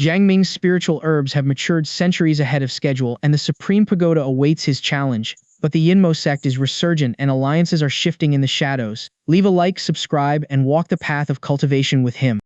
Jiang Ming's spiritual herbs have matured centuries ahead of schedule, and the Supreme Pagoda awaits his challenge. But the Yinmo sect is resurgent and alliances are shifting in the shadows. Leave a like, subscribe, and walk the path of cultivation with him.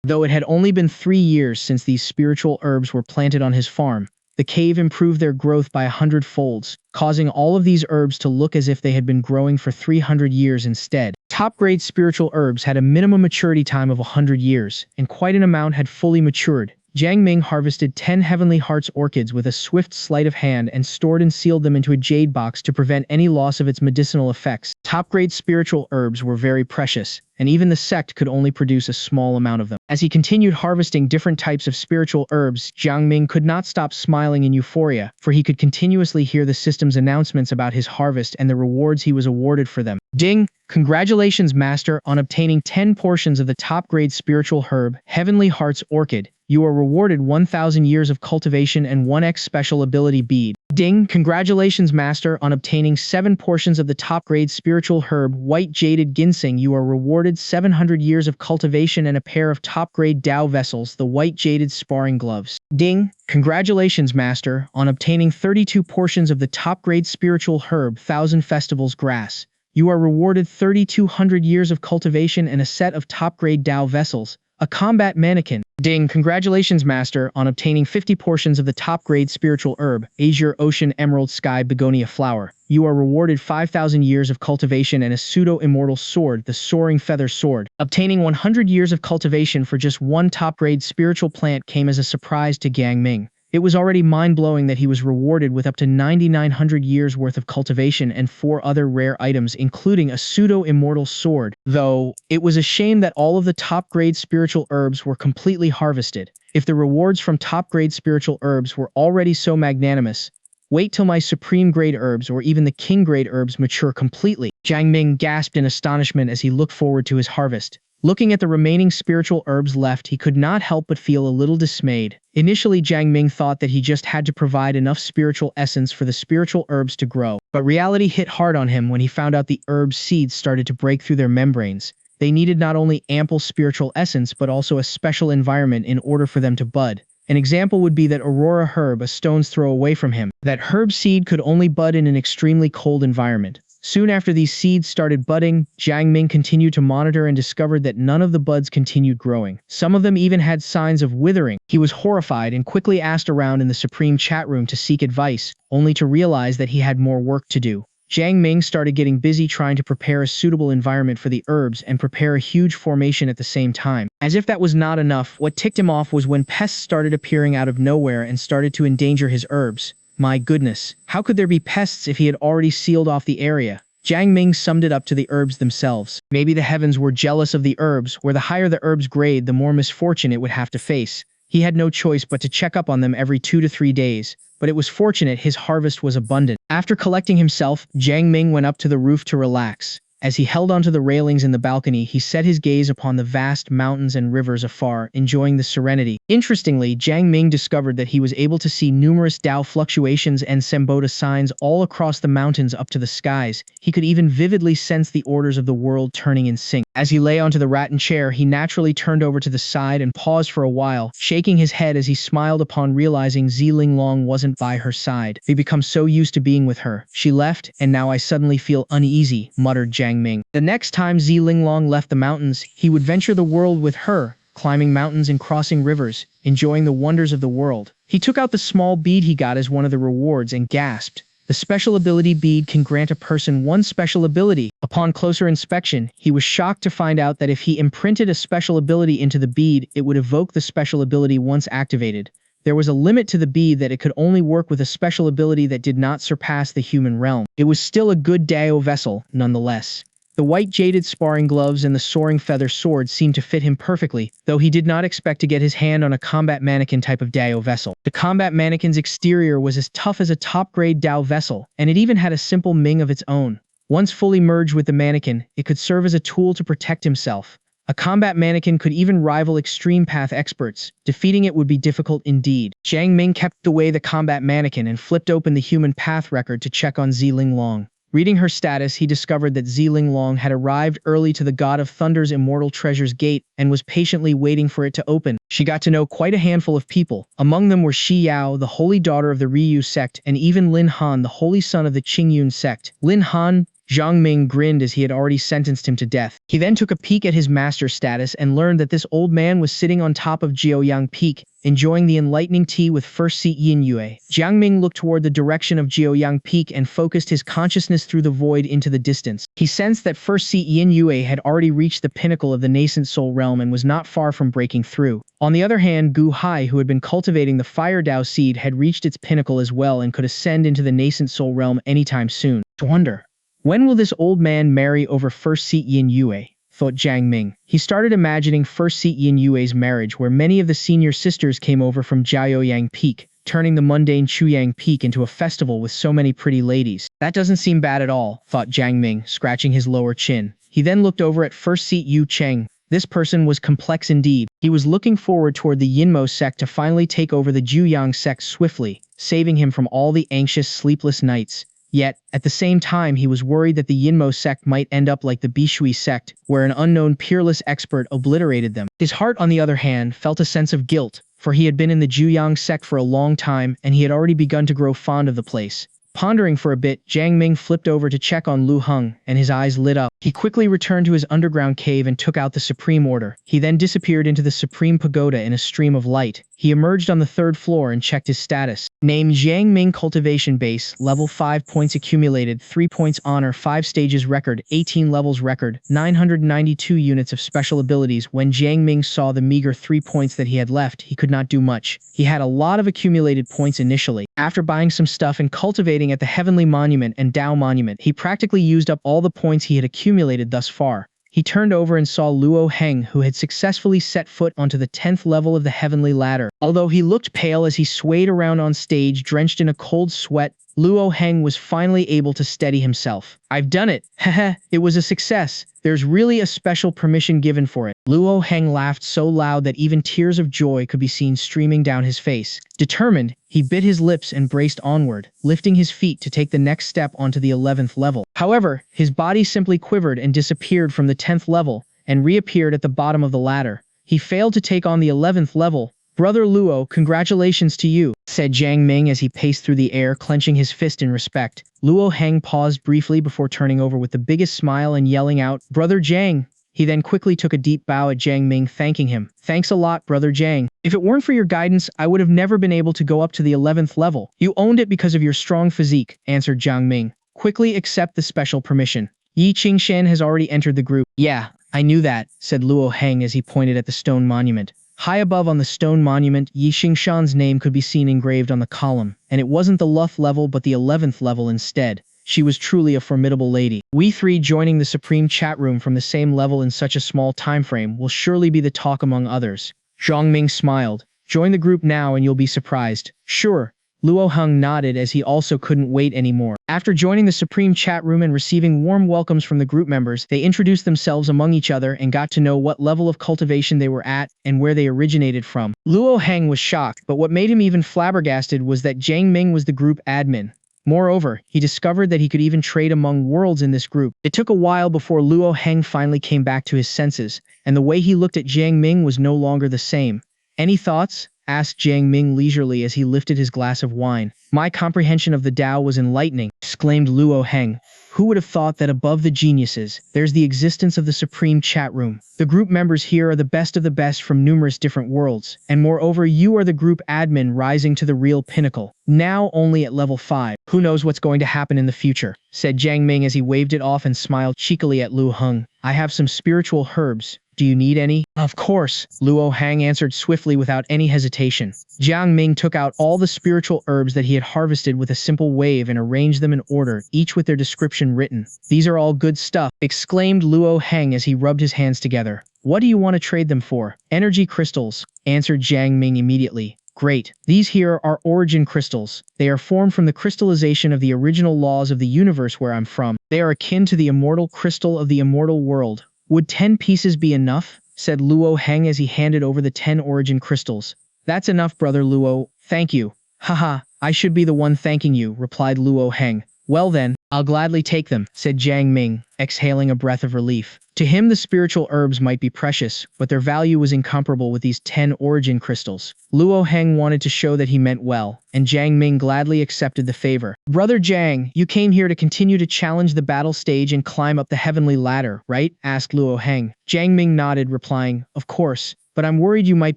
Though it had only been 3 years since these spiritual herbs were planted on his farm, the cave improved their growth by 100 folds, causing all of these herbs to look as if they had been growing for 300 years instead. Top-grade spiritual herbs had a minimum maturity time of 100 years, and quite an amount had fully matured. Jiang Ming harvested 10 Heavenly Hearts orchids with a swift sleight of hand and stored and sealed them into a jade box to prevent any loss of its medicinal effects. Top-grade spiritual herbs were very precious, and even the sect could only produce a small amount of them. As he continued harvesting different types of spiritual herbs, Jiang Ming could not stop smiling in euphoria, for he could continuously hear the system's announcements about his harvest and the rewards he was awarded for them. Ding! Congratulations, Master, on obtaining 10 portions of the top-grade spiritual herb, Heavenly Hearts Orchid. You are rewarded 1,000 years of cultivation and 1x special ability bead. Ding! Congratulations, Master, on obtaining 7 portions of the top-grade spiritual herb, White Jaded Ginseng. You are rewarded 700 years of cultivation and a pair of top-grade Dao vessels, the White Jaded Sparring Gloves. Ding! Congratulations, Master, on obtaining 32 portions of the top-grade spiritual herb, Thousand Festivals Grass. You are rewarded 3,200 years of cultivation and a set of top-grade Dao vessels, a combat mannequin. Ding! Congratulations, Master, on obtaining 50 portions of the top-grade spiritual herb, Azure Ocean Emerald Sky Begonia Flower. You are rewarded 5,000 years of cultivation and a pseudo-immortal sword, the Soaring Feather Sword. Obtaining 100 years of cultivation for just one top-grade spiritual plant came as a surprise to Jiang Ming. It was already mind-blowing that he was rewarded with up to 9,900 years worth of cultivation and 4 other rare items, including a pseudo-immortal sword. Though, it was a shame that all of the top-grade spiritual herbs were completely harvested. If the rewards from top-grade spiritual herbs were already so magnanimous, wait till my supreme-grade herbs or even the king-grade herbs mature completely. Jiang Ming gasped in astonishment as he looked forward to his harvest. Looking at the remaining spiritual herbs left, he could not help but feel a little dismayed. Initially, Jiang Ming thought that he just had to provide enough spiritual essence for the spiritual herbs to grow. But reality hit hard on him when he found out the herbs' seeds started to break through their membranes. They needed not only ample spiritual essence but also a special environment in order for them to bud. An example would be that Aurora herb, a stone's throw away from him. That herb seed could only bud in an extremely cold environment. Soon after these seeds started budding, Jiang Ming continued to monitor and discovered that none of the buds continued growing. Some of them even had signs of withering. He was horrified and quickly asked around in the Supreme chat room to seek advice, only to realize that he had more work to do. Jiang Ming started getting busy trying to prepare a suitable environment for the herbs and prepare a huge formation at the same time. As if that was not enough, what ticked him off was when pests started appearing out of nowhere and started to endanger his herbs. My goodness, how could there be pests if he had already sealed off the area? Jiang Ming summed it up to the herbs themselves. Maybe the heavens were jealous of the herbs, where the higher the herb's grade, the more misfortune it would have to face. He had no choice but to check up on them every 2 to 3 days, but it was fortunate his harvest was abundant. After collecting himself, Jiang Ming went up to the roof to relax. As he held onto the railings in the balcony, he set his gaze upon the vast mountains and rivers afar, enjoying the serenity. Interestingly, Jiang Ming discovered that he was able to see numerous Dao fluctuations and Sembota signs all across the mountains up to the skies. He could even vividly sense the orders of the world turning in sync. As he lay onto the rattan chair, he naturally turned over to the side and paused for a while, shaking his head as he smiled upon realizing Ziling Long wasn't by her side. He become so used to being with her. She left, and now I suddenly feel uneasy, muttered Jiang Ming. The next time Ziling Long left the mountains, he would venture the world with her, climbing mountains and crossing rivers, enjoying the wonders of the world. He took out the small bead he got as one of the rewards and gasped. The special ability bead can grant a person one special ability. Upon closer inspection, he was shocked to find out that if he imprinted a special ability into the bead, it would evoke the special ability once activated. There was a limit to the bead that it could only work with a special ability that did not surpass the human realm. It was still a good Dao vessel, nonetheless. The white jaded sparring gloves and the soaring feather sword seemed to fit him perfectly, though he did not expect to get his hand on a combat mannequin type of Dao vessel. The combat mannequin's exterior was as tough as a top-grade Dao vessel, and it even had a simple Ming of its own. Once fully merged with the mannequin, it could serve as a tool to protect himself. A combat mannequin could even rival extreme path experts. Defeating it would be difficult indeed. Jiang Ming kept away the combat mannequin and flipped open the human path record to check on Ziling Long. Reading her status, he discovered that Ziling Long had arrived early to the God of Thunder's immortal treasures gate and was patiently waiting for it to open. She got to know quite a handful of people. Among them were Shi Yao, the holy daughter of the Ryu sect, and even Lin Han, the holy son of the Qingyun sect. Lin Han, Zhang Ming grinned as he had already sentenced him to death. He then took a peek at his master status and learned that this old man was sitting on top of Jiaoyang Peak, enjoying the enlightening tea with first seat Yin Yue. Jiang Ming looked toward the direction of Jiaoyang Peak and focused his consciousness through the void into the distance. He sensed that first seat Yin Yue had already reached the pinnacle of the nascent soul realm and was not far from breaking through. On the other hand, Gu Hai, who had been cultivating the Fire Dao seed, had reached its pinnacle as well and could ascend into the nascent soul realm anytime soon. To wonder, when will this old man marry over first seat Yin Yue? Thought Jiang Ming. He started imagining first seat Yin Yue's marriage, where many of the senior sisters came over from Jiaoyang Peak, turning the mundane Chuyang Peak into a festival with so many pretty ladies. That doesn't seem bad at all, thought Jiang Ming, scratching his lower chin. He then looked over at first seat Yu Cheng. This person was complex indeed. He was looking forward toward the Yinmo sect to finally take over the Juyang sect swiftly, saving him from all the anxious, sleepless nights. Yet, at the same time, he was worried that the Yinmo sect might end up like the Bishui sect, where an unknown peerless expert obliterated them. His heart, on the other hand, felt a sense of guilt, for he had been in the Juyang sect for a long time and he had already begun to grow fond of the place. Pondering for a bit, Jiang Ming flipped over to check on Lu Heng, and his eyes lit up. He quickly returned to his underground cave and took out the Supreme Order. He then disappeared into the Supreme Pagoda in a stream of light. He emerged on the 3rd floor and checked his status. Name Jiang Ming Cultivation Base, level 5 points accumulated, 3 points honor, 5 stages record, 18 levels record, 992 units of special abilities. When Jiang Ming saw the meager 3 points that he had left, he could not do much. He had a lot of accumulated points initially. After buying some stuff and cultivating at the Heavenly Monument and Dao Monument, he practically used up all the points he had accumulated thus far. He turned over and saw Luo Heng, who had successfully set foot onto the 10th level of the Heavenly Ladder. Although he looked pale as he swayed around on stage drenched in a cold sweat, Luo Heng was finally able to steady himself. "I've done it! Heh, it was a success. There's really a special permission given for it." Luo Heng laughed so loud that even tears of joy could be seen streaming down his face. Determined, he bit his lips and braced onward, lifting his feet to take the next step onto the 11th level. However, his body simply quivered and disappeared from the 10th level, and reappeared at the bottom of the ladder. He failed to take on the 11th level. "Brother Luo, congratulations to you," said Jiang Ming as he paced through the air, clenching his fist in respect. Luo Heng paused briefly before turning over with the biggest smile and yelling out, "Brother Jiang!" He then quickly took a deep bow at Jiang Ming, thanking him. "Thanks a lot, Brother Jiang. If it weren't for your guidance, I would have never been able to go up to the 11th level." "You owned it because of your strong physique," answered Jiang Ming. "Quickly accept the special permission. Yi Qingshan has already entered the group." "Yeah, I knew that," said Luo Heng as he pointed at the stone monument. High above on the stone monument, Yi Qingshan's name could be seen engraved on the column, and it wasn't the Luth level but the 11th level instead. She was truly a formidable lady. We three joining the Supreme chat room from the same level in such a small time frame will surely be the talk among others. Zhang Ming smiled. "Join the group now and you'll be surprised." "Sure." Luo Heng nodded as he also couldn't wait anymore. After joining the Supreme chat room and receiving warm welcomes from the group members, they introduced themselves among each other and got to know what level of cultivation they were at and where they originated from. Luo Heng was shocked, but what made him even flabbergasted was that Jiang Ming was the group admin. Moreover, he discovered that he could even trade among worlds in this group. It took a while before Luo Heng finally came back to his senses, and the way he looked at Jiang Ming was no longer the same. "Any thoughts?" asked Jiang Ming leisurely as he lifted his glass of wine. "My comprehension of the Tao was enlightening," exclaimed Luo Heng. "Who would have thought that above the geniuses, there's the existence of the Supreme chat room? The group members here are the best of the best from numerous different worlds, and moreover you are the group admin rising to the real pinnacle. Now only at level 5. Who knows what's going to happen in the future," said Jiang Ming as he waved it off and smiled cheekily at Luo Heng. "I have some spiritual herbs. Do you need any?" "Of course," Luo Heng answered swiftly without any hesitation. Jiang Ming took out all the spiritual herbs that he had harvested with a simple wave and arranged them in order, each with their description written. "These are all good stuff," exclaimed Luo Heng as he rubbed his hands together. "What do you want to trade them for?" "Energy crystals," answered Jiang Ming immediately. "Great. These here are origin crystals. They are formed from the crystallization of the original laws of the universe where I'm from. They are akin to the immortal crystal of the immortal world." "Would 10 pieces be enough?" said Luo Heng as he handed over the 10 origin crystals. "That's enough, Brother Luo. Thank you." "Haha, I should be the one thanking you," replied Luo Heng. "Well then, I'll gladly take them, said Jiang Ming, exhaling a breath of relief. To him the spiritual herbs might be precious, but their value was incomparable with these 10 origin crystals. Luo Heng wanted to show that he meant well, and Jiang Ming gladly accepted the favor. Brother Jiang, you came here to continue to challenge the battle stage and climb up the heavenly ladder, right? Asked Luo Heng. Jiang Ming nodded, replying, of course, but I'm worried you might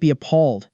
be appalled.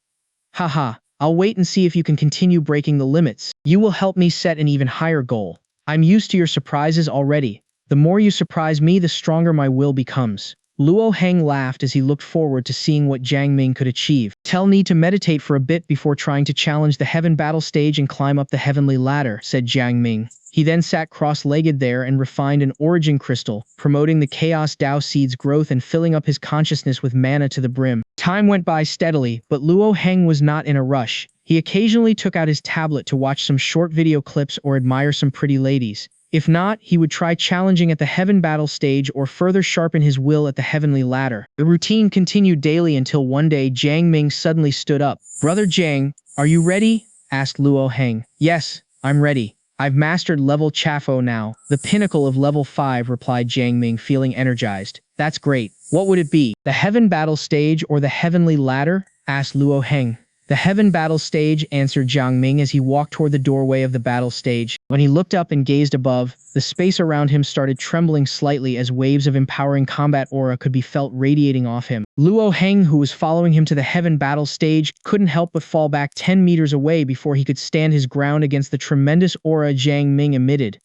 Haha, I'll wait and see if you can continue breaking the limits. You will help me set an even higher goal. I'm used to your surprises already. The more you surprise me, the stronger my will becomes. Luo Heng laughed as he looked forward to seeing what Jiang Ming could achieve. Tell me to meditate for a bit before trying to challenge the heaven battle stage and climb up the heavenly ladder, said Jiang Ming. He then sat cross-legged there and refined an origin crystal, promoting the Chaos Dao seed's growth and filling up his consciousness with mana to the brim. Time went by steadily, but Luo Heng was not in a rush. He occasionally took out his tablet to watch some short video clips or admire some pretty ladies. If not, he would try challenging at the heaven battle stage or further sharpen his will at the heavenly ladder. The routine continued daily until one day Jiang Ming suddenly stood up. Brother Jiang, are you ready? Asked Luo Heng. Yes, I'm ready. I've mastered level Chafo now, the pinnacle of level 5, replied Jiang Ming, feeling energized. That's great. What would it be? The heaven battle stage or the heavenly ladder? Asked Luo Heng. The heaven battle stage, answered Jiang Ming as he walked toward the doorway of the battle stage. When he looked up and gazed above, the space around him started trembling slightly as waves of empowering combat aura could be felt radiating off him. Luo Heng, who was following him to the heaven battle stage, couldn't help but fall back 10 meters away before he could stand his ground against the tremendous aura Jiang Ming emitted.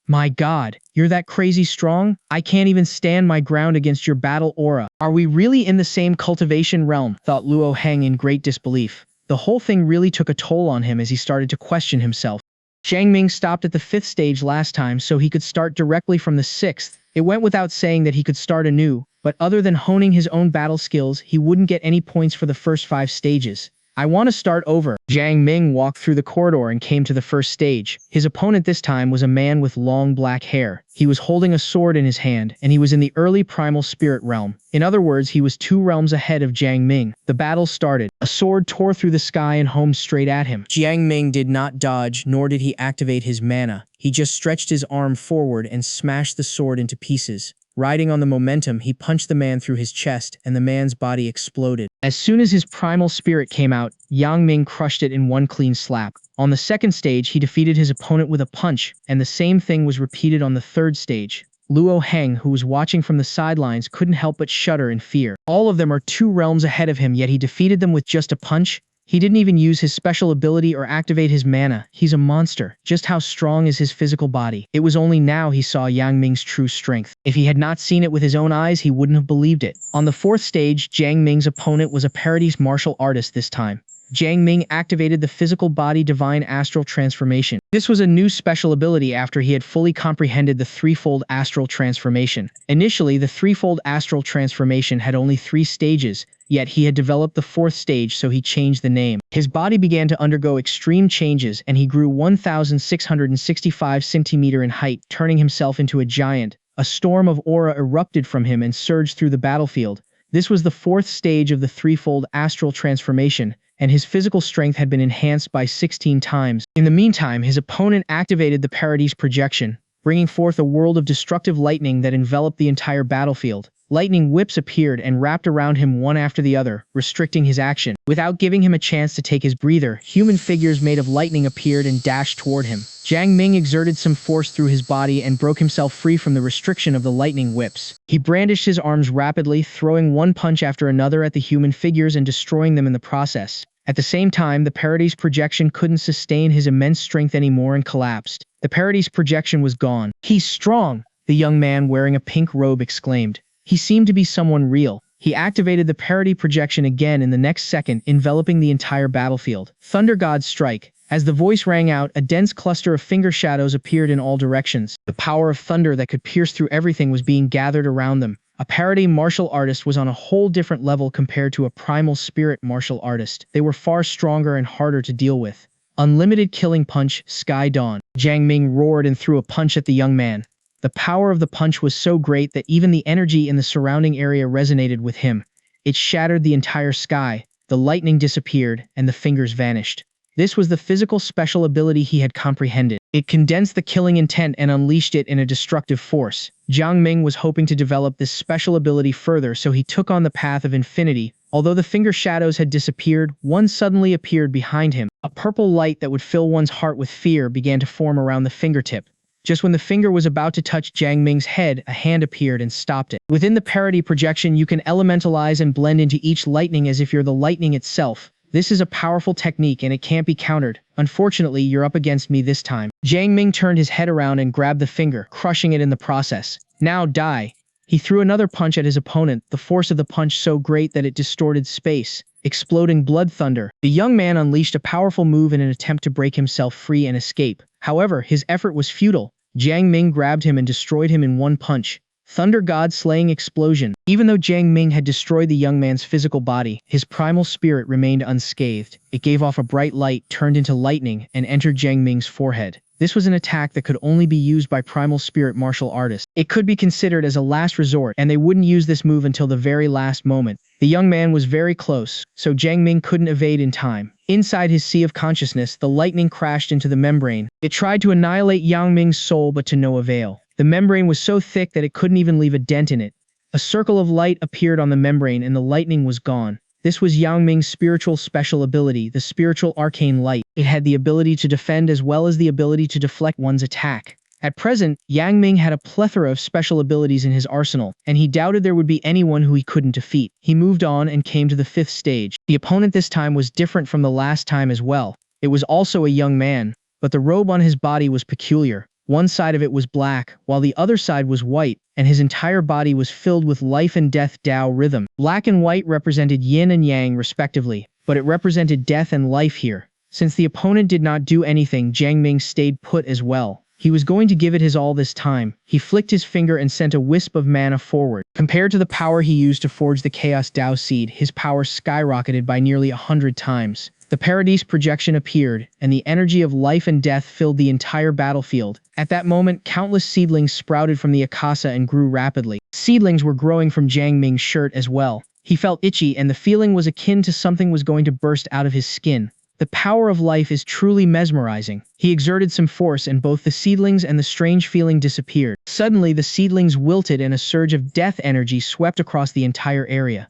My god, you're that crazy strong? I can't even stand my ground against your battle aura. Are we really in the same cultivation realm? Thought Luo Heng in great disbelief. The whole thing really took a toll on him as he started to question himself. Jiang Ming stopped at the 5th stage last time so he could start directly from the 6th. It went without saying that he could start anew, but other than honing his own battle skills, he wouldn't get any points for the first 5 stages. I want to start over. Jiang Ming walked through the corridor and came to the first stage. His opponent this time was a man with long black hair. He was holding a sword in his hand, and he was in the early primal spirit realm. In other words, he was 2 realms ahead of Jiang Ming. The battle started. A sword tore through the sky and homed straight at him. Jiang Ming did not dodge, nor did he activate his mana. He just stretched his arm forward and smashed the sword into pieces. Riding on the momentum, he punched the man through his chest, and the man's body exploded. As soon as his primal spirit came out, Yang Ming crushed it in one clean slap. On the 2nd stage, he defeated his opponent with a punch, and the same thing was repeated on the 3rd stage. Luo Heng, who was watching from the sidelines, couldn't help but shudder in fear. All of them are 2 realms ahead of him, yet he defeated them with just a punch? He didn't even use his special ability or activate his mana. He's a monster. Just how strong is his physical body? It was only now he saw Yang Ming's true strength. If he had not seen it with his own eyes, he wouldn't have believed it. On the 4th stage, Jiang Ming's opponent was a parodies martial artist this time. Jiang Ming activated the physical body divine astral transformation. This was a new special ability after he had fully comprehended the threefold astral transformation. Initially, the threefold astral transformation had only 3 stages, yet he had developed the 4th stage, so he changed the name. His body began to undergo extreme changes, and he grew 1,665 centimeters in height, turning himself into a giant. A storm of aura erupted from him and surged through the battlefield. This was the 4th stage of the threefold astral transformation, and his physical strength had been enhanced by 16 times. In the meantime, his opponent activated the Paradies projection, bringing forth a world of destructive lightning that enveloped the entire battlefield. Lightning whips appeared and wrapped around him one after the other, restricting his action. Without giving him a chance to take his breather, human figures made of lightning appeared and dashed toward him. Jiang Ming exerted some force through his body and broke himself free from the restriction of the lightning whips. He brandished his arms rapidly, throwing one punch after another at the human figures and destroying them in the process. At the same time, the Paradies projection couldn't sustain his immense strength anymore and collapsed. The Paradies projection was gone. "He's strong!" the young man wearing a pink robe exclaimed. He seemed to be someone real. He activated the parody projection again in the next second, enveloping the entire battlefield. Thunder God strike. As the voice rang out, a dense cluster of finger shadows appeared in all directions. The power of thunder that could pierce through everything was being gathered around them. A parody martial artist was on a whole different level compared to a primal spirit martial artist. They were far stronger and harder to deal with. Unlimited killing punch, Sky Dawn. Jiang Ming roared and threw a punch at the young man. The power of the punch was so great that even the energy in the surrounding area resonated with him. It shattered the entire sky, the lightning disappeared, and the fingers vanished. This was the physical special ability he had comprehended. It condensed the killing intent and unleashed it in a destructive force. Jiang Ming was hoping to develop this special ability further, so he took on the path of infinity. Although the finger shadows had disappeared, one suddenly appeared behind him. A purple light that would fill one's heart with fear began to form around the fingertip. Just when the finger was about to touch Jiang Ming's head, a hand appeared and stopped it. Within the parody projection, you can elementalize and blend into each lightning as if you're the lightning itself. This is a powerful technique and it can't be countered. Unfortunately, you're up against me this time. Jiang Ming turned his head around and grabbed the finger, crushing it in the process. Now die. He threw another punch at his opponent, the force of the punch so great that it distorted space, exploding blood thunder. The young man unleashed a powerful move in an attempt to break himself free and escape. However, his effort was futile. Jiang Ming grabbed him and destroyed him in one punch. Thunder God slaying explosion. Even though Jiang Ming had destroyed the young man's physical body, his primal spirit remained unscathed. It gave off a bright light, turned into lightning, and entered Jiang Ming's forehead. This was an attack that could only be used by primal spirit martial artists. It could be considered as a last resort, and they wouldn't use this move until the very last moment. The young man was very close, so Jiang Ming couldn't evade in time. Inside his sea of consciousness, the lightning crashed into the membrane. It tried to annihilate Yang Ming's soul, but to no avail. The membrane was so thick that it couldn't even leave a dent in it. A circle of light appeared on the membrane and the lightning was gone. This was Yang Ming's spiritual special ability, the spiritual arcane light. It had the ability to defend as well as the ability to deflect one's attack. At present, Yang Ming had a plethora of special abilities in his arsenal, and he doubted there would be anyone who he couldn't defeat. He moved on and came to the 5th stage. The opponent this time was different from the last time as well. It was also a young man, but the robe on his body was peculiar. One side of it was black, while the other side was white, and his entire body was filled with life and death Tao rhythm. Black and white represented yin and yang respectively, but it represented death and life here. Since the opponent did not do anything, Jiang Ming stayed put as well. He was going to give it his all this time. He flicked his finger and sent a wisp of mana forward. Compared to the power he used to forge the Chaos Tao Seed, his power skyrocketed by nearly 100 times. The Paradise projection appeared, and the energy of life and death filled the entire battlefield. At that moment, countless seedlings sprouted from the Akasa and grew rapidly. Seedlings were growing from Jiang Ming's shirt as well. He felt itchy, and the feeling was akin to something was going to burst out of his skin. The power of life is truly mesmerizing. He exerted some force, and both the seedlings and the strange feeling disappeared. Suddenly, the seedlings wilted, and a surge of death energy swept across the entire area.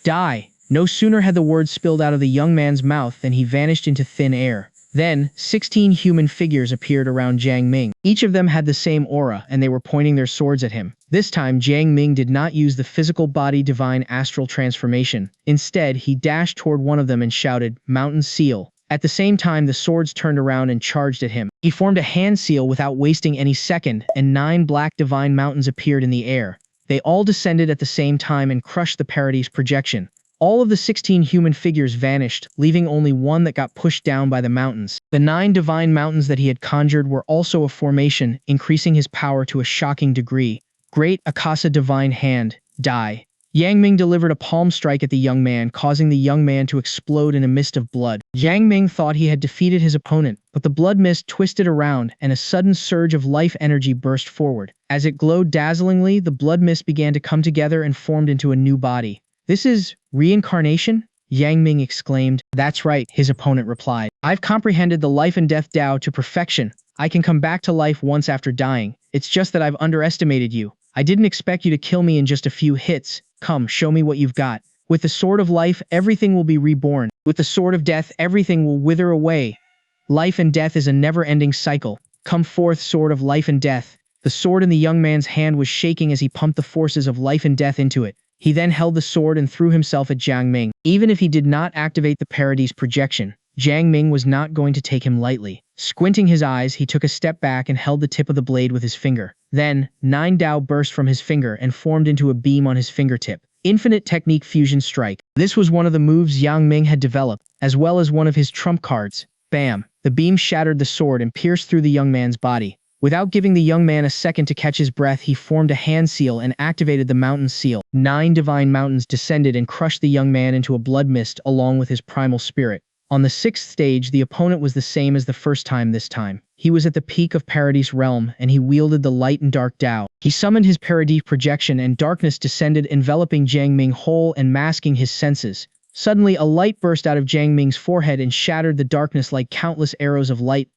Die! No sooner had the words spilled out of the young man's mouth than he vanished into thin air. Then, 16 human figures appeared around Jiang Ming. Each of them had the same aura, and they were pointing their swords at him. This time, Jiang Ming did not use the physical body divine astral transformation. Instead, he dashed toward one of them and shouted, "Mountain Seal." At the same time, the swords turned around and charged at him. He formed a hand seal without wasting any second, and 9 black divine mountains appeared in the air. They all descended at the same time and crushed the Paradise projection. All of the 16 human figures vanished, leaving only one that got pushed down by the mountains. The 9 divine mountains that he had conjured were also a formation, increasing his power to a shocking degree. Great Akasa Divine Hand, die. Yang Ming delivered a palm strike at the young man, causing the young man to explode in a mist of blood. Jiang Ming thought he had defeated his opponent, but the blood mist twisted around, and a sudden surge of life energy burst forward. As it glowed dazzlingly, the blood mist began to come together and formed into a new body. "This is reincarnation?" Yang Ming exclaimed. "That's right," his opponent replied. "I've comprehended the life and death Tao to perfection. I can come back to life once after dying. It's just that I've underestimated you. I didn't expect you to kill me in just a few hits. Come, show me what you've got. With the sword of life, everything will be reborn. With the sword of death, everything will wither away. Life and death is a never-ending cycle. Come forth, sword of life and death." The sword in the young man's hand was shaking as he pumped the forces of life and death into it. He then held the sword and threw himself at Jiang Ming. Even if he did not activate the Paradise projection, Jiang Ming was not going to take him lightly. Squinting his eyes, he took a step back and held the tip of the blade with his finger. Then, 9 Tao burst from his finger and formed into a beam on his fingertip. Infinite Technique Fusion Strike. This was one of the moves Yang Ming had developed, as well as one of his trump cards. Bam! The beam shattered the sword and pierced through the young man's body. Without giving the young man a second to catch his breath, he formed a hand seal and activated the mountain seal. 9 divine mountains descended and crushed the young man into a blood mist along with his primal spirit. On the 6th stage, the opponent was the same as the first time this time. He was at the peak of Paradise realm, and he wielded the light and dark Tao. He summoned his Paradise projection, and darkness descended, enveloping Jiang Ming whole and masking his senses. Suddenly, a light burst out of Jiang Ming's forehead and shattered the darkness like countless arrows of light.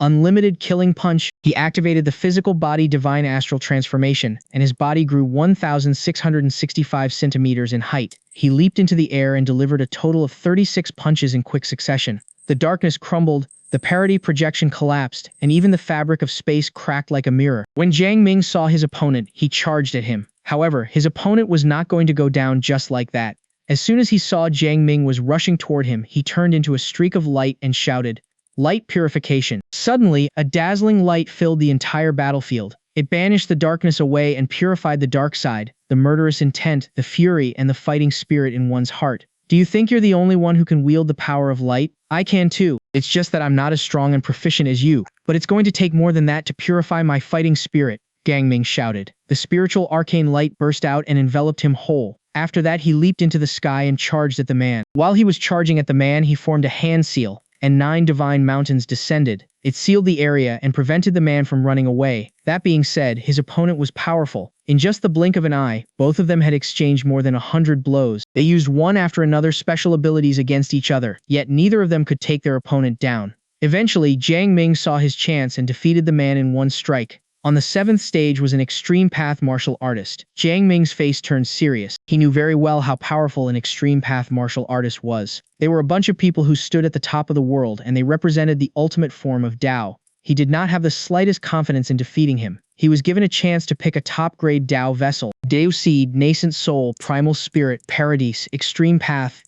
Unlimited killing punch. He activated the physical body divine astral transformation, and his body grew 1,665 centimeters in height. He leaped into the air and delivered a total of 36 punches in quick succession. The darkness crumbled, the parity projection collapsed, and even the fabric of space cracked like a mirror. When Jiang Ming saw his opponent, he charged at him. However, his opponent was not going to go down just like that. As soon as he saw Jiang Ming was rushing toward him, he turned into a streak of light and shouted, "Light purification." Suddenly, a dazzling light filled the entire battlefield. It banished the darkness away and purified the dark side, the murderous intent, the fury, and the fighting spirit in one's heart. Do you think you're the only one who can wield the power of light? I can too. It's just that I'm not as strong and proficient as you, but it's going to take more than that to purify my fighting spirit, Jiang Ming shouted. The spiritual arcane light burst out and enveloped him whole. After that, he leaped into the sky and charged at the man. While he was charging at the man, he formed a hand seal, and 9 divine mountains descended. It sealed the area and prevented the man from running away. That being said, his opponent was powerful. In just the blink of an eye, both of them had exchanged more than 100 blows. They used one after another special abilities against each other, yet neither of them could take their opponent down. Eventually, Jiang Ming saw his chance and defeated the man in one strike. On the 7th stage was an extreme path martial artist. Jiang Ming's face turned serious. He knew very well how powerful an extreme path martial artist was. They were a bunch of people who stood at the top of the world, and they represented the ultimate form of Tao. He did not have the slightest confidence in defeating him. He was given a chance to pick a top-grade Tao vessel. Dao Seed, Nascent Soul, Primal Spirit, Paradise, Extreme Path.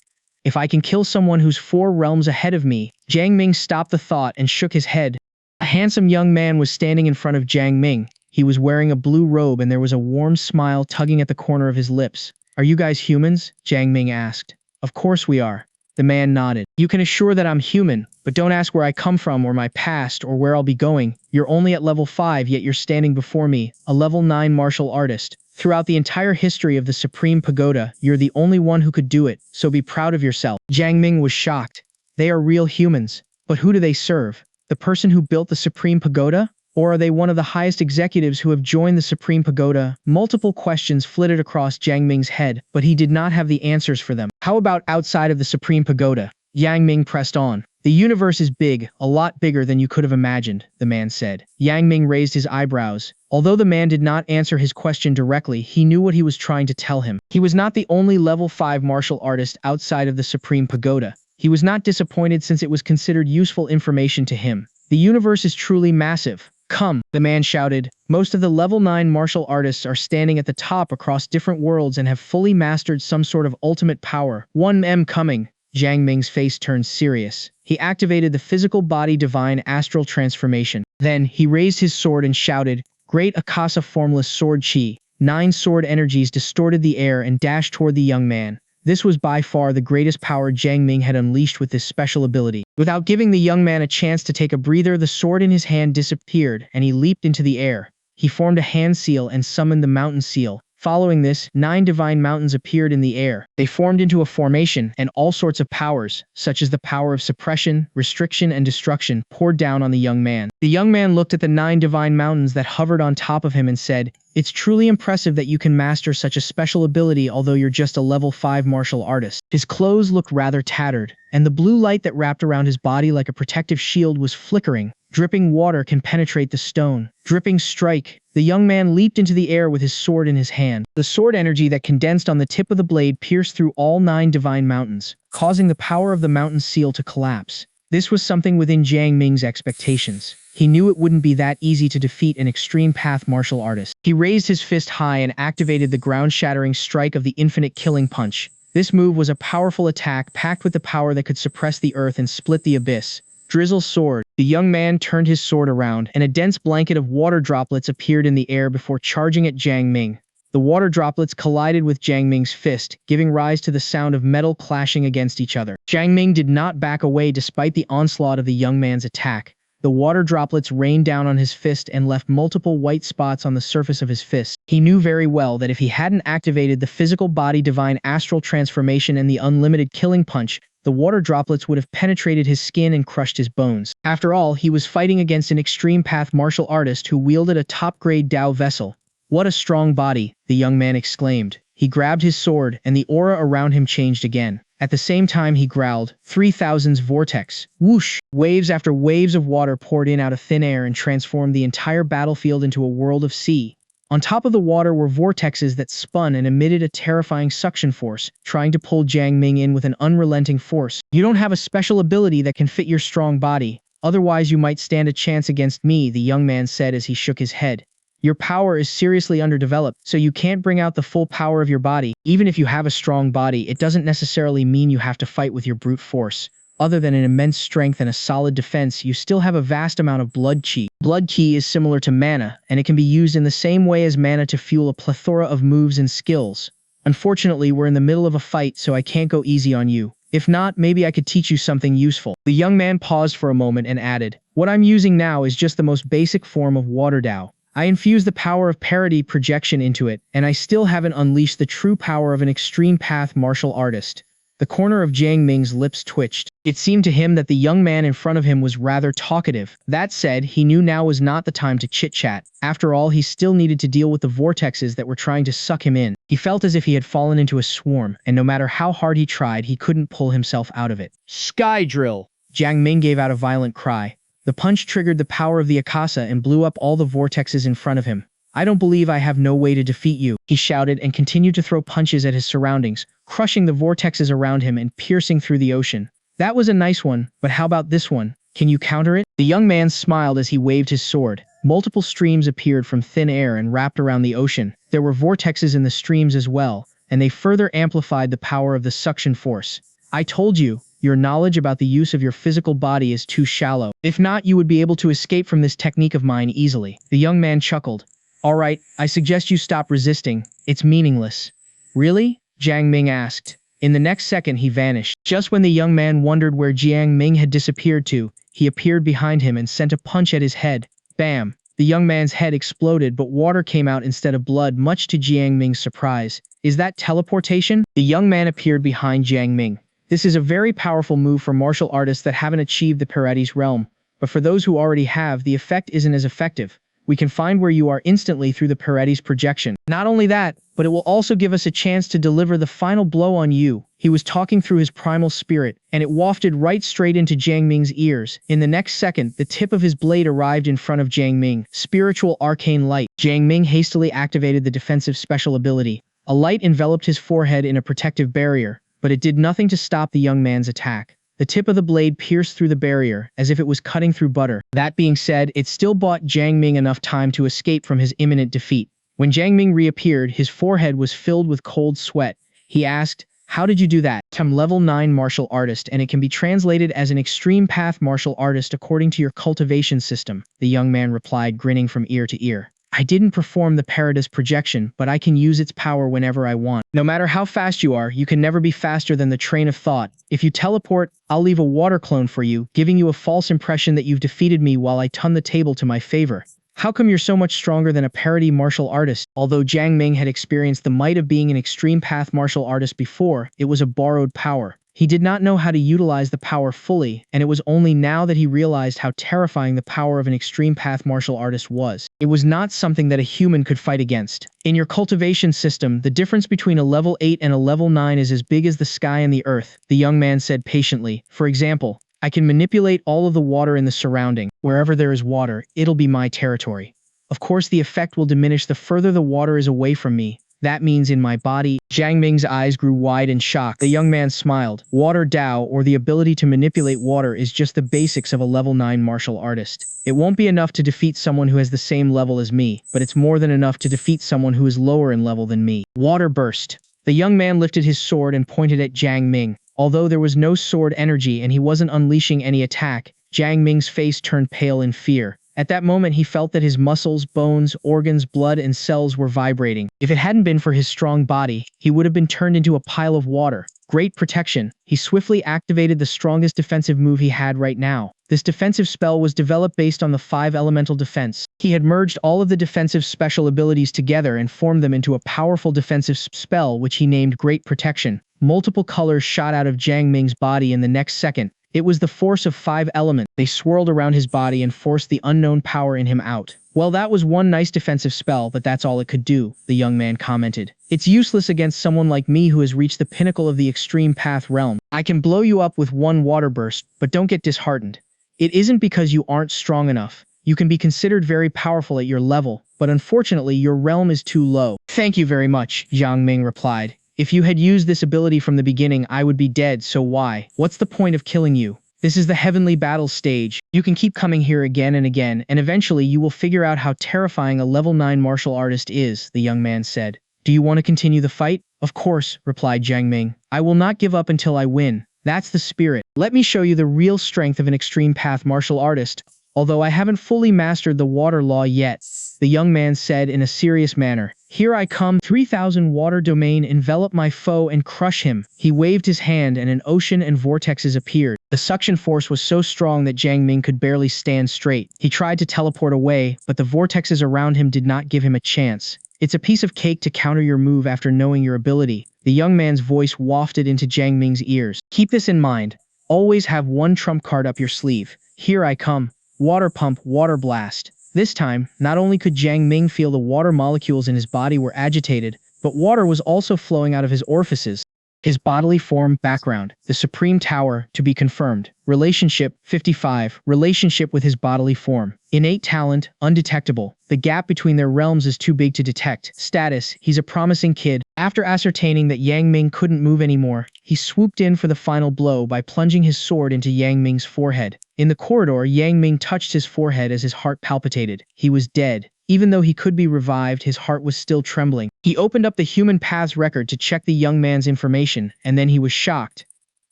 If I can kill someone who's 4 realms ahead of me. Jiang Ming stopped the thought and shook his head. A handsome young man was standing in front of Jiang Ming. He was wearing a blue robe and there was a warm smile tugging at the corner of his lips. "Are you guys humans?" Jiang Ming asked. "Of course we are." The man nodded. "You can assure that I'm human, but don't ask where I come from or my past or where I'll be going. You're only at level 5, yet you're standing before me, a level 9 martial artist. Throughout the entire history of the Supreme Pagoda, you're the only one who could do it, so be proud of yourself." Jiang Ming was shocked. They are real humans. But who do they serve? The person who built the Supreme Pagoda? Or are they one of the highest executives who have joined the Supreme Pagoda? Multiple questions flitted across Jiang Ming's head, but he did not have the answers for them. How about outside of the Supreme Pagoda? Jiang Ming pressed on. "The universe is big, a lot bigger than you could have imagined," the man said. Jiang Ming raised his eyebrows. Although the man did not answer his question directly, he knew what he was trying to tell him. He was not the only level 5 martial artist outside of the Supreme Pagoda. He was not disappointed since it was considered useful information to him. The universe is truly massive. "Come," the man shouted. "Most of the level 9 martial artists are standing at the top across different worlds and have fully mastered some sort of ultimate power. 1M coming." Jiang Ming's face turned serious. He activated the physical body divine astral transformation. Then, he raised his sword and shouted, "Great Akasa formless sword chi." 9 sword energies distorted the air and dashed toward the young man. This was by far the greatest power Jiang Ming had unleashed with this special ability. Without giving the young man a chance to take a breather, the sword in his hand disappeared, and he leaped into the air. He formed a hand seal and summoned the mountain seal. Following this, 9 divine mountains appeared in the air. They formed into a formation, and all sorts of powers, such as the power of suppression, restriction, and destruction, poured down on the young man. The young man looked at the 9 divine mountains that hovered on top of him and said, "It's truly impressive that you can master such a special ability although you're just a level 5 martial artist." His clothes looked rather tattered, and the blue light that wrapped around his body like a protective shield was flickering. Dripping water can penetrate the stone. Dripping strike. The young man leaped into the air with his sword in his hand. The sword energy that condensed on the tip of the blade pierced through all 9 divine mountains, causing the power of the mountain seal to collapse. This was something within Jiang Ming's expectations. He knew it wouldn't be that easy to defeat an extreme path martial artist. He raised his fist high and activated the ground-shattering strike of the infinite killing punch. This move was a powerful attack packed with the power that could suppress the earth and split the abyss. Drizzle sword. The young man turned his sword around, and a dense blanket of water droplets appeared in the air before charging at Jiang Ming. The water droplets collided with Jiang Ming's fist, giving rise to the sound of metal clashing against each other. Jiang Ming did not back away despite the onslaught of the young man's attack. The water droplets rained down on his fist and left multiple white spots on the surface of his fist. He knew very well that if he hadn't activated the physical body divine astral transformation and the unlimited killing punch, the water droplets would have penetrated his skin and crushed his bones. After all, he was fighting against an extreme path martial artist who wielded a top-grade Tao vessel. "What a strong body," the young man exclaimed. He grabbed his sword, and the aura around him changed again. At the same time he growled, 3000's vortex. Whoosh! Waves after waves of water poured in out of thin air and transformed the entire battlefield into a world of sea. On top of the water were vortexes that spun and emitted a terrifying suction force, trying to pull Jiang Ming in with an unrelenting force. You don't have a special ability that can fit your strong body. Otherwise you might stand a chance against me, the young man said as he shook his head. Your power is seriously underdeveloped, so you can't bring out the full power of your body. Even if you have a strong body, it doesn't necessarily mean you have to fight with your brute force. Other than an immense strength and a solid defense, you still have a vast amount of blood qi. Blood qi is similar to mana, and it can be used in the same way as mana to fuel a plethora of moves and skills. Unfortunately, we're in the middle of a fight, so I can't go easy on you. If not, maybe I could teach you something useful. The young man paused for a moment and added, what I'm using now is just the most basic form of water Dao. I infused the power of parity projection into it, and I still haven't unleashed the true power of an extreme path martial artist. The corner of Jiang Ming's lips twitched. It seemed to him that the young man in front of him was rather talkative. That said, he knew now was not the time to chit-chat. After all, he still needed to deal with the vortexes that were trying to suck him in. He felt as if he had fallen into a swarm, and no matter how hard he tried, he couldn't pull himself out of it. Sky drill! Jiang Ming gave out a violent cry. The punch triggered the power of the Akasa and blew up all the vortexes in front of him. I don't believe I have no way to defeat you, he shouted and continued to throw punches at his surroundings, crushing the vortexes around him and piercing through the ocean. That was a nice one, but how about this one? Can you counter it? The young man smiled as he waved his sword. Multiple streams appeared from thin air and wrapped around the ocean. There were vortexes in the streams as well, and they further amplified the power of the suction force. I told you, your knowledge about the use of your physical body is too shallow. If not, you would be able to escape from this technique of mine easily. The young man chuckled. Alright, I suggest you stop resisting. It's meaningless. Really? Jiang Ming asked. In the next second he vanished. Just when the young man wondered where Jiang Ming had disappeared to, he appeared behind him and sent a punch at his head. Bam! The young man's head exploded, but water came out instead of blood, much to Jiang Ming's surprise. Is that teleportation? The young man appeared behind Jiang Ming. This is a very powerful move for martial artists that haven't achieved the Paredes realm, but for those who already have, the effect isn't as effective. We can find where you are instantly through the Paredes projection. Not only that, but it will also give us a chance to deliver the final blow on you. He was talking through his primal spirit, and it wafted right straight into Jiang Ming's ears. In the next second, the tip of his blade arrived in front of Jiang Ming. Spiritual arcane light. Jiang Ming hastily activated the defensive special ability. A light enveloped his forehead in a protective barrier, but it did nothing to stop the young man's attack. The tip of the blade pierced through the barrier, as if it was cutting through butter. That being said, it still bought Jiang Ming enough time to escape from his imminent defeat. When Jiang Ming reappeared, his forehead was filled with cold sweat. He asked, how did you do that? I'm level 9 martial artist, and it can be translated as an extreme path martial artist according to your cultivation system, the young man replied, grinning from ear to ear. I didn't perform the Paredes projection, but I can use its power whenever I want. No matter how fast you are, you can never be faster than the train of thought. If you teleport, I'll leave a water clone for you, giving you a false impression that you've defeated me while I turn the table to my favor. How come you're so much stronger than a parody martial artist? Although Jiang Ming had experienced the might of being an extreme path martial artist before, it was a borrowed power. He did not know how to utilize the power fully, and it was only now that he realized how terrifying the power of an extreme path martial artist was. It was not something that a human could fight against. In your cultivation system, the difference between a level 8 and a level 9 is as big as the sky and the earth, the young man said patiently. For example, I can manipulate all of the water in the surrounding. Wherever there is water, it'll be my territory. Of course, the effect will diminish the further the water is away from me. That means in my body. Jiang Ming's eyes grew wide in shock. The young man smiled. Water Dao, or the ability to manipulate water, is just the basics of a level 9 martial artist. It won't be enough to defeat someone who has the same level as me, but it's more than enough to defeat someone who is lower in level than me. Water burst. The young man lifted his sword and pointed at Jiang Ming. Although there was no sword energy and he wasn't unleashing any attack, Jiang Ming's face turned pale in fear. At that moment he felt that his muscles, bones, organs, blood, and cells were vibrating. If it hadn't been for his strong body, he would have been turned into a pile of water. Great protection. He swiftly activated the strongest defensive move he had right now. This defensive spell was developed based on the 5 elemental defense. He had merged all of the defensive special abilities together and formed them into a powerful defensive spell which he named Great Protection. Multiple colors shot out of Jiang Ming's body in the next second. It was the force of 5 elements. They swirled around his body and forced the unknown power in him out. Well, that was one nice defensive spell, but that's all it could do, the young man commented. It's useless against someone like me who has reached the pinnacle of the extreme path realm. I can blow you up with one water burst, but don't get disheartened. It isn't because you aren't strong enough. You can be considered very powerful at your level, but unfortunately your realm is too low. Thank you very much, Jiang Ming replied. If you had used this ability from the beginning, I would be dead, so why? What's the point of killing you? This is the heavenly battle stage. You can keep coming here again and again, and eventually you will figure out how terrifying a level 9 martial artist is, the young man said. Do you want to continue the fight? Of course, replied Jiang Ming. I will not give up until I win. That's the spirit. Let me show you the real strength of an extreme path martial artist. Although I haven't fully mastered the water law yet, the young man said in a serious manner. Here I come, 3,000 water domain, envelop my foe and crush him. He waved his hand and an ocean and vortexes appeared. The suction force was so strong that Jiang Ming could barely stand straight. He tried to teleport away, but the vortexes around him did not give him a chance. It's a piece of cake to counter your move after knowing your ability. The young man's voice wafted into Jiang Ming's ears. Keep this in mind. Always have one trump card up your sleeve. Here I come. Water pump, water blast. This time, not only could Jiang Ming feel the water molecules in his body were agitated, but water was also flowing out of his orifices. His bodily form, background, the Supreme Tower, to be confirmed. Relationship, 55, relationship with his bodily form. Innate talent, undetectable. The gap between their realms is too big to detect. Status, he's a promising kid. After ascertaining that Yang Ming couldn't move anymore, he swooped in for the final blow by plunging his sword into Yang Ming's forehead. In the corridor, Yang Ming touched his forehead as his heart palpitated. He was dead. Even though he could be revived, his heart was still trembling. He opened up the human path's record to check the young man's information, and then he was shocked.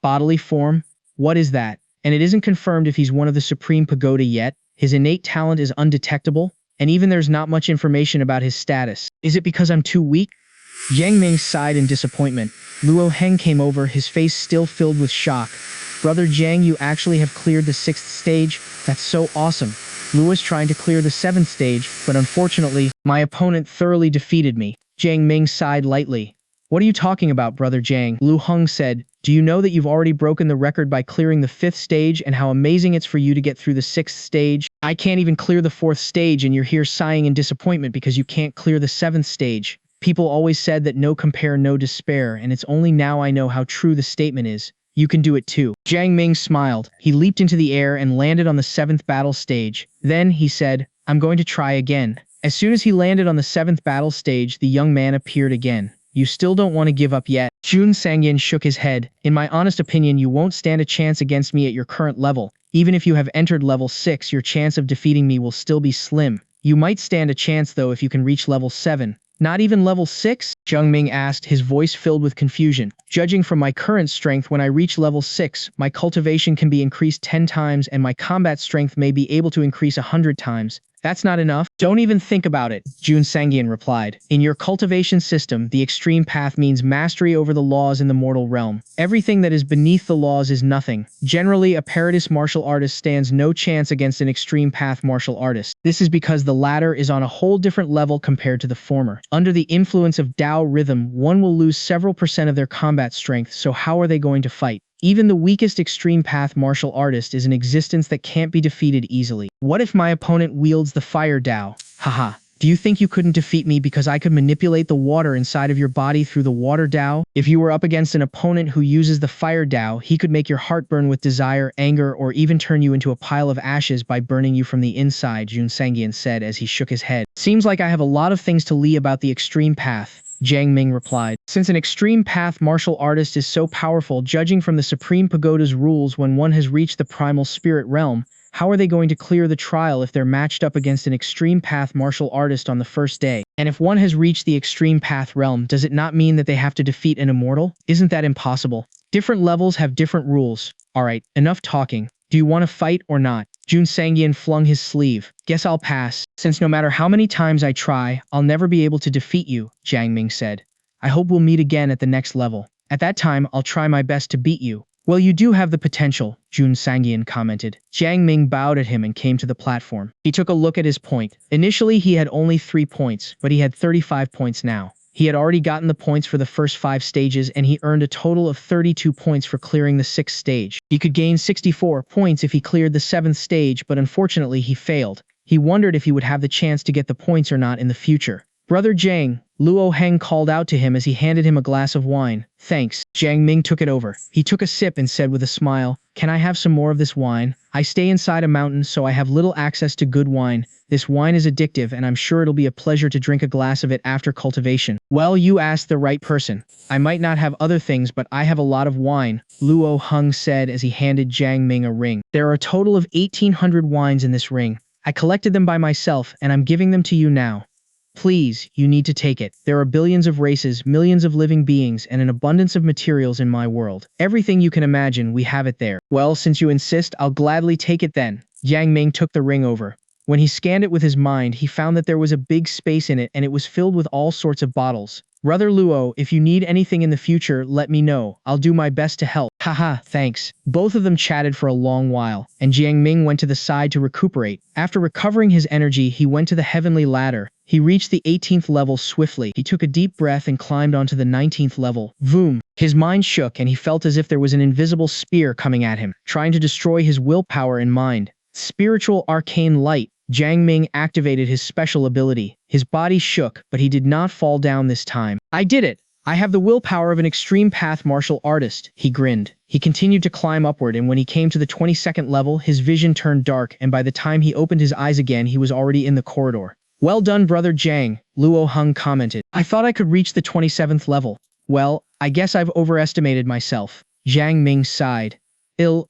Bodily form? What is that? And it isn't confirmed if he's one of the Supreme Pagoda yet. His innate talent is undetectable, and even there's not much information about his status. Is it because I'm too weak? Yang Ming sighed in disappointment. Luo Heng came over, his face still filled with shock. Brother Jiang, you actually have cleared the 6th stage? That's so awesome. Lu was trying to clear the 7th stage, but unfortunately, my opponent thoroughly defeated me. Jiang Ming sighed lightly. What are you talking about, Brother Jiang? Lu Heng said. Do you know that you've already broken the record by clearing the 5th stage and how amazing it's for you to get through the 6th stage? I can't even clear the 4th stage and you're here sighing in disappointment because you can't clear the 7th stage. People always said that no compare, no despair, and it's only now I know how true the statement is. You can do it too. Jiang Ming smiled. He leaped into the air and landed on the 7th battle stage. Then, he said, I'm going to try again. As soon as he landed on the 7th battle stage, the young man appeared again. You still don't want to give up yet? Jun Sangyin shook his head. In my honest opinion, you won't stand a chance against me at your current level. Even if you have entered level 6, your chance of defeating me will still be slim. You might stand a chance though if you can reach level 7. Not even level 6? Jiang Ming asked, his voice filled with confusion. Judging from my current strength, when I reach level 6, my cultivation can be increased 10 times and my combat strength may be able to increase 100 times. That's not enough? Don't even think about it, Jun Sangyin replied. In your cultivation system, the extreme path means mastery over the laws in the mortal realm. Everything that is beneath the laws is nothing. Generally, a paradise martial artist stands no chance against an extreme path martial artist. This is because the latter is on a whole different level compared to the former. Under the influence of Tao rhythm, one will lose several % of their combat strength, so how are they going to fight? Even the weakest extreme path martial artist is an existence that can't be defeated easily. What if my opponent wields the fire Tao? Haha. Do you think you couldn't defeat me because I could manipulate the water inside of your body through the water Tao? If you were up against an opponent who uses the fire Tao, he could make your heart burn with desire, anger, or even turn you into a pile of ashes by burning you from the inside, Jun Sangyin said as he shook his head. Seems like I have a lot of things to lee about the extreme path, Jiang Ming replied. Since an extreme path martial artist is so powerful, judging from the Supreme Pagoda's rules, when one has reached the primal spirit realm, how are they going to clear the trial if they're matched up against an extreme path martial artist on the first day? And if one has reached the extreme path realm, does it not mean that they have to defeat an immortal? Isn't that impossible? Different levels have different rules. Alright, enough talking. Do you want to fight or not? Jun Sangyin flung his sleeve. Guess I'll pass, since no matter how many times I try, I'll never be able to defeat you, Jiang Ming said. I hope we'll meet again at the next level. At that time, I'll try my best to beat you. Well, you do have the potential, Jun Sangyin commented. Jiang Ming bowed at him and came to the platform. He took a look at his point. Initially, he had only 3 points, but he had 35 points now. He had already gotten the points for the first 5 stages and he earned a total of 32 points for clearing the 6th stage. He could gain 64 points if he cleared the 7th stage, but unfortunately he failed. He wondered if he would have the chance to get the points or not in the future. Brother Jiang, Luo Heng called out to him as he handed him a glass of wine. Thanks. Jiang Ming took it over. He took a sip and said with a smile, "Can I have some more of this wine? I stay inside a mountain so I have little access to good wine. This wine is addictive and I'm sure it'll be a pleasure to drink a glass of it after cultivation." "Well, you asked the right person. I might not have other things but I have a lot of wine," Luo Heng said as he handed Jiang Ming a ring. "There are a total of 1,800 wines in this ring. I collected them by myself and I'm giving them to you now. Please, you need to take it. There are billions of races, millions of living beings, and an abundance of materials in my world. Everything you can imagine, we have it there." "Well, since you insist, I'll gladly take it then." Jiang Ming took the ring over. When he scanned it with his mind, he found that there was a big space in it and it was filled with all sorts of bottles. "Brother Luo, if you need anything in the future, let me know. I'll do my best to help." "Haha, thanks." Both of them chatted for a long while, and Jiang Ming went to the side to recuperate. After recovering his energy, he went to the heavenly ladder. He reached the 18th level swiftly. He took a deep breath and climbed onto the 19th level. Vroom! His mind shook and he felt as if there was an invisible spear coming at him, trying to destroy his willpower and mind. Spiritual arcane light. Jiang Ming activated his special ability. His body shook, but he did not fall down this time. "I did it! I have the willpower of an extreme path martial artist," he grinned. He continued to climb upward and when he came to the 22nd level, his vision turned dark and by the time he opened his eyes again, he was already in the corridor. "Well done, Brother Jiang," Luo Heng commented. "I thought I could reach the 27th level. Well, I guess I've overestimated myself." Jiang Ming sighed. Do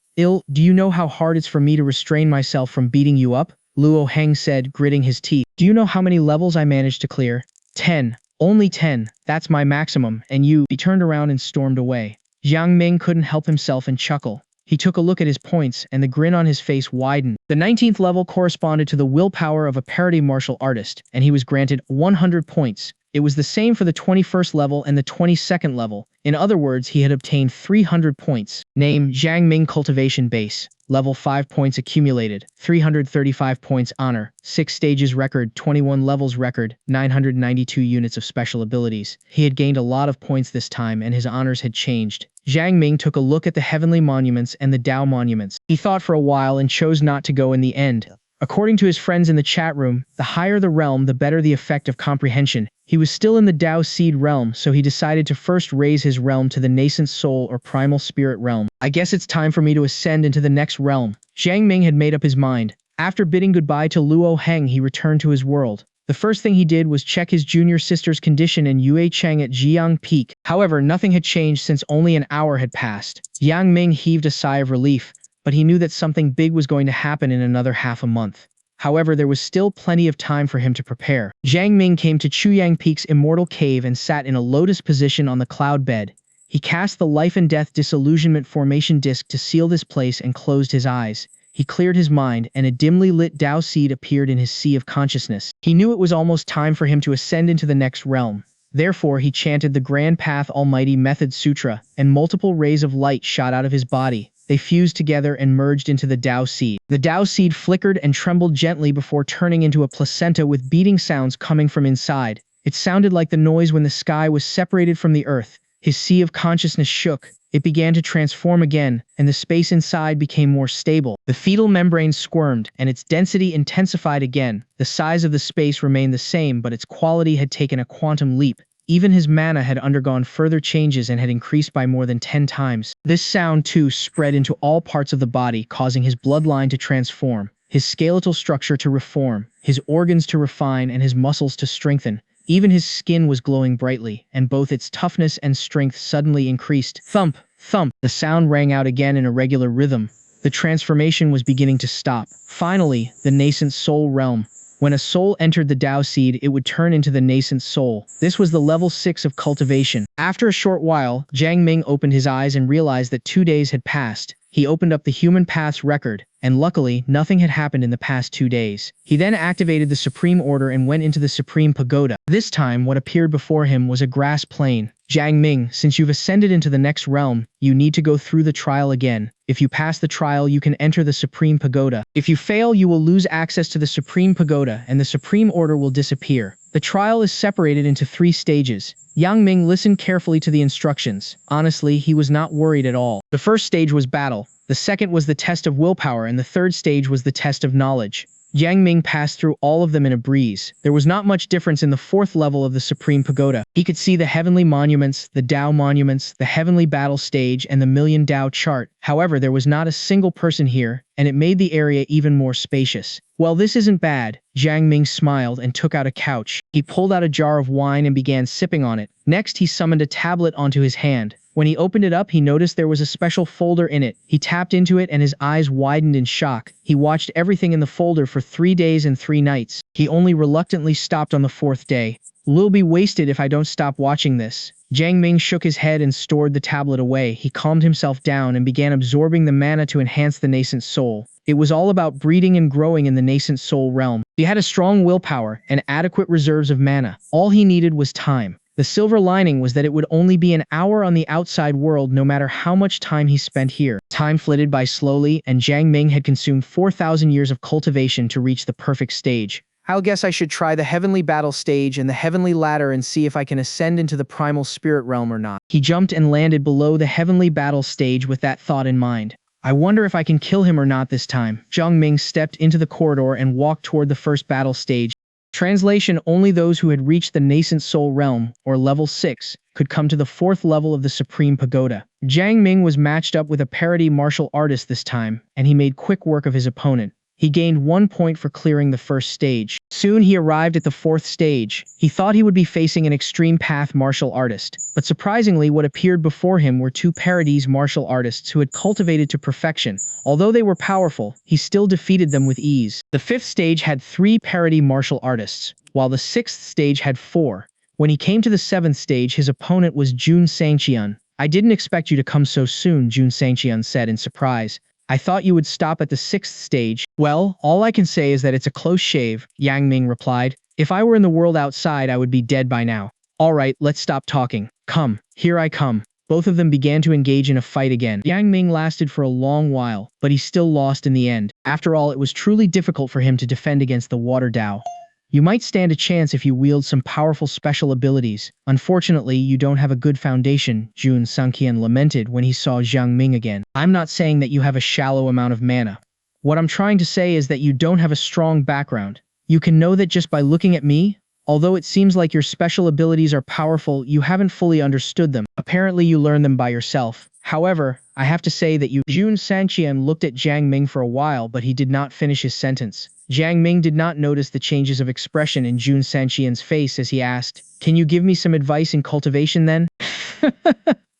you know how hard it's for me to restrain myself from beating you up?" Luo Heng said, gritting his teeth. "Do you know how many levels I managed to clear?" 10. "Only 10. That's my maximum, and you..." He turned around and stormed away. Jiang Ming couldn't help himself and chuckle. He took a look at his points, and the grin on his face widened. The 19th level corresponded to the willpower of a parody martial artist, and he was granted 100 points. It was the same for the 21st level and the 22nd level. In other words, he had obtained 300 points. Name: Jiang Ming Cultivation Base. Level 5 points accumulated. 335 points honor. 6 stages record. 21 levels record. 992 units of special abilities. He had gained a lot of points this time and his honors had changed. Jiang Ming took a look at the heavenly monuments and the Tao monuments. He thought for a while and chose not to go in the end. According to his friends in the chat room, the higher the realm, the better the effect of comprehension. He was still in the Tao Seed realm, so he decided to first raise his realm to the nascent soul or primal spirit realm. "I guess it's time for me to ascend into the next realm." Jiang Ming had made up his mind. After bidding goodbye to Luo Heng, he returned to his world. The first thing he did was check his junior sister's condition in Yue Cheng at Jiang Peak. However, nothing had changed since only an hour had passed. Jiang Ming heaved a sigh of relief, but he knew that something big was going to happen in another half a month. However, there was still plenty of time for him to prepare. Jiang Ming came to Chuyang Peak's immortal cave and sat in a lotus position on the cloud bed. He cast the life and death disillusionment formation disc to seal this place and closed his eyes. He cleared his mind, and a dimly lit Tao seed appeared in his sea of consciousness. He knew it was almost time for him to ascend into the next realm. Therefore, he chanted the Grand Path Almighty Method Sutra, and multiple rays of light shot out of his body. They fused together and merged into the Tao seed. The Tao seed flickered and trembled gently before turning into a placenta with beating sounds coming from inside. It sounded like the noise when the sky was separated from the earth. His sea of consciousness shook. It began to transform again, and the space inside became more stable. The fetal membrane squirmed, and its density intensified again. The size of the space remained the same, but its quality had taken a quantum leap. Even his mana had undergone further changes and had increased by more than 10 times. This sound, too, spread into all parts of the body, causing his bloodline to transform, his skeletal structure to reform, his organs to refine, and his muscles to strengthen. Even his skin was glowing brightly, and both its toughness and strength suddenly increased. Thump! Thump! The sound rang out again in a regular rhythm. The transformation was beginning to stop. Finally, the nascent soul realm. When a soul entered the Tao seed, it would turn into the nascent soul. This was the level 6 of cultivation. After a short while, Jiang Ming opened his eyes and realized that 2 days had passed. He opened up the human path's record, and luckily, nothing had happened in the past 2 days. He then activated the Supreme Order and went into the Supreme Pagoda. This time, what appeared before him was a grass plain. "Jiang Ming, since you've ascended into the next realm, you need to go through the trial again. If you pass the trial, you can enter the Supreme Pagoda. If you fail, you will lose access to the Supreme Pagoda, and the Supreme Order will disappear. The trial is separated into 3 stages." Jiang Ming listened carefully to the instructions. Honestly, he was not worried at all. The first stage was battle. The second was the test of willpower, and the third stage was the test of knowledge. Jiang Ming passed through all of them in a breeze. There was not much difference in the fourth level of the Supreme Pagoda. He could see the heavenly monuments, the Tao monuments, the heavenly battle stage, and the Million Tao chart. However, there was not a single person here, and it made the area even more spacious. Well, this isn't bad. Jiang Ming smiled and took out a couch. He pulled out a jar of wine and began sipping on it. Next, he summoned a tablet onto his hand. When he opened it up, he noticed there was a special folder in it. He tapped into it and his eyes widened in shock. He watched everything in the folder for 3 days and 3 nights. He only reluctantly stopped on the 4th day. "Will be wasted if I don't stop watching this." Jiang Ming shook his head and stored the tablet away. He calmed himself down and began absorbing the mana to enhance the nascent soul. It was all about breeding and growing in the nascent soul realm. He had a strong willpower and adequate reserves of mana. All he needed was time. The silver lining was that it would only be an hour on the outside world no matter how much time he spent here. Time flitted by slowly, and Jiang Ming had consumed 4,000 years of cultivation to reach the perfect stage. "I'll guess I should try the heavenly battle stage and the heavenly ladder and see if I can ascend into the primal spirit realm or not." He jumped and landed below the heavenly battle stage with that thought in mind. "I wonder if I can kill him or not this time." Jiang Ming stepped into the corridor and walked toward the first battle stage. Translation: only those who had reached the nascent soul realm, or level 6, could come to the 4th level of the Supreme Pagoda. Jiang Ming was matched up with a parody martial artist this time, and he made quick work of his opponent. He gained 1 point for clearing the first stage. Soon he arrived at the 4th stage. He thought he would be facing an extreme path martial artist, but surprisingly what appeared before him were 2 parodies martial artists who had cultivated to perfection. Although they were powerful, he still defeated them with ease. The 5th stage had 3 parody martial artists, while the 6th stage had 4. When he came to the 7th stage, his opponent was Jun Xianxian. "I didn't expect you to come so soon," Jun Xianxian said in surprise. "I thought you would stop at the 6th stage." "Well, all I can say is that it's a close shave," Jiang Ming replied. "If I were in the world outside, I would be dead by now." "All right, let's stop talking. Come, here I come." Both of them began to engage in a fight again. Jiang Ming lasted for a long while, but he still lost in the end. After all, it was truly difficult for him to defend against the Water Dao. "You might stand a chance if you wield some powerful special abilities. Unfortunately, you don't have a good foundation," Jun Xianxian lamented when he saw Jiang Ming again. "I'm not saying that you have a shallow amount of mana. What I'm trying to say is that you don't have a strong background. You can know that just by looking at me. Although it seems like your special abilities are powerful, you haven't fully understood them. Apparently you learned them by yourself. However, I have to say that you—" Jun Xianxian looked at Jiang Ming for a while, but he did not finish his sentence. Jiang Ming did not notice the changes of expression in Jun Xianxian's face as he asked, "Can you give me some advice in cultivation then?"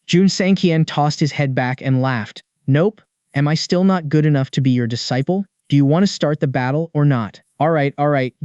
Jun Xianxian tossed his head back and laughed. "Nope. Am I still not good enough to be your disciple? Do you want to start the battle or not?" All right.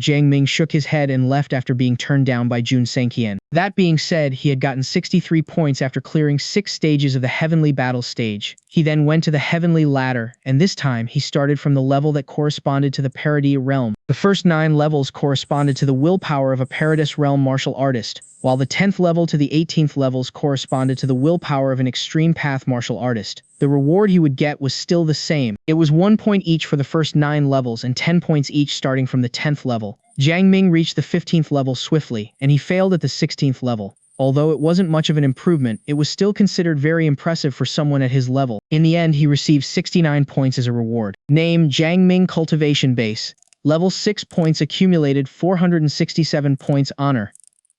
Jiang Ming shook his head and left after being turned down by Jun Xianxian. That being said, he had gotten 63 points after clearing 6 stages of the Heavenly Battle stage. He then went to the Heavenly Ladder, and this time he started from the level that corresponded to the Parody realm. The first 9 levels corresponded to the willpower of a Paradise realm martial artist, while the 10th level to the 18th levels corresponded to the willpower of an extreme path martial artist. The reward he would get was still the same. It was 1 point each for the first 9 levels and 10 points each starting from the 10th level. Jiang Ming reached the 15th level swiftly, and he failed at the 16th level. Although it wasn't much of an improvement, it was still considered very impressive for someone at his level. In the end, he received 69 points as a reward. Name: Jiang Ming Cultivation Base. Level 6 points accumulated, 467 points. Honor.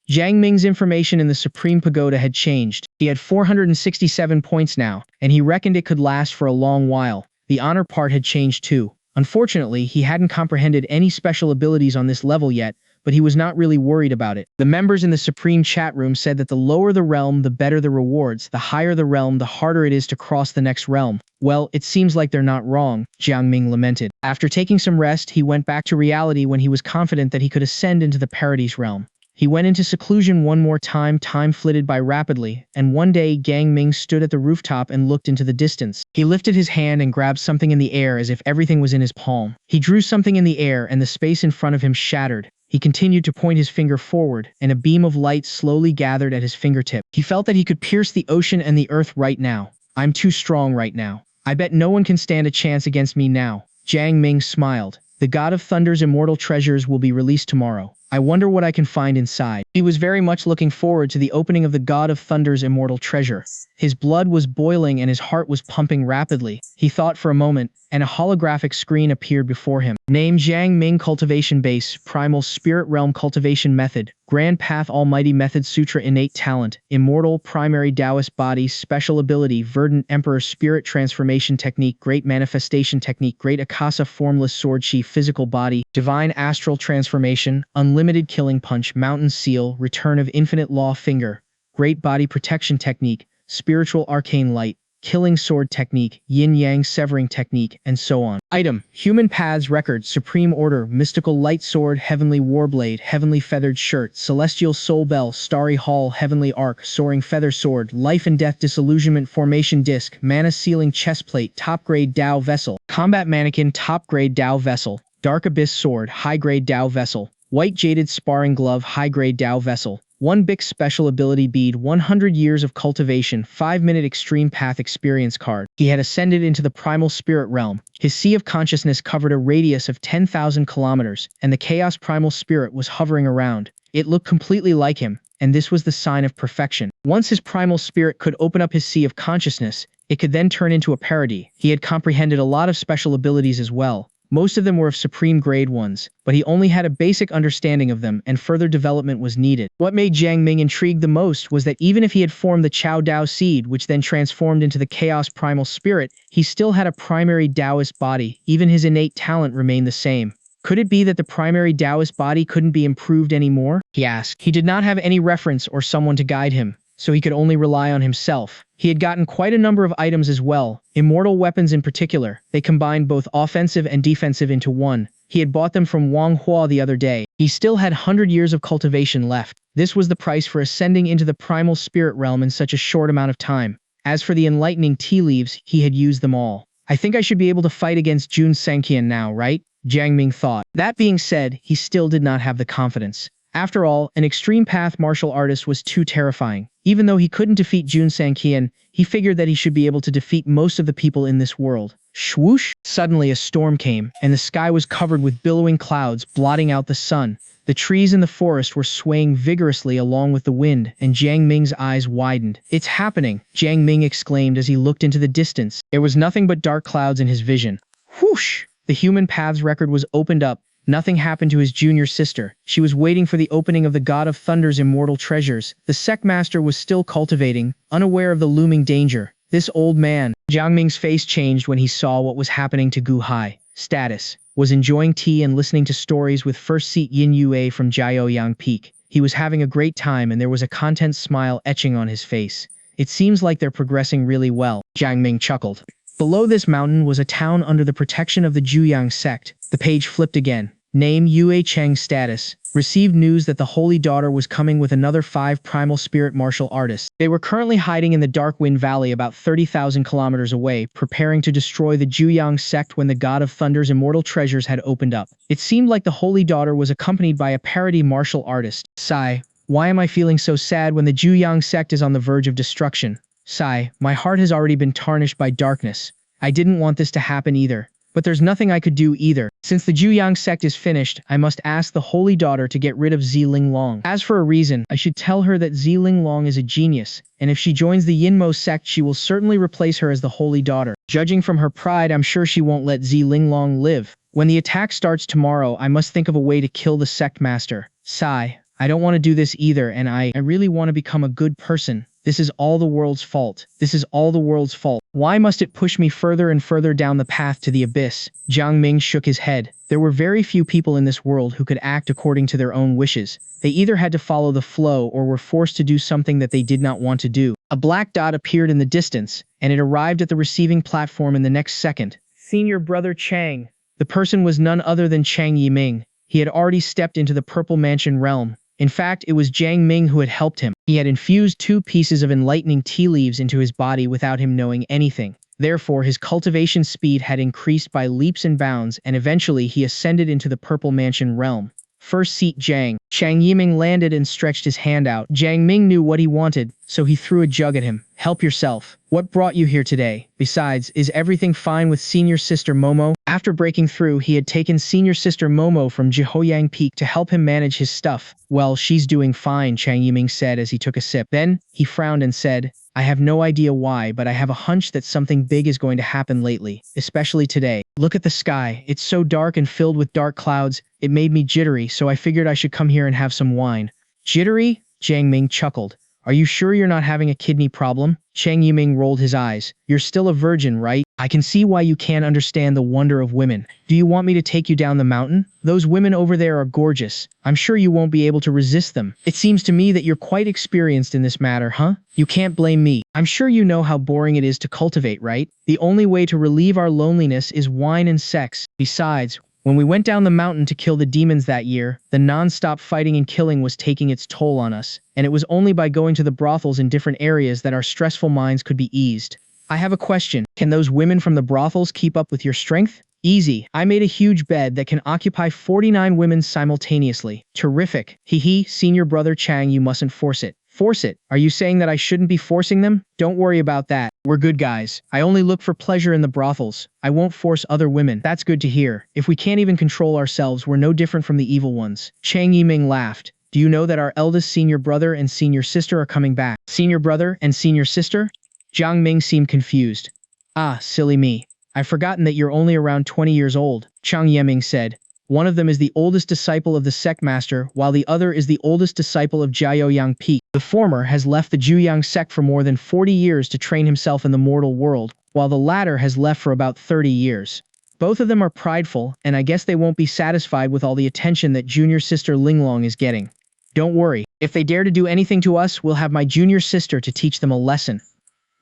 Jiang Ming's information in the Supreme Pagoda had changed. He had 467 points now, and he reckoned it could last for a long while. The honor part had changed too. Unfortunately, he hadn't comprehended any special abilities on this level yet, but he was not really worried about it. The members in the Supreme chat room said that the lower the realm, the better the rewards. The higher the realm, the harder it is to cross the next realm. Well, it seems like they're not wrong, Jiang Ming lamented. After taking some rest, he went back to reality when he was confident that he could ascend into the Paradise realm. He went into seclusion one more time. Time flitted by rapidly, and one day Jiang Ming stood at the rooftop and looked into the distance. He lifted his hand and grabbed something in the air as if everything was in his palm. He drew something in the air and the space in front of him shattered. He continued to point his finger forward, and a beam of light slowly gathered at his fingertip. He felt that he could pierce the ocean and the earth right now. "I'm too strong right now. I bet no one can stand a chance against me now." Jiang Ming smiled. "The God of Thunder's immortal treasures will be released tomorrow. I wonder what I can find inside." He was very much looking forward to the opening of the God of Thunder's immortal treasure. His blood was boiling and his heart was pumping rapidly. He thought for a moment, and a holographic screen appeared before him. Name: Jiang Ming Cultivation Base, Primal Spirit Realm Cultivation Method, Grand Path Almighty Method Sutra Innate Talent, Immortal Primary Taoist Body Special Ability Verdant Emperor Spirit Transformation Technique Great Manifestation Technique Great Akasa Formless Sword Chi Physical Body Divine Astral Transformation Unlimited Killing Punch Mountain Seal Return of Infinite Law Finger Great Body Protection Technique Spiritual Arcane Light Killing Sword Technique, Yin-Yang Severing Technique, and so on. Item: Human Paths Record, Supreme Order, Mystical Light Sword, Heavenly Warblade, Heavenly Feathered Shirt, Celestial Soul Bell, Starry Hall, Heavenly Arc, Soaring Feather Sword, Life and Death Disillusionment Formation Disc, Mana Sealing Chestplate, Top Grade Dao Vessel, Combat Mannequin, Top Grade Dao Vessel, Dark Abyss Sword, High Grade Dao Vessel, White Jaded Sparring Glove, High Grade Dao Vessel, 1 Bix Special Ability Bead 100 Years of Cultivation 5-minute Extreme Path Experience Card. He had ascended into the Primal Spirit Realm. His Sea of Consciousness covered a radius of 10,000 kilometers, and the Chaos Primal Spirit was hovering around. It looked completely like him, and this was the sign of perfection. Once his Primal Spirit could open up his Sea of Consciousness, it could then turn into a parody. He had comprehended a lot of special abilities as well. Most of them were of supreme grade ones, but he only had a basic understanding of them and further development was needed. What made Jiang Ming intrigued the most was that even if he had formed the Chao Dao seed, which then transformed into the Chaos Primal Spirit, he still had a primary Taoist body. Even his innate talent remained the same. Could it be that the primary Taoist body couldn't be improved anymore? He asked. He did not have any reference or someone to guide him, so he could only rely on himself. He had gotten quite a number of items as well, immortal weapons in particular. They combined both offensive and defensive into one. He had bought them from Wang Hua the other day. He still had 100 years of cultivation left. This was the price for ascending into the primal spirit realm in such a short amount of time. As for the enlightening tea leaves, he had used them all. I think I should be able to fight against Jun Sanqian now, right? Jiang Ming thought. That being said, he still did not have the confidence. After all, an extreme path martial artist was too terrifying. Even though he couldn't defeat Jun Sanqian, he figured that he should be able to defeat most of the people in this world. Swoosh! Suddenly a storm came, and the sky was covered with billowing clouds, blotting out the sun. The trees in the forest were swaying vigorously along with the wind, and Jiang Ming's eyes widened. It's happening! Jiang Ming exclaimed as he looked into the distance. There was nothing but dark clouds in his vision. Whoosh! The human paths record was opened up. Nothing happened to his junior sister. She was waiting for the opening of the God of Thunder's immortal treasures. The sect master was still cultivating, unaware of the looming danger. This old man. Jiang Ming's face changed when he saw what was happening to Gu Hai. Status. Was enjoying tea and listening to stories with first seat Yin Yue from Jiaoyang Peak. He was having a great time and there was a content smile etching on his face. It seems like they're progressing really well. Jiang Ming chuckled. Below this mountain was a town under the protection of the Juyang sect. The page flipped again. Name: Yue Cheng. Status. Received news that the Holy Daughter was coming with another 5 primal spirit martial artists. They were currently hiding in the Dark Wind Valley about 30,000 kilometers away, preparing to destroy the Juyang sect when the God of Thunder's immortal treasures had opened up. It seemed like the Holy Daughter was accompanied by a parody martial artist. Sigh. Why am I feeling so sad when the Juyang sect is on the verge of destruction? Sigh. My heart has already been tarnished by darkness. I didn't want this to happen either. But there's nothing I could do either. Since the Juyang sect is finished, I must ask the Holy Daughter to get rid of Zi Long. As for a reason, I should tell her that Zi Long is a genius, and if she joins the Yinmo sect she will certainly replace her as the Holy Daughter. Judging from her pride, I'm sure she won't let Zi Long live. When the attack starts tomorrow, I must think of a way to kill the sect master. Sigh. I don't want to do this either, and I really want to become a good person. This is all the world's fault. This is all the world's fault. Why must it push me further and further down the path to the abyss? Jiang Ming shook his head. There were very few people in this world who could act according to their own wishes. They either had to follow the flow or were forced to do something that they did not want to do. A black dot appeared in the distance, and it arrived at the receiving platform in the next second. Senior Brother Chang. The person was none other than Chang Yiming. He had already stepped into the Purple Mansion realm. In fact, it was Jiang Ming who had helped him. He had infused 2 pieces of enlightening tea leaves into his body without him knowing anything. Therefore, his cultivation speed had increased by leaps and bounds, and eventually he ascended into the Purple Mansion realm. First seat Jiang. Chang Yiming landed and stretched his hand out. Jiang Ming knew what he wanted. so he threw a jug at him. Help yourself. What brought you here today? Besides, is everything fine with senior sister Momo? After breaking through, he had taken senior sister Momo from Jihoyang Peak to help him manage his stuff. Well, she's doing fine, Chang Yiming said as he took a sip. Then, he frowned and said, I have no idea why, but I have a hunch that something big is going to happen lately, especially today. Look at the sky. It's so dark and filled with dark clouds, it made me jittery, so I figured I should come here and have some wine. Jittery? Jiang Ming chuckled. Are you sure you're not having a kidney problem? Chang Yiming rolled his eyes. You're still a virgin, right? I can see why you can't understand the wonder of women. Do you want me to take you down the mountain? Those women over there are gorgeous. I'm sure you won't be able to resist them. It seems to me that you're quite experienced in this matter, huh? You can't blame me. I'm sure you know how boring it is to cultivate, right? The only way to relieve our loneliness is wine and sex. Besides, when we went down the mountain to kill the demons that year, the non-stop fighting and killing was taking its toll on us, and it was only by going to the brothels in different areas that our stressful minds could be eased. I have a question. Can those women from the brothels keep up with your strength? Easy. I made a huge bed that can occupy 49 women simultaneously. Terrific. Hee, senior brother Chang, you mustn't force it. Force it? Are you saying that I shouldn't be forcing them? Don't worry about that. We're good guys. I only look for pleasure in the brothels. I won't force other women. That's good to hear. If we can't even control ourselves, we're no different from the evil ones. Chang Yiming laughed. Do you know that our eldest senior brother and senior sister are coming back? Senior brother and senior sister? Jiang Ming seemed confused. Ah, silly me. I've forgotten that you're only around 20 years old, Chang Yiming said. One of them is the oldest disciple of the sect master, while the other is the oldest disciple of Jiaoyang Peak. The former has left the Juyang sect for more than 40 years to train himself in the mortal world, while the latter has left for about 30 years. Both of them are prideful, and I guess they won't be satisfied with all the attention that junior sister Linglong is getting. Don't worry, if they dare to do anything to us, we'll have my junior sister to teach them a lesson.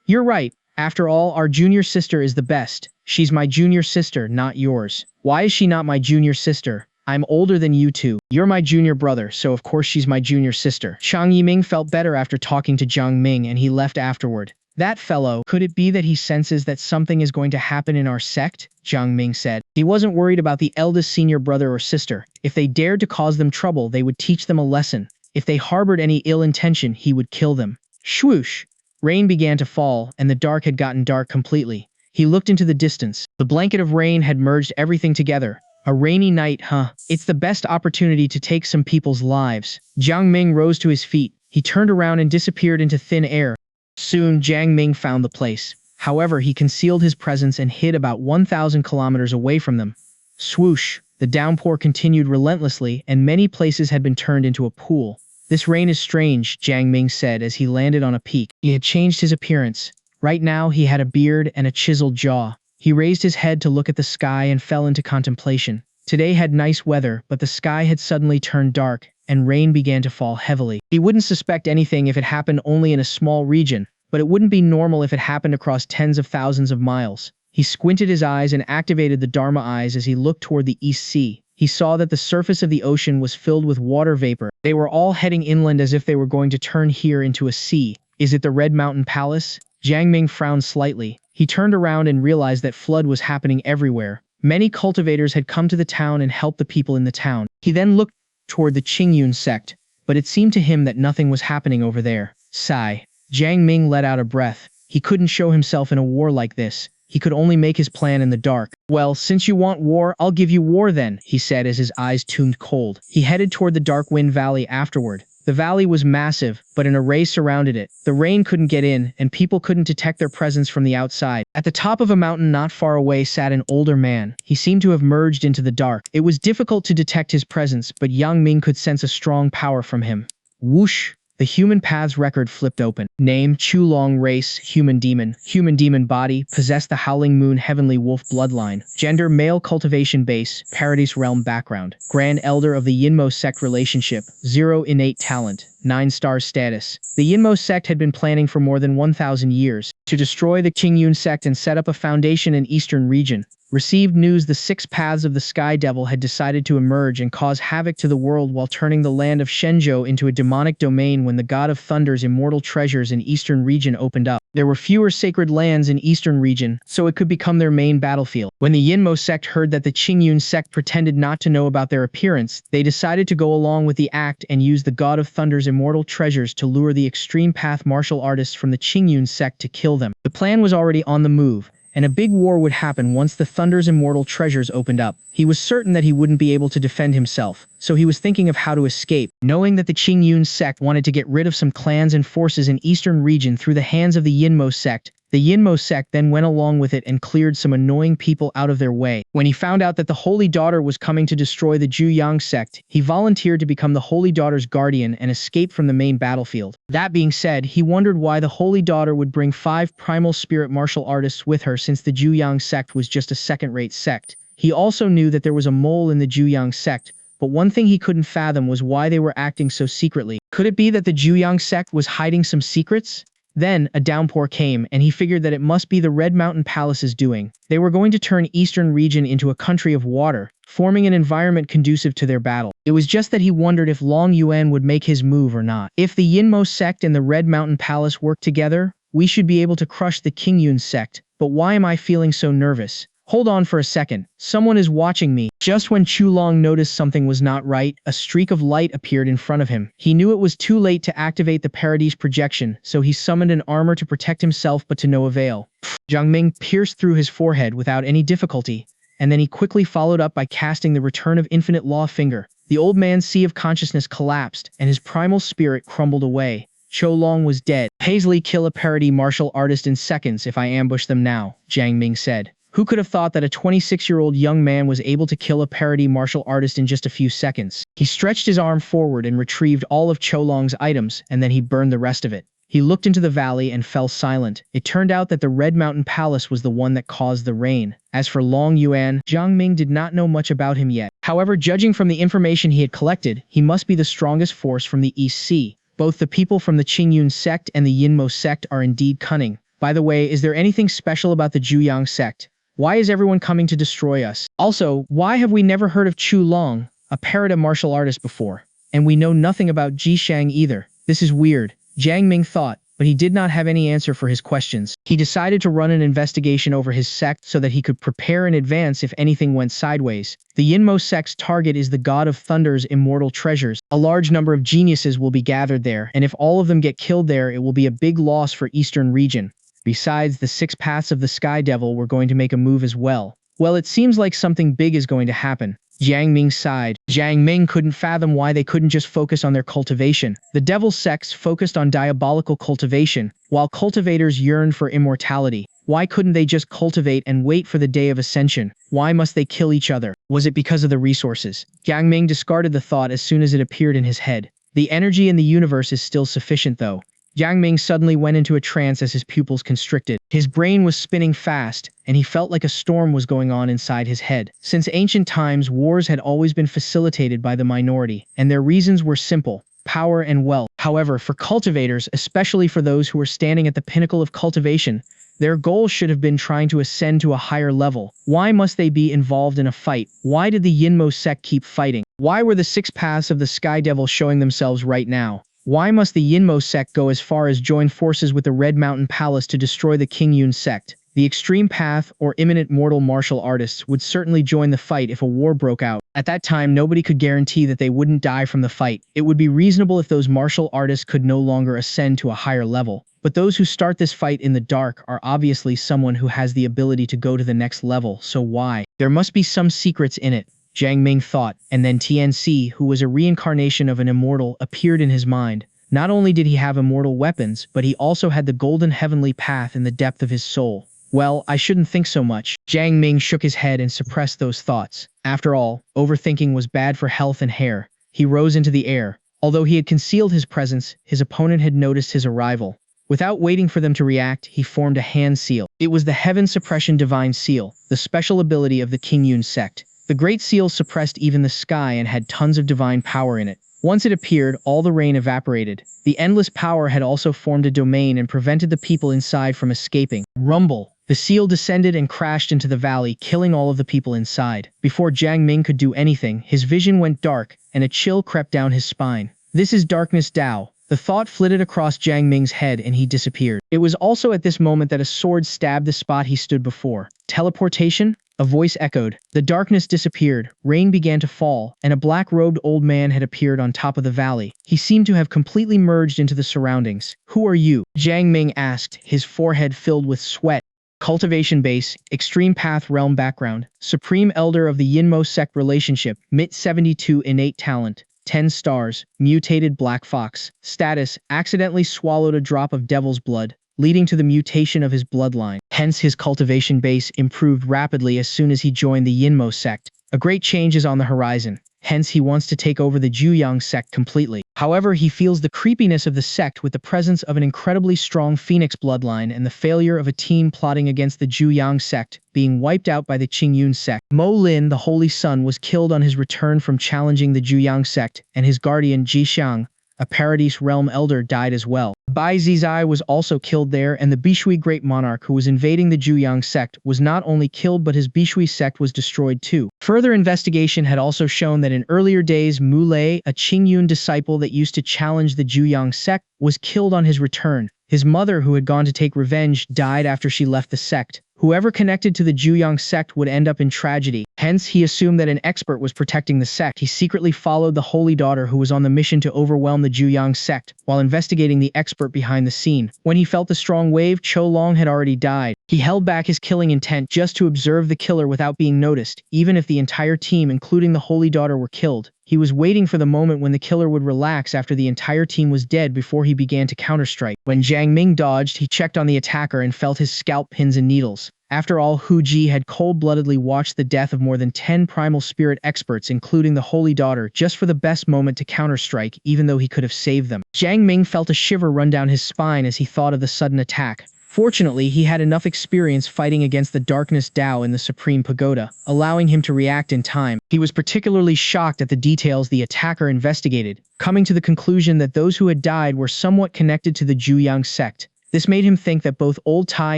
You're right. After all, our junior sister is the best. She's my junior sister, not yours. Why is she not my junior sister? I'm older than you two. You're my junior brother, so of course she's my junior sister. Chang Yiming felt better after talking to Jiang Ming and he left afterward. That fellow, could it be that he senses that something is going to happen in our sect? Jiang Ming said. He wasn't worried about the eldest senior brother or sister. If they dared to cause them trouble, they would teach them a lesson. If they harbored any ill intention, he would kill them. Swoosh! Rain began to fall, and the dark had gotten dark completely. He looked into the distance. The blanket of rain had merged everything together. A rainy night, huh? It's the best opportunity to take some people's lives. Jiang Ming rose to his feet. He turned around and disappeared into thin air. Soon, Jiang Ming found the place. However, he concealed his presence and hid about 1,000 kilometers away from them. Swoosh! The downpour continued relentlessly, and many places had been turned into a pool. This rain is strange, Jiang Ming said as he landed on a peak. He had changed his appearance. Right now, he had a beard and a chiseled jaw. He raised his head to look at the sky and fell into contemplation. Today had nice weather, but the sky had suddenly turned dark, and rain began to fall heavily. He wouldn't suspect anything if it happened only in a small region, but it wouldn't be normal if it happened across tens of thousands of miles. He squinted his eyes and activated the Dharma eyes as he looked toward the East Sea. He saw that the surface of the ocean was filled with water vapor. They were all heading inland as if they were going to turn here into a sea. Is it the Red Mountain Palace? Jiang Ming frowned slightly. He turned around and realized that flood was happening everywhere. Many cultivators had come to the town and helped the people in the town. He then looked toward the Qingyun sect, but it seemed to him that nothing was happening over there. Sigh. Jiang Ming let out a breath. He couldn't show himself in a war like this. He could only make his plan in the dark. Well, since you want war, I'll give you war then, he said as his eyes turned cold. He headed toward the Dark Wind Valley afterward. The valley was massive, but an array surrounded it. The rain couldn't get in, and people couldn't detect their presence from the outside. At the top of a mountain not far away sat an older man. He seemed to have merged into the dark. It was difficult to detect his presence, but Yang Ming could sense a strong power from him. Whoosh! The human paths record flipped open. Name, Chulong race, human demon body, possess the Howling Moon heavenly wolf bloodline. Gender, male cultivation base, Paradise realm background. Grand elder of the Yinmo sect relationship, 0 innate talent, 9-star status. The Yinmo sect had been planning for more than 1,000 years to destroy the Qingyun sect and set up a foundation in eastern region. Received news the 6 paths of the Sky Devil had decided to emerge and cause havoc to the world while turning the land of Shenzhou into a demonic domain when the God of Thunder's immortal treasures in eastern region opened up. There were fewer sacred lands in eastern region, so it could become their main battlefield. When the Yinmo sect heard that the Qingyun sect pretended not to know about their appearance, they decided to go along with the act and use the God of Thunder's immortal treasures to lure the extreme path martial artists from the Qingyun sect to kill them. The plan was already on the move, and a big war would happen once the Thunder's immortal treasures opened up. He was certain that he wouldn't be able to defend himself, so he was thinking of how to escape. Knowing that the Qingyun sect wanted to get rid of some clans and forces in eastern region through the hands of the Yinmo sect, the Yinmo sect then went along with it and cleared some annoying people out of their way. When he found out that the Holy Daughter was coming to destroy the Zhuyang sect, he volunteered to become the Holy Daughter's guardian and escape from the main battlefield. That being said, he wondered why the Holy Daughter would bring 5 primal spirit martial artists with her since the Zhuyang sect was just a second-rate sect. He also knew that there was a mole in the Zhuyang sect, but one thing he couldn't fathom was why they were acting so secretly. Could it be that the Zhuyang sect was hiding some secrets? Then, a downpour came, and he figured that it must be the Red Mountain Palace's doing. They were going to turn Eastern region into a country of water, forming an environment conducive to their battle. It was just that he wondered if Long Yuan would make his move or not. If the Yinmo sect and the Red Mountain Palace work together, we should be able to crush the Qingyun sect. But why am I feeling so nervous? Hold on for a second. Someone is watching me. Just when Chulong noticed something was not right, a streak of light appeared in front of him. He knew it was too late to activate the Paradise projection, so he summoned an armor to protect himself, but to no avail. Jiang Ming pierced through his forehead without any difficulty, and then he quickly followed up by casting the Return of Infinite Law finger. The old man's sea of consciousness collapsed, and his primal spirit crumbled away. Chulong was dead. Paisley kill a parody martial artist in seconds if I ambush them now, Jiang Ming said. Who could have thought that a 26-year-old young man was able to kill a parody martial artist in just a few seconds? He stretched his arm forward and retrieved all of Cholong's items, and then he burned the rest of it. He looked into the valley and fell silent. It turned out that the Red Mountain Palace was the one that caused the rain. As for Long Yuan, Jiang Ming did not know much about him yet. However, judging from the information he had collected, he must be the strongest force from the East Sea. Both the people from the Qingyun sect and the Yinmo sect are indeed cunning. By the way, is there anything special about the Zhuyang sect? Why is everyone coming to destroy us? Also, why have we never heard of Chu Long, a parada martial artist before? And we know nothing about Ji Shang either. This is weird, Jiang Ming thought, but he did not have any answer for his questions. He decided to run an investigation over his sect so that he could prepare in advance if anything went sideways. The Yinmo sect's target is the God of Thunder's immortal treasures. A large number of geniuses will be gathered there, and if all of them get killed there, it will be a big loss for Eastern region. Besides, the 6 paths of the Sky Devil were going to make a move as well. Well, it seems like something big is going to happen. Jiang Ming sighed. Jiang Ming couldn't fathom why they couldn't just focus on their cultivation. The Devil sects focused on diabolical cultivation, while cultivators yearned for immortality. Why couldn't they just cultivate and wait for the day of ascension? Why must they kill each other? Was it because of the resources? Jiang Ming discarded the thought as soon as it appeared in his head. The energy in the universe is still sufficient though. Jiang Ming suddenly went into a trance as his pupils constricted. His brain was spinning fast, and he felt like a storm was going on inside his head. Since ancient times, wars had always been facilitated by the minority, and their reasons were simple: power and wealth. However, for cultivators, especially for those who were standing at the pinnacle of cultivation, their goal should have been trying to ascend to a higher level. Why must they be involved in a fight? Why did the Yinmo sect keep fighting? Why were the 6 paths of the Sky Devil showing themselves right now? Why must the Yinmo sect go as far as join forces with the Red Mountain Palace to destroy the Qingyun sect? The Extreme Path or Imminent Mortal martial artists would certainly join the fight if a war broke out. At that time, nobody could guarantee that they wouldn't die from the fight. It would be reasonable if those martial artists could no longer ascend to a higher level. But those who start this fight in the dark are obviously someone who has the ability to go to the next level, so why? There must be some secrets in it, Jiang Ming thought, and then TNC, who was a reincarnation of an immortal, appeared in his mind. Not only did he have immortal weapons, but he also had the golden heavenly path in the depth of his soul. Well, I shouldn't think so much. Jiang Ming shook his head and suppressed those thoughts. After all, overthinking was bad for health and hair. He rose into the air. Although he had concealed his presence, his opponent had noticed his arrival. Without waiting for them to react, he formed a hand seal. It was the Heaven Suppression Divine Seal, the special ability of the Qingyun sect. The Great Seal suppressed even the sky and had tons of divine power in it. Once it appeared, all the rain evaporated. The endless power had also formed a domain and prevented the people inside from escaping. Rumble! The seal descended and crashed into the valley, killing all of the people inside. Before Jiang Ming could do anything, his vision went dark, and a chill crept down his spine. This is Darkness Dao. The thought flitted across Jiang Ming's head and he disappeared. It was also at this moment that a sword stabbed the spot he stood before. Teleportation? A voice echoed. The darkness disappeared, rain began to fall, and a black-robed old man had appeared on top of the valley. He seemed to have completely merged into the surroundings. Who are you? Jiang Ming asked, his forehead filled with sweat. Cultivation base, extreme path realm background, supreme elder of the Yinmo sect relationship, MIT 72 innate talent, 10 stars, mutated black fox, status, accidentally swallowed a drop of devil's blood, leading to the mutation of his bloodline. Hence his cultivation base improved rapidly as soon as he joined the Yinmo sect. A great change is on the horizon. Hence he wants to take over the Juyang sect completely. However, he feels the creepiness of the sect with the presence of an incredibly strong Phoenix bloodline and the failure of a team plotting against the Juyang sect being wiped out by the Qingyun sect. Mo Lin, the Holy Sun, was killed on his return from challenging the Juyang sect, and his guardian Ji Xiang, a Paradise Realm elder, died as well. Bai Zizai was also killed there, and the Bishui Great Monarch who was invading the Juyang sect was not only killed but his Bishui sect was destroyed too. Further investigation had also shown that in earlier days Mu Lei, a Qingyun disciple that used to challenge the Juyang sect, was killed on his return. His mother, who had gone to take revenge, died after she left the sect. Whoever connected to the Juyang sect would end up in tragedy. Hence, he assumed that an expert was protecting the sect. He secretly followed the Holy Daughter who was on the mission to overwhelm the Juyang sect, while investigating the expert behind the scene. When he felt the strong wave, Cho Long had already died. He held back his killing intent just to observe the killer without being noticed, even if the entire team, including the Holy Daughter, were killed. He was waiting for the moment when the killer would relax after the entire team was dead before he began to counterstrike. When Jiang Ming dodged, he checked on the attacker and felt his scalp pins and needles. After all, Hu Ji had cold-bloodedly watched the death of more than 10 primal spirit experts, including the Holy Daughter, just for the best moment to counterstrike, even though he could have saved them. Jiang Ming felt a shiver run down his spine as he thought of the sudden attack. Fortunately, he had enough experience fighting against the Darkness Dao in the Supreme Pagoda, allowing him to react in time. He was particularly shocked at the details the attacker investigated, coming to the conclusion that those who had died were somewhat connected to the Juyang sect. This made him think that both Old Tai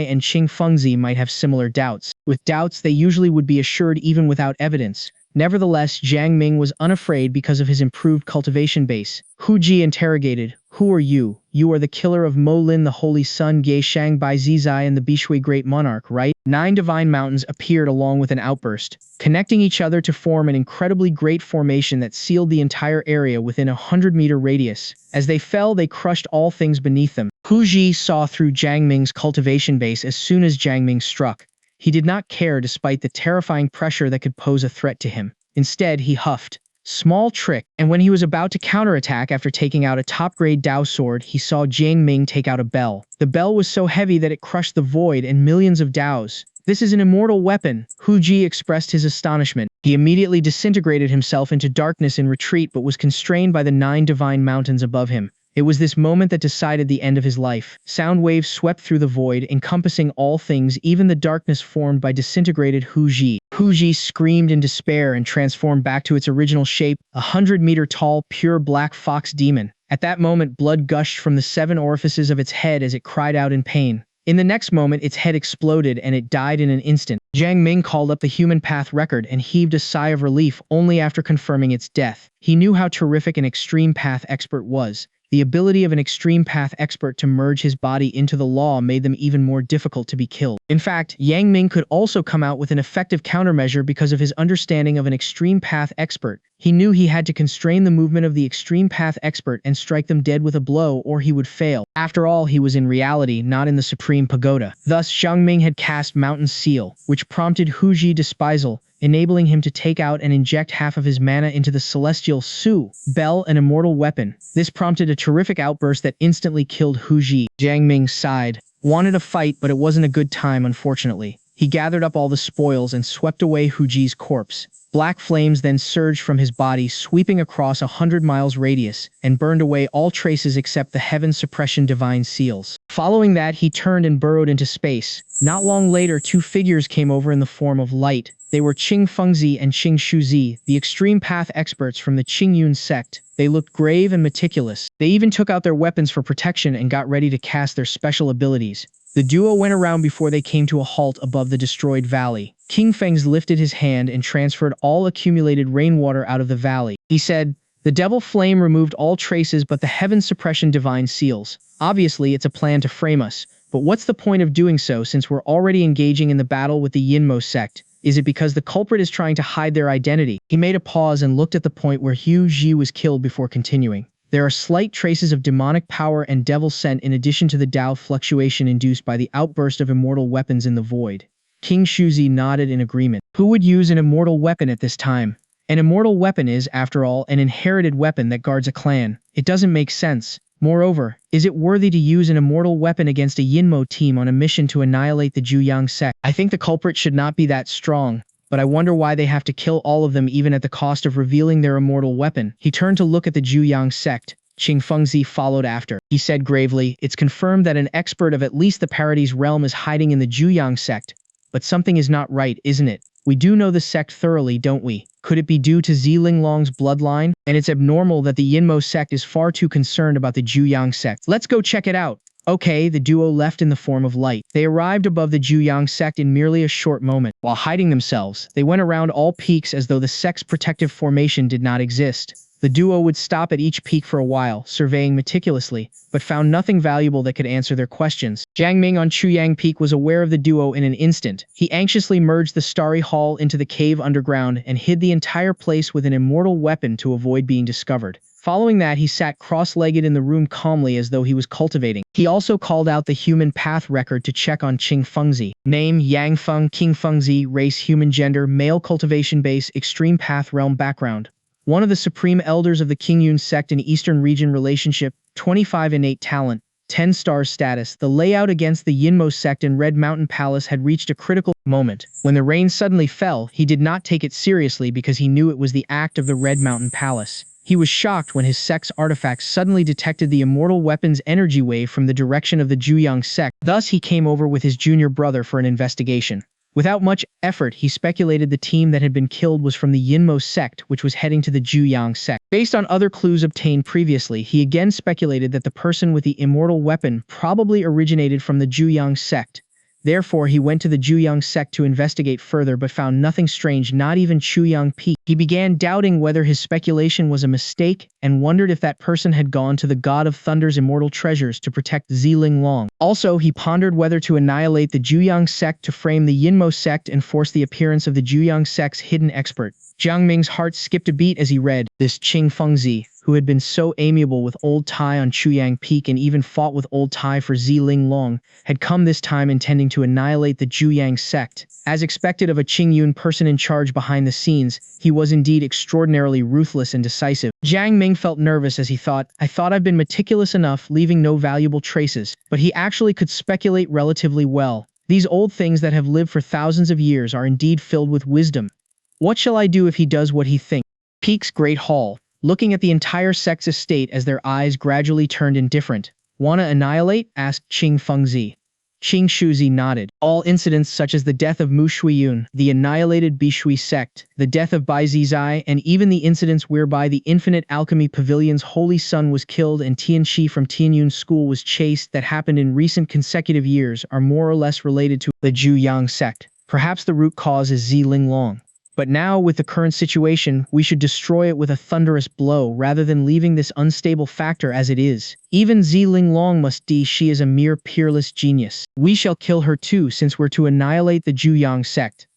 and Qing Fengzi might have similar doubts. With doubts, they usually would be assured even without evidence. Nevertheless, Jiang Ming was unafraid because of his improved cultivation base. Hu Ji interrogated, "Who are you? You are the killer of Mo Lin, the Holy Sun, Ge Shang Bai Zizai, and the Bishui Great Monarch, right?" 9 divine mountains appeared along with an outburst, connecting each other to form an incredibly great formation that sealed the entire area within a 100-meter radius. As they fell, they crushed all things beneath them. Hu Ji saw through Jiang Ming's cultivation base as soon as Jiang Ming struck. He did not care despite the terrifying pressure that could pose a threat to him. Instead, he huffed. Small trick, and when he was about to counterattack after taking out a top-grade Dao sword, he saw Jiang Ming take out a bell. The bell was so heavy that it crushed the void and millions of Daos. "This is an immortal weapon," Hu Ji expressed his astonishment. He immediately disintegrated himself into darkness in retreat but was constrained by the 9 divine mountains above him. It was this moment that decided the end of his life. Sound waves swept through the void, encompassing all things, even the darkness formed by disintegrated Hu Ji. Hu Ji screamed in despair and transformed back to its original shape, a 100-meter-tall, pure black fox demon. At that moment, blood gushed from the 7 orifices of its head as it cried out in pain. In the next moment, its head exploded and it died in an instant. Jiang Ming called up the human path record and heaved a sigh of relief only after confirming its death. He knew how terrific an extreme path expert was. The ability of an extreme path expert to merge his body into the law made them even more difficult to be killed. In fact, Yang Ming could also come out with an effective countermeasure because of his understanding of an extreme path expert. He knew he had to constrain the movement of the extreme path expert and strike them dead with a blow or he would fail. After all, he was in reality not in the Supreme Pagoda. Thus, Xiang Ming had cast Mountain Seal, which prompted Hu Ji disposal, enabling him to take out and inject half of his mana into the Celestial Su, Bell, an immortal weapon. This prompted a terrific outburst that instantly killed Hu Ji. Jiang Ming sighed. Wanted a fight, but it wasn't a good time, unfortunately. He gathered up all the spoils and swept away Hu Ji's corpse. Black flames then surged from his body, sweeping across a 100 miles radius, and burned away all traces except the Heaven Suppression Divine Seals. Following that, he turned and burrowed into space. Not long later, 2 figures came over in the form of light. They were Qing Fengzi and Qing Shuzi, the extreme path experts from the Qingyun sect. They looked grave and meticulous. They even took out their weapons for protection and got ready to cast their special abilities. The duo went around before they came to a halt above the destroyed valley. King Feng's lifted his hand and transferred all accumulated rainwater out of the valley. He said, "The Devil Flame removed all traces but the Heaven Suppression Divine Seals. Obviously, it's a plan to frame us. But what's the point of doing so since we're already engaging in the battle with the Yinmo sect? Is it because the culprit is trying to hide their identity? He made a pause and looked at the point where Hu Ji was killed before continuing. There are slight traces of demonic power and devil scent in addition to the Tao fluctuation induced by the outburst of immortal weapons in the void. King Shuzi nodded in agreement. Who would use an immortal weapon at this time? An immortal weapon is, after all, an inherited weapon that guards a clan. It doesn't make sense. Moreover, is it worthy to use an immortal weapon against a Yinmo team on a mission to annihilate the Zhuyang sect? I think the culprit should not be that strong, but I wonder why they have to kill all of them even at the cost of revealing their immortal weapon. He turned to look at the Zhuyang sect. Qing Fengzi followed after. He said gravely, it's confirmed that an expert of at least the Parodies realm is hiding in the Zhuyang sect. But something is not right, isn't it? We do know the sect thoroughly, don't we? Could it be due to Zilonglong's bloodline? And it's abnormal that the Yinmo sect is far too concerned about the Zhuyang sect. Let's go check it out. Okay, the duo left in the form of light. They arrived above the Zhuyang sect in merely a short moment. While hiding themselves, they went around all peaks as though the sect's protective formation did not exist. The duo would stop at each peak for a while, surveying meticulously, but found nothing valuable that could answer their questions. Jiang Ming on Chuyang Peak was aware of the duo in an instant. He anxiously merged the starry hall into the cave underground and hid the entire place with an immortal weapon to avoid being discovered. Following that, he sat cross-legged in the room calmly as though he was cultivating. He also called out the human path record to check on Qing Fengzi. Name, Yang Feng, King Fengzi, race, human gender, male cultivation base, extreme path realm background. One of the supreme elders of the Qingyun sect in Eastern region relationship, 25 innate talent, 10 stars status. The layout against the Yinmo sect in Red Mountain Palace had reached a critical moment. When the rain suddenly fell, he did not take it seriously because he knew it was the act of the Red Mountain Palace. He was shocked when his sect's artifacts suddenly detected the immortal weapon's energy wave from the direction of the Zhuyang sect. Thus, he came over with his junior brother for an investigation. Without much effort, he speculated the team that had been killed was from the Yinmo sect, which was heading to the Zhuyang sect. Based on other clues obtained previously, he again speculated that the person with the immortal weapon probably originated from the Zhuyang sect. Therefore, he went to the Zhuyang sect to investigate further but found nothing strange, not even Chuyang Peak. He began doubting whether his speculation was a mistake and wondered if that person had gone to the God of Thunder's immortal treasures to protect Zilonglong. Also, he pondered whether to annihilate the Zhuyang sect to frame the Yinmo sect and force the appearance of the Zhuyang sect's hidden expert. Jiang Ming's heart skipped a beat as he read, this Qing Fengzi, who had been so amiable with Old Tai on Chuyang Peak and even fought with Old Tai for Zilonglong, had come this time intending to annihilate the Zhuyang sect. As expected of a Qingyun person in charge behind the scenes, he was indeed extraordinarily ruthless and decisive. Jiang Ming felt nervous as he thought, I thought I've been meticulous enough, leaving no valuable traces, but he actually could speculate relatively well. These old things that have lived for thousands of years are indeed filled with wisdom. What shall I do if he does what he thinks? Peak's Great Hall. Looking at the entire sect's estate as their eyes gradually turned indifferent. Wanna annihilate? Asked Qing Fengzi. Qing Shuzi nodded. All incidents such as the death of Mu Shuiyun, the annihilated Bishui sect, the death of Bai Zizai, and even the incidents whereby the Infinite Alchemy Pavilion's holy son was killed and Tianxi from Tianyun School was chased that happened in recent consecutive years are more or less related to the Zhuyang sect. Perhaps the root cause is Zilonglong. But now, with the current situation, we should destroy it with a thunderous blow rather than leaving this unstable factor as it is. Even Zilonglong must die, she is a mere peerless genius. We shall kill her too since we're to annihilate the Zhuyang sect.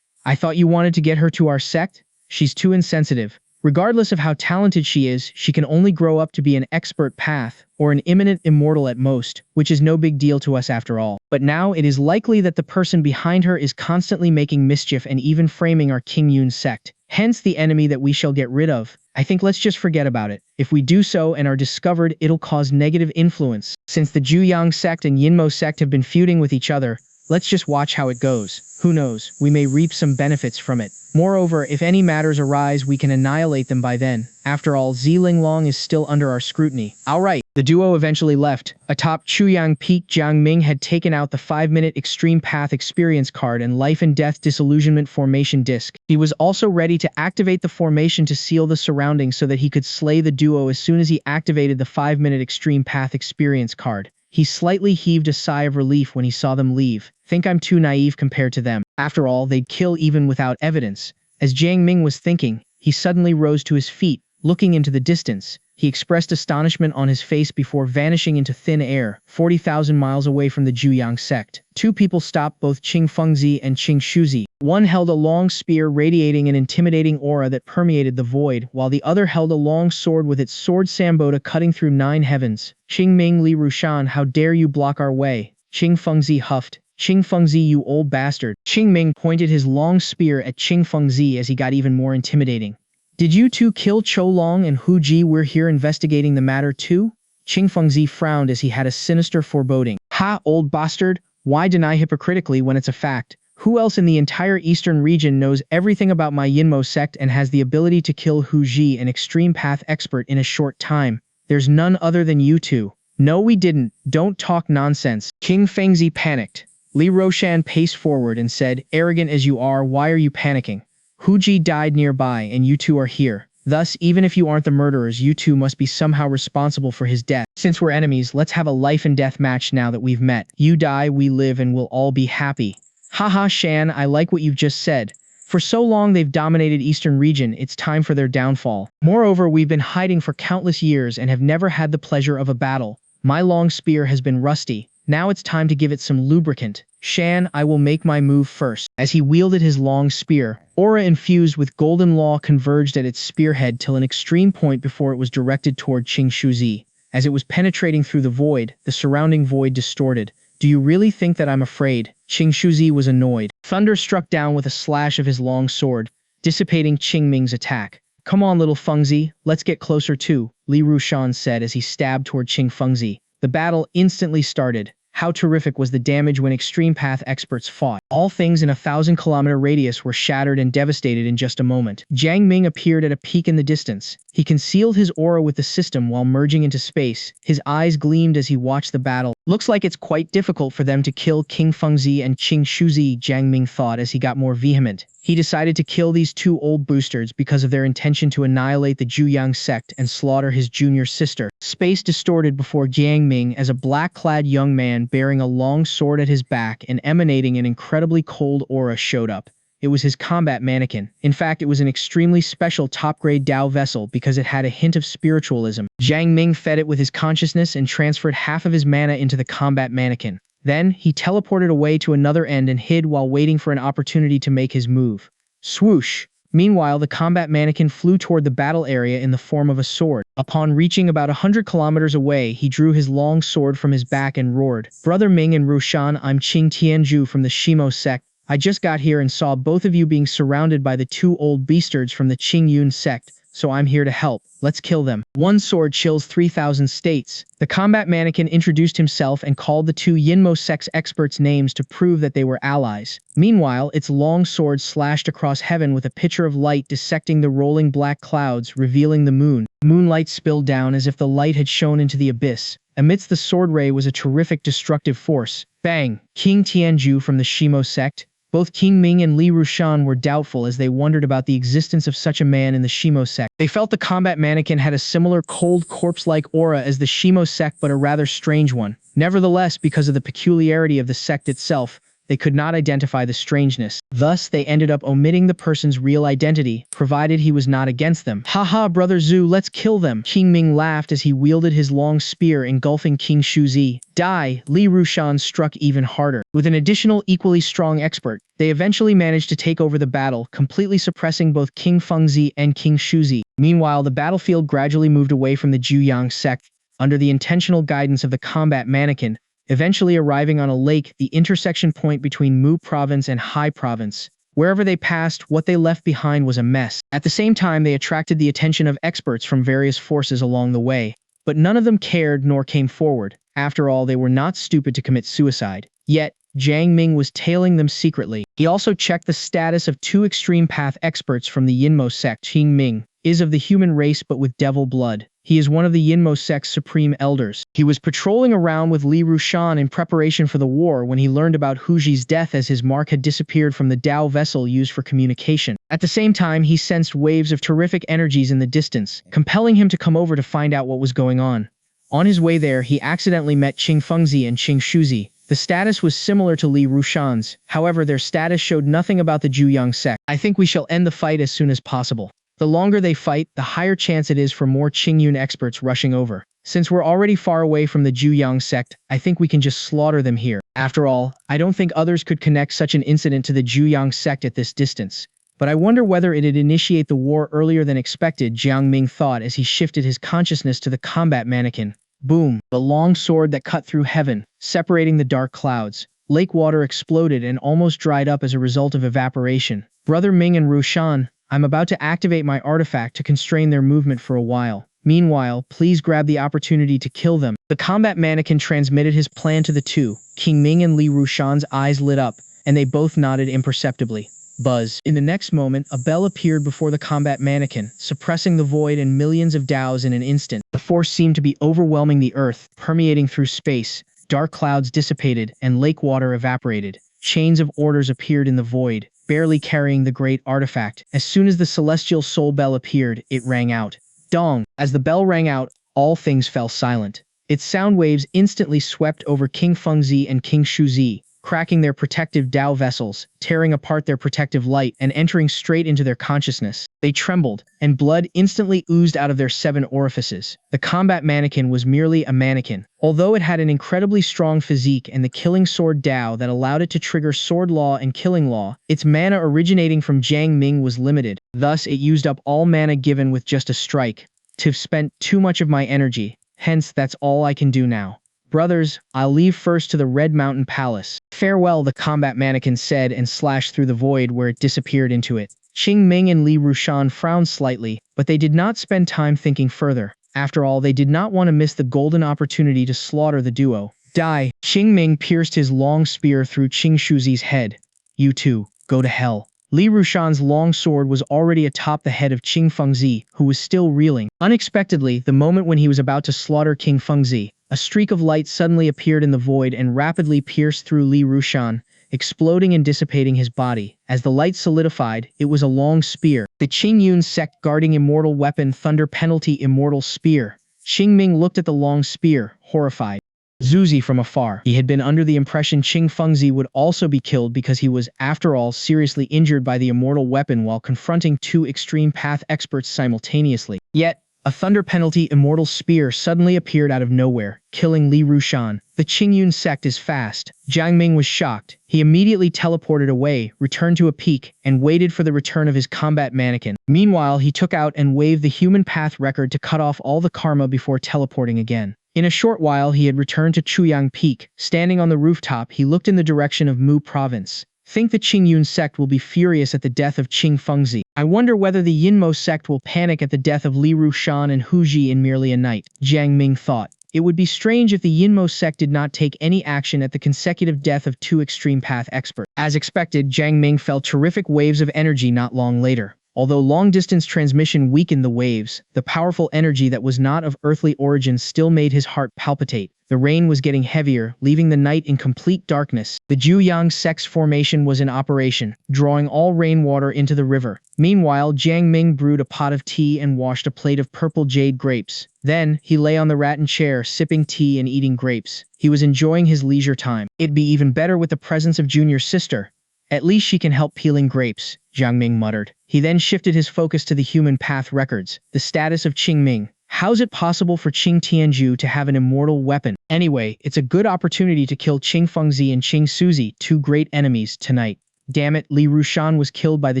I thought you wanted to get her to our sect? She's too insensitive. Regardless of how talented she is, she can only grow up to be an expert path, or an imminent immortal at most, which is no big deal to us after all. But now it is likely that the person behind her is constantly making mischief and even framing our Qingyun sect. Hence the enemy that we shall get rid of. I think let's just forget about it. If we do so and are discovered, it'll cause negative influence. Since the Zhuyang sect and Yinmo sect have been feuding with each other, let's just watch how it goes. Who knows, we may reap some benefits from it. Moreover, if any matters arise, we can annihilate them by then. After all, Zilonglong is still under our scrutiny. Alright, the duo eventually left. Atop Chuyang Peak, Jiang Ming had taken out the 5-minute Extreme Path Experience card and Life and Death Disillusionment Formation disc. He was also ready to activate the formation to seal the surroundings so that he could slay the duo as soon as he activated the 5-minute Extreme Path Experience card. He slightly heaved a sigh of relief when he saw them leave. Think I'm too naive compared to them. After all, they'd kill even without evidence. As Jiang Ming was thinking, he suddenly rose to his feet, looking into the distance. He expressed astonishment on his face before vanishing into thin air, 40,000 miles away from the Zhuyang sect. Two people stopped both Qing Fengzi and Qing Shuzi. One held a long spear radiating an intimidating aura that permeated the void, while the other held a long sword with its sword samboda cutting through 9 heavens. Qing Ming Li Rushan, how dare you block our way? Qing Fengzi huffed. Qing Fengzi, you old bastard. Qing Ming pointed his long spear at Qing Fengzi as he got even more intimidating. Did you two kill Long and Hu Ji? We're here investigating the matter too? Qing Fengzi frowned as he had a sinister foreboding. Ha, old bastard, why deny hypocritically when it's a fact? Who else in the entire eastern region knows everything about my Yinmo sect and has the ability to kill Hu Ji, an extreme path expert, in a short time? There's none other than you two. No, we didn't. Don't talk nonsense. Qing Fengzi panicked. Li Roshan paced forward and said, arrogant as you are, why are you panicking? Hu Ji died nearby and you two are here. Thus, even if you aren't the murderers, you two must be somehow responsible for his death. Since we're enemies, let's have a life and death match now that we've met. You die, we live, and we'll all be happy. Haha, Shan, I like what you've just said. For so long they've dominated Eastern region, it's time for their downfall. Moreover, we've been hiding for countless years and have never had the pleasure of a battle. My long spear has been rusty. Now it's time to give it some lubricant. Shan, I will make my move first. As he wielded his long spear, aura infused with golden law converged at its spearhead till an extreme point before it was directed toward Qing Shuzi. As it was penetrating through the void, the surrounding void distorted. Do you really think that I'm afraid? Qing Shuzi was annoyed. Thunder struck down with a slash of his long sword, dissipating Qing Ming's attack. Come on, little Fengzi, let's get closer too, Li Rushan said as he stabbed toward Qing Fengzi. The battle instantly started. How terrific was the damage when extreme path experts fought. All things in a 1,000-kilometer radius were shattered and devastated in just a moment. Jiang Ming appeared at a peak in the distance. He concealed his aura with the system while merging into space. His eyes gleamed as he watched the battle. Looks like it's quite difficult for them to kill Qing Fengzi and Qing Shuzi, Jiang Ming thought as he got more vehement. He decided to kill these two old boosters because of their intention to annihilate the Zhuyang sect and slaughter his junior sister. Space distorted before Jiang Ming as a black-clad young man bearing a long sword at his back and emanating an incredibly cold aura showed up. It was his combat mannequin. In fact, it was an extremely special top-grade Dao vessel because it had a hint of spiritualism. Jiang Ming fed it with his consciousness and transferred half of his mana into the combat mannequin. Then, he teleported away to another end and hid while waiting for an opportunity to make his move. Swoosh! Meanwhile, the combat mannequin flew toward the battle area in the form of a sword. Upon reaching about 100 kilometers away, he drew his long sword from his back and roared, Brother Ming and Rushan, I'm Qing Tianzhu from the Shimo sect. I just got here and saw both of you being surrounded by the two old beastards from the Qing Yun sect, so I'm here to help. Let's kill them. One sword chills 3,000 states. The combat mannequin introduced himself and called the two Yinmo sect's experts' names to prove that they were allies. Meanwhile, its long sword slashed across heaven with a picture of light dissecting the rolling black clouds, revealing the moon. Moonlight spilled down as if the light had shone into the abyss. Amidst the sword ray was a terrific destructive force. Bang! Qing Tianzhu from the Shimo sect. Both Qing Ming and Li Rushan were doubtful as they wondered about the existence of such a man in the Shimo sect. They felt the combat mannequin had a similar cold corpse-like aura as the Shimo sect, but a rather strange one. Nevertheless, because of the peculiarity of the sect itself, they could not identify the strangeness. Thus, they ended up omitting the person's real identity, provided he was not against them. Haha, Brother Zhu, let's kill them! Qing Ming laughed as he wielded his long spear engulfing Qing Shuzi. Die! Li Rushan struck even harder. With an additional equally strong expert, they eventually managed to take over the battle, completely suppressing both Qing Fengzi and Qing Shuzi. Meanwhile, the battlefield gradually moved away from the Zhuyang sect, under the intentional guidance of the combat mannequin, eventually arriving on a lake, the intersection point between Mu province and Hai province. Wherever they passed, what they left behind was a mess. At the same time, they attracted the attention of experts from various forces along the way, but none of them cared nor came forward. After all, they were not stupid to commit suicide. Yet, Jiang Ming was tailing them secretly. He also checked the status of two extreme path experts from the Yinmo sect. Qing Ming is of the human race but with devil blood. He is one of the Yinmo sect's supreme elders. He was patrolling around with Li Rushan in preparation for the war when he learned about Hu Ji's death as his mark had disappeared from the Dao vessel used for communication. At the same time, he sensed waves of terrific energies in the distance, compelling him to come over to find out what was going on. On his way there, he accidentally met Qing Fengzi and Qing Shuzi. The status was similar to Li Rushan's, however their status showed nothing about the Zhuyang sect. I think we shall end the fight as soon as possible. The longer they fight, the higher chance it is for more Qingyun experts rushing over. Since we're already far away from the Zhuyang sect, I think we can just slaughter them here. After all, I don't think others could connect such an incident to the Zhuyang sect at this distance. But I wonder whether it'd initiate the war earlier than expected, Jiang Ming thought as he shifted his consciousness to the combat mannequin. Boom! The long sword that cut through heaven, separating the dark clouds. Lake water exploded and almost dried up as a result of evaporation. Brother Ming and Rushan, I'm about to activate my artifact to constrain their movement for a while. Meanwhile, please grab the opportunity to kill them. The combat mannequin transmitted his plan to the two. King Ming and Li Rushan's eyes lit up, and they both nodded imperceptibly. Buzz. In the next moment, a bell appeared before the combat mannequin, suppressing the void and millions of Daos in an instant. The force seemed to be overwhelming the earth, permeating through space. Dark clouds dissipated, and lake water evaporated. Chains of orders appeared in the void, barely carrying the great artifact. As soon as the celestial soul bell appeared, it rang out. Dong! As the bell rang out, all things fell silent. Its sound waves instantly swept over King Fengzi and King Shuzi, cracking their protective Dao vessels, tearing apart their protective light, and entering straight into their consciousness. They trembled, and blood instantly oozed out of their 7 orifices. The combat mannequin was merely a mannequin, although it had an incredibly strong physique and the killing sword Dao that allowed it to trigger sword law and killing law. Its mana originating from Jiang Ming was limited, thus it used up all mana given with just a strike. I've spent too much of my energy, hence that's all I can do now. Brothers, I'll leave first to the Red Mountain Palace. Farewell, the combat mannequin said and slashed through the void where it disappeared into it. Qing Ming and Li Rushan frowned slightly, but they did not spend time thinking further. After all, they did not want to miss the golden opportunity to slaughter the duo. Die! Qing Ming pierced his long spear through Qing Shuzi's head. You two, go to hell. Li Rushan's long sword was already atop the head of Qing Fengzi, who was still reeling. Unexpectedly, the moment when he was about to slaughter King Fengzi, a streak of light suddenly appeared in the void and rapidly pierced through Li Rushan, exploding and dissipating his body. As the light solidified, it was a long spear. The Qingyun sect guarding immortal weapon Thunder Penalty Immortal Spear. Qing Ming looked at the long spear, horrified. Zuzi from afar. He had been under the impression Qing Fengzi would also be killed because he was, after all, seriously injured by the immortal weapon while confronting 2 extreme path experts simultaneously. Yet, a Thunder Penalty Immortal Spear suddenly appeared out of nowhere, killing Li Rushan. The Qingyun sect is fast. Jiang Ming was shocked. He immediately teleported away, returned to a peak, and waited for the return of his combat mannequin. Meanwhile, he took out and waved the human path record to cut off all the karma before teleporting again. In a short while, he had returned to Chuyang Peak. Standing on the rooftop, he looked in the direction of Mu Province. Think the Qingyun sect will be furious at the death of Qing Fengzi. I wonder whether the Yinmo sect will panic at the death of Li Rushan and Hu Ji in merely a night, Jiang Ming thought. It would be strange if the Yinmo sect did not take any action at the consecutive death of 2 extreme path experts. As expected, Jiang Ming felt terrific waves of energy not long later. Although long-distance transmission weakened the waves, the powerful energy that was not of earthly origin still made his heart palpitate. The rain was getting heavier, leaving the night in complete darkness. The Zhuyang sect's formation was in operation, drawing all rainwater into the river. Meanwhile, Jiang Ming brewed a pot of tea and washed a plate of purple jade grapes. Then, he lay on the rattan chair, sipping tea and eating grapes. He was enjoying his leisure time. It'd be even better with the presence of Junior's sister. At least she can help peeling grapes, Jiang Ming muttered. He then shifted his focus to the human path records. The status of Qing Ming. How's it possible for Qing Tianzhu to have an immortal weapon? Anyway, it's a good opportunity to kill Qing Fengzi and Qing Suzi, 2 great enemies, tonight. Damn it, Li Rushan was killed by the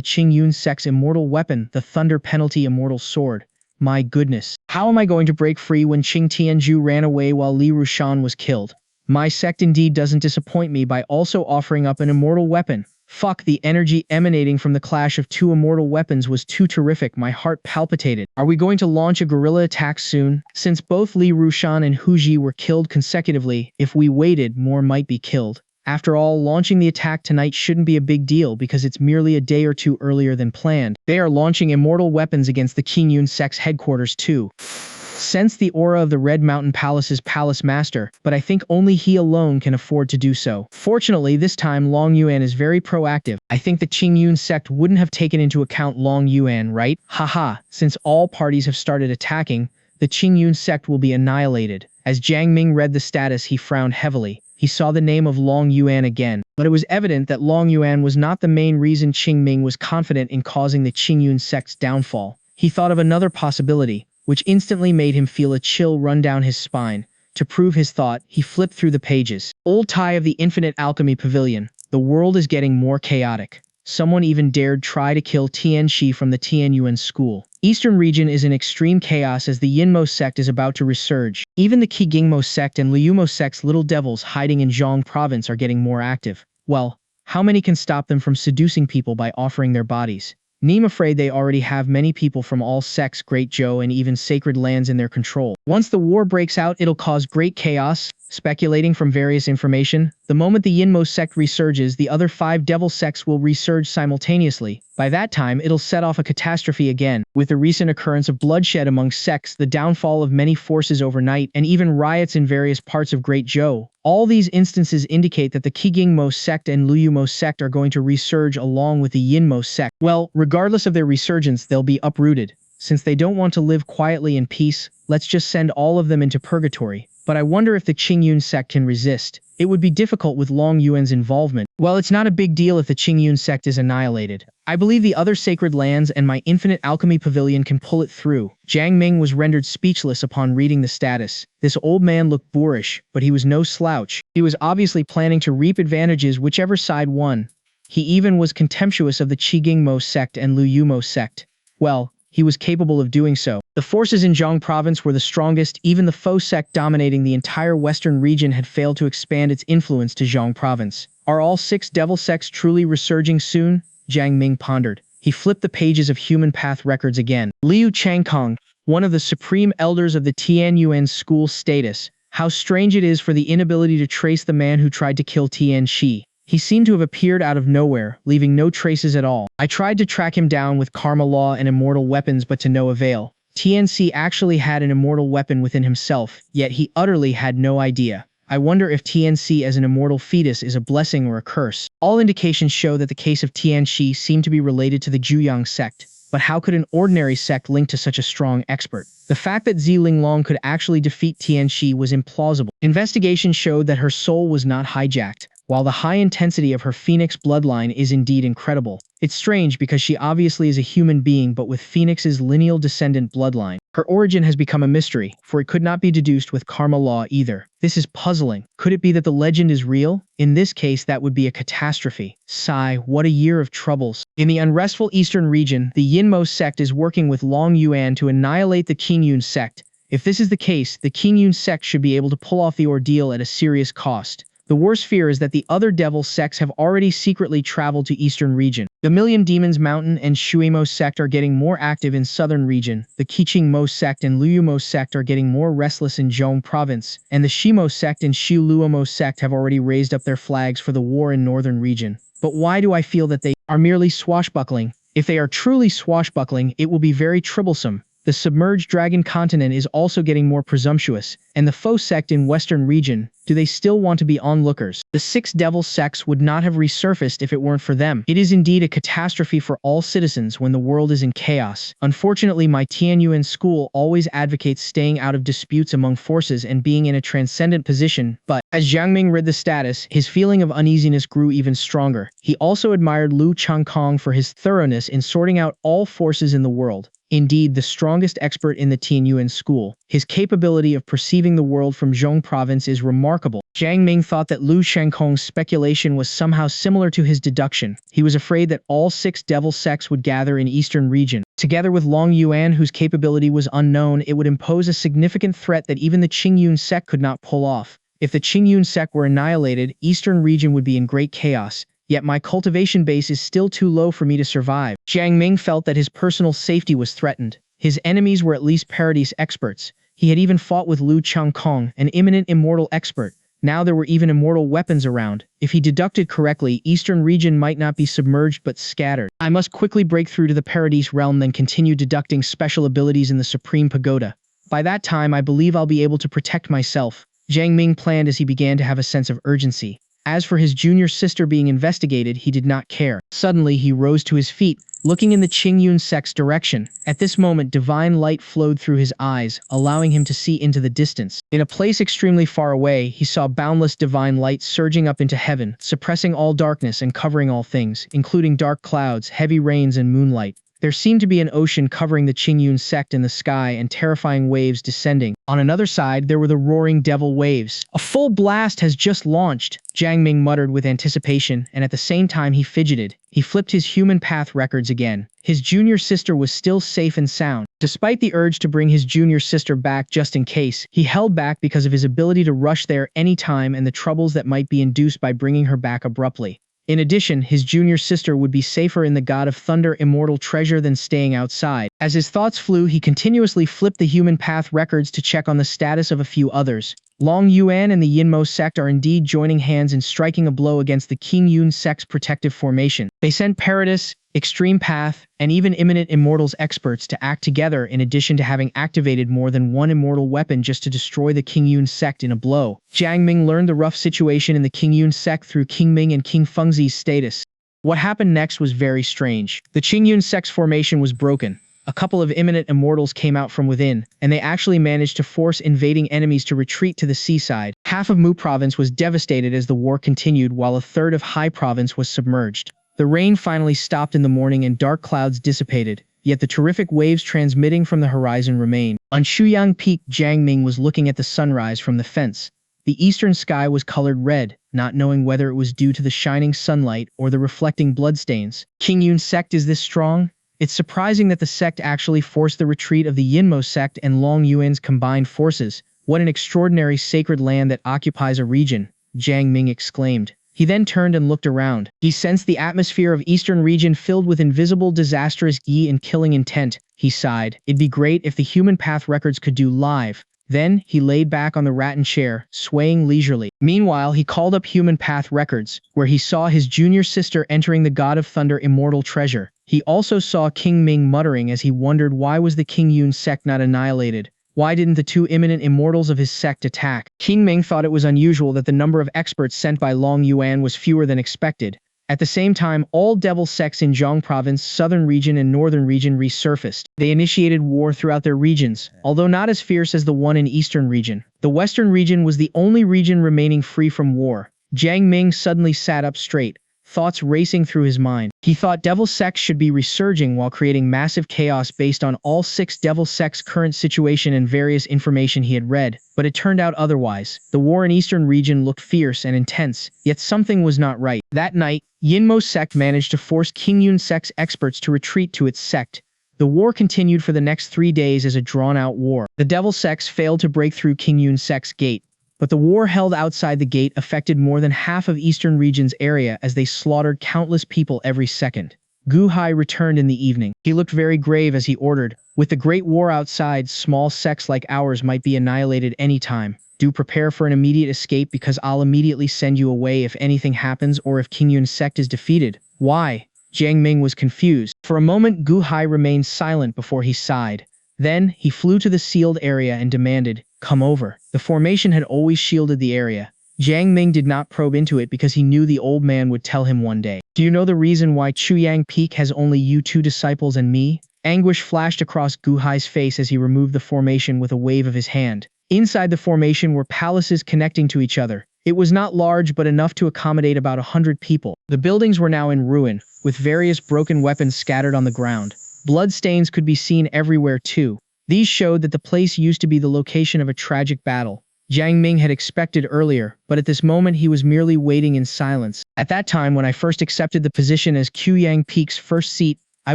Qingyun sect's immortal weapon, the Thunder Penalty Immortal Sword. My goodness. How am I going to break free when Qing Tianzhu ran away while Li Rushan was killed? My sect indeed doesn't disappoint me by also offering up an immortal weapon. Fuck, the energy emanating from the clash of 2 immortal weapons was too terrific, my heart palpitated. Are we going to launch a guerrilla attack soon? Since both Li Rushan and Hu Ji were killed consecutively, if we waited, more might be killed. After all, launching the attack tonight shouldn't be a big deal because it's merely a day or 2 earlier than planned. They are launching immortal weapons against the Qingyun sect's headquarters too. Sense the aura of the Red Mountain Palace's palace master, but I think only he alone can afford to do so. Fortunately, this time Long Yuan is very proactive. I think the Qingyun sect wouldn't have taken into account Long Yuan, right? Haha, since all parties have started attacking, the Qingyun sect will be annihilated. As Jiang Ming read the status, he frowned heavily. He saw the name of Long Yuan again, but it was evident that Long Yuan was not the main reason Qing Ming was confident in causing the Qingyun sect's downfall. He thought of another possibility, which instantly made him feel a chill run down his spine. To prove his thought, he flipped through the pages. Old tie of the Infinite Alchemy Pavilion. The world is getting more chaotic. Someone even dared try to kill Tianxi from the Tianyuan school. Eastern region is in extreme chaos as the Yinmo sect is about to resurge. Even the Qigingmo sect and Liumo sect's little devils hiding in Zhong province are getting more active. Well, how many can stop them from seducing people by offering their bodies? I'm afraid they already have many people from all sects, Great Zhou, and even sacred lands in their control. Once the war breaks out, it'll cause great chaos. Speculating from various information, the moment the Yinmo sect resurges, the other 5 devil sects will resurge simultaneously. By that time, it'll set off a catastrophe again. With the recent occurrence of bloodshed among sects, the downfall of many forces overnight, and even riots in various parts of Great Zhou, all these instances indicate that the Qigingmo sect and Luyumo sect are going to resurge along with the Yinmo sect. Well, regardless of their resurgence, they'll be uprooted. Since they don't want to live quietly in peace, let's just send all of them into purgatory. But I wonder if the Qingyun sect can resist. It would be difficult with Long Yuan's involvement. Well, it's not a big deal if the Qingyun sect is annihilated. I believe the other sacred lands and my Infinite Alchemy Pavilion can pull it through. Jiang Ming was rendered speechless upon reading the status. This old man looked boorish, but he was no slouch. He was obviously planning to reap advantages whichever side won. He even was contemptuous of the Qigingmo sect and Luyumo sect. Well, he was capable of doing so. The forces in Zhong province were the strongest. Even the Fo sect dominating the entire western region had failed to expand its influence to Zhong province. Are all 6 devil sects truly resurging soon? Jiang Ming pondered. He flipped the pages of human path records again. Liu Changkong, one of the supreme elders of the Tianyuan school status. How strange it is for the inability to trace the man who tried to kill Tianxi. He seemed to have appeared out of nowhere, leaving no traces at all. I tried to track him down with karma law and immortal weapons, but to no avail. TNC actually had an immortal weapon within himself, yet he utterly had no idea. I wonder if TNC as an immortal fetus is a blessing or a curse. All indications show that the case of Tianxi seemed to be related to the Zhuyang sect. But how could an ordinary sect link to such a strong expert? The fact that Zi Linglong could actually defeat Tianxi was implausible. Investigation showed that her soul was not hijacked. While the high intensity of her Phoenix bloodline is indeed incredible, it's strange because she obviously is a human being but with Phoenix's lineal descendant bloodline. Her origin has become a mystery, for it could not be deduced with karma law either. This is puzzling. Could it be that the legend is real? In this case, that would be a catastrophe. Sigh, what a year of troubles. In the unrestful eastern region, the Yinmo sect is working with Long Yuan to annihilate the Qingyun sect. If this is the case, the Qingyun sect should be able to pull off the ordeal at a serious cost. The worst fear is that the other devil sects have already secretly traveled to eastern region. The Million Demons Mountain and Shuimo sect are getting more active in southern region. The Qiqingmo sect and Luyumo sect are getting more restless in Zhong province. And the Shimo sect and Shiluomo sect have already raised up their flags for the war in northern region. But why do I feel that they are merely swashbuckling? If they are truly swashbuckling, it will be very troublesome. The submerged dragon continent is also getting more presumptuous, and the Fo sect in western region, do they still want to be onlookers? The 6 devil sects would not have resurfaced if it weren't for them. It is indeed a catastrophe for all citizens when the world is in chaos. Unfortunately, my Tianyuan school always advocates staying out of disputes among forces and being in a transcendent position, but as Jiang Ming read the status, his feeling of uneasiness grew even stronger. He also admired Liu Changkong for his thoroughness in sorting out all forces in the world. Indeed, the strongest expert in the Tianyuan school. His capability of perceiving the world from Zhong province is remarkable. Jiang Ming thought that Liu Changkong's speculation was somehow similar to his deduction. He was afraid that all 6 devil sects would gather in eastern region. Together with Long Yuan, whose capability was unknown, it would impose a significant threat that even the Qingyun sect could not pull off. If the Qingyun sect were annihilated, eastern region would be in great chaos. Yet my cultivation base is still too low for me to survive. Jiang Ming felt that his personal safety was threatened. His enemies were at least Paradise experts. He had even fought with Liu Changkong, an eminent immortal expert. Now there were even immortal weapons around. If he deducted correctly, eastern region might not be submerged but scattered. I must quickly break through to the Paradise realm, then continue deducting special abilities in the Supreme Pagoda. By that time, I believe I'll be able to protect myself. Jiang Ming planned as he began to have a sense of urgency. As for his junior sister being investigated, he did not care. Suddenly, he rose to his feet, looking in the Qingyun sect's direction. At this moment, divine light flowed through his eyes, allowing him to see into the distance. In a place extremely far away, he saw boundless divine light surging up into heaven, suppressing all darkness and covering all things, including dark clouds, heavy rains, and moonlight. There seemed to be an ocean covering the Qingyun sect in the sky and terrifying waves descending. On another side, there were the roaring devil waves. A full blast has just launched, Jiang Ming muttered with anticipation, and at the same time he fidgeted. He flipped his human path records again. His junior sister was still safe and sound. Despite the urge to bring his junior sister back just in case, he held back because of his ability to rush there any time and the troubles that might be induced by bringing her back abruptly. In addition, his junior sister would be safer in the God of Thunder immortal treasure than staying outside. As his thoughts flew, he continuously flipped the human path records to check on the status of a few others. Long Yuan and the Yinmo sect are indeed joining hands in striking a blow against the Qingyun sect's protective formation. They sent Paradis, Extreme Path, and even Imminent Immortals experts to act together in addition to having activated more than one immortal weapon just to destroy the Qingyun sect in a blow. Jiang Ming learned the rough situation in the Qingyun sect through King Ming and King Fengzi's status. What happened next was very strange. The Qingyun sect's formation was broken. A couple of imminent immortals came out from within, and they actually managed to force invading enemies to retreat to the seaside. Half of Mu province was devastated as the war continued, while a third of Hai province was submerged. The rain finally stopped in the morning and dark clouds dissipated, yet the terrific waves transmitting from the horizon remained. On Shuyang Peak, Jiang Ming was looking at the sunrise from the fence. The eastern sky was colored red, not knowing whether it was due to the shining sunlight or the reflecting bloodstains. Qingyun sect is this strong? It's surprising that the sect actually forced the retreat of the Yinmo sect and Long Yuan's combined forces. What an extraordinary sacred land that occupies a region, Jiang Ming exclaimed. He then turned and looked around. He sensed the atmosphere of eastern region filled with invisible disastrous yi and killing intent. He sighed. It'd be great if the human path records could do live. Then, he laid back on the rattan chair, swaying leisurely. Meanwhile, he called up human path records, where he saw his junior sister entering the God of Thunder immortal treasure. He also saw King Ming muttering as he wondered why was the Qingyun sect not annihilated. Why didn't the two imminent immortals of his sect attack? King Ming thought it was unusual that the number of experts sent by Long Yuan was fewer than expected. At the same time, all devil sects in Zhong province, southern region and northern region resurfaced. They initiated war throughout their regions, although not as fierce as the one in eastern region. The western region was the only region remaining free from war. Jiang Ming suddenly sat up straight, thoughts racing through his mind. He thought devil sects should be resurging while creating massive chaos based on all 6 devil sects' current situation and various information he had read, but it turned out otherwise. The war in eastern region looked fierce and intense, yet something was not right. That night, Yinmo sect managed to force Qingyun sect's experts to retreat to its sect. The war continued for the next 3 days as a drawn-out war. The devil sects failed to break through Qingyun sect's gate, but the war held outside the gate affected more than half of eastern region's area as they slaughtered countless people every second. Gu Hai returned in the evening. He looked very grave as he ordered, "With the great war outside, small sects like ours might be annihilated any time. Do prepare for an immediate escape because I'll immediately send you away if anything happens or if Qingyun sect is defeated." Why? Jiang Ming was confused. For a moment, Gu Hai remained silent before he sighed. Then, he flew to the sealed area and demanded, "Come over." The formation had always shielded the area. Jiang Ming did not probe into it because he knew the old man would tell him one day. "Do you know the reason why Chuyang Peak has only you 2 disciples and me?" Anguish flashed across Gu Hai's face as he removed the formation with a wave of his hand. Inside the formation were palaces connecting to each other. It was not large but enough to accommodate about 100 people. The buildings were now in ruin, with various broken weapons scattered on the ground. Bloodstains could be seen everywhere too. These showed that the place used to be the location of a tragic battle. Jiang Ming had expected earlier, but at this moment he was merely waiting in silence. At that time, when I first accepted the position as Quyang Peak's first seat, I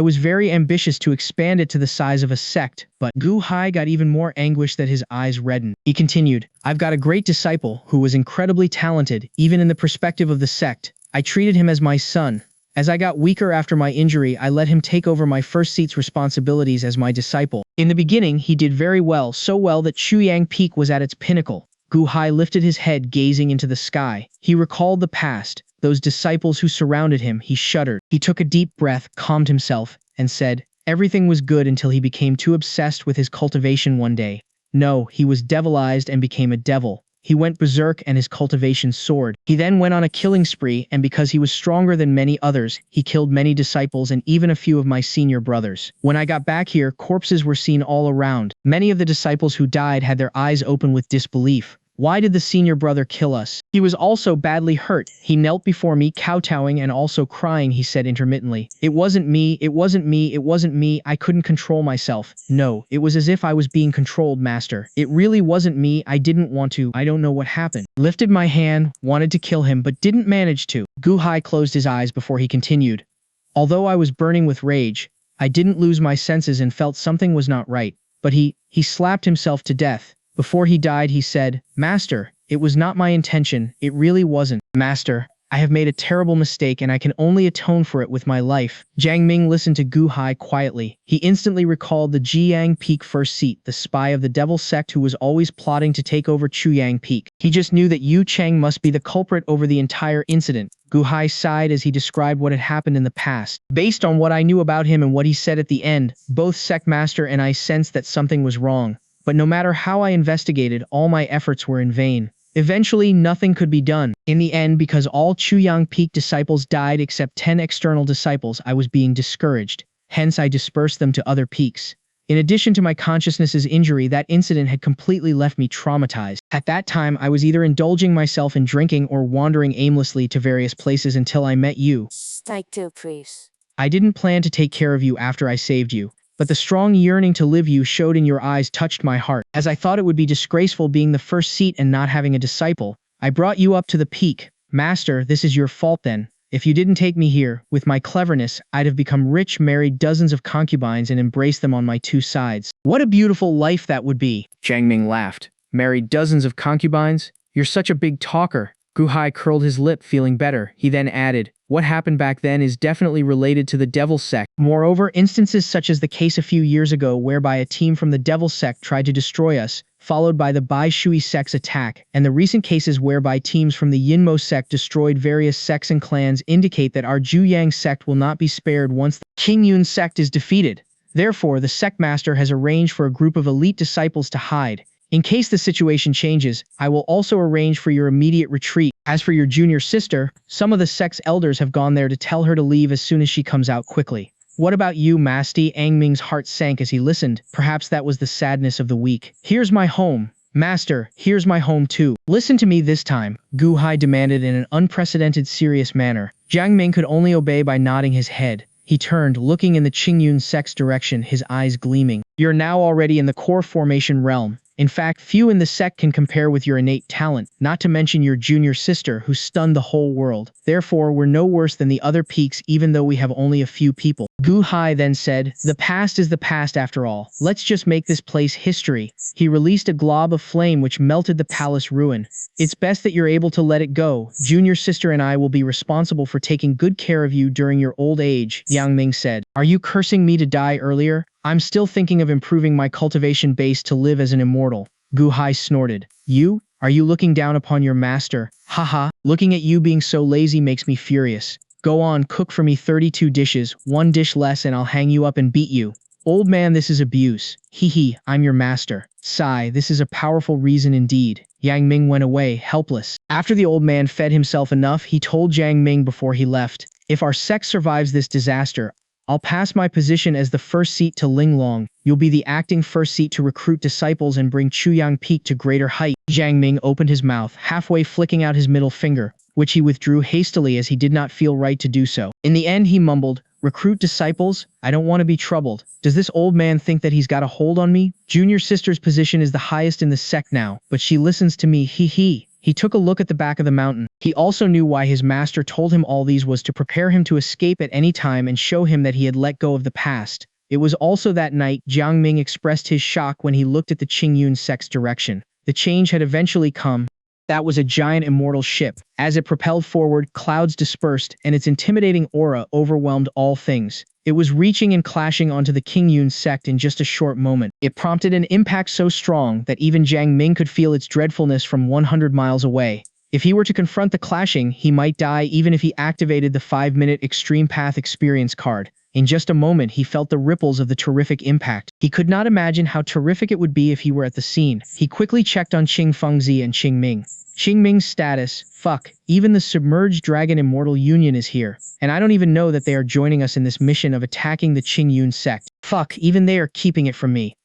was very ambitious to expand it to the size of a sect, but Gu Hai got even more anguish that his eyes reddened. He continued, "I've got a great disciple who was incredibly talented, even in the perspective of the sect. I treated him as my son. As I got weaker after my injury, I let him take over my first seat's responsibilities as my disciple. In the beginning, he did very well, so well that Chuyang Peak was at its pinnacle." Gu Hai lifted his head, gazing into the sky. He recalled the past, those disciples who surrounded him. He shuddered. He took a deep breath, calmed himself, and said, "Everything was good until he became too obsessed with his cultivation one day. No, he was devilized and became a devil. He went berserk and his cultivation soared. He then went on a killing spree, and because he was stronger than many others, he killed many disciples and even a few of my senior brothers. When I got back here, corpses were seen all around. Many of the disciples who died had their eyes open with disbelief. Why did the senior brother kill us? He was also badly hurt. He knelt before me, kowtowing and also crying, he said intermittently. It wasn't me, it wasn't me, it wasn't me, I couldn't control myself. No, it was as if I was being controlled, master. It really wasn't me, I didn't want to, I don't know what happened. Lifted my hand, wanted to kill him, but didn't manage to. Guhai closed his eyes before he continued. Although I was burning with rage, I didn't lose my senses and felt something was not right. But he slapped himself to death. Before he died, he said, Master, it was not my intention, it really wasn't. Master, I have made a terrible mistake and I can only atone for it with my life. Jiang Ming listened to Gu Hai quietly. He instantly recalled the Jiang Peak first seat, the spy of the devil sect who was always plotting to take over Chuyang Peak. He just knew that Yu Cheng must be the culprit over the entire incident. Gu Hai sighed as he described what had happened in the past. Based on what I knew about him and what he said at the end, both sect master and I sensed that something was wrong. But no matter how I investigated, all my efforts were in vain. Eventually, nothing could be done. In the end, because all Chuyang Peak disciples died except 10 external disciples, I was being discouraged. Hence, I dispersed them to other peaks. In addition to my consciousness's injury, that incident had completely left me traumatized. At that time, I was either indulging myself in drinking or wandering aimlessly to various places until I met you. Like two, please. I didn't plan to take care of you after I saved you. But the strong yearning to live you showed in your eyes touched my heart. As I thought it would be disgraceful being the first seat and not having a disciple, I brought you up to the peak. Master, this is your fault then. If you didn't take me here, with my cleverness, I'd have become rich, married dozens of concubines and embraced them on my two sides. What a beautiful life that would be. Jiang Ming laughed. Married dozens of concubines? You're such a big talker. Gu Hai curled his lip, feeling better. He then added, what happened back then is definitely related to the Devil Sect. Moreover, instances such as the case a few years ago whereby a team from the Devil Sect tried to destroy us, followed by the Bai Shui Sect's attack, and the recent cases whereby teams from the Yinmo Sect destroyed various sects and clans indicate that our Zhuyang Sect will not be spared once the Qingyun Sect is defeated. Therefore, the Sect Master has arranged for a group of elite disciples to hide. In case the situation changes, I will also arrange for your immediate retreat. As for your junior sister, some of the sect's elders have gone there to tell her to leave as soon as she comes out quickly. What about you, Masti? Ang Ming's heart sank as he listened. Perhaps that was the sadness of the week. Here's my home. Master, here's my home too. Listen to me this time, Gu Hai demanded in an unprecedented serious manner. Jiang Ming could only obey by nodding his head. He turned, looking in the Qingyun sect's direction, his eyes gleaming. You're now already in the core formation realm. In fact, few in the sect can compare with your innate talent, not to mention your junior sister who stunned the whole world. Therefore, we're no worse than the other peaks even though we have only a few people. Gu Hai then said, the past is the past after all. Let's just make this place history. He released a glob of flame which melted the palace ruin. It's best that you're able to let it go. Junior sister and I will be responsible for taking good care of you during your old age, Yang Ming said. Are you cursing me to die earlier? I'm still thinking of improving my cultivation base to live as an immortal. Gu Hai snorted. You? Are you looking down upon your master? Haha, looking at you being so lazy makes me furious. Go on, cook for me 32 dishes, 1 dish less and I'll hang you up and beat you. Old man, this is abuse. Hee, I'm your master. Sigh, this is a powerful reason indeed. Yang Ming went away, helpless. After the old man fed himself enough, he told Jiang Ming before he left, if our sect survives this disaster, I'll pass my position as the first seat to Linglong. You'll be the acting first seat to recruit disciples and bring Chuyang Peak to greater height. Jiang Ming opened his mouth, halfway flicking out his middle finger, which he withdrew hastily as he did not feel right to do so. In the end, he mumbled, recruit disciples? I don't want to be troubled. Does this old man think that he's got a hold on me? Junior sister's position is the highest in the sect now, but she listens to me, hee. He took a look at the back of the mountain. He also knew why his master told him all these was to prepare him to escape at any time and show him that he had let go of the past. It was also that night Jiang Ming expressed his shock when he looked at the Qingyun sect's direction. The change had eventually come. That was a giant immortal ship. As it propelled forward, clouds dispersed, and its intimidating aura overwhelmed all things. It was reaching and clashing onto the Qingyun sect in just a short moment. It prompted an impact so strong that even Jiang Ming could feel its dreadfulness from 100 miles away. If he were to confront the clashing, he might die even if he activated the 5-minute Extreme Path experience card. In just a moment, he felt the ripples of the terrific impact. He could not imagine how terrific it would be if he were at the scene. He quickly checked on Qing Fengzi and Qing Ming. Qing Ming's status, fuck, even the Submerged Dragon Immortal Union is here. And I don't even know that they are joining us in this mission of attacking the Qingyun sect. Fuck, even they are keeping it from me.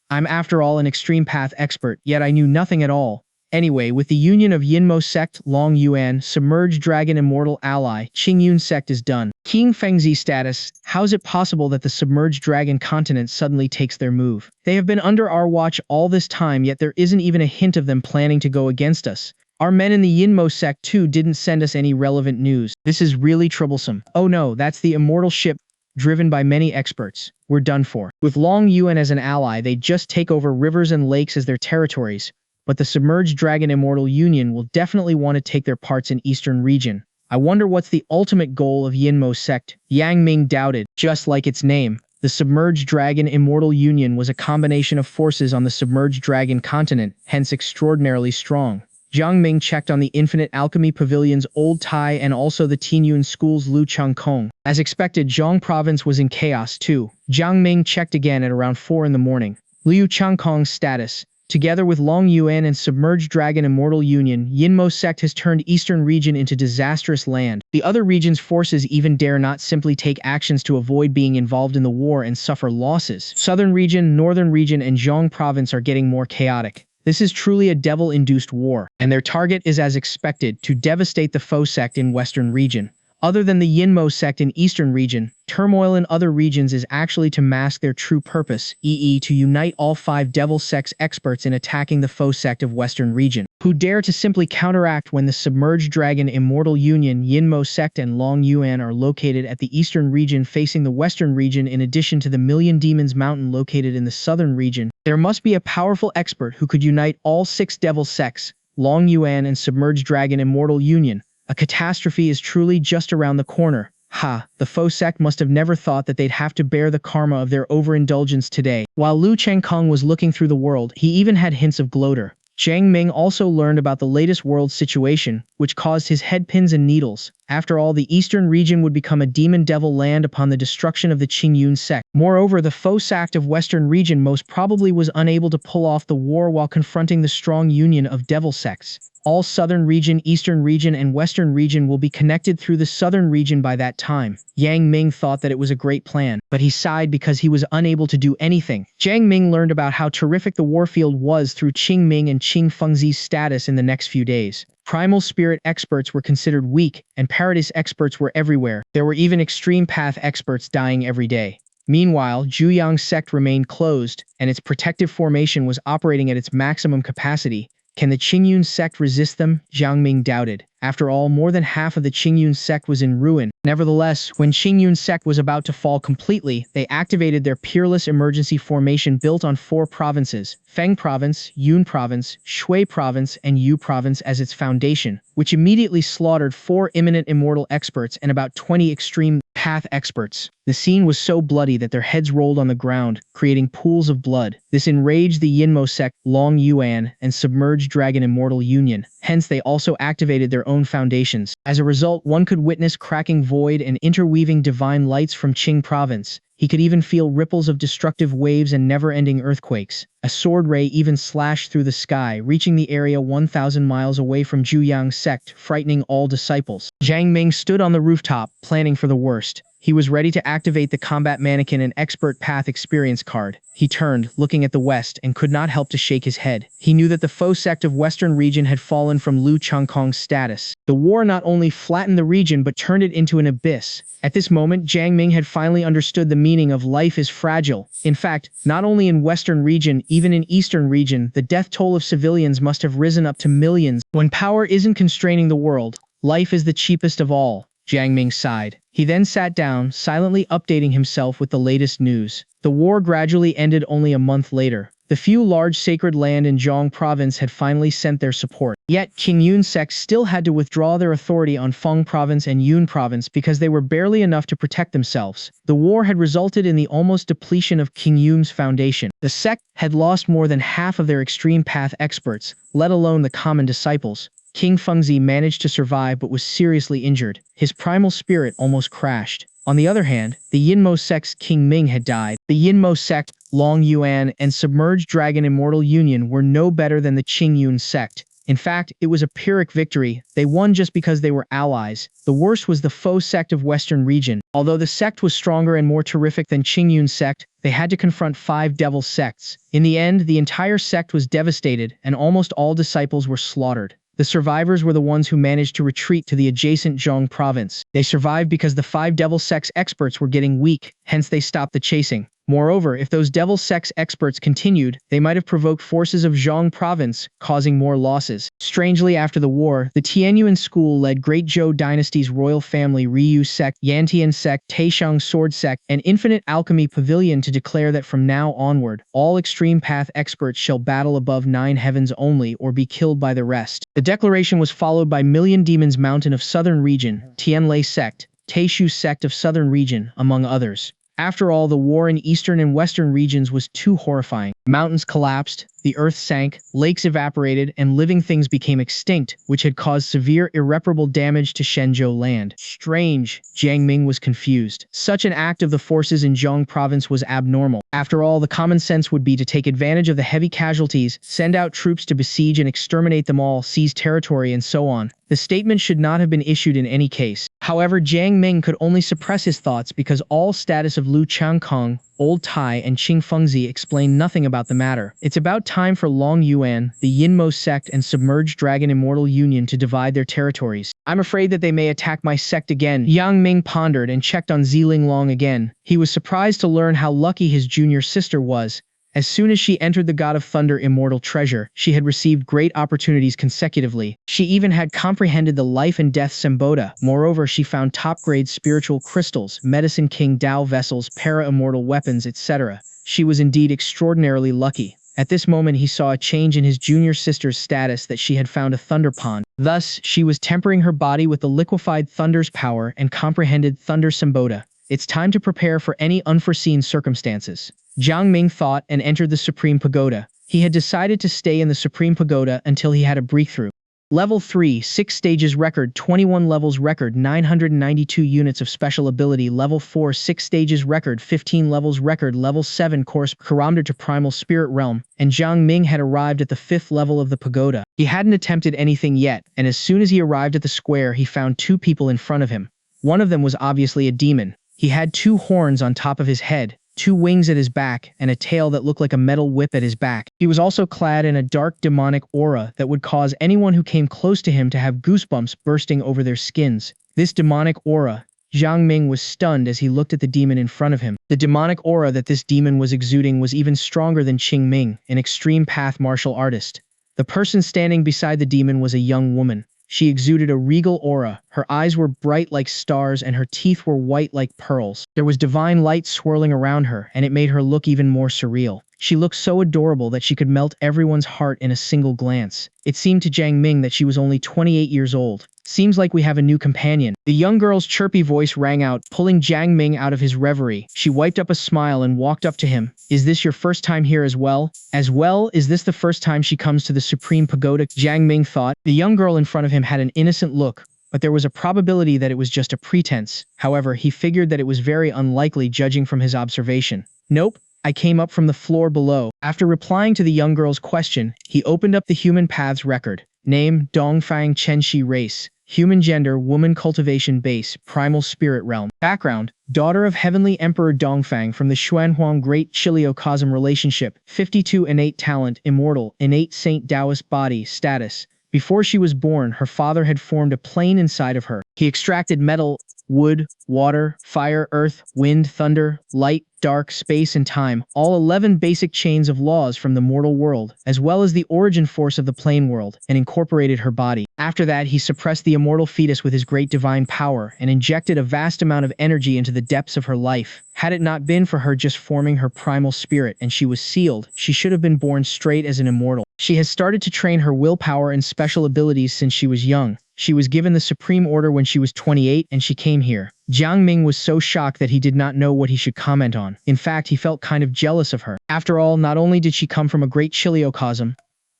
I'm after all an Extreme Path expert, yet I knew nothing at all. Anyway, with the union of Yinmo sect, Long Yuan, submerged dragon immortal ally, Qingyun sect is done. King Fengzi status, how's it possible that the submerged dragon continent suddenly takes their move? They have been under our watch all this time, yet there isn't even a hint of them planning to go against us. Our men in the Yinmo sect too didn't send us any relevant news. This is really troublesome. Oh no, that's the immortal ship, driven by many experts. We're done for. With Long Yuan as an ally, they just take over rivers and lakes as their territories, but the submerged dragon immortal union will definitely want to take their parts in eastern region. I wonder what's the ultimate goal of Yinmo sect. Yang Ming doubted. Just like its name, the submerged dragon immortal union was a combination of forces on the submerged dragon continent, hence extraordinarily strong. Jiang Ming checked on the Infinite Alchemy Pavilion's Old Tai and also the Tianyuan School's Lu Changkong. As expected, Zhong Province was in chaos too. Jiang Ming checked again at around 4 in the morning. Liu Changkong's status. Together with Long Yuan and Submerged Dragon Immortal Union, Yinmo sect has turned eastern region into disastrous land. The other region's forces even dare not simply take actions to avoid being involved in the war and suffer losses. Southern region, northern region, and Zhong province are getting more chaotic. This is truly a devil-induced war, and their target is as expected, to devastate the foe sect in western region. Other than the Yinmo sect in eastern region, turmoil in other regions is actually to mask their true purpose, i.e. to unite all 5 devil sects experts in attacking the foe sect of western region, who dare to simply counteract when the submerged dragon immortal union, Yinmo sect and Long Yuan are located at the eastern region facing the western region in addition to the Million Demons Mountain located in the southern region. There must be a powerful expert who could unite all 6 devil sects, Long Yuan and submerged dragon immortal union. A catastrophe is truly just around the corner. Ha, the foe sect must have never thought that they'd have to bear the karma of their overindulgence today. While Lu Changkong was looking through the world, he even had hints of Gloater. Jiang Ming also learned about the latest world situation, which caused his head pins and needles. After all, the eastern region would become a demon devil land upon the destruction of the Qingyun sect. Moreover, the foe sect of western region most probably was unable to pull off the war while confronting the strong union of devil sects. All southern region, eastern region, and western region will be connected through the southern region by that time. Yang Ming thought that it was a great plan, but he sighed because he was unable to do anything. Jiang Ming learned about how terrific the warfield was through Qing Ming and Qing Fengzi's status in the next few days. Primal spirit experts were considered weak, and Paradise experts were everywhere. There were even extreme path experts dying every day. Meanwhile, Zhuyang sect remained closed, and its protective formation was operating at its maximum capacity. Can the Qingyun sect resist them? Jiang Ming doubted. After all, more than half of the Qingyun sect was in ruin. Nevertheless, when Qingyun sect was about to fall completely, they activated their peerless emergency formation built on 4 provinces, Feng Province, Yun Province, Shui Province, and Yu Province as its foundation, which immediately slaughtered 4 imminent immortal experts and about 20 extreme path experts. The scene was so bloody that their heads rolled on the ground, creating pools of blood. This enraged the Yinmo sect, Long Yuan, and submerged Dragon Immortal Union. Hence, they also activated their own foundations. As a result, one could witness cracking void and interweaving divine lights from Qing province. He could even feel ripples of destructive waves and never-ending earthquakes. A sword ray even slashed through the sky, reaching the area 1,000 miles away from Zhuyang sect, frightening all disciples. Jiang Ming stood on the rooftop, planning for the worst. He was ready to activate the combat mannequin and expert path experience card. He turned, looking at the west, and could not help to shake his head. He knew that the foe sect of western region had fallen from Lu Changkong's status. The war not only flattened the region but turned it into an abyss. At this moment, Jiang Ming had finally understood the meaning of life is fragile. In fact, not only in western region, even in eastern region, the death toll of civilians must have risen up to millions. When power isn't constraining the world, life is the cheapest of all. Jiang Ming sighed. He then sat down, silently updating himself with the latest news. The war gradually ended only a month later. The few large sacred land in Zhong province had finally sent their support. Yet, Qingyun sect still had to withdraw their authority on Feng province and Yun province because they were barely enough to protect themselves. The war had resulted in the almost depletion of Qingyun's foundation. The sect had lost more than half of their extreme path experts, let alone the common disciples. King Fengzi managed to survive but was seriously injured. His primal spirit almost crashed. On the other hand, the Yinmo sect's King Ming had died. The Yinmo sect, Long Yuan, and submerged Dragon Immortal Union were no better than the Qingyun sect. In fact, it was a Pyrrhic victory. They won just because they were allies. The worst was the foe sect of Western region. Although the sect was stronger and more terrific than Qingyun's sect, they had to confront 5 devil sects. In the end, the entire sect was devastated, and almost all disciples were slaughtered. The survivors were the ones who managed to retreat to the adjacent Zhong province. They survived because the 5 devil sects experts were getting weak, hence they stopped the chasing. Moreover, if those devil sects experts continued, they might have provoked forces of Zhong province, causing more losses. Strangely, after the war, the Tianyuan school led Great Zhou dynasty's royal family Ryu sect, Yantian sect, Taishang sword sect, and Infinite Alchemy Pavilion to declare that from now onward, all extreme path experts shall battle above 9 heavens only or be killed by the rest. The declaration was followed by Million Demons Mountain of Southern Region, Tianlei sect, Taishu sect of Southern Region, among others. After all, the war in eastern and western regions was too horrifying. Mountains collapsed, the earth sank, lakes evaporated, and living things became extinct, which had caused severe irreparable damage to Shenzhou land. Strange, Jiang Ming was confused. Such an act of the forces in Zhong province was abnormal. After all, the common sense would be to take advantage of the heavy casualties, send out troops to besiege and exterminate them all, seize territory, and so on. The statement should not have been issued in any case. However, Jiang Ming could only suppress his thoughts because all status of Lu Changkong, Old Tai, and Qing Fengzi explained nothing about the matter. It's about time for Long Yuan, the Yinmo sect, and Submerged Dragon Immortal Union to divide their territories. I'm afraid that they may attack my sect again. Yang Ming pondered and checked on Ziling Long again. He was surprised to learn how lucky his junior sister was. As soon as she entered the God of Thunder Immortal Treasure, she had received great opportunities consecutively. She even had comprehended the life and death Semboda. Moreover, she found top-grade spiritual crystals, Medicine King Dao vessels, para-immortal weapons, etc. She was indeed extraordinarily lucky. At this moment, he saw a change in his junior sister's status that she had found a thunder pond. Thus, she was tempering her body with the liquefied thunder's power and comprehended Thunder Semboda. It's time to prepare for any unforeseen circumstances. Jiang Ming thought and entered the Supreme Pagoda. He had decided to stay in the Supreme Pagoda until he had a breakthrough. Level 3, 6 stages record, 21 levels record, 992 units of special ability. Level 4, 6 stages record, 15 levels record. Level 7 course kilometer to Primal Spirit Realm, and Jiang Ming had arrived at the 5th level of the pagoda. He hadn't attempted anything yet, and as soon as he arrived at the square, he found 2 people in front of him. One of them was obviously a demon. He had 2 horns on top of his head, 2 wings at his back, and a tail that looked like a metal whip at his back. He was also clad in a dark demonic aura that would cause anyone who came close to him to have goosebumps bursting over their skins. This demonic aura, Jiang Ming was stunned as he looked at the demon in front of him. The demonic aura that this demon was exuding was even stronger than Qing Ming, an extreme path martial artist. The person standing beside the demon was a young woman. She exuded a regal aura. Her eyes were bright like stars and her teeth were white like pearls. There was divine light swirling around her, and it made her look even more surreal. She looked so adorable that she could melt everyone's heart in a single glance. It seemed to Jiang Ming that she was only 28 years old. Seems like we have a new companion. The young girl's chirpy voice rang out, pulling Jiang Ming out of his reverie. She wiped up a smile and walked up to him. Is this your first time here as well? Is this the first time she comes to the Supreme Pagoda? Jiang Ming thought. The young girl in front of him had an innocent look, but there was a probability that it was just a pretense. However, he figured that it was very unlikely judging from his observation. Nope. I came up from the floor below. After replying to the young girl's question, he opened up the human paths record. Name, Dongfang Chenxi race. Human gender, woman cultivation base, primal spirit realm. Background, daughter of heavenly emperor Dongfang from the Xuanhuang Great Chiliocosm relationship. 52 innate talent, immortal, innate saint Taoist body, status. Before she was born, her father had formed a plane inside of her. He extracted metal, wood, water, fire, earth, wind, thunder, light, dark, space, and time, all 11 basic chains of laws from the mortal world, as well as the origin force of the plane world, and incorporated her body. After that, he suppressed the immortal fetus with his great divine power and injected a vast amount of energy into the depths of her life. Had it not been for her just forming her primal spirit and she was sealed, she should have been born straight as an immortal. She has started to train her willpower and special abilities since she was young. She was given the Supreme Order when she was 28 and she came here. Jiang Ming was so shocked that he did not know what he should comment on. In fact, he felt kind of jealous of her. After all, not only did she come from a great chiliocosm,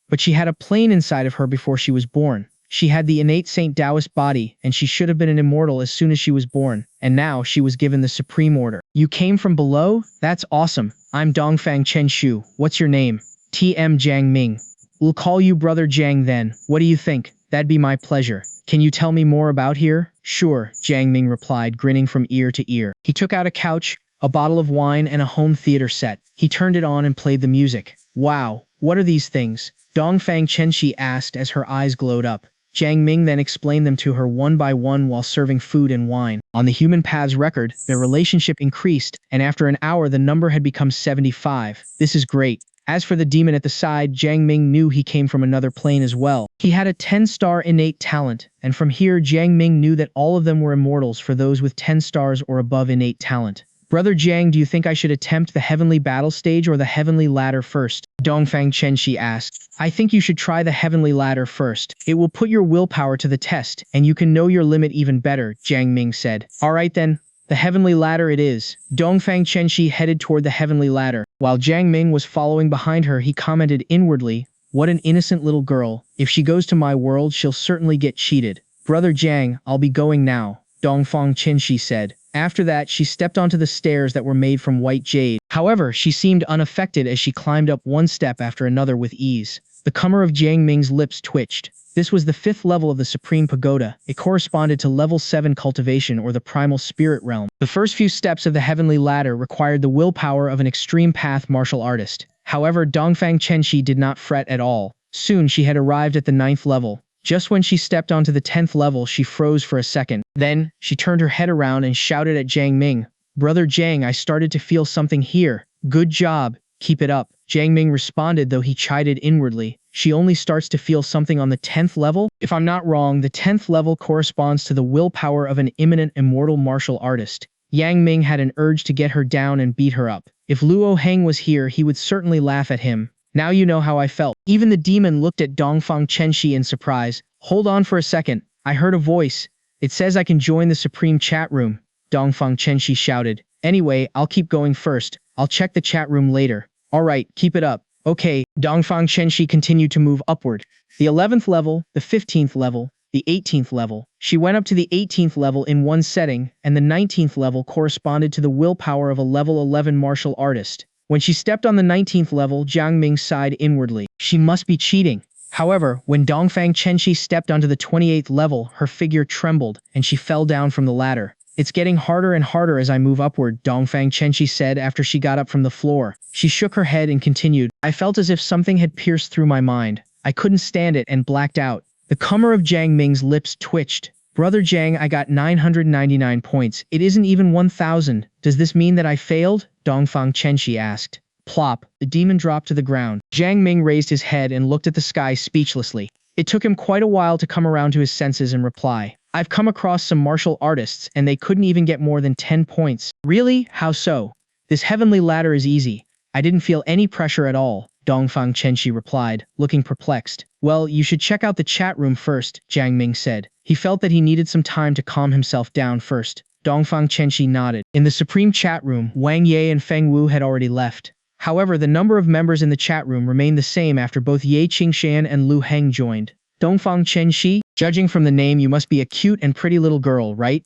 but she had a plane inside of her before she was born. She had the innate Saint Taoist body, and she should have been an immortal as soon as she was born. And now she was given the Supreme Order. You came from below? That's awesome. I'm Dongfang Chen Shu. What's your name? TM Jiang Ming. We'll call you Brother Jiang then. What do you think? That'd be my pleasure. Can you tell me more about here? Sure, Jiang Ming replied, grinning from ear to ear. He took out a couch, a bottle of wine, and a home theater set. He turned it on and played the music. Wow, what are these things? Dongfang Chenxi asked as her eyes glowed up. Jiang Ming then explained them to her one by one while serving food and wine. On the human path's record, their relationship increased, and after an hour the number had become 75. This is great. As for the demon at the side, Jiang Ming knew he came from another plane as well. He had a 10-star innate talent, and from here Jiang Ming knew that all of them were immortals for those with 10 stars or above innate talent. Brother Jiang, do you think I should attempt the heavenly battle stage or the heavenly ladder first? Dongfang Chenxi asked. I think you should try the heavenly ladder first. It will put your willpower to the test, and you can know your limit even better, Jiang Ming said. Alright then. The heavenly ladder it is. Dongfang Chenxi headed toward the heavenly ladder. While Jiang Ming was following behind her, he commented inwardly, what an innocent little girl. If she goes to my world, she'll certainly get cheated. Brother Jiang, I'll be going now, Dongfang Chenxi said. After that, she stepped onto the stairs that were made from white jade. However, she seemed unaffected as she climbed up one step after another with ease. The comer of Jiang Ming's lips twitched. This was the 5th level of the Supreme Pagoda. It corresponded to level 7 cultivation or the primal spirit realm. The first few steps of the heavenly ladder required the willpower of an extreme path martial artist. However, Dongfang Chenxi did not fret at all. Soon she had arrived at the 9th level. Just when she stepped onto the 10th level, she froze for a second. Then, she turned her head around and shouted at Jiang Ming, Brother Jiang, I started to feel something here. Good job. Keep it up. Jiang Ming responded, though he chided inwardly. She only starts to feel something on the 10th level? If I'm not wrong, the 10th level corresponds to the willpower of an imminent immortal martial artist. Yang Ming had an urge to get her down and beat her up. If Luo Heng was here, he would certainly laugh at him. Now you know how I felt. Even the demon looked at Dongfang Chenxi in surprise. Hold on for a second. I heard a voice. It says I can join the Supreme chat room. Dongfang Chenxi shouted. Anyway, I'll keep going first. I'll check the chat room later. Alright, keep it up. Okay, Dongfang Chenxi continued to move upward. The 11th level, the 15th level, the 18th level. She went up to the 18th level in one setting, and the 19th level corresponded to the willpower of a level 11 martial artist. When she stepped on the 19th level, Jiang Ming sighed inwardly. She must be cheating. However, when Dongfang Chenxi stepped onto the 28th level, her figure trembled, and she fell down from the ladder. It's getting harder and harder as I move upward, Dongfang Chenxi said after she got up from the floor. She shook her head and continued, I felt as if something had pierced through my mind. I couldn't stand it and blacked out. The comer of Jiang Ming's lips twitched. Brother Jiang, I got 999 points. It isn't even 1,000. Does this mean that I failed? Dongfang Chenxi asked. Plop, the demon dropped to the ground. Jiang Ming raised his head and looked at the sky speechlessly. It took him quite a while to come around to his senses and reply. I've come across some martial artists, and they couldn't even get more than 10 points. Really? How so? This heavenly ladder is easy. I didn't feel any pressure at all, Dongfang Chenxi replied, looking perplexed. Well, you should check out the chat room first, Jiang Ming said. He felt that he needed some time to calm himself down first. Dongfang Chenxi nodded. In the Supreme chat room, Wang Ye and Feng Wu had already left. However, the number of members in the chat room remained the same after both Ye Qingshan and Lu Heng joined. Dongfang Chenxi, judging from the name, you must be a cute and pretty little girl, right?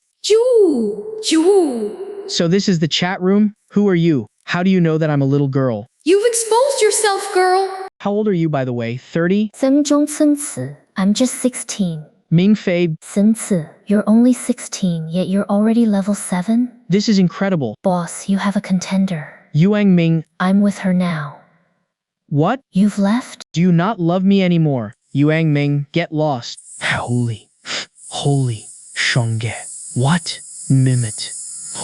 So this is the chat room? Who are you? How do you know that I'm a little girl? You've exposed yourself, girl. How old are you, by the way? 30? I'm just 16. Ming Fei, You're only 16, yet you're already level 7? this is incredible. Boss, you have a contender. Yuang Ming, I'm with her now. what? You've left? Do you not love me anymore? Yuang Ming, get lost. Holy, Shongge. What? Mimit.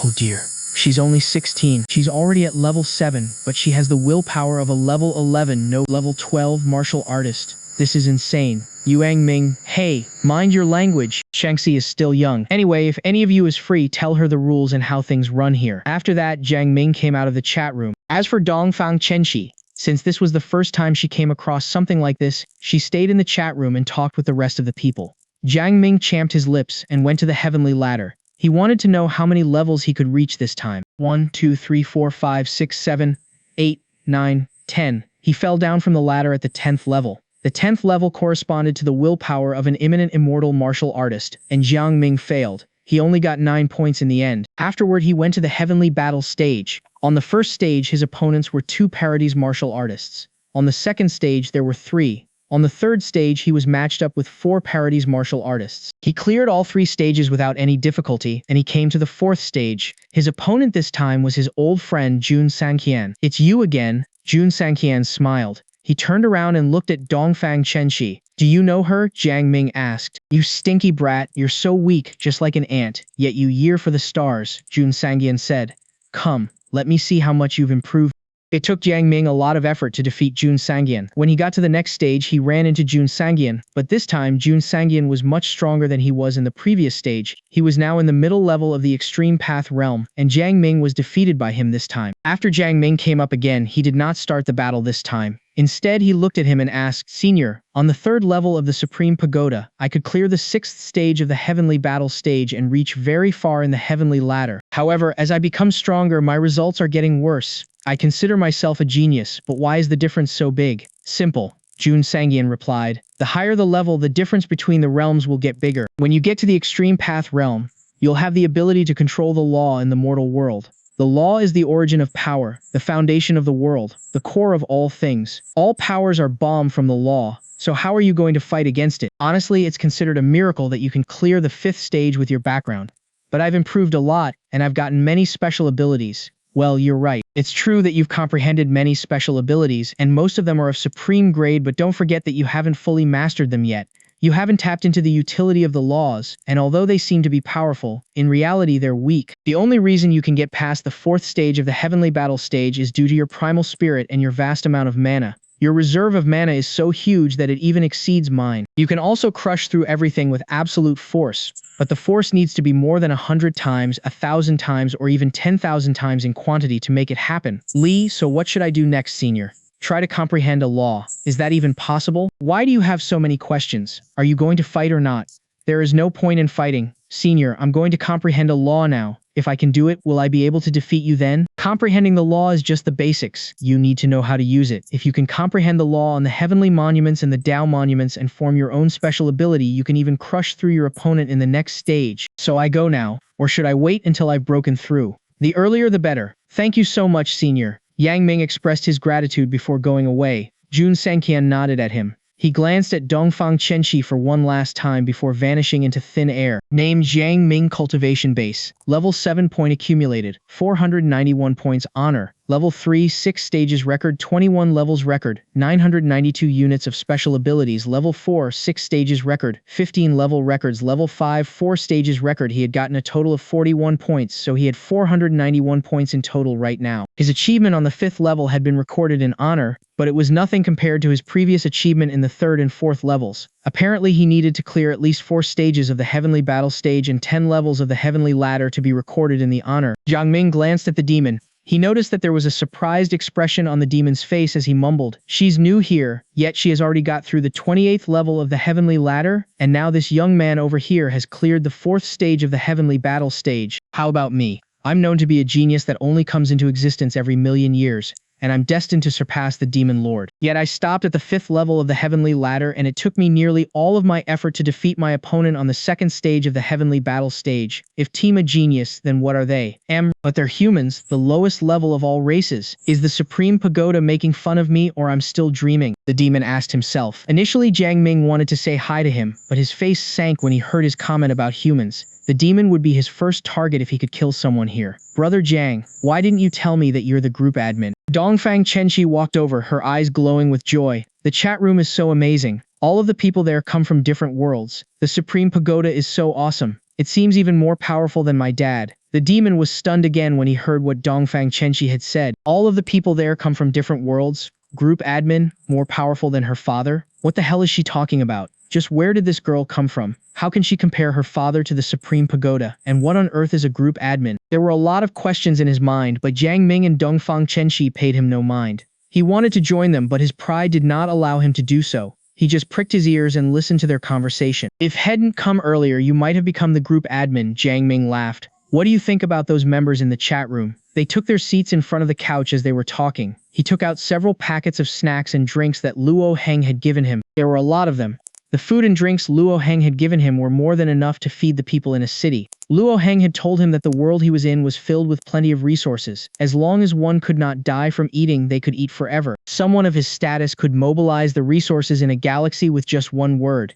Oh dear. She's only 16. She's already at level 7, but she has the willpower of a level 11, no level 12 martial artist. This is insane. Yuang Ming, hey, mind your language. Xianxia is still young. Anyway, if any of you is free, tell her the rules and how things run here. After that, Jiang Ming came out of the chat room. As for Dongfang Chenxi, since this was the first time she came across something like this, she stayed in the chat room and talked with the rest of the people. Jiang Ming champed his lips and went to the heavenly ladder. He wanted to know how many levels he could reach this time. 1, 2, 3, 4, 5, 6, 7, 8, 9, 10. He fell down from the ladder at the 10th level. The 10th level corresponded to the willpower of an imminent immortal martial artist, and Jiang Ming failed. He only got 9 points in the end. Afterward, he went to the heavenly battle stage. On the first stage, his opponents were 2 parodies martial artists. On the second stage, there were 3. On the third stage, he was matched up with 4 parodies martial artists. He cleared all 3 stages without any difficulty, and he came to the 4th stage. His opponent this time was his old friend Jun Sangqian. "It's you again," Jun Sangqian smiled. He turned around and looked at Dongfang Chenxi. "Do you know her?" Jiang Ming asked. "You stinky brat, you're so weak, just like an ant, yet you year for the stars," Jun Sangqian said. "Come, let me see how much you've improved." It took Jiang Ming a lot of effort to defeat Jun Sangyan. When he got to the next stage, he ran into Jun Sangyan, but this time Jun Sangyan was much stronger than he was in the previous stage. He was now in the middle level of the extreme path realm, and Jiang Ming was defeated by him this time. After Jiang Ming came up again, he did not start the battle this time. Instead, he looked at him and asked, "Senior, on the 3rd level of the Supreme Pagoda, I could clear the 6th stage of the Heavenly Battle stage and reach very far in the Heavenly Ladder. However, as I become stronger, my results are getting worse. I consider myself a genius, but why is the difference so big?" "Simple," Jun Sangyan replied. "The higher the level, the difference between the realms will get bigger. When you get to the extreme path realm, you'll have the ability to control the law in the mortal world. The law is the origin of power, the foundation of the world, the core of all things. All powers are born from the law, so how are you going to fight against it? Honestly, it's considered a miracle that you can clear the 5th stage with your background. But I've improved a lot, and I've gotten many special abilities." "Well, you're right. It's true that you've comprehended many special abilities, and most of them are of supreme grade, but don't forget that you haven't fully mastered them yet. You haven't tapped into the utility of the laws, and although they seem to be powerful, in reality they're weak. The only reason you can get past the 4th stage of the Heavenly Battle stage is due to your primal spirit and your vast amount of mana. Your reserve of mana is so huge that it even exceeds mine. You can also crush through everything with absolute force, but the force needs to be more than 100 times, 1,000 times, or even 10,000 times in quantity to make it happen." "Lee, so what should I do next, Senior?" "Try to comprehend a law. Is that even possible? Why do you have so many questions? Are you going to fight or not?" "There is no point in fighting. Senior, I'm going to comprehend a law now. If I can do it, will I be able to defeat you then?" "Comprehending the law is just the basics. You need to know how to use it. If you can comprehend the law on the heavenly monuments and the Tao monuments and form your own special ability, you can even crush through your opponent in the next stage. So I go now, or should I wait until I've broken through?" "The earlier the better." "Thank you so much, Senior." Yang Ming expressed his gratitude before going away. Jun Sangqian nodded at him. He glanced at Dongfang Chenxi for one last time before vanishing into thin air. Name Xianxia Cultivation Base. Level 7 point accumulated. 491 points. Honor. Level 3, 6 stages record. 21 levels record. 992 units of special abilities. Level 4, 6 stages record. 15 level records. Level 5, 4 stages record. He had gotten a total of 41 points, so he had 491 points in total right now. His achievement on the 5th level had been recorded in honor, but it was nothing compared to his previous achievement in the 3rd and 4th levels. Apparently he needed to clear at least 4 stages of the Heavenly Battle stage and 10 levels of the Heavenly Ladder to be recorded in the honor. Jiang Ming glanced at the demon. He noticed that there was a surprised expression on the demon's face as he mumbled, "She's new here, yet she has already got through the 28th level of the Heavenly Ladder, and now this young man over here has cleared the 4th stage of the Heavenly Battle stage. How about me? I'm known to be a genius that only comes into existence every million years, and I'm destined to surpass the Demon Lord. Yet I stopped at the 5th level of the Heavenly Ladder, and it took me nearly all of my effort to defeat my opponent on the 2nd stage of the Heavenly Battle stage. If team a genius, then what are they? But they're humans, the lowest level of all races. Is the Supreme Pagoda making fun of me, or I'm still dreaming?" the demon asked himself. Initially, Jiang Ming wanted to say hi to him, but his face sank when he heard his comment about humans. The demon would be his first target if he could kill someone here. "Brother Jiang, why didn't you tell me that you're the group admin?" Dongfang Chenxi walked over, her eyes glowing with joy. "The chat room is so amazing. All of the people there come from different worlds. The Supreme Pagoda is so awesome. It seems even more powerful than my dad." The demon was stunned again when he heard what Dongfang Chenxi had said. All of the people there come from different worlds? Group admin? More powerful than her father? What the hell is she talking about? Just where did this girl come from? How can she compare her father to the Supreme Pagoda? And what on earth is a group admin? There were a lot of questions in his mind, but Jiang Ming and Dongfang Chenxi paid him no mind. He wanted to join them, but his pride did not allow him to do so. He just pricked his ears and listened to their conversation. "If hadn't come earlier, you might have become the group admin," Jiang Ming laughed. "What do you think about those members in the chat room?" They took their seats in front of the couch as they were talking. He took out several packets of snacks and drinks that Luo Heng had given him. There were a lot of them. The food and drinks Luo Heng had given him were more than enough to feed the people in a city. Luo Heng had told him that the world he was in was filled with plenty of resources. As long as one could not die from eating, they could eat forever. Someone of his status could mobilize the resources in a galaxy with just one word.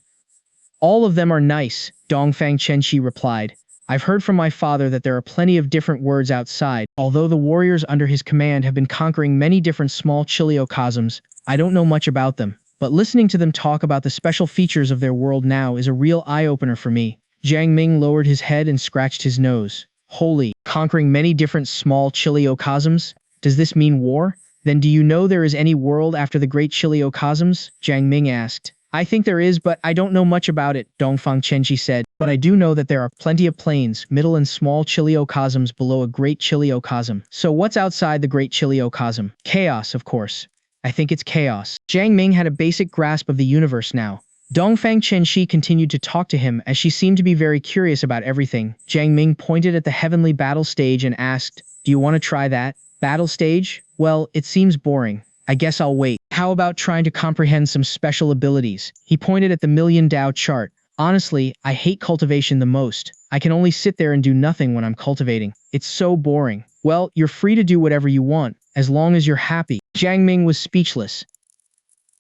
All of them are nice, Dongfang Chenxi replied. I've heard from my father that there are plenty of different words outside. Although the warriors under his command have been conquering many different small chiliocosms, I don't know much about them. But listening to them talk about the special features of their world now is a real eye-opener for me. Jiang Ming lowered his head and scratched his nose. Holy, conquering many different small chiliocosms? Does this mean war? Then do you know there is any world after the great chiliocosms? Jiang Ming asked. I think there is, but I don't know much about it, Dongfang Chenxi said. But I do know that there are plenty of plains, middle and small chiliocosms below a great chiliocosm. So what's outside the great chiliocosm? Chaos, of course. I think it's chaos. Jiang Ming had a basic grasp of the universe now. Dongfang Chenxi continued to talk to him as she seemed to be very curious about everything. Jiang Ming pointed at the heavenly battle stage and asked, do you want to try that? Battle stage? Well, it seems boring. I guess I'll wait. How about trying to comprehend some special abilities? He pointed at the Million Dao chart. Honestly, I hate cultivation the most. I can only sit there and do nothing when I'm cultivating. It's so boring. Well, you're free to do whatever you want, as long as you're happy. Jiang Ming was speechless.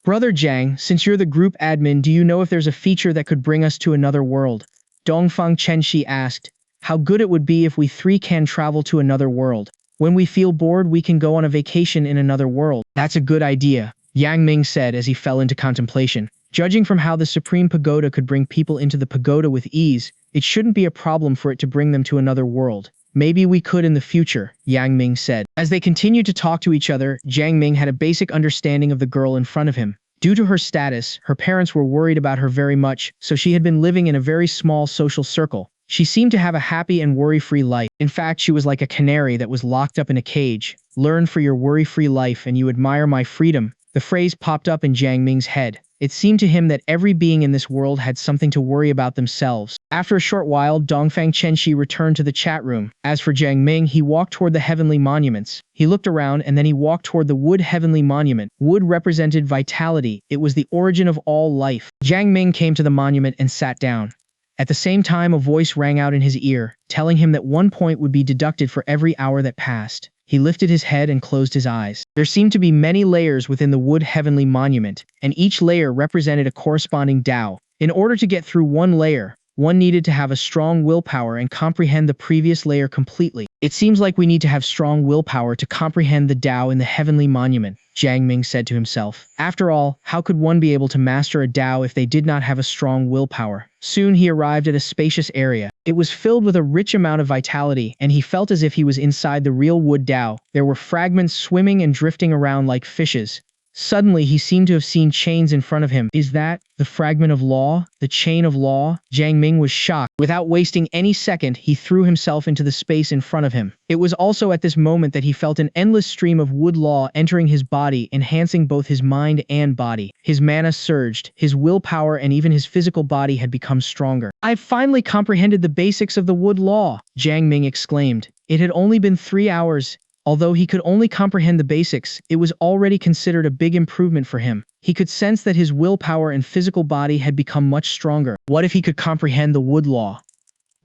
Brother Jiang, since you're the group admin, do you know if there's a feature that could bring us to another world? Dongfang Chenxi asked. How good it would be if we three can travel to another world. When we feel bored, we can go on a vacation in another world. That's a good idea, Yang Ming said as he fell into contemplation. Judging from how the Supreme Pagoda could bring people into the pagoda with ease, it shouldn't be a problem for it to bring them to another world. Maybe we could in the future, Yang Ming said. As they continued to talk to each other, Jiang Ming had a basic understanding of the girl in front of him. Due to her status, her parents were worried about her very much, so she had been living in a very small social circle. She seemed to have a happy and worry-free life. In fact, she was like a canary that was locked up in a cage. Learn for your worry-free life and you admire my freedom. The phrase popped up in Jiang Ming's head. It seemed to him that every being in this world had something to worry about themselves. After a short while, Dongfang Chenxi returned to the chat room. As for Jiang Ming, he walked toward the heavenly monuments. He looked around and then he walked toward the wood heavenly monument. Wood represented vitality. It was the origin of all life. Jiang Ming came to the monument and sat down. At the same time, a voice rang out in his ear, telling him that 1 point would be deducted for every hour that passed. He lifted his head and closed his eyes. There seemed to be many layers within the wood heavenly monument, and each layer represented a corresponding Tao. In order to get through one layer, one needed to have a strong willpower and comprehend the previous layer completely. It seems like we need to have strong willpower to comprehend the Tao in the heavenly monument, Jiang Ming said to himself. After all, how could one be able to master a Tao if they did not have a strong willpower? Soon he arrived at a spacious area. It was filled with a rich amount of vitality, and he felt as if he was inside the real wood Tao. There were fragments swimming and drifting around like fishes. Suddenly, he seemed to have seen chains in front of him. Is that the fragment of law? The chain of law? Jiang Ming was shocked. Without wasting any second, he threw himself into the space in front of him. It was also at this moment that he felt an endless stream of wood law entering his body, enhancing both his mind and body. His mana surged, his willpower and even his physical body had become stronger. I've finally comprehended the basics of the wood law, Jiang Ming exclaimed. It had only been 3 hours. Although he could only comprehend the basics, it was already considered a big improvement for him. He could sense that his willpower and physical body had become much stronger. What if he could comprehend the wood law?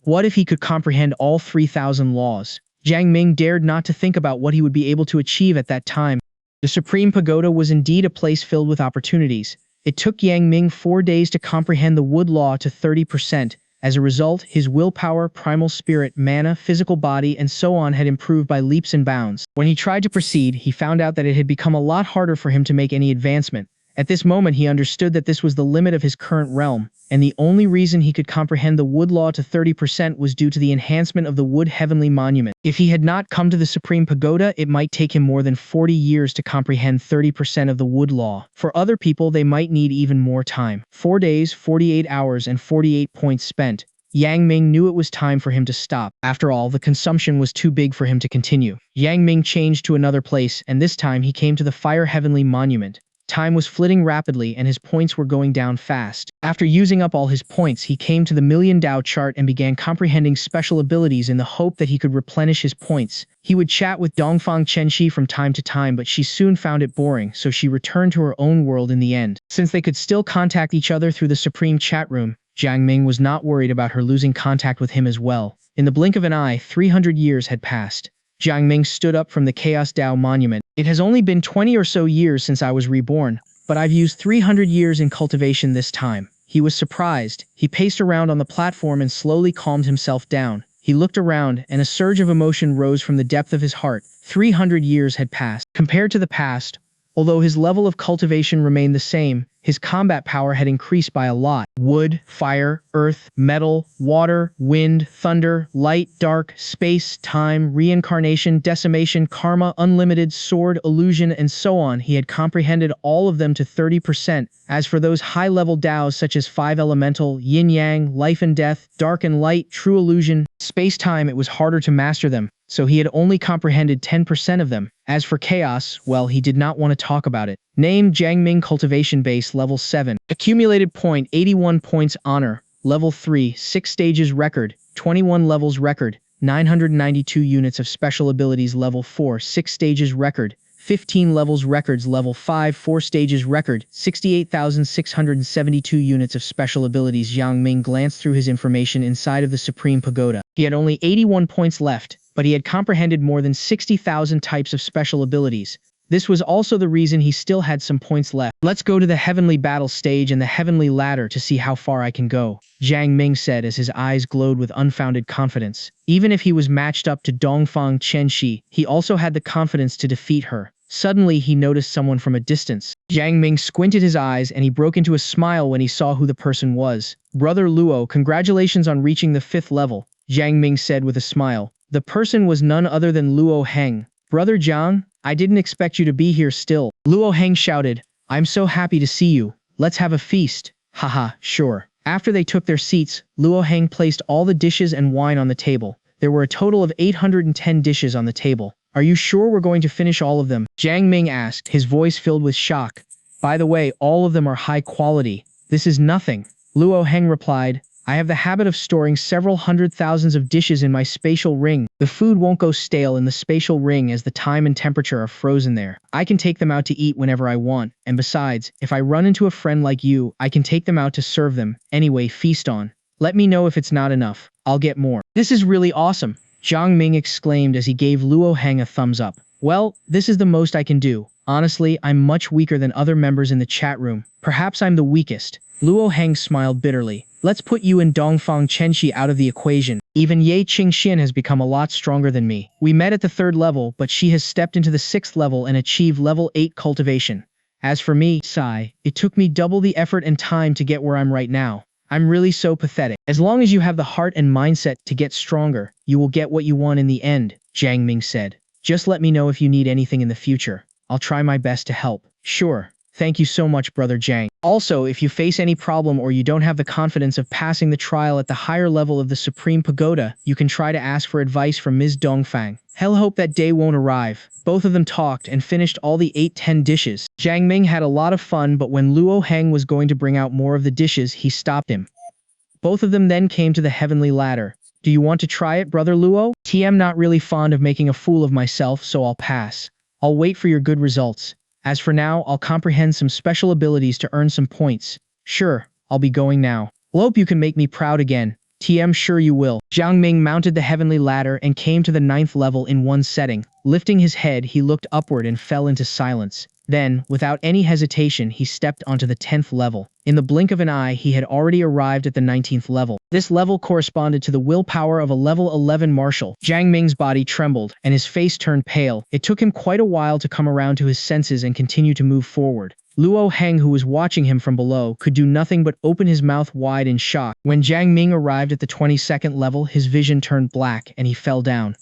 What if he could comprehend all 3,000 laws? Jiang Ming dared not to think about what he would be able to achieve at that time. The Supreme Pagoda was indeed a place filled with opportunities. It took Yang Ming 4 days to comprehend the wood law to 30%. As a result, his willpower, primal spirit, mana, physical body, and so on had improved by leaps and bounds. When he tried to proceed, he found out that it had become a lot harder for him to make any advancement. At this moment, he understood that this was the limit of his current realm, and the only reason he could comprehend the wood law to 30% was due to the enhancement of the wood heavenly monument. If he had not come to the Supreme Pagoda, it might take him more than 40 years to comprehend 30% of the wood law. For other people, they might need even more time. 4 days, 48 hours, and 48 points spent. Yang Ming knew it was time for him to stop. After all, the consumption was too big for him to continue. Yang Ming changed to another place, and this time he came to the Fire Heavenly Monument. Time was flitting rapidly and his points were going down fast. After using up all his points, he came to the Million Dao chart and began comprehending special abilities in the hope that he could replenish his points. He would chat with Dongfang Chenxi from time to time, but she soon found it boring, so she returned to her own world in the end. Since they could still contact each other through the Supreme chat room, Jiang Ming was not worried about her losing contact with him as well. In the blink of an eye, 300 years had passed. Jiang Ming stood up from the Chaos Dao monument. It has only been 20 or so years since I was reborn, but I've used 300 years in cultivation this time. He was surprised. He paced around on the platform and slowly calmed himself down. He looked around, and a surge of emotion rose from the depth of his heart. 300 years had passed. Compared to the past, although his level of cultivation remained the same, his combat power had increased by a lot. Wood, fire, earth, metal, water, wind, thunder, light, dark, space, time, reincarnation, decimation, karma, unlimited, sword, illusion, and so on. He had comprehended all of them to 30%. As for those high-level Daos such as five elemental, yin-yang, life and death, dark and light, true illusion, space-time, it was harder to master them, so he had only comprehended 10% of them. As for chaos, well, he did not want to talk about it. Name Jiang Ming Cultivation Base Level 7. Accumulated point 81 points Honor. Level 3 6 stages record 21 levels record 992 units of special abilities. Level 4 6 stages record 15 levels records. Level 5 4 stages record 68,672 units of special abilities. Jiang Ming glanced through his information inside of the Supreme Pagoda. He had only 81 points left, but he had comprehended more than 60,000 types of special abilities. This was also the reason he still had some points left. Let's go to the Heavenly Battle stage and the Heavenly Ladder to see how far I can go, Jiang Ming said as his eyes glowed with unfounded confidence. Even if he was matched up to Dongfang Chenxi, he also had the confidence to defeat her. Suddenly, he noticed someone from a distance. Jiang Ming squinted his eyes and he broke into a smile when he saw who the person was. Brother Luo, congratulations on reaching the 5th level, Jiang Ming said with a smile. The person was none other than Luo Heng. Brother Jiang, I didn't expect you to be here still. Luo Heng shouted, I'm so happy to see you. Let's have a feast. Haha, sure. After they took their seats, Luo Heng placed all the dishes and wine on the table. There were a total of 810 dishes on the table. Are you sure we're going to finish all of them? Jiang Ming asked, his voice filled with shock. By the way, all of them are high quality. This is nothing. Luo Heng replied, I have the habit of storing several hundred thousands of dishes in my spatial ring. The food won't go stale in the spatial ring as the time and temperature are frozen there. I can take them out to eat whenever I want, and besides, if I run into a friend like you, I can take them out to serve them. Anyway, feast on. Let me know if it's not enough. I'll get more. This is really awesome, Jiang Ming exclaimed as he gave Luo Heng a thumbs up. Well, this is the most I can do. Honestly, I'm much weaker than other members in the chat room. Perhaps I'm the weakest. Luo Heng smiled bitterly. Let's put you and Dongfang Chenxi out of the equation. Even Ye Qingxian has become a lot stronger than me. We met at the 3rd level, but she has stepped into the 6th level and achieved level 8 cultivation. As for me, sigh, it took me double the effort and time to get where I'm right now. I'm really so pathetic. As long as you have the heart and mindset to get stronger, you will get what you want in the end, Jiang Ming said. Just let me know if you need anything in the future. I'll try my best to help. Sure. Thank you so much, Brother Jiang. Also, if you face any problem or you don't have the confidence of passing the trial at the higher level of the Supreme Pagoda, you can try to ask for advice from Ms. Dongfang. Hell hope that day won't arrive. Both of them talked and finished all the 8-10 dishes. Jiang Ming had a lot of fun, but when Luo Heng was going to bring out more of the dishes, he stopped him. Both of them then came to the Heavenly Ladder. Do you want to try it, Brother Luo? I'm not really fond of making a fool of myself, so I'll pass. I'll wait for your good results. As for now, I'll comprehend some special abilities to earn some points. Sure, I'll be going now. Hope you can make me proud again. Sure you will. Jiang Ming mounted the Heavenly Ladder and came to the 9th level in one setting. Lifting his head, he looked upward and fell into silence. Then, without any hesitation, he stepped onto the 10th level. In the blink of an eye, he had already arrived at the 19th level. This level corresponded to the willpower of a level 11 marshal. Jiang Ming's body trembled, and his face turned pale. It took him quite a while to come around to his senses and continue to move forward. Luo Heng, who was watching him from below, could do nothing but open his mouth wide in shock. When Jiang Ming arrived at the 22nd level, his vision turned black, and he fell down.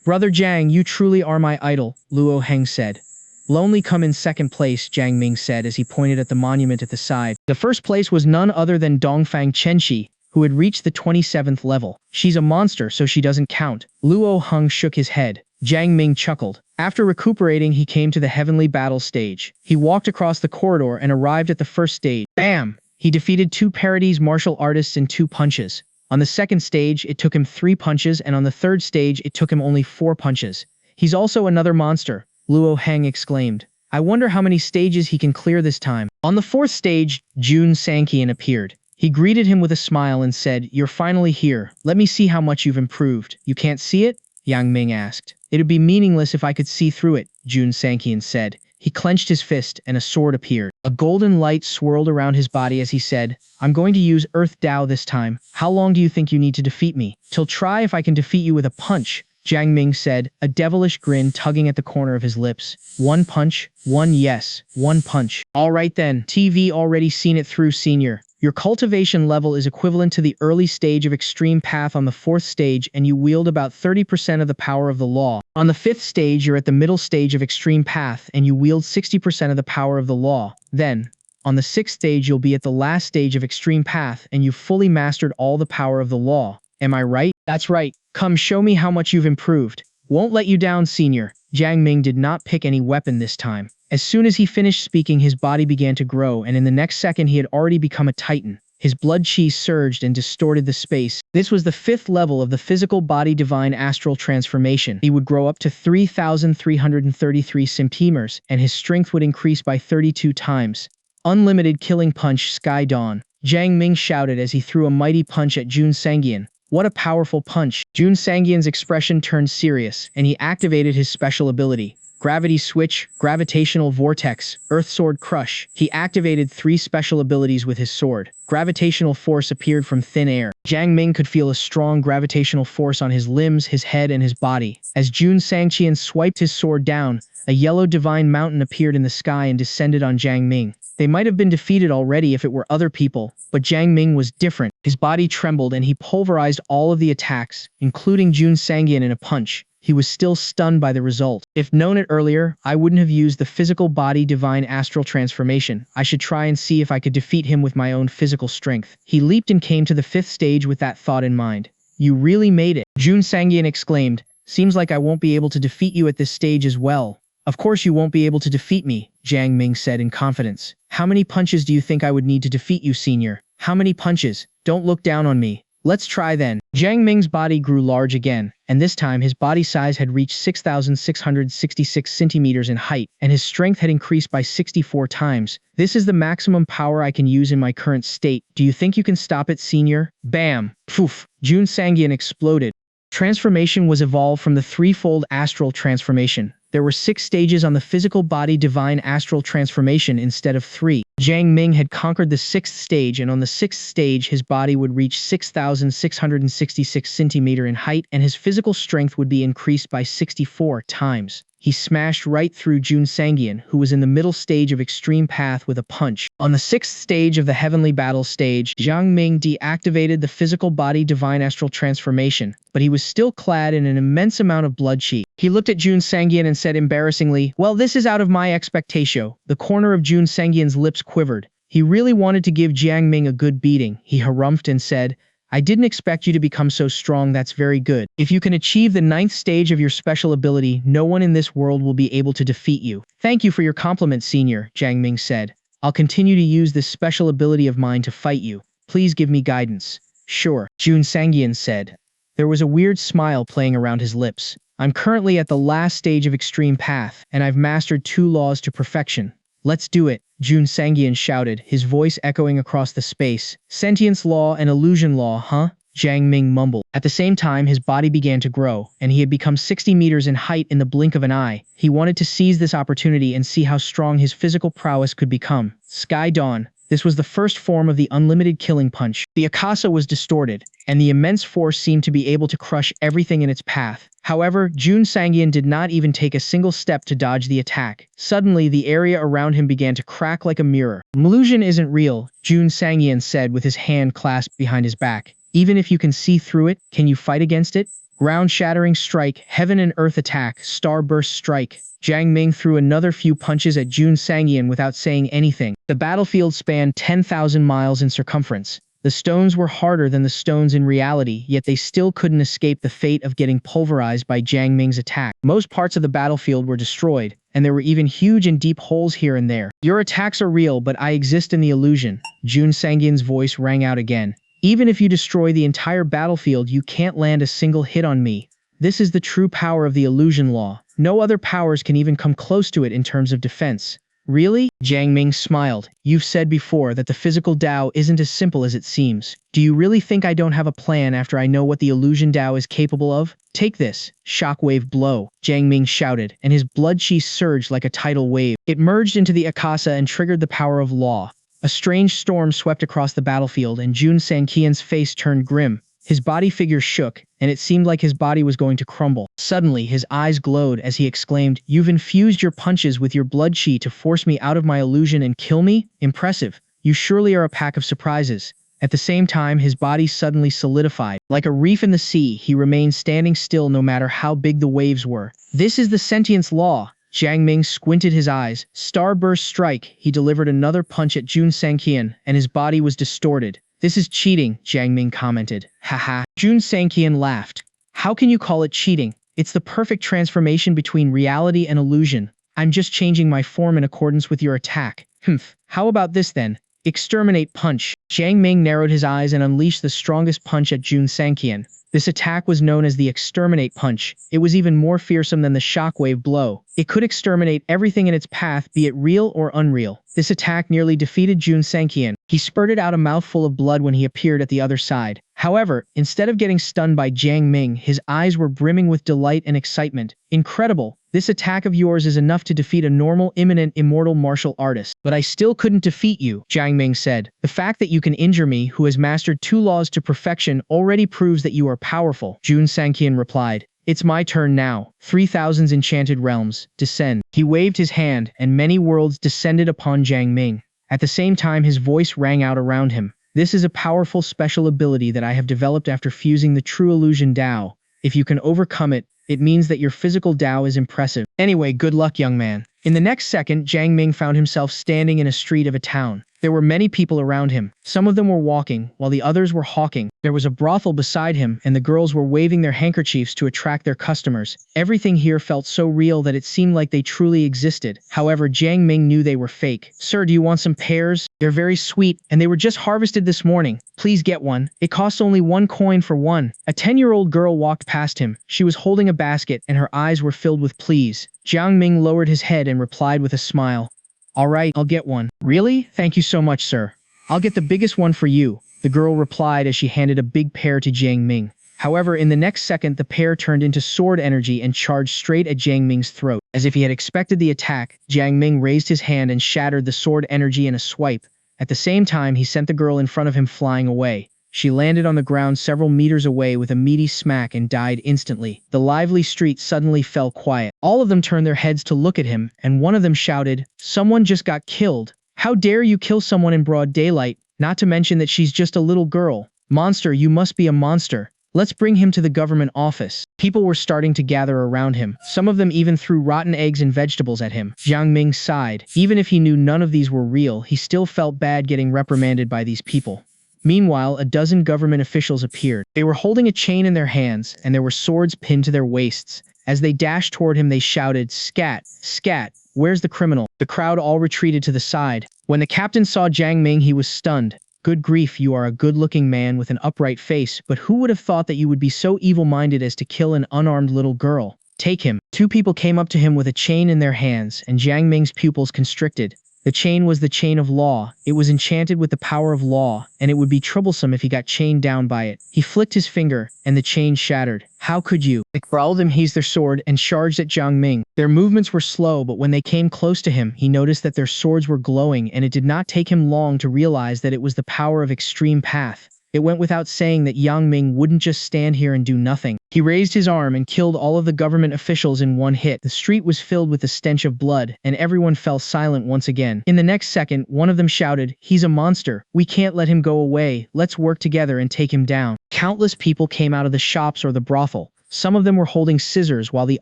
Brother Jiang, you truly are my idol, Luo Heng said. Lonely come in 2nd place, Jiang Ming said as he pointed at the monument at the side. The 1st place was none other than Dongfang Chenxi, who had reached the 27th level. She's a monster, so she doesn't count. Luo Heng shook his head. Jiang Ming chuckled. After recuperating, he came to the heavenly battle stage. He walked across the corridor and arrived at the first stage. Bam! He defeated 2 parodies martial artists in 2 punches. On the second stage, it took him 3 punches, and on the third stage, it took him only 4 punches. He's also another monster, Luo Heng exclaimed. I wonder how many stages he can clear this time. On the 4th stage, Jun Sanqian appeared. He greeted him with a smile and said, You're finally here. Let me see how much you've improved. You can't see it? Yang Ming asked. It'd be meaningless if I could see through it, Jun Sanqian said. He clenched his fist and a sword appeared. A golden light swirled around his body as he said, I'm going to use Earth Dao this time. How long do you think you need to defeat me? Till try if I can defeat you with a punch, Jiang Ming said, a devilish grin tugging at the corner of his lips. 1 punch, 1 yes, 1 punch. All right then, TV already seen it through, senior. Your cultivation level is equivalent to the early stage of extreme path on the 4th stage, and you wield about 30% of the power of the law. On the 5th stage, you're at the middle stage of extreme path, and you wield 60% of the power of the law. Then, on the 6th stage, you'll be at the last stage of extreme path, and you've fully mastered all the power of the law. Am I right? That's right. Come show me how much you've improved. Won't let you down, senior. Jiang Ming did not pick any weapon this time. As soon as he finished speaking, his body began to grow, and in the next second he had already become a titan. His blood chi surged and distorted the space. This was the 5th level of the physical body divine astral transformation. He would grow up to 3,333 centimeters, and his strength would increase by 32 times. Unlimited killing punch Sky Dawn. Jiang Ming shouted as he threw a mighty punch at Jun Sanqian. What a powerful punch. Jun Sanqian's expression turned serious, and he activated his special ability. Gravity Switch, Gravitational Vortex, Earth Sword Crush. He activated 3 special abilities with his sword. Gravitational force appeared from thin air. Jiang Ming could feel a strong gravitational force on his limbs, his head, and his body. As Jun Sanqian swiped his sword down, a yellow divine mountain appeared in the sky and descended on Jiang Ming. They might have been defeated already if it were other people, but Jiang Ming was different. His body trembled and he pulverized all of the attacks, including Jun Sanqian in a punch. He was still stunned by the result. If known it earlier, I wouldn't have used the physical body divine astral transformation. I should try and see if I could defeat him with my own physical strength. He leaped and came to the 5th stage with that thought in mind. You really made it, Jun Sanqian exclaimed. Seems like I won't be able to defeat you at this stage as well. Of course you won't be able to defeat me, Jiang Ming said in confidence. How many punches do you think I would need to defeat you, senior? How many punches? Don't look down on me. Let's try then. Jiang Ming's body grew large again, and this time his body size had reached 6,666 centimeters in height, and his strength had increased by 64 times. This is the maximum power I can use in my current state. Do you think you can stop it, senior? Bam! Poof! Jun Sanqian exploded. Transformation was evolved from the threefold astral transformation. There were 6 stages on the physical body divine astral transformation instead of 3. Jiang Ming had conquered the 6th stage, and on the 6th stage his body would reach 6,666 centimeters in height, and his physical strength would be increased by 64 times. He smashed right through Jun Sanqian, who was in the middle stage of extreme path, with a punch. On the 6th stage of the heavenly battle stage, Jiang Ming deactivated the physical body divine astral transformation, but he was still clad in an immense amount of blood chi. He looked at Jun Sanqian and said embarrassingly, well, this is out of my expectation. The corner of Jun Sanqian's lips quivered. He really wanted to give Jiang Ming a good beating. He harumphed and said, I didn't expect you to become so strong. That's very good. If you can achieve the 9th stage of your special ability, no one in this world will be able to defeat you. Thank you for your compliment, senior, Jiang Ming said. I'll continue to use this special ability of mine to fight you. Please give me guidance. Sure, Jun Sanqian said. There was a weird smile playing around his lips. I'm currently at the last stage of extreme path, and I've mastered 2 laws to perfection. Let's do it, Jun Sanqian shouted, his voice echoing across the space. Sentience law and illusion law, huh? Jiang Ming mumbled. At the same time, his body began to grow, and he had become 60 meters in height in the blink of an eye. He wanted to seize this opportunity and see how strong his physical prowess could become. Sky Dawn. This was the first form of the unlimited killing punch. The Akasa was distorted, and the immense force seemed to be able to crush everything in its path. However, Jun Sanqian did not even take a single step to dodge the attack. Suddenly, the area around him began to crack like a mirror. Illusion isn't real, Jun Sanqian said with his hand clasped behind his back. Even if you can see through it, can you fight against it? Ground-shattering strike, heaven and earth attack, starburst strike. Jiang Ming threw another few punches at Jun Sanqian without saying anything. The battlefield spanned 10,000 miles in circumference. The stones were harder than the stones in reality, yet they still couldn't escape the fate of getting pulverized by Jiang Ming's attack. Most parts of the battlefield were destroyed, and there were even huge and deep holes here and there. Your attacks are real, but I exist in the illusion. Jun Sangyan's voice rang out again. Even if you destroy the entire battlefield, you can't land a single hit on me. This is the true power of the illusion law. No other powers can even come close to it in terms of defense. Really? Jiang Ming smiled. You've said before that the physical Dao isn't as simple as it seems. Do you really think I don't have a plan after I know what the illusion Dao is capable of? Take this. Shockwave blow. Jiang Ming shouted, and his blood chi surged like a tidal wave. It merged into the Akasa and triggered the power of law. A strange storm swept across the battlefield, and Jun Sangyan's face turned grim. His body figure shook, and it seemed like his body was going to crumble. Suddenly, his eyes glowed as he exclaimed, "You've infused your punches with your blood chi to force me out of my illusion and kill me? Impressive. You surely are a pack of surprises." At the same time, his body suddenly solidified. Like a reef in the sea, he remained standing still no matter how big the waves were. This is the sentience law. Jiang Ming squinted his eyes. Starburst strike. He delivered another punch at Jun Sangyan, and his body was distorted. This is cheating, Jiang Ming commented. Haha. Jun Sangyan laughed. How can you call it cheating? It's the perfect transformation between reality and illusion. I'm just changing my form in accordance with your attack. Humph. How about this then? Exterminate punch. Jiang Ming narrowed his eyes and unleashed the strongest punch at Jun Sangyan. This attack was known as the exterminate punch. It was even more fearsome than the shockwave blow. It could exterminate everything in its path, be it real or unreal. This attack nearly defeated Jun Sangyan. He spurted out a mouthful of blood when he appeared at the other side. However, instead of getting stunned by Jiang Ming, his eyes were brimming with delight and excitement. Incredible! This attack of yours is enough to defeat a normal, imminent, immortal martial artist. But I still couldn't defeat you, Jiang Ming said. The fact that you can injure me, who has mastered 2 laws to perfection, already proves that you are powerful, Jun Sangyan replied. It's my turn now. 3,000 enchanted realms, descend. He waved his hand, and many worlds descended upon Jiang Ming. At the same time, his voice rang out around him. This is a powerful special ability that I have developed after fusing the true illusion Dao. If you can overcome it, it means that your physical Dao is impressive. Anyway, good luck, young man. In the next second, Jiang Ming found himself standing in a street of a town. There were many people around him. Some of them were walking, while the others were hawking. There was a brothel beside him, and the girls were waving their handkerchiefs to attract their customers. Everything here felt so real that it seemed like they truly existed. However, Jiang Ming knew they were fake. Sir, do you want some pears? They're very sweet, and they were just harvested this morning. Please get one. It costs only 1 coin for one. A 10-year-old girl walked past him. She was holding a basket, and her eyes were filled with pleas. Jiang Ming lowered his head and replied with a smile. All right, I'll get one. Really? Thank you so much, sir. I'll get the biggest one for you, the girl replied as she handed a big pear to Jiang Ming. However, in the next second, the pear turned into sword energy and charged straight at Jiang Ming's throat. As if he had expected the attack, Jiang Ming raised his hand and shattered the sword energy in a swipe. At the same time, he sent the girl in front of him flying away. She landed on the ground several meters away with a meaty smack and died instantly. The lively street suddenly fell quiet. All of them turned their heads to look at him, and one of them shouted, "Someone just got killed. How dare you kill someone in broad daylight, not to mention that she's just a little girl. Monster, you must be a monster. Let's bring him to the government office." People were starting to gather around him. Some of them even threw rotten eggs and vegetables at him. Jiang Ming sighed. Even if he knew none of these were real, he still felt bad getting reprimanded by these people. Meanwhile, a dozen government officials appeared. They were holding a chain in their hands, and there were swords pinned to their waists. As they dashed toward him, they shouted, "Scat! Scat! Where's the criminal?" The crowd all retreated to the side. When the captain saw Jiang Ming, he was stunned. "Good grief, you are a good-looking man with an upright face, but who would have thought that you would be so evil-minded as to kill an unarmed little girl? Take him." 2 people came up to him with a chain in their hands, and Jiang Ming's pupils constricted. The chain was the chain of law. It was enchanted with the power of law, and it would be troublesome if he got chained down by it. He flicked his finger, and the chain shattered. "How could you?" All of them raised their sword and charged at Jiang Ming. Their movements were slow, but when they came close to him, he noticed that their swords were glowing, and it did not take him long to realize that it was the power of extreme path. It went without saying that Jiang Ming wouldn't just stand here and do nothing. He raised his arm and killed all of the government officials in one hit. The street was filled with the stench of blood, and everyone fell silent once again. In the next second, one of them shouted, "He's a monster. We can't let him go away. Let's work together and take him down." Countless people came out of the shops or the brothel. Some of them were holding scissors while the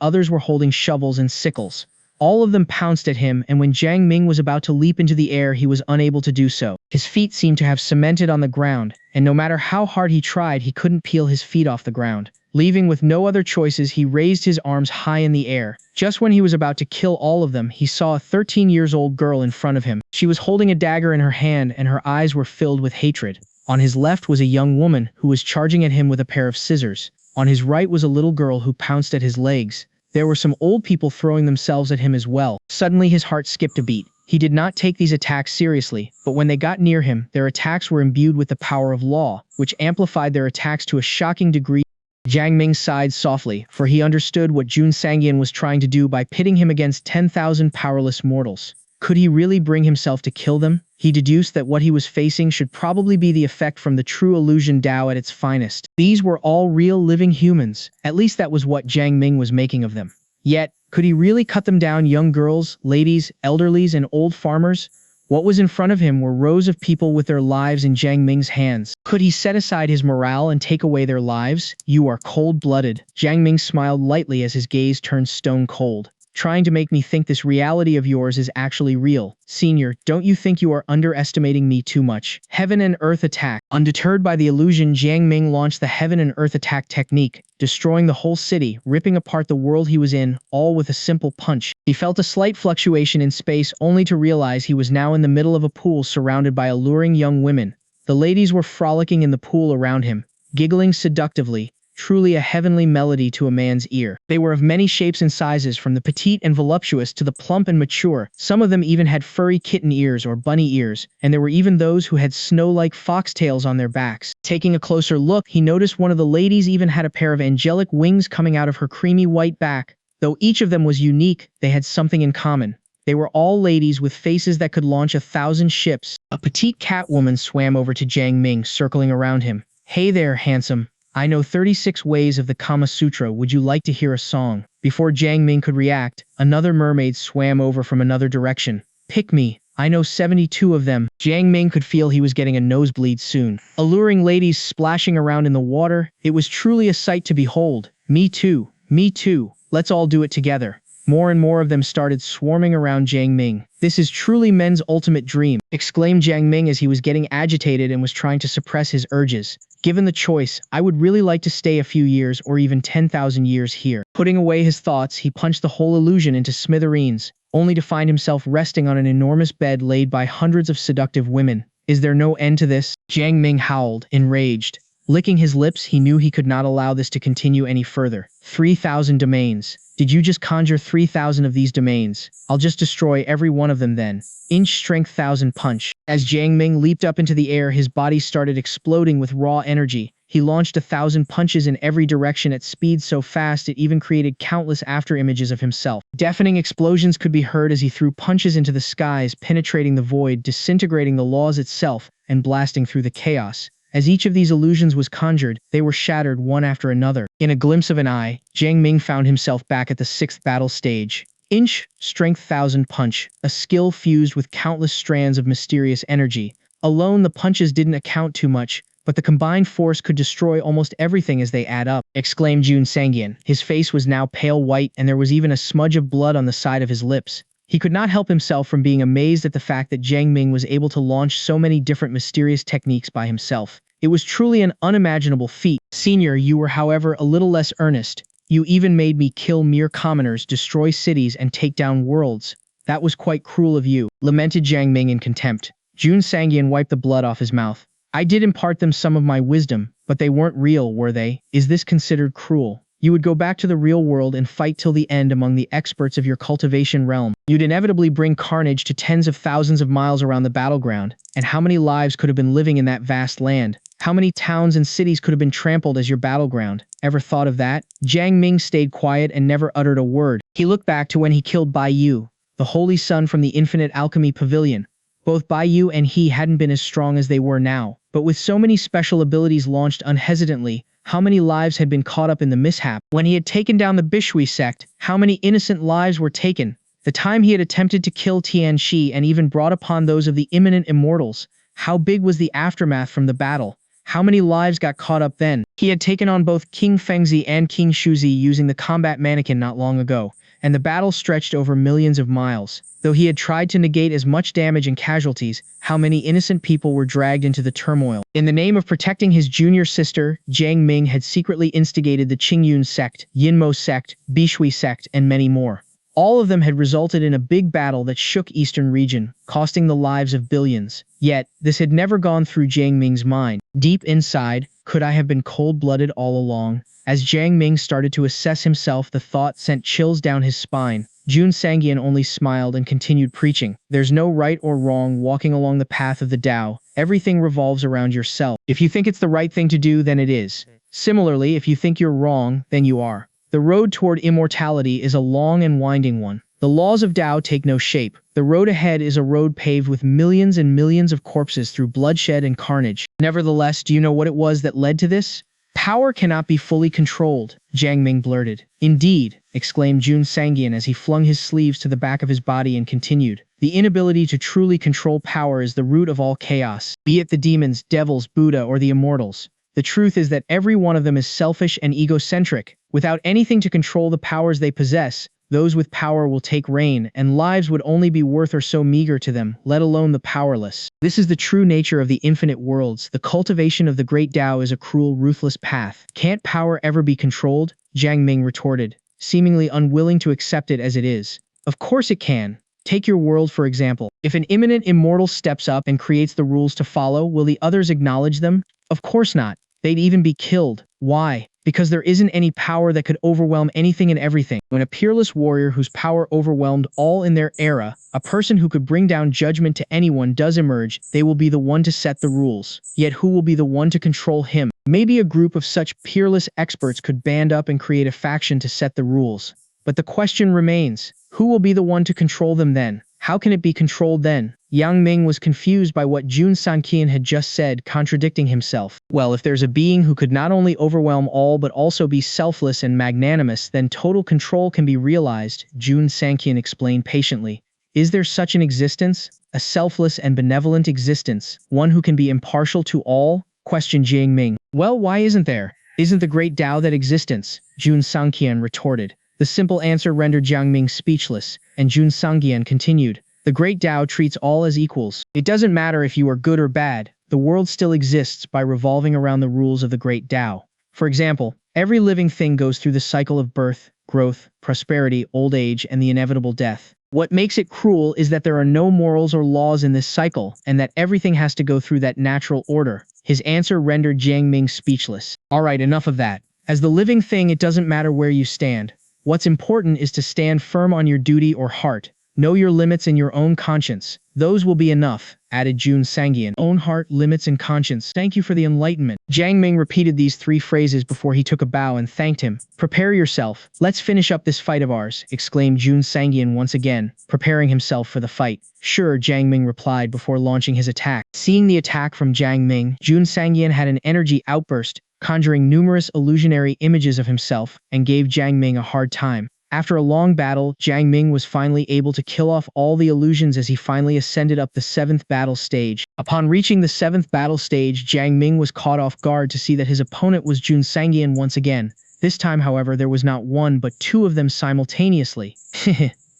others were holding shovels and sickles. All of them pounced at him, and when Jiang Ming was about to leap into the air, he was unable to do so. His feet seemed to have cemented on the ground, and no matter how hard he tried, he couldn't peel his feet off the ground. Leaving with no other choices, he raised his arms high in the air. Just when he was about to kill all of them, he saw a 13-year-old girl in front of him. She was holding a dagger in her hand, and her eyes were filled with hatred. On his left was a young woman who was charging at him with a pair of scissors. On his right was a little girl who pounced at his legs. There were some old people throwing themselves at him as well. Suddenly his heart skipped a beat. He did not take these attacks seriously, but when they got near him, their attacks were imbued with the power of law, which amplified their attacks to a shocking degree. Jiang Ming sighed softly, for he understood what Jun Sangyan was trying to do by pitting him against 10,000 powerless mortals. Could he really bring himself to kill them? He deduced that what he was facing should probably be the effect from the true illusion Tao at its finest. These were all real living humans. At least that was what Jiang Ming was making of them. Yet, could he really cut them down, young girls, ladies, elderlies, and old farmers? What was in front of him were rows of people with their lives in Jiang Ming's hands. Could he set aside his morale and take away their lives? You are cold-blooded. Jiang Ming smiled lightly as his gaze turned stone cold. Trying to make me think this reality of yours is actually real. Senior, don't you think you are underestimating me too much? Heaven and Earth Attack. Undeterred by the illusion, Jiang Ming launched the Heaven and Earth Attack technique, destroying the whole city, ripping apart the world he was in, all with a simple punch. He felt a slight fluctuation in space only to realize he was now in the middle of a pool surrounded by alluring young women. The ladies were frolicking in the pool around him, giggling seductively. Truly a heavenly melody to a man's ear. They were of many shapes and sizes, from the petite and voluptuous to the plump and mature. Some of them even had furry kitten ears or bunny ears, and there were even those who had snow-like foxtails on their backs. Taking a closer look, he noticed one of the ladies even had a pair of angelic wings coming out of her creamy white back. Though each of them was unique, they had something in common. They were all ladies with faces that could launch 1,000 ships. A petite cat woman swam over to Jiang Ming, circling around him. "Hey there, handsome. I know 36 ways of the Kama Sutra. Would you like to hear a song?" Before Jiang Ming could react, another mermaid swam over from another direction. "Pick me. I know 72 of them." Jiang Ming could feel he was getting a nosebleed soon. Alluring ladies splashing around in the water. It was truly a sight to behold. Me too. Me too. Let's all do it together. More and more of them started swarming around Jiang Ming. "This is truly men's ultimate dream," exclaimed Jiang Ming as he was getting agitated and was trying to suppress his urges. "Given the choice, I would really like to stay a few years or even 10,000 years here." Putting away his thoughts, he punched the whole illusion into smithereens, only to find himself resting on an enormous bed laid by hundreds of seductive women. "Is there no end to this?" Jiang Ming howled, enraged. Licking his lips, he knew he could not allow this to continue any further. 3,000 domains. Did you just conjure 3,000 of these domains? I'll just destroy every one of them then. Inch strength 1,000 punch. As Jiang Ming leaped up into the air, his body started exploding with raw energy. He launched 1,000 punches in every direction at speed so fast it even created countless afterimages of himself. Deafening explosions could be heard as he threw punches into the skies, penetrating the void, disintegrating the laws itself, and blasting through the chaos. As each of these illusions was conjured, they were shattered one after another. In a glimpse of an eye, Jiang Ming found himself back at the 6th battle stage. Inch, strength 1,000 punch, a skill fused with countless strands of mysterious energy. Alone, the punches didn't account too much, but the combined force could destroy almost everything as they add up, exclaimed Jun Sangyan. His face was now pale white, and there was even a smudge of blood on the side of his lips. He could not help himself from being amazed at the fact that Jiang Ming was able to launch so many different mysterious techniques by himself. It was truly an unimaginable feat. Senior, you were however a little less earnest. You even made me kill mere commoners, destroy cities, and take down worlds. That was quite cruel of you, lamented Jiang Ming in contempt. Jun Sangyan wiped the blood off his mouth. I did impart them some of my wisdom, but they weren't real, were they? Is this considered cruel? You would go back to the real world and fight till the end among the experts of your cultivation realm. You'd inevitably bring carnage to tens of thousands of miles around the battleground, and how many lives could have been living in that vast land? How many towns and cities could have been trampled as your battleground? Ever thought of that? Jiang Ming stayed quiet and never uttered a word. He looked back to when he killed Bai Yu, the holy sun from the infinite alchemy pavilion. Both Bai Yu and he hadn't been as strong as they were now, but with so many special abilities launched unhesitantly, how many lives had been caught up in the mishap? When he had taken down the Bishui sect, how many innocent lives were taken? The time he had attempted to kill Tianxi and even brought upon those of the imminent immortals, how big was the aftermath from the battle? How many lives got caught up then? He had taken on both King Fengzi and King Shuzi using the combat mannequin not long ago, and the battle stretched over millions of miles. Though he had tried to negate as much damage and casualties, how many innocent people were dragged into the turmoil. In the name of protecting his junior sister, Jiang Ming had secretly instigated the Qingyun sect, Yinmo sect, Bishui sect, and many more. All of them had resulted in a big battle that shook Eastern region, costing the lives of billions. Yet, this had never gone through Jiang Ming's mind. Deep inside, could I have been cold-blooded all along? As Jiang Ming started to assess himself, the thought sent chills down his spine. Jun Sangyan only smiled and continued preaching. There's no right or wrong walking along the path of the Tao. Everything revolves around yourself. If you think it's the right thing to do, then it is. Similarly, if you think you're wrong, then you are. The road toward immortality is a long and winding one. The laws of Tao take no shape. The road ahead is a road paved with millions and millions of corpses through bloodshed and carnage. Nevertheless, do you know what it was that led to this? Power cannot be fully controlled, Jiang Ming blurted. Indeed, exclaimed Jun Sangyan as he flung his sleeves to the back of his body and continued. The inability to truly control power is the root of all chaos, be it the demons, devils, Buddha, or the immortals. The truth is that every one of them is selfish and egocentric. Without anything to control the powers they possess, those with power will take reign, and lives would only be worth or so meager to them, let alone the powerless. This is the true nature of the infinite worlds. The cultivation of the great Tao is a cruel, ruthless path. Can't power ever be controlled? Jiang Ming retorted, seemingly unwilling to accept it as it is. Of course it can. Take your world for example. If an imminent immortal steps up and creates the rules to follow, will the others acknowledge them? Of course not. They'd even be killed. Why? Because there isn't any power that could overwhelm anything and everything. When a peerless warrior whose power overwhelmed all in their era, a person who could bring down judgment to anyone does emerge, they will be the one to set the rules. Yet who will be the one to control him? Maybe a group of such peerless experts could band up and create a faction to set the rules. But the question remains, who will be the one to control them then? How can it be controlled then? Yang Ming was confused by what Jun Sanqian had just said, contradicting himself. Well, if there's a being who could not only overwhelm all but also be selfless and magnanimous, then total control can be realized, Jun Sanqian explained patiently. Is there such an existence? A selfless and benevolent existence? One who can be impartial to all? Questioned Jiang Ming. Well, why isn't there? Isn't the great Tao that existence? Jun Sanqian retorted. The simple answer rendered Jiang Ming speechless, and Jun Sanqian continued. The great Tao treats all as equals. It doesn't matter if you are good or bad, the world still exists by revolving around the rules of the great Tao. For example, every living thing goes through the cycle of birth, growth, prosperity, old age, and the inevitable death. What makes it cruel is that there are no morals or laws in this cycle, and that everything has to go through that natural order. His answer rendered Jiang Ming speechless. Alright, enough of that. As the living thing, it doesn't matter where you stand. What's important is to stand firm on your duty or heart. Know your limits and your own conscience. Those will be enough, added Jun Sanqian. Own heart, limits, and conscience. Thank you for the enlightenment. Jiang Ming repeated these 3 phrases before he took a bow and thanked him. Prepare yourself. Let's finish up this fight of ours, exclaimed Jun Sanqian once again, preparing himself for the fight. Sure, Jiang Ming replied before launching his attack. Seeing the attack from Jiang Ming, Jun Sanqian had an energy outburst, conjuring numerous illusionary images of himself, and gave Jiang Ming a hard time. After a long battle, Jiang Ming was finally able to kill off all the illusions as he finally ascended up the 7th battle stage. Upon reaching the 7th battle stage, Jiang Ming was caught off guard to see that his opponent was Jun Sanqian once again. This time, however, there was not one but 2 of them simultaneously.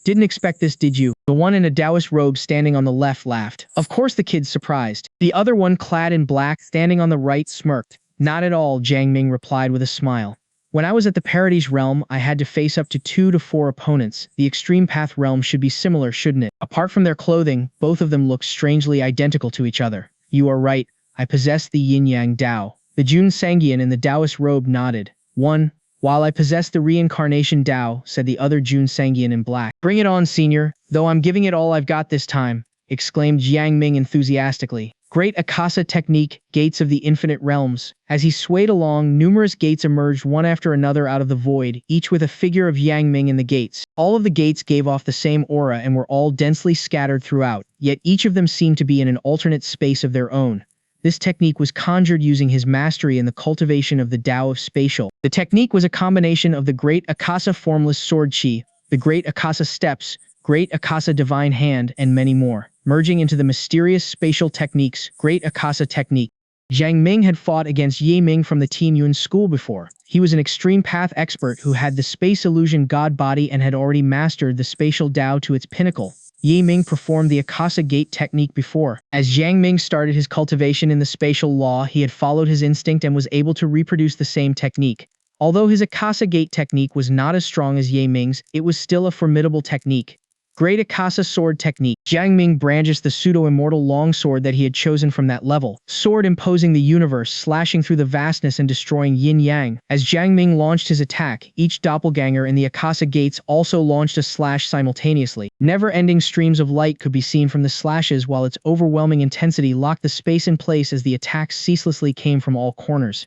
Didn't expect this, did you? The one in a Taoist robe standing on the left laughed. Of course the kid's surprised. The other one, clad in black, standing on the right, smirked. Not at all, Jiang Ming replied with a smile. When I was at the Paradise realm, I had to face up to 2 to 4 opponents. The Extreme Path realm should be similar, shouldn't it? Apart from their clothing, both of them look strangely identical to each other. You are right. I possess the Yin-Yang Tao. The Jun Sanqian in the Taoist robe nodded. 1. While I possess the Reincarnation Tao, said the other Jun Sanqian in black. Bring it on, senior. Though I'm giving it all I've got this time, exclaimed Jiang Ming enthusiastically. Great Akasa technique, gates of the infinite realms. As he swayed along, numerous gates emerged one after another out of the void, each with a figure of Yang Ming in the gates. All of the gates gave off the same aura and were all densely scattered throughout, yet each of them seemed to be in an alternate space of their own. This technique was conjured using his mastery in the cultivation of the Tao of Spatial. The technique was a combination of the Great Akasa Formless Sword Chi, the Great Akasa Steps, Great Akasa Divine Hand, and many more, merging into the mysterious spatial techniques, Great Akasa Technique. Jiang Ming had fought against Ye Ming from the Team Yun school before. He was an extreme path expert who had the space illusion god body and had already mastered the spatial Dao to its pinnacle. Ye Ming performed the Akasa Gate technique before. As Jiang Ming started his cultivation in the spatial law, he had followed his instinct and was able to reproduce the same technique. Although his Akasa Gate technique was not as strong as Ye Ming's, it was still a formidable technique. Great Akasa Sword Technique. Jiang Ming brandished the pseudo-immortal longsword that he had chosen from that level. Sword imposing the universe, slashing through the vastness and destroying yin-yang. As Jiang Ming launched his attack, each doppelganger in the Akasa Gates also launched a slash simultaneously. Never-ending streams of light could be seen from the slashes while its overwhelming intensity locked the space in place as the attacks ceaselessly came from all corners.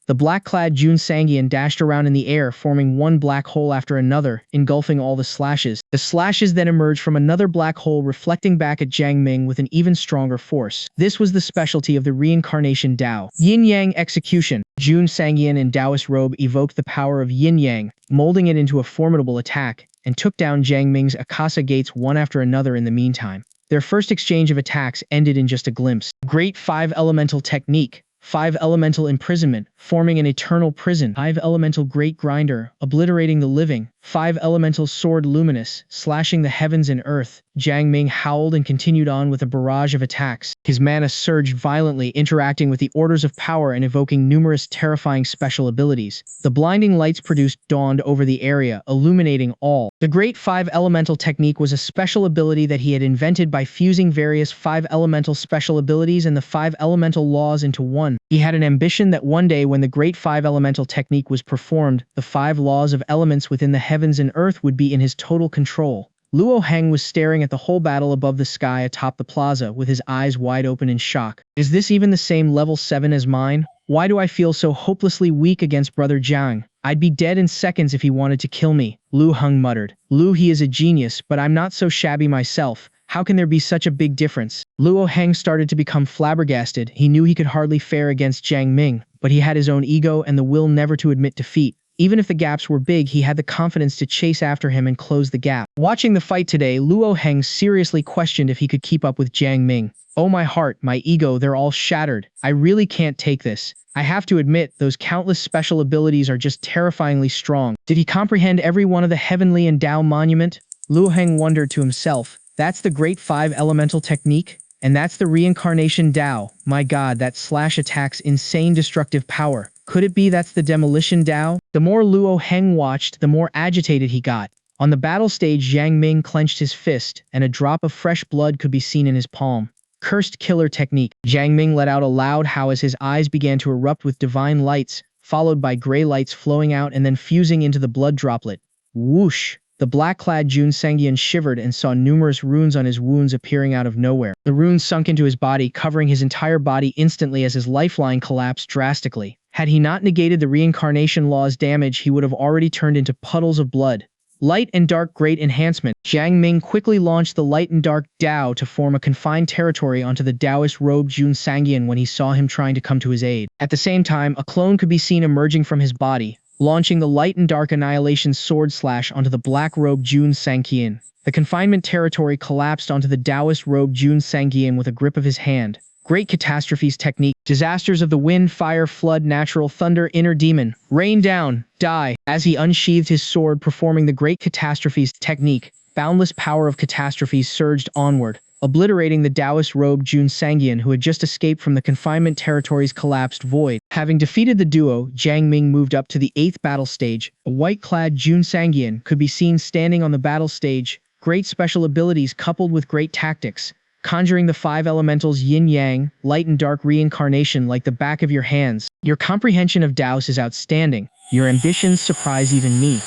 The black-clad Jun Sangian dashed around in the air, forming one black hole after another, engulfing all the slashes. The slashes then emerged from another black hole, reflecting back at Jiang Ming with an even stronger force. This was the specialty of the reincarnation Dao. Yin-Yang Execution. Jun Sangian in Taoist robe evoked the power of Yin-Yang, molding it into a formidable attack, and took down Jiang Ming's Akasa Gates one after another in the meantime. Their first exchange of attacks ended in just a glimpse. Great 5-elemental technique. 5-elemental imprisonment, forming an eternal prison. 5-elemental great grinder, obliterating the living. 5-elemental sword luminous, slashing the heavens and earth. Jiang Ming howled and continued on with a barrage of attacks. His mana surged violently, interacting with the orders of power and evoking numerous terrifying special abilities. The blinding lights produced dawned over the area, illuminating all. The Great 5-Elemental Technique was a special ability that he had invented by fusing various 5-elemental special abilities and the 5-elemental laws into one. He had an ambition that one day when the Great 5-Elemental Technique was performed, the 5 laws of elements within the heavens and earth would be in his total control. Luo Heng was staring at the whole battle above the sky atop the plaza with his eyes wide open in shock. Is this even the same level 7 as mine? Why do I feel so hopelessly weak against Brother Jiang? I'd be dead in seconds if he wanted to kill me, Lu Heng muttered. Lu, he is a genius, but I'm not so shabby myself. How can there be such a big difference? Luo Heng started to become flabbergasted. He knew he could hardly fare against Jiang Ming, but he had his own ego and the will never to admit defeat. Even if the gaps were big, he had the confidence to chase after him and close the gap. Watching the fight today, Luo Heng seriously questioned if he could keep up with Jiang Ming. Oh my heart, my ego, they're all shattered. I really can't take this. I have to admit, those countless special abilities are just terrifyingly strong. Did he comprehend every one of the heavenly and Dao monument? Luo Heng wondered to himself. That's the Great 5-Elemental Technique? And that's the Reincarnation Dao. My god, that slash attack's insane destructive power. Could it be that's the Demolition Dao? The more Luo Heng watched, the more agitated he got. On the battle stage, Jiang Ming clenched his fist, and a drop of fresh blood could be seen in his palm. Cursed Killer Technique. Jiang Ming let out a loud howl as his eyes began to erupt with divine lights, followed by gray lights flowing out and then fusing into the blood droplet. Whoosh! The black-clad Jun Sangian shivered and saw numerous runes on his wounds appearing out of nowhere. The runes sunk into his body, covering his entire body instantly as his lifeline collapsed drastically. Had he not negated the reincarnation law's damage, he would have already turned into puddles of blood. Light and Dark Great Enhancement. Jiang Ming quickly launched the Light and Dark Dao to form a confined territory onto the Taoist robed Jun Sangian when he saw him trying to come to his aid. At the same time, a clone could be seen emerging from his body, launching the Light and Dark Annihilation Sword Slash onto the black-robed Jun Sangian. The confinement territory collapsed onto the Taoist-robed Jun Sangian with a grip of his hand. Great Catastrophes Technique. Disasters of the wind, fire, flood, natural thunder, inner demon. Rain down, die. As he unsheathed his sword performing the Great Catastrophes Technique, boundless power of catastrophes surged onward, obliterating the Taoist-robed Jun Sangian who had just escaped from the confinement territory's collapsed void. Having defeated the duo, Jiang Ming moved up to the 8th battle stage. A white-clad Jun Sangian could be seen standing on the battle stage. Great special abilities coupled with great tactics, conjuring the 5 elementals yin-yang, light and dark reincarnation like the back of your hands. Your comprehension of Daos is outstanding. Your ambitions surprise even me.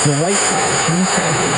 The white-clad Jun Sangian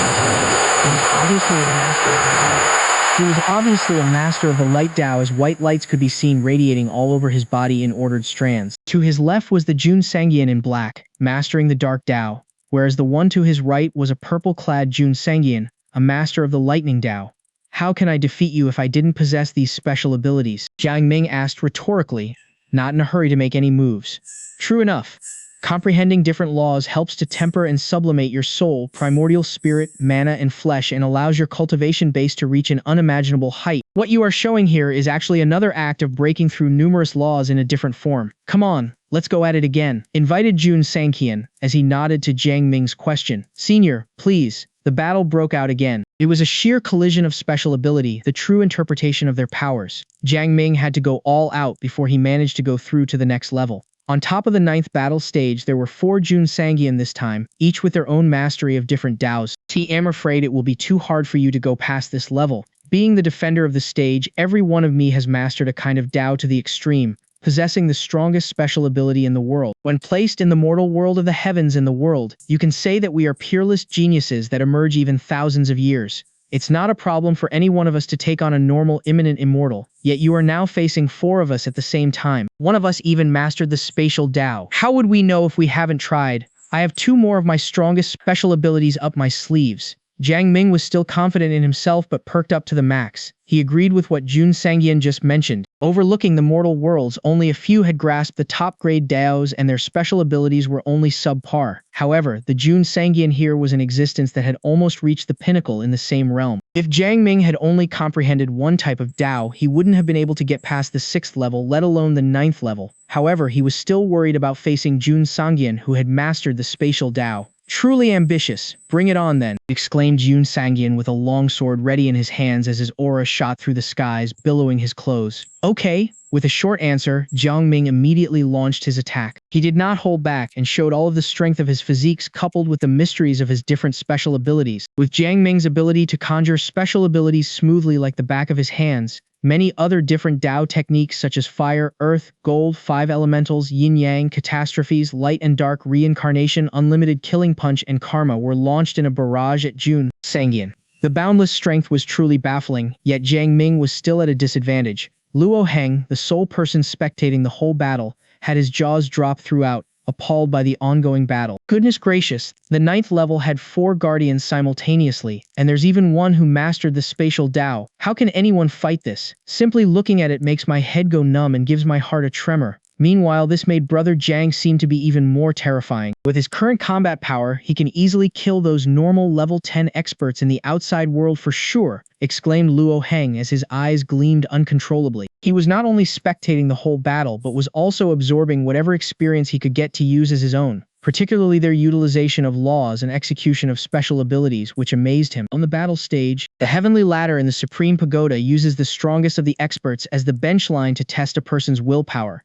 was obviously a master of the light Dao, as white lights could be seen radiating all over his body in ordered strands. To his left was the Jun Sangian in black, mastering the dark Dao, whereas the one to his right was a purple-clad Jun Sangian, a master of the lightning Dao. How can I defeat you if I didn't possess these special abilities? Jiang Ming asked rhetorically, not in a hurry to make any moves. True enough. Comprehending different laws helps to temper and sublimate your soul, primordial spirit, mana, and flesh, and allows your cultivation base to reach an unimaginable height. What you are showing here is actually another act of breaking through numerous laws in a different form. Come on, let's go at it again, invited Jun Sangqian, as he nodded to Jiang Ming's question. Senior, please. The battle broke out again. It was a sheer collision of special ability, the true interpretation of their powers. Jiang Ming had to go all out before he managed to go through to the next level. On top of the 9th battle stage, there were 4 Jun Sangqian this time, each with their own mastery of different Daos. See, I'm afraid it will be too hard for you to go past this level. Being the defender of the stage, every one of me has mastered a kind of Dao to the extreme, possessing the strongest special ability in the world. When placed in the mortal world of the heavens in the world, you can say that we are peerless geniuses that emerge even thousands of years. It's not a problem for any one of us to take on a normal imminent immortal, yet you are now facing 4 of us at the same time. One of us even mastered the spatial Dao. How would we know if we haven't tried? I have 2 more of my strongest special abilities up my sleeves. Jiang Ming was still confident in himself but perked up to the max. He agreed with what Jun Sangqian just mentioned. Overlooking the mortal worlds, only a few had grasped the top-grade Daos and their special abilities were only subpar. However, the Jun Sangqian here was an existence that had almost reached the pinnacle in the same realm. If Jiang Ming had only comprehended one type of Dao, he wouldn't have been able to get past the 6th level, let alone the 9th level. However, he was still worried about facing Jun Sangqian, who had mastered the spatial Dao. Truly ambitious. Bring it on then, exclaimed Jun Sangqian with a long sword ready in his hands as his aura shot through the skies, billowing his clothes. Okay. With a short answer, Jiang Ming immediately launched his attack. He did not hold back and showed all of the strength of his physiques coupled with the mysteries of his different special abilities. With Jiang Ming's ability to conjure special abilities smoothly like the back of his hands, many other different Dao techniques such as fire, earth, gold, 5 elementals, yin-yang, catastrophes, light and dark, reincarnation, unlimited killing punch, and karma were launched in a barrage at Jun Sangqian. The boundless strength was truly baffling, yet Jiang Ming was still at a disadvantage. Luo Heng, the sole person spectating the whole battle, had his jaws drop throughout, appalled by the ongoing battle. Goodness gracious, the 9th level had 4 guardians simultaneously, and there's even one who mastered the spatial Dao. How can anyone fight this? Simply looking at it makes my head go numb and gives my heart a tremor. Meanwhile, this made Brother Jiang seem to be even more terrifying. With his current combat power, he can easily kill those normal level 10 experts in the outside world for sure, exclaimed Luo Heng as his eyes gleamed uncontrollably. He was not only spectating the whole battle, but was also absorbing whatever experience he could get to use as his own, particularly their utilization of laws and execution of special abilities, which amazed him. On the battle stage, the Heavenly Ladder in the Supreme Pagoda uses the strongest of the experts as the bench line to test a person's willpower.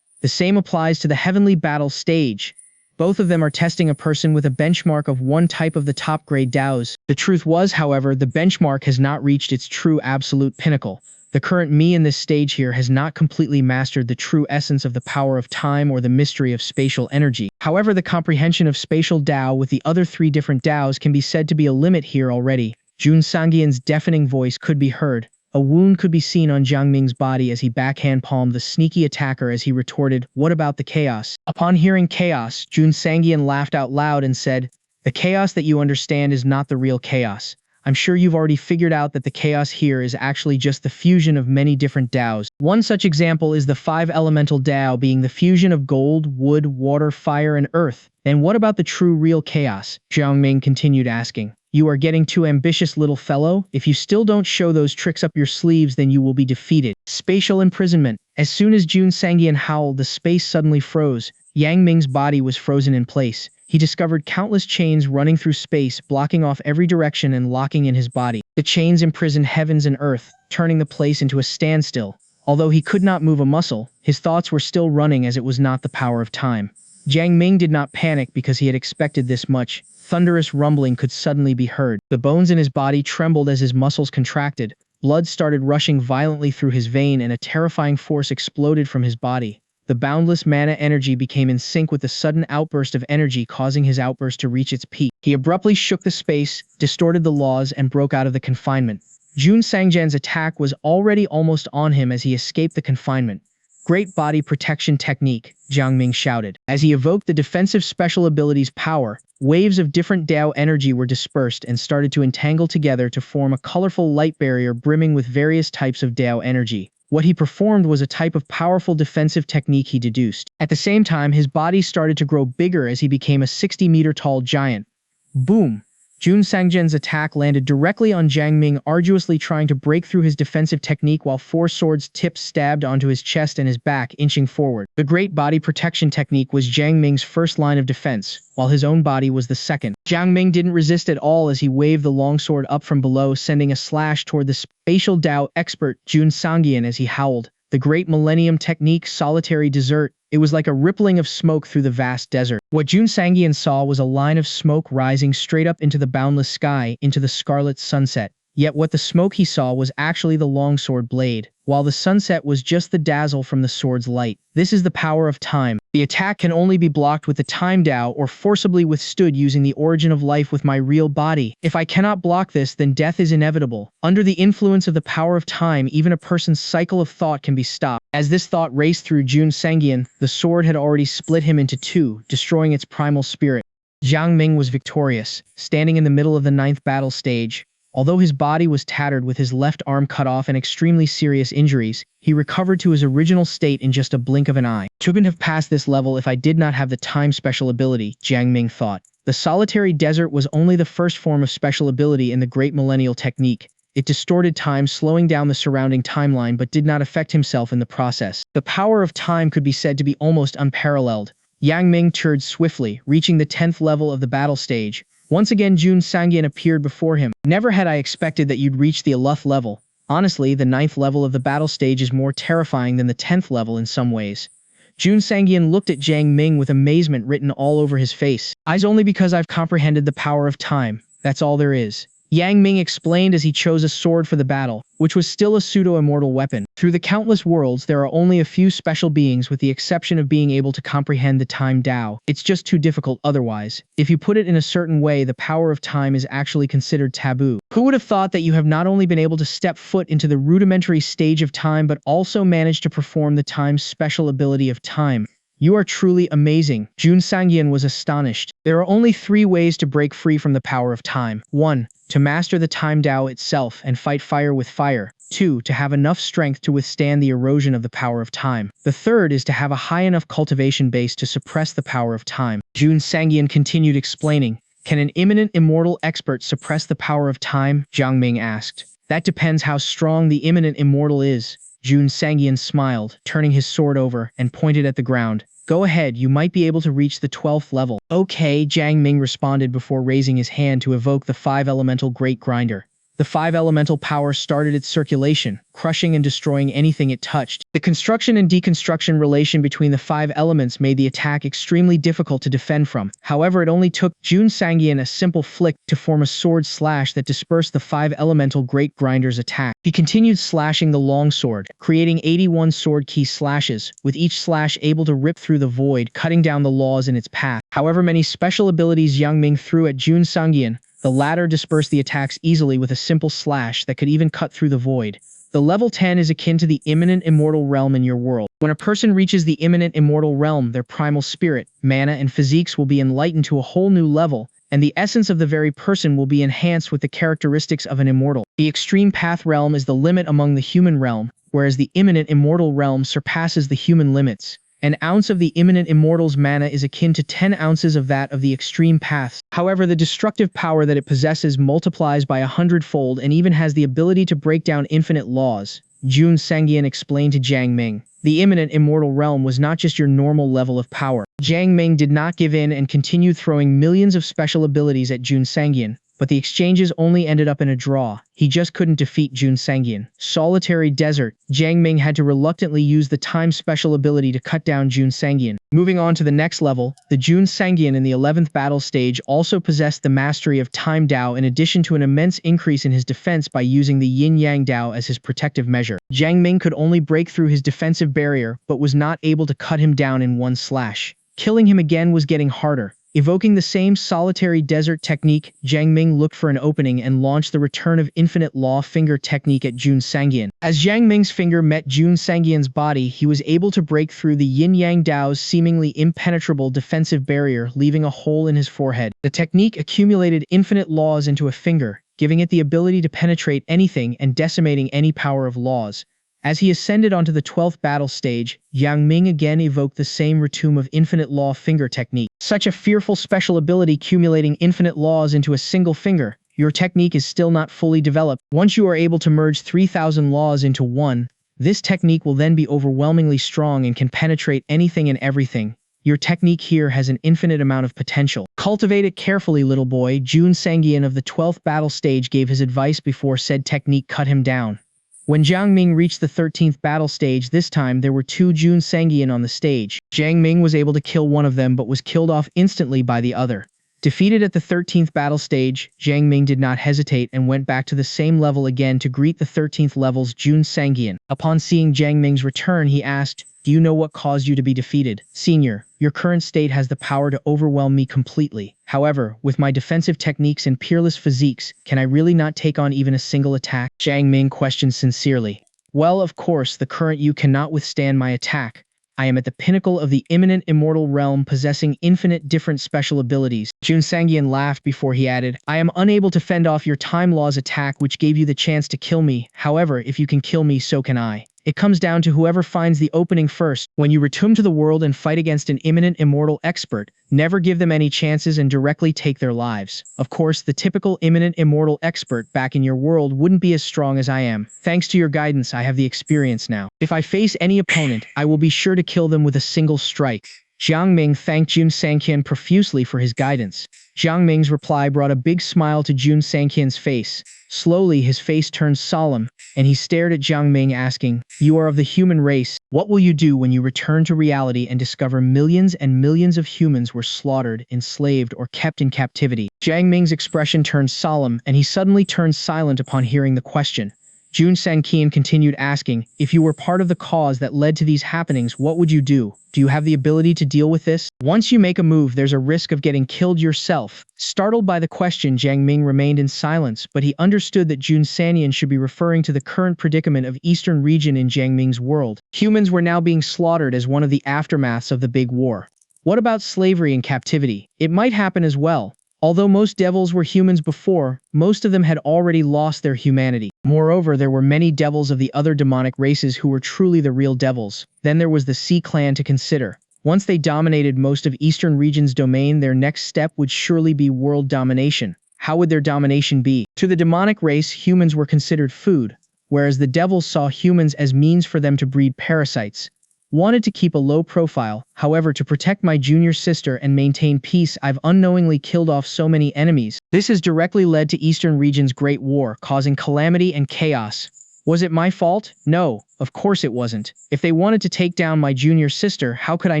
The same applies to the Heavenly Battle stage. Both of them are testing a person with a benchmark of one type of the top-grade Daos. The truth was, however, the benchmark has not reached its true absolute pinnacle. The current me in this stage here has not completely mastered the true essence of the power of time or the mystery of spatial energy. However, the comprehension of spatial Dao with the other 3 different Daos can be said to be a limit here already. Jun Sangqian's deafening voice could be heard. A wound could be seen on Jiang Ming's body as he backhand palmed the sneaky attacker as he retorted, "What about the chaos?" Upon hearing chaos, Jun Sangqian laughed out loud and said, "The chaos that you understand is not the real chaos. I'm sure you've already figured out that the chaos here is actually just the fusion of many different Daos. One such example is the 5 elemental Dao being the fusion of gold, wood, water, fire, and earth. And what about the true real chaos?" Jiang Ming continued asking. "You are getting too ambitious, little fellow. If you still don't show those tricks up your sleeves, then you will be defeated." Spatial imprisonment. As soon as Jun Sangqian howled, the space suddenly froze. Yang Ming's body was frozen in place. He discovered countless chains running through space, blocking off every direction and locking in his body. The chains imprisoned heavens and earth, turning the place into a standstill. Although he could not move a muscle, his thoughts were still running as it was not the power of time. Jiang Ming did not panic because he had expected this much. Thunderous rumbling could suddenly be heard. The bones in his body trembled as his muscles contracted. Blood started rushing violently through his vein and a terrifying force exploded from his body. The boundless mana energy became in sync with the sudden outburst of energy, causing his outburst to reach its peak. He abruptly shook the space, distorted the laws, and broke out of the confinement. Jun Sangjian's attack was already almost on him as he escaped the confinement. "Great body protection technique," Jiang Ming shouted. As he evoked the defensive special ability's power, waves of different Dao energy were dispersed and started to entangle together to form a colorful light barrier brimming with various types of Dao energy. What he performed was a type of powerful defensive technique he deduced. At the same time, his body started to grow bigger as he became a 60-meter-tall giant. Boom! Jun Sangjian's attack landed directly on Jiang Ming, arduously trying to break through his defensive technique while four swords tips stabbed onto his chest and his back, inching forward. The Great Body Protection technique was Jiang Ming's first line of defense, while his own body was the second. Jiang Ming didn't resist at all as he waved the longsword up from below, sending a slash toward the spatial Dao expert Jun Sangjian as he howled. The Great Millennium Technique, Solitary Desert. It was like a rippling of smoke through the vast desert. What Jun Sangjian saw was a line of smoke rising straight up into the boundless sky, into the scarlet sunset. Yet what the smoke he saw was actually the longsword blade, while the sunset was just the dazzle from the sword's light. This is the power of time. The attack can only be blocked with the time Dao or forcibly withstood using the origin of life with my real body. If I cannot block this, then death is inevitable. Under the influence of the power of time, even a person's cycle of thought can be stopped. As this thought raced through Jun Sangjian, the sword had already split him into two, destroying its primal spirit. Jiang Ming was victorious, standing in the middle of the 9th battle stage. Although his body was tattered with his left arm cut off and extremely serious injuries, he recovered to his original state in just a blink of an eye. Couldn't have passed this level if I did not have the time special ability, Jiang Ming thought. The solitary desert was only the first form of special ability in the Great Millennial Technique. It distorted time, slowing down the surrounding timeline, but did not affect himself in the process. The power of time could be said to be almost unparalleled. Jiang Ming turned swiftly, reaching the 10th level of the battle stage. Once again, Jun Sangjian appeared before him. Never had I expected that you'd reach the 11th level. Honestly, the 9th level of the battle stage is more terrifying than the 10th level in some ways. Jun Sangjian looked at Jiang Ming with amazement written all over his face. Eyes only because I've comprehended the power of time. That's all there is. Yang Ming explained as he chose a sword for the battle, which was still a pseudo-immortal weapon. Through the countless worlds, there are only a few special beings with the exception of being able to comprehend the time Dao. It's just too difficult otherwise. If you put it in a certain way, the power of time is actually considered taboo. Who would have thought that you have not only been able to step foot into the rudimentary stage of time but also managed to perform the time's special ability of time? You are truly amazing. Jun Sangjian was astonished. There are only 3 ways to break free from the power of time. 1. To master the time Dao itself and fight fire with fire. 2. To have enough strength to withstand the erosion of the power of time. The third is to have a high enough cultivation base to suppress the power of time. Jun Sangjian continued explaining. Can an imminent immortal expert suppress the power of time? Jiang Ming asked. That depends how strong the imminent immortal is. Jun Sangjian smiled, turning his sword over, and pointed at the ground. Go ahead, you might be able to reach the 12th level. Okay, Jiang Ming responded before raising his hand to evoke the 5-elemental Great Grinder. The 5-elemental power started its circulation, crushing and destroying anything it touched. The construction and deconstruction relation between the 5 elements made the attack extremely difficult to defend from. However, it only took Jun Sangjian a simple flick to form a sword slash that dispersed the 5-elemental Great Grinder's attack. He continued slashing the longsword, creating 81 sword key slashes, with each slash able to rip through the void, cutting down the laws in its path. However many special abilities Jiang Ming threw at Jun Sangjian, the latter dispersed the attacks easily with a simple slash that could even cut through the void. The level 10 is akin to the imminent immortal realm in your world. When a person reaches the imminent immortal realm, their primal spirit, mana, and physiques will be enlightened to a whole new level, and the essence of the very person will be enhanced with the characteristics of an immortal. The extreme path realm is the limit among the human realm, whereas the imminent immortal realm surpasses the human limits. An ounce of the imminent immortal's mana is akin to 10 ounces of that of the extreme paths. However, the destructive power that it possesses multiplies by 100-fold and even has the ability to break down infinite laws. Jun Sangjian explained to Jiang Ming. The imminent immortal realm was not just your normal level of power. Jiang Ming did not give in and continued throwing millions of special abilities at Jun Sangjian, but the exchanges only ended up in a draw. He just couldn't defeat Jun Sangjian. Solitary Desert. Jiang Ming had to reluctantly use the time special ability to cut down Jun Sangjian. Moving on to the next level, the Jun Sangjian in the 11th battle stage also possessed the mastery of Time Dao in addition to an immense increase in his defense by using the Yin-Yang Dao as his protective measure. Jiang Ming could only break through his defensive barrier but was not able to cut him down in one slash. Killing him again was getting harder. Evoking the same solitary desert technique, Jiang Ming looked for an opening and launched the Return of Infinite Law finger technique at Jun Sangjian. As Jiang Ming's finger met Jun Sangjian's body, he was able to break through the Yin-Yang Dao's seemingly impenetrable defensive barrier, leaving a hole in his forehead. The technique accumulated infinite laws into a finger, giving it the ability to penetrate anything and decimating any power of laws. As he ascended onto the 12th battle stage, Yang Ming again evoked the same retomb of infinite law finger technique. Such a fearful special ability accumulating infinite laws into a single finger. Your technique is still not fully developed. Once you are able to merge 3,000 laws into one, this technique will then be overwhelmingly strong and can penetrate anything and everything. Your technique here has an infinite amount of potential. Cultivate it carefully, little boy. Jun Sangyan of the 12th battle stage gave his advice before said technique cut him down. When Jiang Ming reached the 13th battle stage this time, there were two Jun Sangyan on the stage. Jiang Ming was able to kill one of them but was killed off instantly by the other. Defeated at the 13th battle stage, Jiang Ming did not hesitate and went back to the same level again to greet the 13th level's Jun Sangyan. Upon seeing Jiang Ming's return, he asked, "Do you know what caused you to be defeated? Senior, your current state has the power to overwhelm me completely. However, with my defensive techniques and peerless physiques, can I really not take on even a single attack?" Jiang Ming questioned sincerely. "Well, of course, the current you cannot withstand my attack. I am at the pinnacle of the imminent immortal realm possessing infinite different special abilities." Jun Sangyan laughed before he added, "I am unable to fend off your time law's attack which gave you the chance to kill me. However, if you can kill me, so can I. It comes down to whoever finds the opening first. When you return to the world and fight against an imminent immortal expert, never give them any chances and directly take their lives. Of course, the typical imminent immortal expert back in your world wouldn't be as strong as I am. Thanks to your guidance, I have the experience now. If I face any opponent, I will be sure to kill them with a single strike." Jiang Ming thanked Jun Sangyan profusely for his guidance. Jiang Ming's reply brought a big smile to Jun Sangyan's face. Slowly, his face turned solemn, and he stared at Jiang Ming asking, "You are of the human race. What will you do when you return to reality and discover millions and millions of humans were slaughtered, enslaved, or kept in captivity?" Jiang Ming's expression turned solemn, and he suddenly turned silent upon hearing the question. Jun Sangyan continued asking, "If you were part of the cause that led to these happenings, what would you do? Do you have the ability to deal with this? Once you make a move, there's a risk of getting killed yourself." Startled by the question, Jiang Ming remained in silence, but he understood that Jun Sangyan should be referring to the current predicament of Eastern region in Jiang Ming's world. Humans were now being slaughtered as one of the aftermaths of the Big War. What about slavery and captivity? It might happen as well. Although most devils were humans before, most of them had already lost their humanity. Moreover, there were many devils of the other demonic races who were truly the real devils. Then there was the Sea Clan to consider. Once they dominated most of Eastern region's domain, their next step would surely be world domination. How would their domination be? To the demonic race, humans were considered food, whereas the devils saw humans as means for them to breed parasites. Wanted to keep a low profile, however, to protect my junior sister and maintain peace, I've unknowingly killed off so many enemies. This has directly led to Eastern region's Great War, causing calamity and chaos. Was it my fault? No, of course it wasn't. If they wanted to take down my junior sister, how could I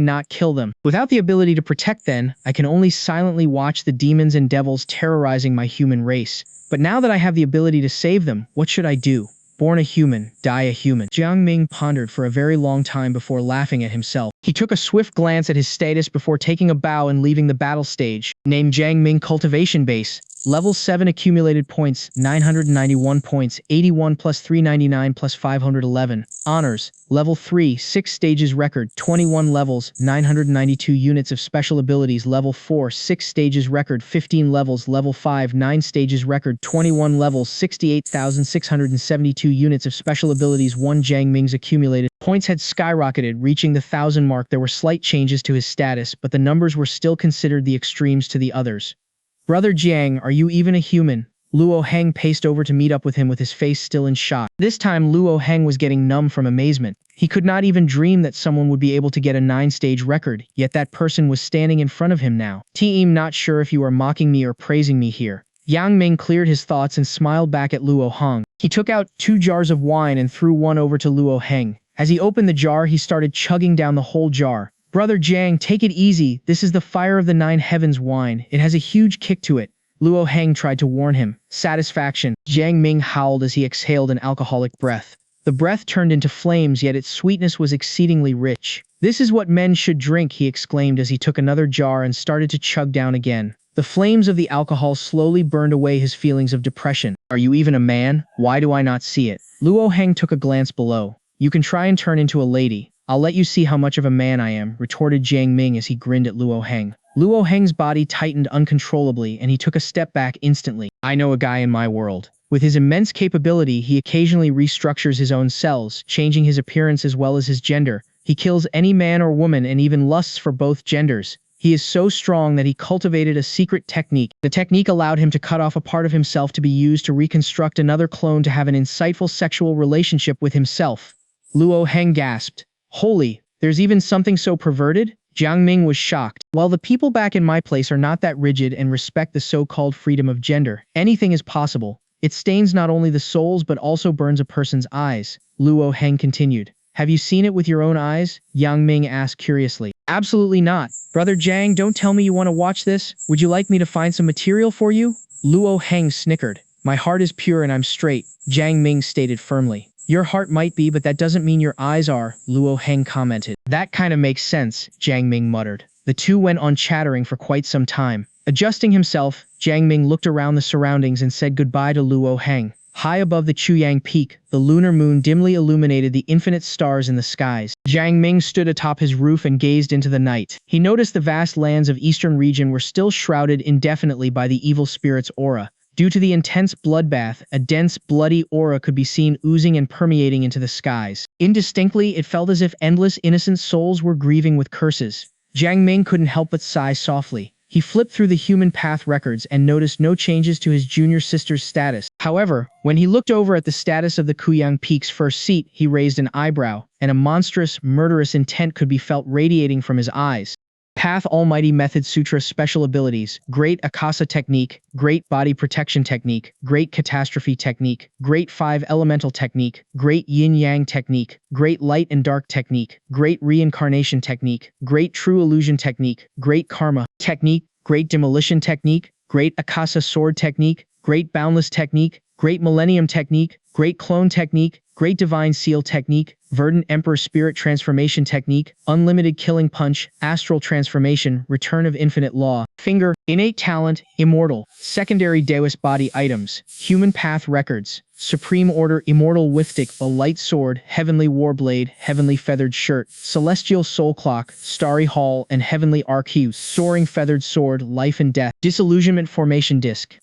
not kill them? Without the ability to protect then, I can only silently watch the demons and devils terrorizing my human race. But now that I have the ability to save them, what should I do? Born a human, die a human. Jiang Ming pondered for a very long time before laughing at himself. He took a swift glance at his status before taking a bow and leaving the battle stage. Named Jiang Ming Cultivation Base. Level 7 accumulated points, 991 points, 81 plus 399 plus 511. Honors. Level 3, 6 stages record, 21 levels, 992 units of special abilities. Level 4, 6 stages record, 15 levels. Level 5, 9 stages record, 21 levels, 68,672 units of special abilities. 1 Jiang Ming's accumulated points had skyrocketed, reaching the 1,000 mark. There were slight changes to his status, but the numbers were still considered the extremes to the others. "Brother Jiang, are you even a human?" Luo Heng paced over to meet up with him with his face still in shock. This time Luo Heng was getting numb from amazement. He could not even dream that someone would be able to get a 9-stage record, yet that person was standing in front of him now. "Team, not sure if you are mocking me or praising me here." Yang Ming cleared his thoughts and smiled back at Luo Heng. He took out 2 jars of wine and threw one over to Luo Heng. As he opened the jar, he started chugging down the whole jar. "Brother Jiang, take it easy. This is the Fire of the 9 Heavens wine. It has a huge kick to it." Luo Heng tried to warn him. Satisfaction. Jiang Ming howled as he exhaled an alcoholic breath. The breath turned into flames, yet its sweetness was exceedingly rich. "This is what men should drink," he exclaimed as he took another jar and started to chug down again. The flames of the alcohol slowly burned away his feelings of depression. "Are you even a man? Why do I not see it?" Luo Heng took a glance below. "You can try and turn into a lady. I'll let you see how much of a man I am," retorted Jiang Ming as he grinned at Luo Heng. Luo Heng's body tightened uncontrollably and he took a step back instantly. "I know a guy in my world. With his immense capability, he occasionally restructures his own cells, changing his appearance as well as his gender. He kills any man or woman and even lusts for both genders. He is so strong that he cultivated a secret technique. The technique allowed him to cut off a part of himself to be used to reconstruct another clone to have an insightful sexual relationship with himself. Luo Heng gasped. Holy, there's even something so perverted? Jiang Ming was shocked. While the people back in my place are not that rigid and respect the so-called freedom of gender, anything is possible. It stains not only the souls but also burns a person's eyes, Luo Heng continued. Have you seen it with your own eyes? Yang Ming asked curiously. Absolutely not. Brother Jiang, don't tell me you want to watch this. Would you like me to find some material for you? Luo Heng snickered. My heart is pure and I'm straight, Jiang Ming stated firmly. Your heart might be, but that doesn't mean your eyes are, Luo Heng commented. That kind of makes sense, Jiang Ming muttered. The two went on chattering for quite some time. Adjusting himself, Jiang Ming looked around the surroundings and said goodbye to Luo Heng. High above the Chuyang Peak, the lunar moon dimly illuminated the infinite stars in the skies. Jiang Ming stood atop his roof and gazed into the night. He noticed the vast lands of eastern region were still shrouded indefinitely by the evil spirit's aura. Due to the intense bloodbath, a dense, bloody aura could be seen oozing and permeating into the skies. Indistinctly, it felt as if endless innocent souls were grieving with curses. Jiang Ming couldn't help but sigh softly. He flipped through the human path records and noticed no changes to his junior sister's status. However, when he looked over at the status of the Kuyang Peak's first seat, he raised an eyebrow, and a monstrous, murderous intent could be felt radiating from his eyes. Path Almighty Method Sutra Special Abilities, Great Akasa Technique, Great Body Protection Technique, Great Catastrophe Technique, Great 5 Elemental Technique, Great Yin-Yang Technique, Great Light and Dark Technique, Great Reincarnation Technique, Great True Illusion Technique, Great Karma Technique, Great Demolition Technique, Great Akasa Sword Technique, Great Boundless Technique, Great Millennium Technique, Great Clone Technique, Great Divine Seal Technique, Verdant Emperor Spirit Transformation Technique, Unlimited Killing Punch, Astral Transformation, Return of Infinite Law, Finger, Innate Talent, Immortal, Secondary Daoist Body Items, Human Path Records, Supreme Order Immortal Withstick, a Light Sword, Heavenly Warblade, Heavenly Feathered Shirt, Celestial Soul Clock, Starry Hall, and Heavenly Arcue, Soaring Feathered Sword, Life and Death, Disillusionment Formation Disc,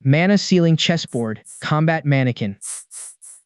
Mana Sealing Chessboard, Combat Mannequin,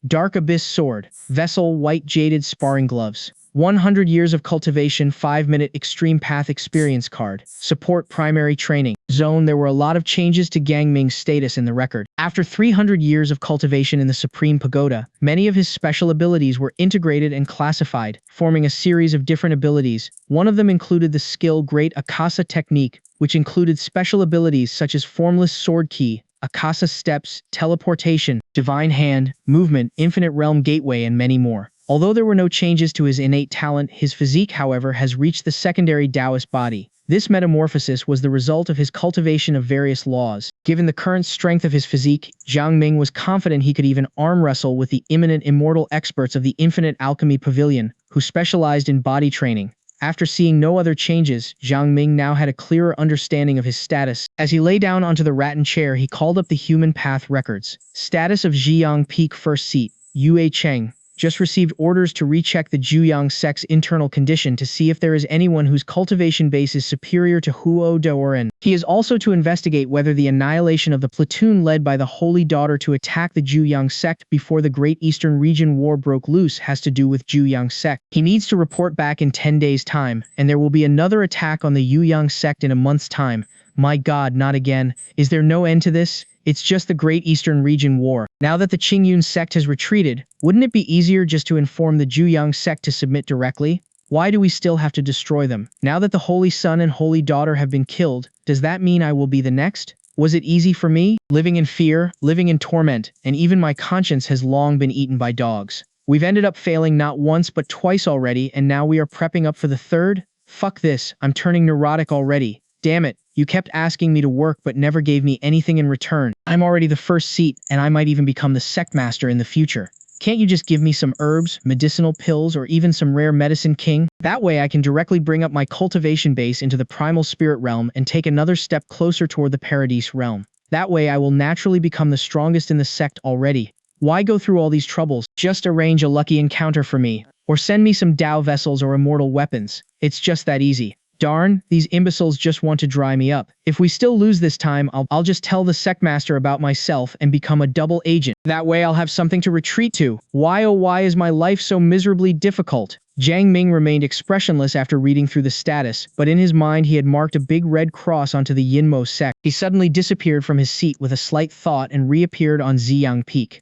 Dark Abyss Sword, Vessel White Jaded Sparring Gloves, 100 Years of Cultivation 5-minute Extreme Path Experience Card, Support Primary Training Zone. There were a lot of changes to Gang Ming's status in the record. After 300 years of cultivation in the Supreme Pagoda, many of his special abilities were integrated and classified, forming a series of different abilities. One of them included the skill Great Akasa Technique, which included special abilities such as Formless Sword Key, Akasa Steps, Teleportation, Divine Hand, Movement, Infinite Realm Gateway, and many more. Although there were no changes to his innate talent, his physique, however, has reached the secondary Taoist body. This metamorphosis was the result of his cultivation of various laws. Given the current strength of his physique, Jiang Ming was confident he could even arm wrestle with the imminent immortal experts of the Infinite Alchemy Pavilion, who specialized in body training. After seeing no other changes, Jiang Ming now had a clearer understanding of his status. As he lay down onto the rattan chair, he called up the Human Path Records. Status of Zhiyang Peak First Seat, Yue Cheng. Just received orders to recheck the Zhuyang sect's internal condition to see if there is anyone whose cultivation base is superior to Huo Daoren. He is also to investigate whether the annihilation of the platoon led by the Holy Daughter to attack the Zhuyang sect before the Great Eastern Region War broke loose has to do with Zhuyang sect. He needs to report back in 10 days' time, and there will be another attack on the Yuyang sect in a month's time. My God, not again. Is there no end to this? It's just the Great Eastern Region War. Now that the Qingyun sect has retreated, wouldn't it be easier just to inform the Zhuyang sect to submit directly? Why do we still have to destroy them? Now that the Holy Son and Holy Daughter have been killed, does that mean I will be the next? Was it easy for me? Living in fear, living in torment, and even my conscience has long been eaten by dogs. We've ended up failing not once but twice already, and now we are prepping up for the third? Fuck this, I'm turning neurotic already. Damn it, you kept asking me to work but never gave me anything in return. I'm already the first seat, and I might even become the sect master in the future. Can't you just give me some herbs, medicinal pills, or even some rare medicine king? That way I can directly bring up my cultivation base into the primal spirit realm and take another step closer toward the paradise realm. That way I will naturally become the strongest in the sect already. Why go through all these troubles? Just arrange a lucky encounter for me, or send me some Dao vessels or immortal weapons. It's just that easy. Darn, these imbeciles just want to dry me up. If we still lose this time, I'll just tell the sectmaster about myself and become a double agent. That way I'll have something to retreat to. Why oh why is my life so miserably difficult? Jiang Ming remained expressionless after reading through the status, but in his mind he had marked a big red cross onto the Yinmo sect. He suddenly disappeared from his seat with a slight thought and reappeared on Ziyang Peak.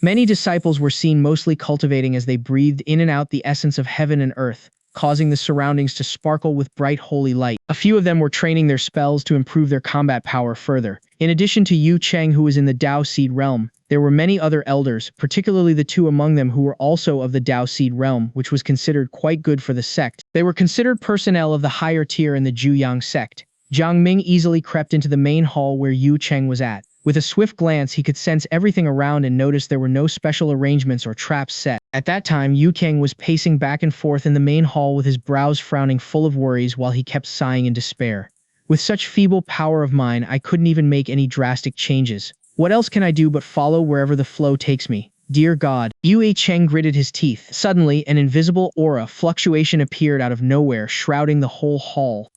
Many disciples were seen mostly cultivating as they breathed in and out the essence of heaven and earth, causing the surroundings to sparkle with bright holy light. A few of them were training their spells to improve their combat power further. In addition to Yu Cheng, who was in the Dao Seed realm, there were many other elders, particularly the two among them who were also of the Dao Seed realm, which was considered quite good for the sect. They were considered personnel of the higher tier in the Juyang sect. Jiang Ming easily crept into the main hall where Yu Cheng was at. With a swift glance, he could sense everything around and noticed there were no special arrangements or traps set. At that time, Yu Kang was pacing back and forth in the main hall with his brows frowning full of worries while he kept sighing in despair. With such feeble power of mine, I couldn't even make any drastic changes. What else can I do but follow wherever the flow takes me? Dear God. Yue Cheng gritted his teeth. Suddenly, an invisible aura fluctuation appeared out of nowhere, shrouding the whole hall.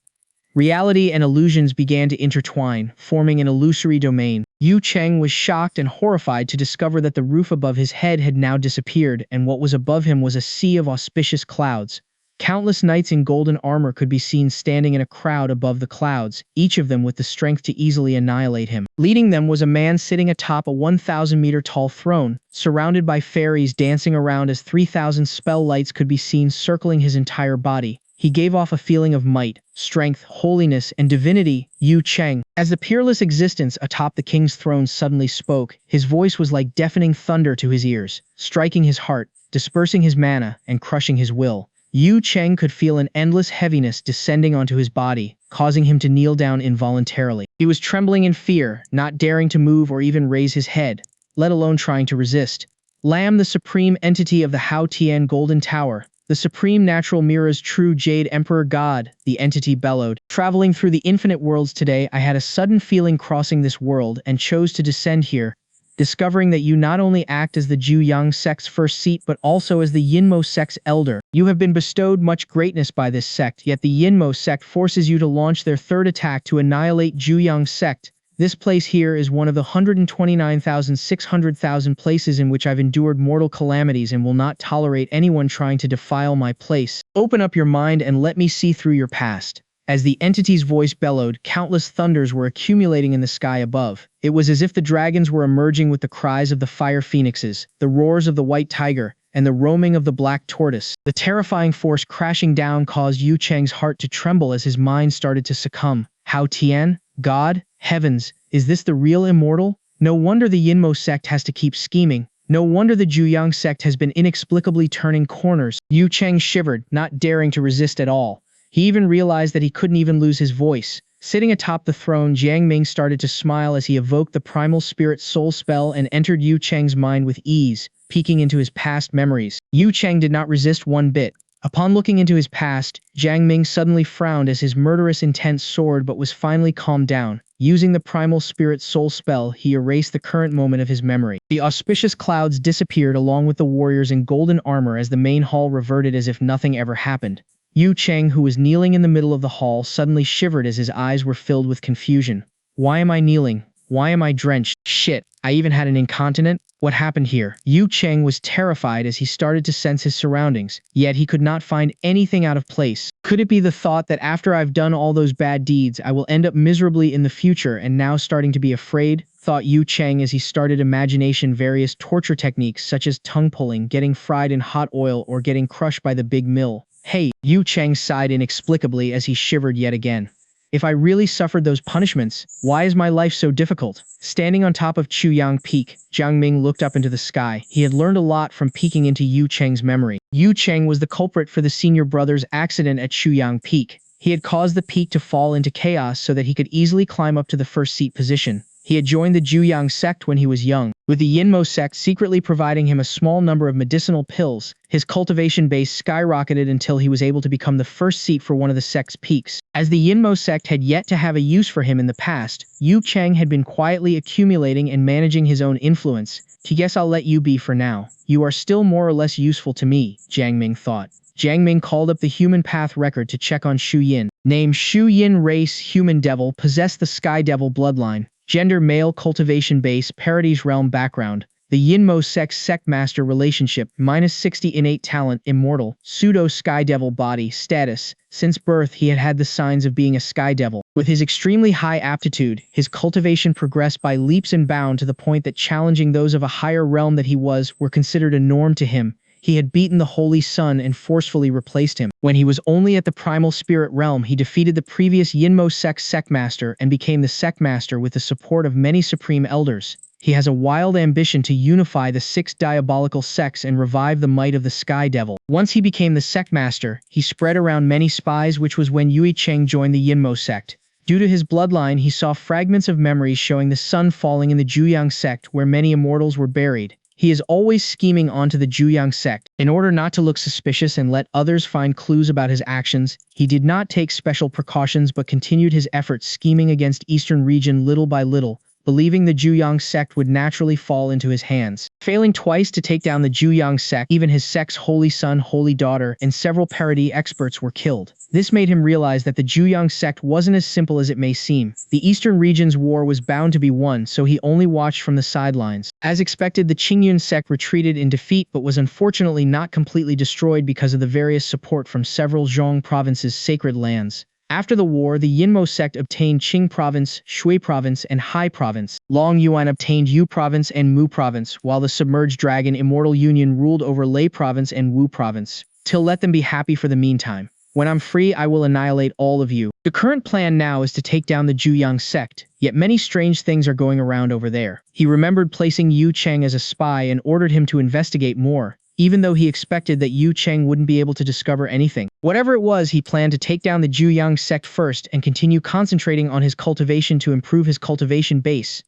Reality and illusions began to intertwine, forming an illusory domain. Yu Cheng was shocked and horrified to discover that the roof above his head had now disappeared, and what was above him was a sea of auspicious clouds. Countless knights in golden armor could be seen standing in a crowd above the clouds, each of them with the strength to easily annihilate him. Leading them was a man sitting atop a 1,000-meter-tall throne, surrounded by fairies dancing around as 3,000 spell lights could be seen circling his entire body. He gave off a feeling of might, strength, holiness, and divinity. Yu Cheng. As the peerless existence atop the king's throne suddenly spoke, his voice was like deafening thunder to his ears, striking his heart, dispersing his mana, and crushing his will. Yu Cheng could feel an endless heaviness descending onto his body, causing him to kneel down involuntarily. He was trembling in fear, not daring to move or even raise his head, let alone trying to resist. Lam, the supreme entity of the Hao Tian Golden Tower, the supreme natural mirror's true Jade Emperor God, the entity bellowed. Traveling through the infinite worlds today, I had a sudden feeling crossing this world and chose to descend here, discovering that you not only act as the Juyang sect's first seat but also as the Yinmo sect's elder. You have been bestowed much greatness by this sect, yet the Yinmo sect forces you to launch their third attack to annihilate Juyang sect. This place here is one of the 129,600,000 places in which I've endured mortal calamities and will not tolerate anyone trying to defile my place. Open up your mind and let me see through your past. As the entity's voice bellowed, countless thunders were accumulating in the sky above. It was as if the dragons were emerging with the cries of the fire phoenixes, the roars of the white tiger, and the roaming of the black tortoise. The terrifying force crashing down caused Yu Cheng's heart to tremble as his mind started to succumb. Hao Tian? God? Heavens, is this the real immortal? No wonder the Yinmo sect has to keep scheming. No wonder the Juyang sect has been inexplicably turning corners. Yu Cheng shivered, not daring to resist at all. He even realized that he couldn't even lose his voice. Sitting atop the throne, Jiang Ming started to smile as he evoked the primal spirit soul spell and entered Yu Cheng's mind with ease, peeking into his past memories. Yu Cheng did not resist one bit. Upon looking into his past, Jiang Ming suddenly frowned as his murderous intent soared but was finally calmed down. Using the primal spirit soul spell, he erased the current moment of his memory. The auspicious clouds disappeared along with the warriors in golden armor as the main hall reverted as if nothing ever happened. Yu Cheng, who was kneeling in the middle of the hall, suddenly shivered as his eyes were filled with confusion. Why am I kneeling? Why am I drenched? Shit, I even had an incontinent? What happened here? Yu Cheng was terrified as he started to sense his surroundings, yet he could not find anything out of place. Could it be the thought that after I've done all those bad deeds, I will end up miserably in the future and now starting to be afraid? Thought Yu Cheng as he started imagination various torture techniques such as tongue pulling, getting fried in hot oil, or getting crushed by the big mill. Hey, Yu Cheng sighed inexplicably as he shivered yet again. If I really suffered those punishments, why is my life so difficult? Standing on top of Chuyang Peak, Jiang Ming looked up into the sky. He had learned a lot from peeking into Yu Cheng's memory. Yu Cheng was the culprit for the senior brother's accident at Chuyang Peak. He had caused the peak to fall into chaos so that he could easily climb up to the first seat position. He had joined the Juyang sect when he was young, with the Yinmo sect secretly providing him a small number of medicinal pills. His cultivation base skyrocketed until he was able to become the first seat for one of the sect's peaks. As the Yinmo sect had yet to have a use for him in the past, Yu Cheng had been quietly accumulating and managing his own influence. Guess I'll let you be for now. You are still more or less useful to me, Jiang Ming thought. Jiang Ming called up the human path record to check on Xu Yin. Name Xu Yin, race human devil, possess the sky devil bloodline. Gender male, cultivation base, Parodies realm background. The Yinmo sect master relationship, -60 innate talent, immortal, pseudo sky devil body, status. Since birth he had had the signs of being a sky devil. With his extremely high aptitude, his cultivation progressed by leaps and bounds to the point that challenging those of a higher realm that he was were considered a norm to him. He had beaten the Holy Sun and forcefully replaced him. When he was only at the primal spirit realm, he defeated the previous Yinmo sect master and became the sect master with the support of many supreme elders. He has a wild ambition to unify the 6 diabolical sects and revive the might of the Sky Devil. Once he became the sect master, he spread around many spies, which was when Yui Cheng joined the Yinmo sect. Due to his bloodline, he saw fragments of memories showing the sun falling in the Juyang sect where many immortals were buried. He is always scheming onto the Juyang sect. In order not to look suspicious and let others find clues about his actions, he did not take special precautions but continued his efforts scheming against Eastern region little by little, believing the Juyang sect would naturally fall into his hands. Failing twice to take down the Juyang sect, even his sect's holy son, holy daughter, and several parody experts were killed. This made him realize that the Juyang sect wasn't as simple as it may seem. The Eastern region's war was bound to be won, so he only watched from the sidelines. As expected, the Qingyun sect retreated in defeat but was unfortunately not completely destroyed because of the various support from several Zhong province's sacred lands. After the war, the Yinmo sect obtained Qing province, Shui province, and Hai province. Long Yuan obtained Yu province and Mu province, while the submerged dragon Immortal Union ruled over Lei province and Wu province. Till let them be happy for the meantime. When I'm free, I will annihilate all of you. The current plan now is to take down the Juyang sect, yet many strange things are going around over there. He remembered placing Yu Cheng as a spy and ordered him to investigate more, even though he expected that Yu Cheng wouldn't be able to discover anything. Whatever it was, he planned to take down the Juyang sect first and continue concentrating on his cultivation to improve his cultivation base.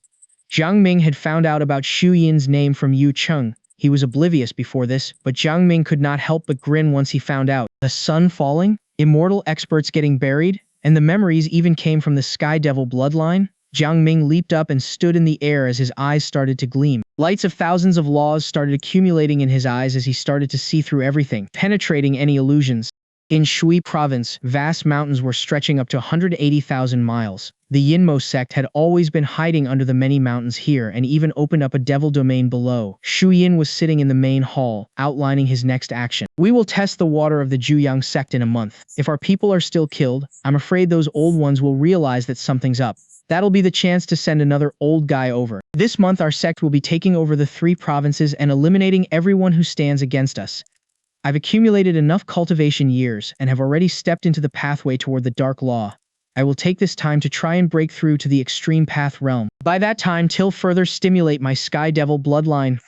Jiang Ming had found out about Xu Yin's name from Yu Cheng. He was oblivious before this, but Jiang Ming could not help but grin once he found out. The sun falling? Immortal experts getting buried? And the memories even came from the Sky Devil bloodline? Jiang Ming leaped up and stood in the air as his eyes started to gleam. Lights of thousands of laws started accumulating in his eyes as he started to see through everything, penetrating any illusions. In Shui province, vast mountains were stretching up to 180,000 miles. The Yinmo sect had always been hiding under the many mountains here and even opened up a devil domain below. Xu Yin was sitting in the main hall, outlining his next action. We will test the water of the Juyang sect in a month. If our people are still killed, I'm afraid those old ones will realize that something's up. That'll be the chance to send another old guy over. This month our sect will be taking over the 3 provinces and eliminating everyone who stands against us. I've accumulated enough cultivation years and have already stepped into the pathway toward the dark law. I will take this time to try and break through to the extreme path realm. By that time, till further stimulate my Sky Devil bloodline.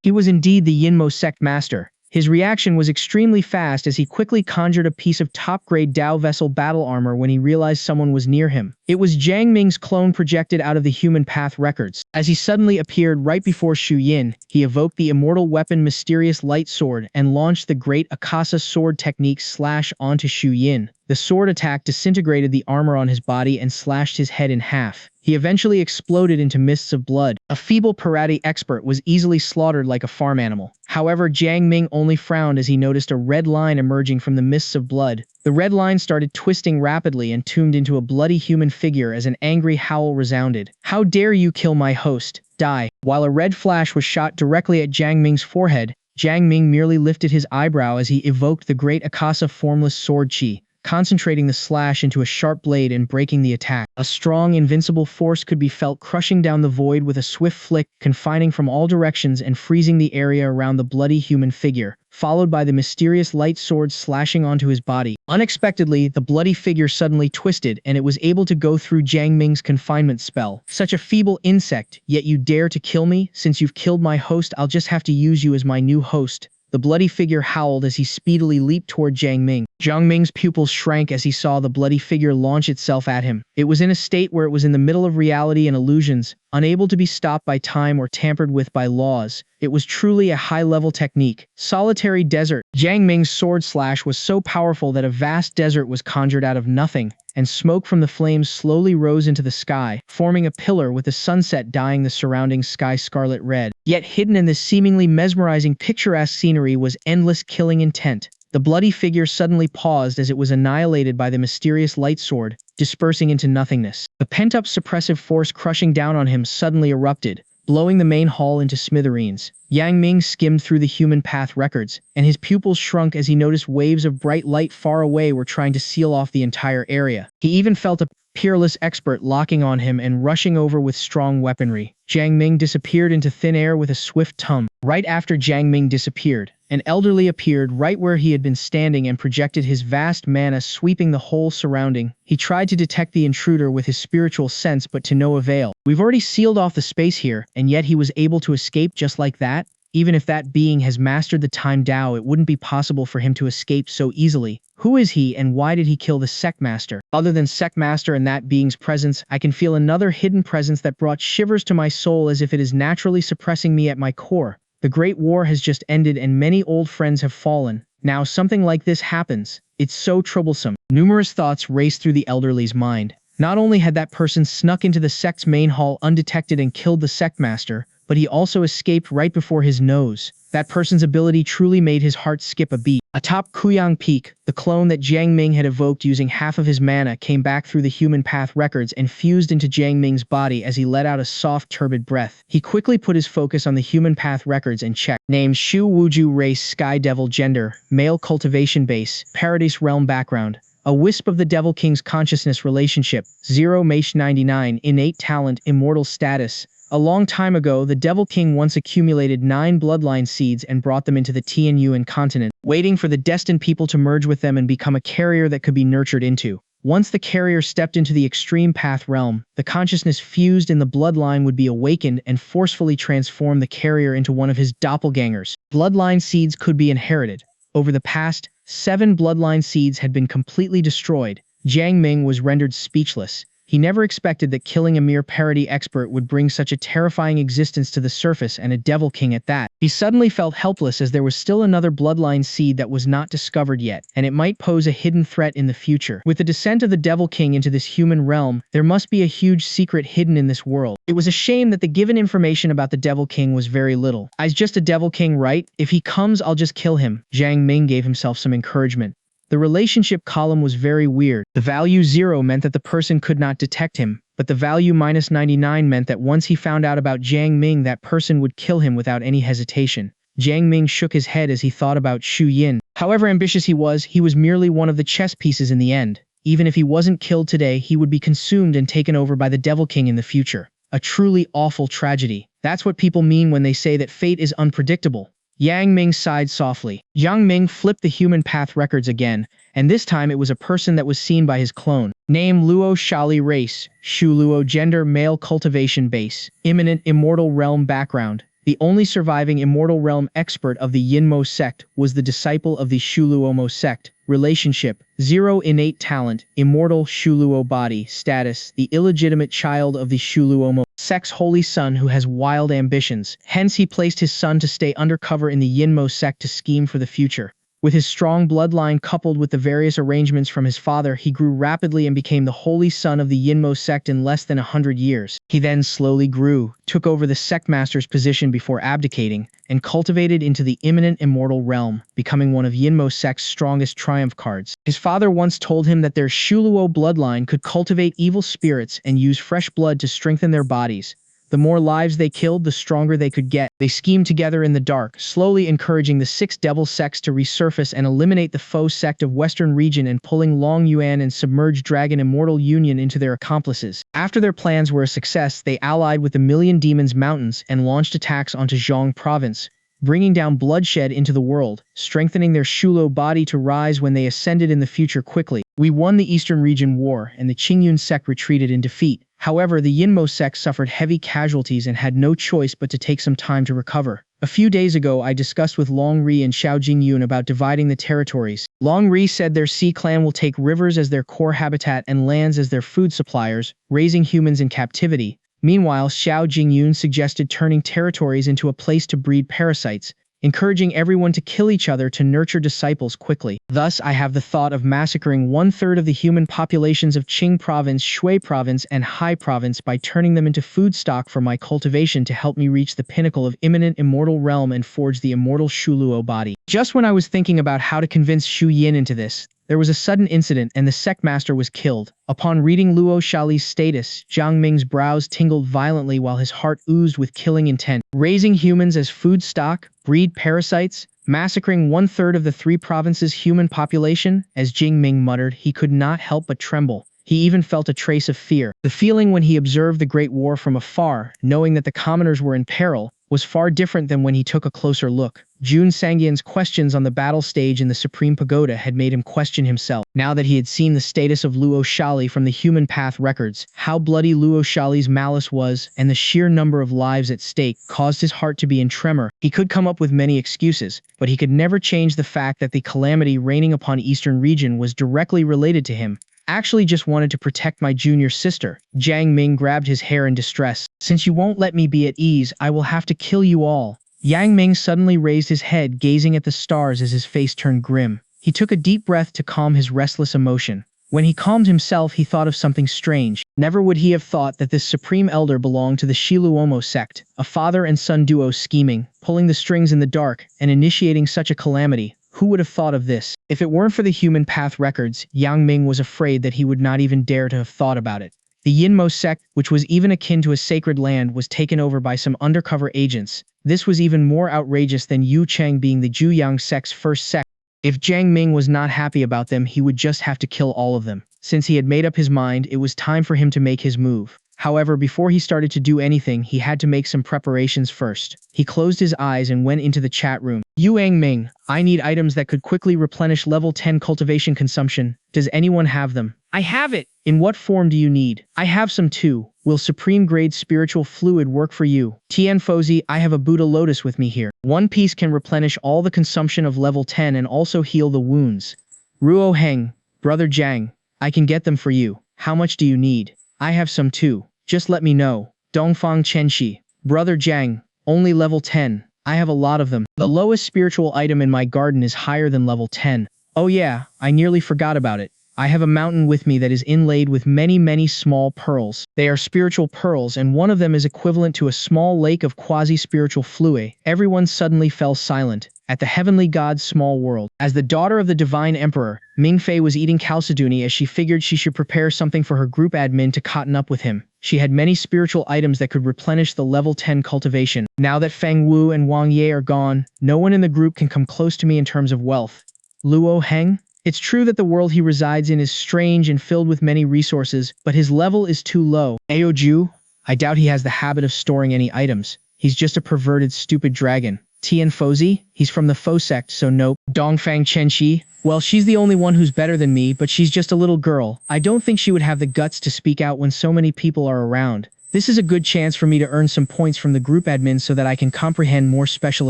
He was indeed the Yinmo sect master. His reaction was extremely fast as he quickly conjured a piece of top-grade Dao vessel battle armor when he realized someone was near him. It was Jiang Ming's clone projected out of the human path records. As he suddenly appeared right before Xu Yin, he evoked the immortal weapon Mysterious Light Sword and launched the Great Akasa Sword technique slash onto Xu Yin. The sword attack disintegrated the armor on his body and slashed his head in half. He eventually exploded into mists of blood. A feeble parati expert was easily slaughtered like a farm animal. However, Jiang Ming only frowned as he noticed a red line emerging from the mists of blood. The red line started twisting rapidly and tuned into a bloody human figure as an angry howl resounded. "How dare you kill my host? Die!" While a red flash was shot directly at Jiang Ming's forehead, Jiang Ming merely lifted his eyebrow as he evoked the Great Akasa Formless Sword Chi, concentrating the slash into a sharp blade and breaking the attack. A strong, invincible force could be felt crushing down the void with a swift flick, confining from all directions and freezing the area around the bloody human figure, followed by the mysterious light sword slashing onto his body. Unexpectedly, the bloody figure suddenly twisted, and it was able to go through Jiang Ming's confinement spell. "Such a feeble insect, yet you dare to kill me? Since you've killed my host, I'll just have to use you as my new host." The bloody figure howled as he speedily leaped toward Jiang Ming. Jiang Ming's pupils shrank as he saw the bloody figure launch itself at him. It was in a state where it was in the middle of reality and illusions, unable to be stopped by time or tampered with by laws. It was truly a high-level technique. Solitary desert. Jiang Ming's sword slash was so powerful that a vast desert was conjured out of nothing, and smoke from the flames slowly rose into the sky, forming a pillar with the sunset dyeing the surrounding sky scarlet red. Yet hidden in this seemingly mesmerizing picturesque scenery was endless killing intent. The bloody figure suddenly paused as it was annihilated by the mysterious light sword, dispersing into nothingness. The pent-up suppressive force crushing down on him suddenly erupted, blowing the main hall into smithereens. Yang Ming skimmed through the human path records, and his pupils shrunk as he noticed waves of bright light far away were trying to seal off the entire area. He even felt a peerless expert locking on him and rushing over with strong weaponry. Jiang Ming disappeared into thin air with a swift tum. Right after Jiang Ming disappeared, an elderly appeared right where he had been standing and projected his vast mana sweeping the whole surrounding. He tried to detect the intruder with his spiritual sense but to no avail. We've already sealed off the space here, and yet he was able to escape just like that? Even if that being has mastered the time Tao, it wouldn't be possible for him to escape so easily. Who is he and why did he kill the sect master? Other than sect master and that being's presence, I can feel another hidden presence that brought shivers to my soul as if it is naturally suppressing me at my core. The Great War has just ended and many old friends have fallen. Now something like this happens. It's so troublesome. Numerous thoughts raced through the elderly's mind. Not only had that person snuck into the sect's main hall undetected and killed the sect master, but he also escaped right before his nose. That person's ability truly made his heart skip a beat. Atop Kuyang Peak, the clone that Jiang Ming had evoked using half of his mana came back through the human path records and fused into Jiang Ming's body as he let out a soft, turbid breath. He quickly put his focus on the human path records and checked. Name Shu Wuju, race Sky Devil, gender male, cultivation base Paradise realm, background a wisp of the Devil King's consciousness, relationship 0 Mage 99, innate talent, immortal status. A long time ago, the Devil King once accumulated 9 bloodline seeds and brought them into the Tianyuan continent, waiting for the destined people to merge with them and become a carrier that could be nurtured into. Once the carrier stepped into the extreme path realm, the consciousness fused in the bloodline would be awakened and forcefully transform the carrier into one of his doppelgangers. Bloodline seeds could be inherited. Over the past, 7 bloodline seeds had been completely destroyed. Jiang Ming was rendered speechless. He never expected that killing a mere parody expert would bring such a terrifying existence to the surface, and a Devil King at that. He suddenly felt helpless as there was still another bloodline seed that was not discovered yet, and it might pose a hidden threat in the future. With the descent of the Devil King into this human realm, there must be a huge secret hidden in this world. It was a shame that the given information about the Devil King was very little. "I's just a Devil King, right? If he comes, I'll just kill him." Jiang Ming gave himself some encouragement. The relationship column was very weird. The value 0 meant that the person could not detect him, but the value -99 meant that once he found out about Jiang Ming, that person would kill him without any hesitation. Jiang Ming shook his head as he thought about Xu Yin. However ambitious he was merely one of the chess pieces in the end. Even if he wasn't killed today, he would be consumed and taken over by the Devil King in the future. A truly awful tragedy. That's what people mean when they say that fate is unpredictable. Yang Ming sighed softly. Jiang Ming flipped the human path records again, and this time it was a person that was seen by his clone. Name Luo Shali, race Shu Luo, gender male, cultivation base imminent, immortal realm, background. The only surviving immortal realm expert of the Yinmo sect was the disciple of the Shuluomo sect. Relationship 0, innate talent, immortal Shuluo body status, the illegitimate child of the Shuluomo sect's holy son who has wild ambitions. Hence he placed his son to stay undercover in the Yinmo sect to scheme for the future. With his strong bloodline coupled with the various arrangements from his father, he grew rapidly and became the holy son of the Yinmo sect in less than 100 years. He then slowly grew, took over the sect master's position before abdicating, and cultivated into the imminent immortal realm, becoming one of Yinmo sect's strongest triumph cards. His father once told him that their Shuluo bloodline could cultivate evil spirits and use fresh blood to strengthen their bodies. The more lives they killed, the stronger they could get. They schemed together in the dark, slowly encouraging the 6 devil sects to resurface and eliminate the foe sect of Western region and pulling Long Yuan and Submerged Dragon Immortal Union into their accomplices. After their plans were a success, they allied with the Million Demons Mountains and launched attacks onto Zhong province, bringing down bloodshed into the world, strengthening their Shulo body to rise when they ascended in the future quickly. We won the Eastern Region War, and the Qingyun sect retreated in defeat. However, the Yinmo sect suffered heavy casualties and had no choice but to take some time to recover. A few days ago, I discussed with Long Ri and Xiao Jingyun about dividing the territories. Long Ri said their sea clan will take rivers as their core habitat and lands as their food suppliers, raising humans in captivity. Meanwhile, Xiao Jingyun suggested turning territories into a place to breed parasites, encouraging everyone to kill each other to nurture disciples quickly. Thus, I have the thought of massacring one-third of the human populations of Qing Province, Shui Province, and Hai Province by turning them into food stock for my cultivation to help me reach the pinnacle of imminent immortal realm and forge the immortal Shuluo body. Just when I was thinking about how to convince Xu Yin into this, there was a sudden incident and the sect master was killed. Upon reading Luo Shali's status, Jiang Ming's brows tingled violently while his heart oozed with killing intent. Raising humans as food stock, breed parasites, massacring one-third of the 3 provinces' human population, as Jing Ming muttered, he could not help but tremble. He even felt a trace of fear. The feeling when he observed the Great War from afar, knowing that the commoners were in peril, was far different than when he took a cluser look. Jun Sangyan's questions on the battle stage in the Supreme Pagoda had made him question himself. Now that he had seen the status of Luo Shali from the Human Path records, how bloody Luo Shali's malice was, and the sheer number of lives at stake caused his heart to be in tremor. He could come up with many excuses, but he could never change the fact that the calamity reigning upon Eastern region was directly related to him. Actually just wanted to protect my junior sister. Jiang Ming grabbed his hair in distress. Since you won't let me be at ease, I will have to kill you all. Yang Ming suddenly raised his head, gazing at the stars as his face turned grim. He took a deep breath to calm his restless emotion. When he calmed himself, he thought of something strange. Never would he have thought that this supreme elder belonged to the Shiluomo sect, a father and son duo scheming, pulling the strings in the dark, and initiating such a calamity. Who would have thought of this? If it weren't for the Human Path records, Yang Ming was afraid that he would not even dare to have thought about it. The Yinmo sect, which was even akin to a sacred land, was taken over by some undercover agents. This was even more outrageous than Yu Cheng being the Zhuyang sect's first sect. If Jiang Ming was not happy about them, he would just have to kill all of them. Since he had made up his mind, it was time for him to make his move. However, before he started to do anything, he had to make some preparations first. He closed his eyes and went into the chat room. Yuang Ming, I need items that could quickly replenish level 10 cultivation consumption. Does anyone have them? I have it! In what form do you need? I have some too. Will supreme grade spiritual fluid work for you? Tian Fozi, I have a Buddha lotus with me here. One piece can replenish all the consumption of level 10 and also heal the wounds. Ruo Heng, Brother Jiang, I can get them for you. How much do you need? I have some too. Just let me know. Dongfang Chenxi, Brother Jiang, only level 10. I have a lot of them. The lowest spiritual item in my garden is higher than level 10. Oh yeah, I nearly forgot about it. I have a mountain with me that is inlaid with many small pearls. They are spiritual pearls, and one of them is equivalent to a small lake of quasi-spiritual fluid. Everyone suddenly fell silent at the heavenly god's small world. As the daughter of the divine emperor, Mingfei was eating chalcedony as she figured she should prepare something for her group admin to cotton up with him. She had many spiritual items that could replenish the level 10 cultivation. Now that Feng Wu and Wang Ye are gone, no one in the group can come close to me in terms of wealth. Luo Heng? It's true that the world he resides in is strange and filled with many resources, but his level is too low. Aoju? I doubt he has the habit of storing any items. He's just a perverted, stupid dragon. Tian Fozi? He's from the Fo sect, so nope. Dongfang Chenxi? Well, she's the only one who's better than me, but she's just a little girl. I don't think she would have the guts to speak out when so many people are around. This is a good chance for me to earn some points from the group admin so that I can comprehend more special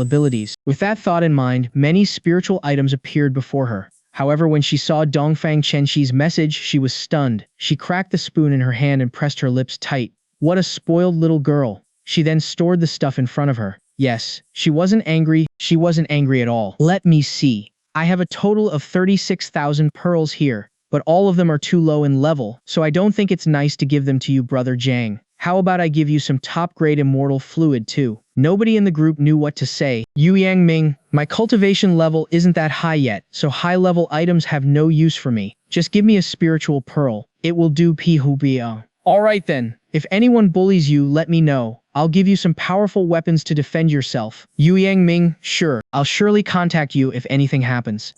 abilities. With that thought in mind, many spiritual items appeared before her. However, when she saw Dongfang Chenxi's message, she was stunned. She cracked the spoon in her hand and pressed her lips tight. What a spoiled little girl. She then stored the stuff in front of her. Yes, she wasn't angry. She wasn't angry at all. Let me see. I have a total of 36,000 pearls here, but all of them are too low in level, so I don't think it's nice to give them to you, Brother Jiang. How about I give you some top-grade immortal fluid too? Nobody in the group knew what to say. Yu Yang Ming, my cultivation level isn't that high yet, so high-level items have no use for me. Just give me a spiritual pearl. It will do Pihubia. Alright then, if anyone bullies you, let me know. I'll give you some powerful weapons to defend yourself. Yu Yang Ming, sure. I'll surely contact you if anything happens.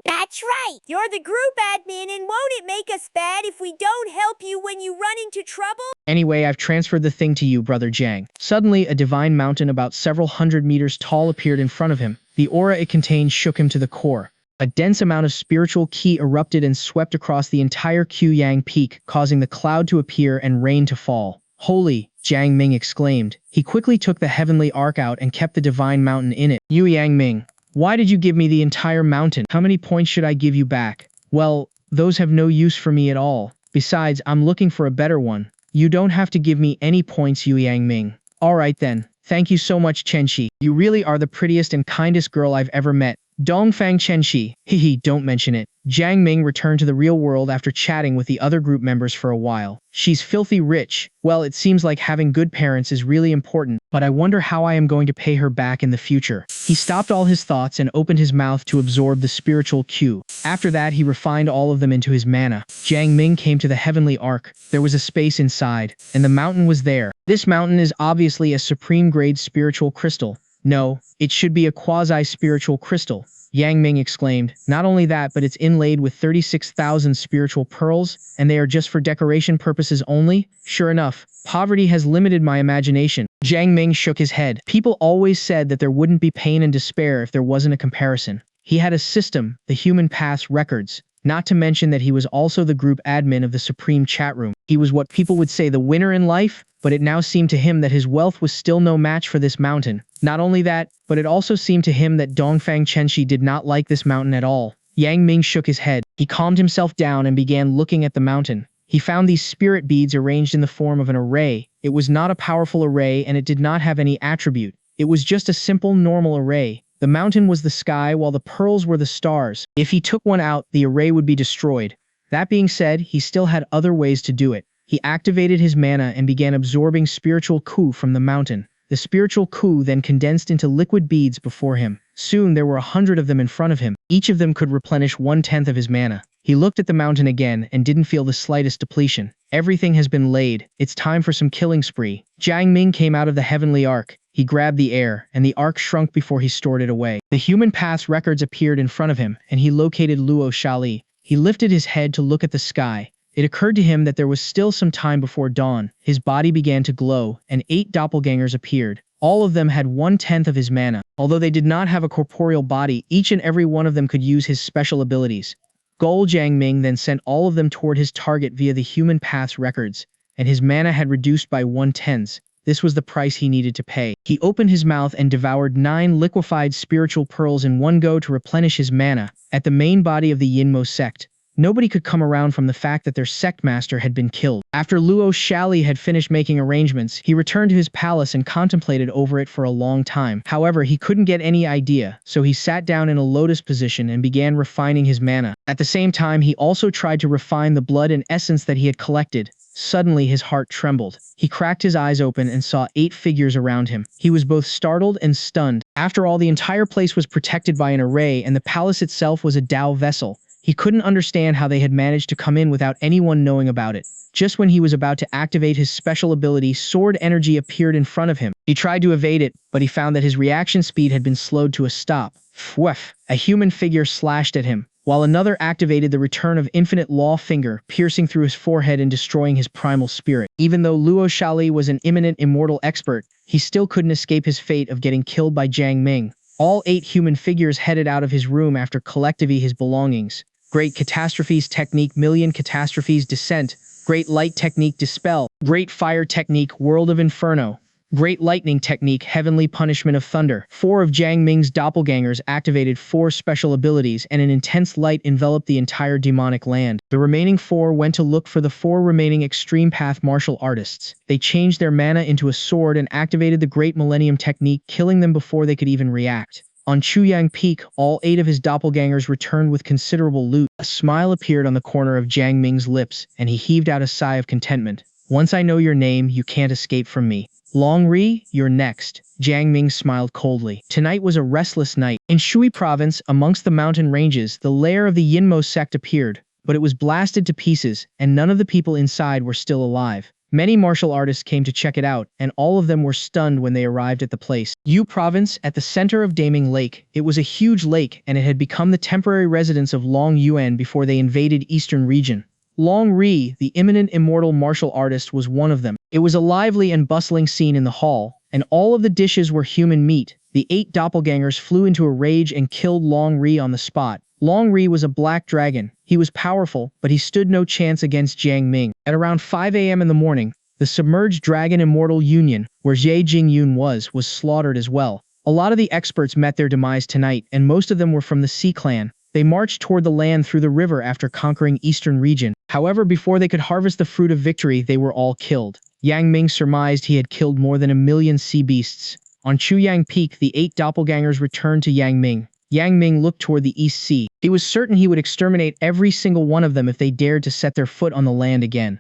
That's right! You're the group admin, and won't it make us bad if we don't help you when you run into trouble? Anyway, I've transferred the thing to you, Brother Jiang. Suddenly, a divine mountain about several hundred meters tall appeared in front of him. The aura it contained shook him to the core. A dense amount of spiritual ki erupted and swept across the entire Quyang peak, causing the cloud to appear and rain to fall. Holy! Jiang Ming exclaimed. He quickly took the heavenly ark out and kept the divine mountain in it. Yu Yang Ming. Why did you give me the entire mountain? How many points should I give you back? Well, those have no use for me at all. Besides, I'm looking for a better one. You don't have to give me any points, Yu Yangming. Alright then. Thank you so much, Chenxi. You really are the prettiest and kindest girl I've ever met. Dongfang Chenxi. Hehe, don't mention it. Jiang Ming returned to the real world after chatting with the other group members for a while. She's filthy rich. Well, it seems like having good parents is really important, but I wonder how I am going to pay her back in the future. He stopped all his thoughts and opened his mouth to absorb the spiritual Q. After that, he refined all of them into his mana. Jiang Ming came to the heavenly arc. There was a space inside, and the mountain was there. This mountain is obviously a supreme-grade spiritual crystal. No, it should be a quasi-spiritual crystal. Yang Ming exclaimed. Not only that, but it's inlaid with 36,000 spiritual pearls, and they are just for decoration purposes only? Sure enough, poverty has limited my imagination. Jiang Ming shook his head. People always said that there wouldn't be pain and despair if there wasn't a comparison. He had a system, the Human Path's records. Not to mention that he was also the group admin of the Supreme Chat Room. He was what people would say the winner in life, but it now seemed to him that his wealth was still no match for this mountain. Not only that, but it also seemed to him that Dongfang Chenxi did not like this mountain at all. Yang Ming shook his head. He calmed himself down and began looking at the mountain. He found these spirit beads arranged in the form of an array. It was not a powerful array and it did not have any attribute. It was just a simple, normal array. The mountain was the sky while the pearls were the stars. If he took one out, the array would be destroyed. That being said, he still had other ways to do it. He activated his mana and began absorbing spiritual Ku from the mountain. The spiritual Ku then condensed into liquid beads before him. Soon there were 100 of them in front of him. Each of them could replenish 1/10 of his mana. He looked at the mountain again and didn't feel the slightest depletion. Everything has been laid. It's time for some killing spree. Jiang Ming came out of the heavenly arc. He grabbed the air, and the arc shrunk before he stored it away. The Human Path's records appeared in front of him, and he located Luo Shali. He lifted his head to look at the sky. It occurred to him that there was still some time before dawn. His body began to glow, and 8 doppelgangers appeared. All of them had 1/10 of his mana. Although they did not have a corporeal body, each and every one of them could use his special abilities. Gol Jiang Ming then sent all of them toward his target via the Human Path's records, and his mana had reduced by 1/10. This was the price he needed to pay. He opened his mouth and devoured 9 liquefied spiritual pearls in one go to replenish his mana. At the main body of the Yinmo sect, nobody could come around from the fact that their sect master had been killed. After Luo Shali had finished making arrangements, he returned to his palace and contemplated over it for a long time. However, he couldn't get any idea, so he sat down in a lotus position and began refining his mana. At the same time, he also tried to refine the blood and essence that he had collected. Suddenly, his heart trembled. He cracked his eyes open and saw 8 figures around him. He was both startled and stunned. After all, the entire place was protected by an array, and the palace itself was a Dao vessel. He couldn't understand how they had managed to come in without anyone knowing about it. Just when he was about to activate his special ability, sword energy appeared in front of him. He tried to evade it, but he found that his reaction speed had been slowed to a stop. Fwef! A human figure slashed at him, while another activated the return of Infinite Law Finger, piercing through his forehead and destroying his primal spirit. Even though Luo Shali was an imminent immortal expert, he still couldn't escape his fate of getting killed by Jiang Ming. All 8 human figures headed out of his room after collectively his belongings. Great Catastrophes Technique Million Catastrophes Descent. Great Light Technique Dispel. Great Fire Technique World of Inferno. Great Lightning Technique Heavenly Punishment of Thunder. 4 of Jiang Ming's doppelgangers activated 4 special abilities and an intense light enveloped the entire demonic land. The remaining 4 went to look for the 4 remaining Extreme Path martial artists. They changed their mana into a sword and activated the Great Millennium Technique, killing them before they could even react. On Chuyang Peak, all 8 of his doppelgangers returned with considerable loot. A smile appeared on the corner of Jiang Ming's lips, and he heaved out a sigh of contentment. Once I know your name, you can't escape from me. Long Ri, you're next. Jiang Ming smiled coldly. Tonight was a restless night. In Shui Province, amongst the mountain ranges, the lair of the Yinmo sect appeared, but it was blasted to pieces, and none of the people inside were still alive. Many martial artists came to check it out, and all of them were stunned when they arrived at the place. Yu Province, at the center of Daming Lake. It was a huge lake, and it had become the temporary residence of Long Yuan before they invaded Eastern Region. Long Ri, the eminent immortal martial artist, was one of them. It was a lively and bustling scene in the hall, and all of the dishes were human meat. The 8 doppelgangers flew into a rage and killed Long Ri on the spot. Long Ri was a black dragon. He was powerful, but he stood no chance against Jiang Ming. At around 5 a.m. in the morning, the submerged dragon immortal Union, where Jie Jingyun was slaughtered as well. A lot of the experts met their demise tonight, and most of them were from the Sea Clan. They marched toward the land through the river after conquering Eastern Region. However, before they could harvest the fruit of victory, they were all killed. Yang Ming surmised he had killed more than 1,000,000 sea beasts. On Chuyang Peak, the 8 doppelgangers returned to Yang Ming. Yang Ming looked toward the East Sea. He was certain he would exterminate every single one of them if they dared to set their foot on the land again.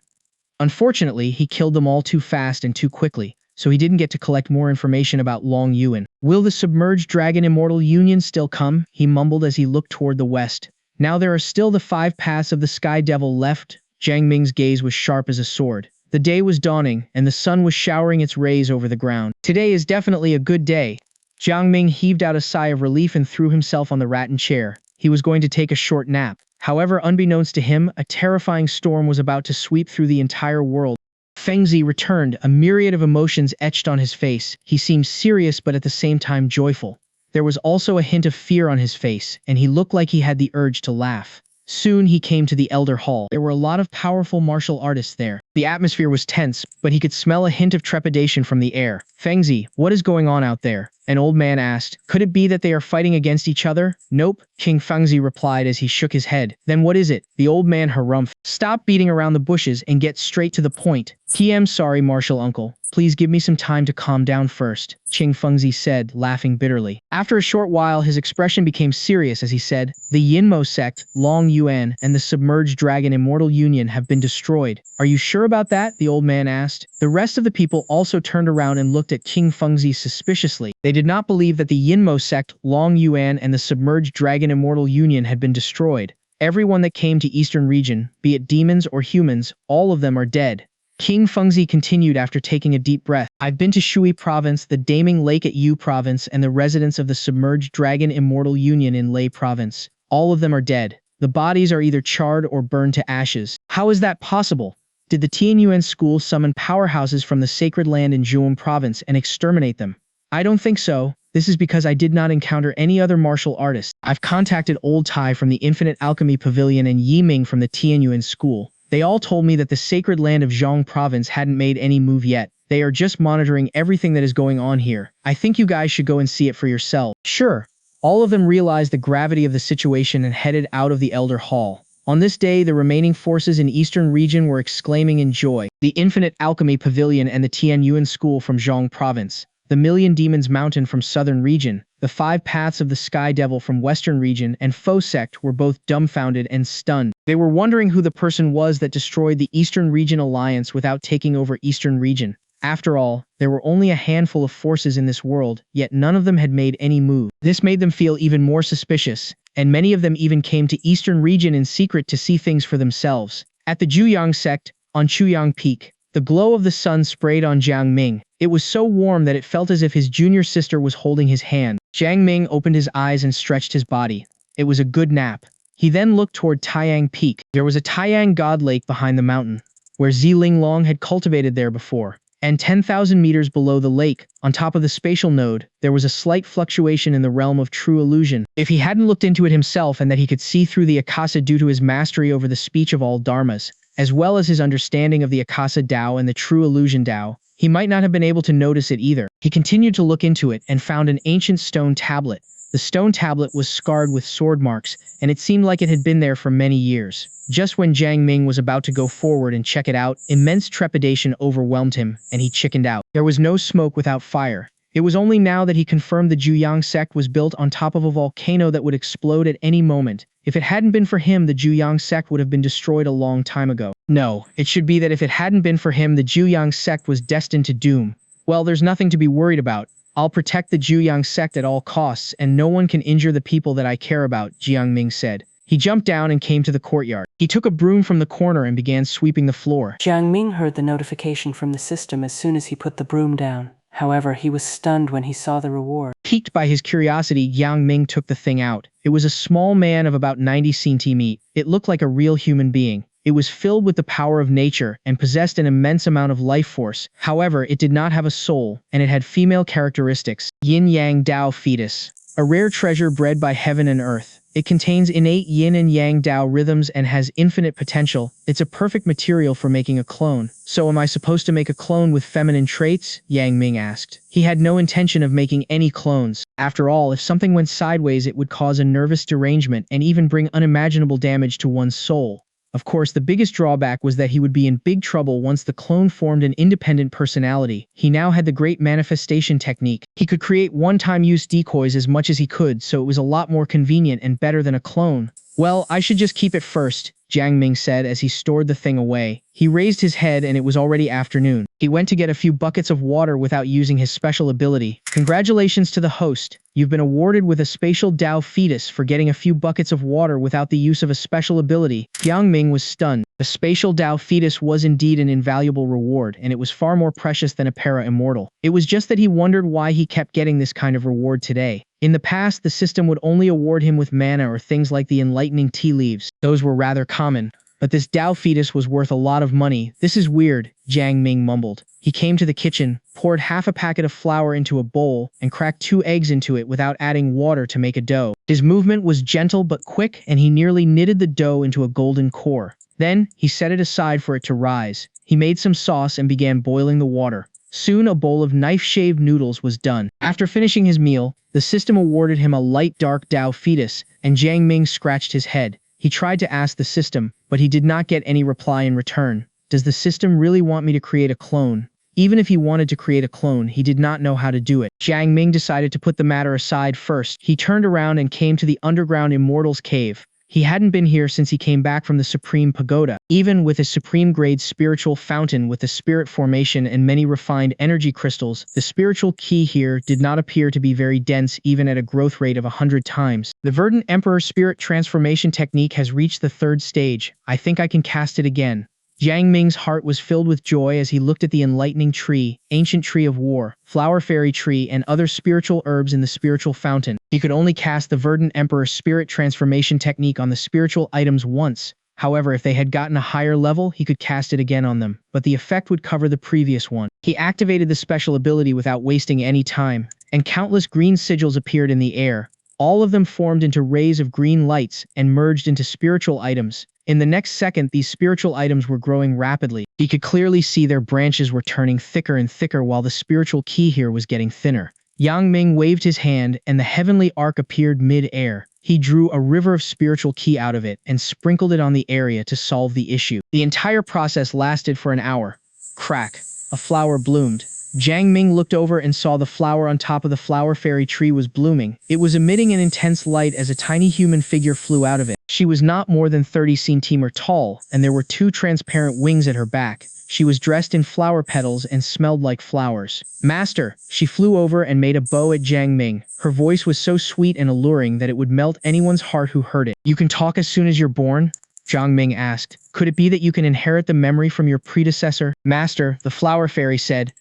Unfortunately, he killed them all too fast and too quickly, so he didn't get to collect more information about Long Yuan. Will the submerged dragon immortal union still come? He mumbled as he looked toward the west. Now there are still the 5 paths of the Sky Devil left. Jiang Ming's gaze was sharp as a sword. The day was dawning, and the sun was showering its rays over the ground. Today is definitely a good day. Jiang Ming heaved out a sigh of relief and threw himself on the rattan chair. He was going to take a short nap. However, unbeknownst to him, a terrifying storm was about to sweep through the entire world. Fengzi returned, a myriad of emotions etched on his face. He seemed serious but at the same time joyful. There was also a hint of fear on his face, and he looked like he had the urge to laugh. Soon he came to the Elder Hall. There were a lot of powerful martial artists there. The atmosphere was tense, but he could smell a hint of trepidation from the air. Fengzi, what is going on out there? An old man asked. Could it be that they are fighting against each other? Nope, King Fengzi replied as he shook his head. Then what is it? The old man harumphed. Stop beating around the bushes and get straight to the point. Sorry, martial uncle. Please give me some time to calm down first, Qing Fengzi said, laughing bitterly. After a short while, his expression became serious as he said, the Yinmo sect, Long Yuan, and the submerged dragon immortal union have been destroyed. Are you sure about that? The old man asked. The rest of the people also turned around and looked at King Fengzi suspiciously. They did not believe that the Yinmo sect, Long Yuan, and the submerged dragon immortal union had been destroyed. Everyone that came to Eastern Region, be it demons or humans, all of them are dead. King Fengzi continued after taking a deep breath. I've been to Shui Province, the Daming Lake at Yu Province, and the residents of the Submerged Dragon Immortal Union in Lei Province. All of them are dead. The bodies are either charred or burned to ashes. How is that possible? Did the Tianyuan school summon powerhouses from the sacred land in Zhuang Province and exterminate them? I don't think so. This is because I did not encounter any other martial artists. I've contacted Old Tai from the Infinite Alchemy Pavilion and Yi Ming from the Tianyuan school. They all told me that the sacred land of Zhuang Province hadn't made any move yet. They are just monitoring everything that is going on here. I think you guys should go and see it for yourself. Sure. All of them realized the gravity of the situation and headed out of the Elder Hall. On this day, the remaining forces in Eastern Region were exclaiming in joy. The Infinite Alchemy Pavilion and the Tianyuan School from Zhuang Province. The Million Demons Mountain from Southern Region, the 5 Paths of the Sky Devil from Western Region, and Faux Sect were both dumbfounded and stunned. They were wondering who the person was that destroyed the Eastern Region Alliance without taking over Eastern Region. After all, there were only a handful of forces in this world, yet none of them had made any move. This made them feel even more suspicious, and many of them even came to Eastern Region in secret to see things for themselves. At the Juyang Sect, on Chuyang Peak, the glow of the sun sprayed on Jiang Ming. It was so warm that it felt as if his junior sister was holding his hand. Jiang Ming opened his eyes and stretched his body. It was a good nap. He then looked toward Taiyang Peak. There was a Taiyang God Lake behind the mountain, where Ziling Long had cultivated there before. And 10,000 meters below the lake, on top of the spatial node, there was a slight fluctuation in the realm of true illusion. If he hadn't looked into it himself and that he could see through the Akasa due to his mastery over the speech of all dharmas, as well as his understanding of the Akasa Dao and the true illusion Dao, he might not have been able to notice it either. He continued to look into it and found an ancient stone tablet. The stone tablet was scarred with sword marks, and it seemed like it had been there for many years. Just when Jiang Ming was about to go forward and check it out, immense trepidation overwhelmed him, and he chickened out. There was no smoke without fire. It was only now that he confirmed the Juyang sect was built on top of a volcano that would explode at any moment. If it hadn't been for him, the Juyang sect would have been destroyed a long time ago. No, it should be that if it hadn't been for him, the Juyang sect was destined to doom. Well, there's nothing to be worried about. I'll protect the Juyang sect at all costs, and no one can injure the people that I care about, Jiang Ming said. He jumped down and came to the courtyard. He took a broom from the corner and began sweeping the floor. Jiang Ming heard the notification from the system as soon as he put the broom down. However, he was stunned when he saw the reward. Piqued by his curiosity, Yang Ming took the thing out. It was a small man of about 90 cm. It looked like a real human being. It was filled with the power of nature and possessed an immense amount of life force. However, it did not have a soul, and it had female characteristics. Yin Yang Dao fetus. A rare treasure bred by heaven and earth. It contains innate yin and yang Tao rhythms and has infinite potential. It's a perfect material for making a clone. So am I supposed to make a clone with feminine traits? Yang Ming asked. He had no intention of making any clones. After all, if something went sideways, it would cause a nervous derangement and even bring unimaginable damage to one's soul. Of course, the biggest drawback was that he would be in big trouble once the clone formed an independent personality. He now had the great manifestation technique. He could create one-time use decoys as much as he could, so it was a lot more convenient and better than a clone. Well, I should just keep it first, Jiang Ming said as he stored the thing away. He raised his head and it was already afternoon. He went to get a few buckets of water without using his special ability. Congratulations to the host. You've been awarded with a spatial Tao fetus for getting a few buckets of water without the use of a special ability. Jiang Ming was stunned. The spatial Tao fetus was indeed an invaluable reward, and it was far more precious than a para-immortal. It was just that he wondered why he kept getting this kind of reward today. In the past, the system would only award him with mana or things like the enlightening tea leaves. Those were rather common. But this Tao fetus was worth a lot of money. This is weird, Jiang Ming mumbled. He came to the kitchen, poured half a packet of flour into a bowl, and cracked 2 eggs into it without adding water to make a dough. His movement was gentle but quick, and he nearly knitted the dough into a golden core. Then, he set it aside for it to rise. He made some sauce and began boiling the water. Soon a bowl of knife-shaved noodles was done. After finishing his meal, the system awarded him a light dark Tao fetus, and Jiang Ming scratched his head. He tried to ask the system, but he did not get any reply in return. Does the system really want me to create a clone? Even if he wanted to create a clone, he did not know how to do it. Jiang Ming decided to put the matter aside first. He turned around and came to the underground Immortals Cave. He hadn't been here since he came back from the Supreme Pagoda. Even with a supreme-grade spiritual fountain with the spirit formation and many refined energy crystals, the spiritual key here did not appear to be very dense even at a growth rate of 100 times. The Verdant Emperor spirit transformation technique has reached the 3rd stage. I think I can cast it again. Jiang Ming's heart was filled with joy as he looked at the enlightening tree, ancient tree of war, flower fairy tree, and other spiritual herbs in the spiritual fountain. He could only cast the Verdant Emperor spirit transformation technique on the spiritual items once. However, if they had gotten a higher level, he could cast it again on them, but the effect would cover the previous one. He activated the special ability without wasting any time, and countless green sigils appeared in the air. All of them formed into rays of green lights and merged into spiritual items. In the next second, these spiritual items were growing rapidly. He could clearly see their branches were turning thicker and thicker while the spiritual key here was getting thinner. Yang Ming waved his hand and the heavenly arc appeared mid-air. He drew a river of spiritual key out of it and sprinkled it on the area to solve the issue. The entire process lasted for an hour. Crack. A flower bloomed. Jiang Ming looked over and saw the flower on top of the flower fairy tree was blooming. It was emitting an intense light as a tiny human figure flew out of it. She was not more than 30 cm tall, and there were 2 transparent wings at her back. She was dressed in flower petals and smelled like flowers. Master! She flew over and made a bow at Jiang Ming. Her voice was so sweet and alluring that it would melt anyone's heart who heard it. You can talk as soon as you're born? Jiang Ming asked. Could it be that you can inherit the memory from your predecessor? Master, the flower fairy said.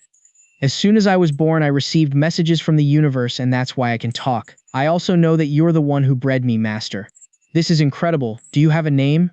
As soon as I was born, I received messages from the universe, and that's why I can talk. I also know that you're the one who bred me, Master. This is incredible. Do you have a name?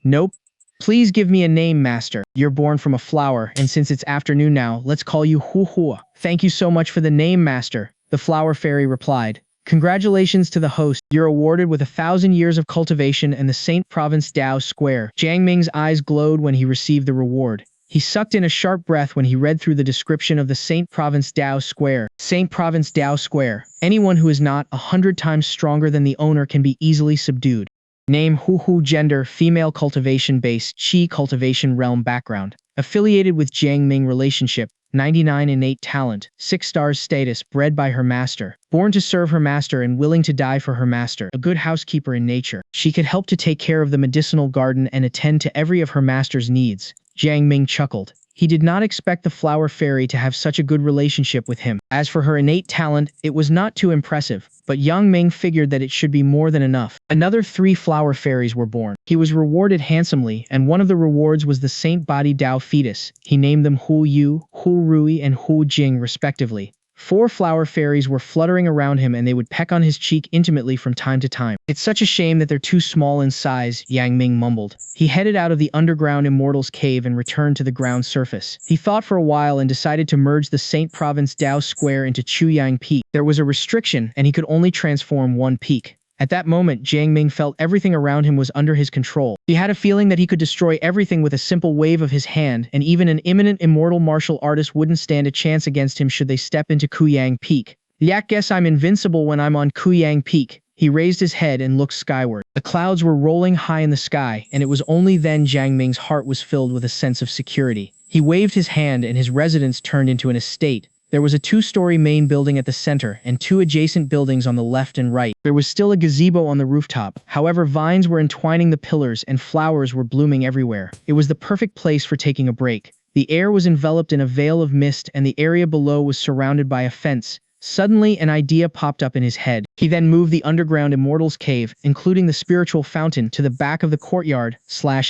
Nope. Please give me a name, Master. You're born from a flower, and since it's afternoon now, let's call you Hu Hua. Thank you so much for the name, Master. The flower fairy replied. Congratulations to the host. You're awarded with 1,000 years of cultivation and the St. Province Tao Square. Jiang Ming's eyes glowed when he received the reward. He sucked in a sharp breath when he read through the description of the St. Province Tao Square. St. Province Tao Square. Anyone who is not 100 times stronger than the owner can be easily subdued. Name Hu Hu. Gender female. Cultivation base Qi cultivation realm. Background affiliated with Jiang Ming. Relationship 99 innate talent 6 stars. Status bred by her master, born to serve her master and willing to die for her master, a good housekeeper in nature. She could help to take care of the medicinal garden and attend to every of her master's needs. Jiang Ming chuckled. He did not expect the flower fairy to have such a good relationship with him. As for her innate talent, it was not too impressive, but Yang Ming figured that it should be more than enough. Another 3 flower fairies were born. He was rewarded handsomely, and one of the rewards was the Saint Body Tao fetus. He named them Hu Yu, Hu Rui, and Hu Jing respectively. 4 flower fairies were fluttering around him and they would peck on his cheek intimately from time to time. It's such a shame that they're too small in size, Yang Ming mumbled. He headed out of the underground Immortals Cave and returned to the ground surface. He thought for a while and decided to merge the St. Province Tao Square into Chuyang Peak. There was a restriction and he could only transform 1 peak. At that moment, Jiang Ming felt everything around him was under his control. He had a feeling that he could destroy everything with a simple wave of his hand, and even an imminent immortal martial artist wouldn't stand a chance against him should they step into Kuyang Peak. Yak, guess I'm invincible when I'm on Kuyang Peak. He raised his head and looked skyward. The clouds were rolling high in the sky, and it was only then Jiang Ming's heart was filled with a sense of security. He waved his hand and his residence turned into an estate. There was a two-story main building at the center and two adjacent buildings on the left and right. There was still a gazebo on the rooftop. However, vines were entwining the pillars and flowers were blooming everywhere. It was the perfect place for taking a break. The air was enveloped in a veil of mist and the area below was surrounded by a fence. Suddenly, an idea popped up in his head. He then moved the underground immortal's cave, including the spiritual fountain, to the back of the courtyard.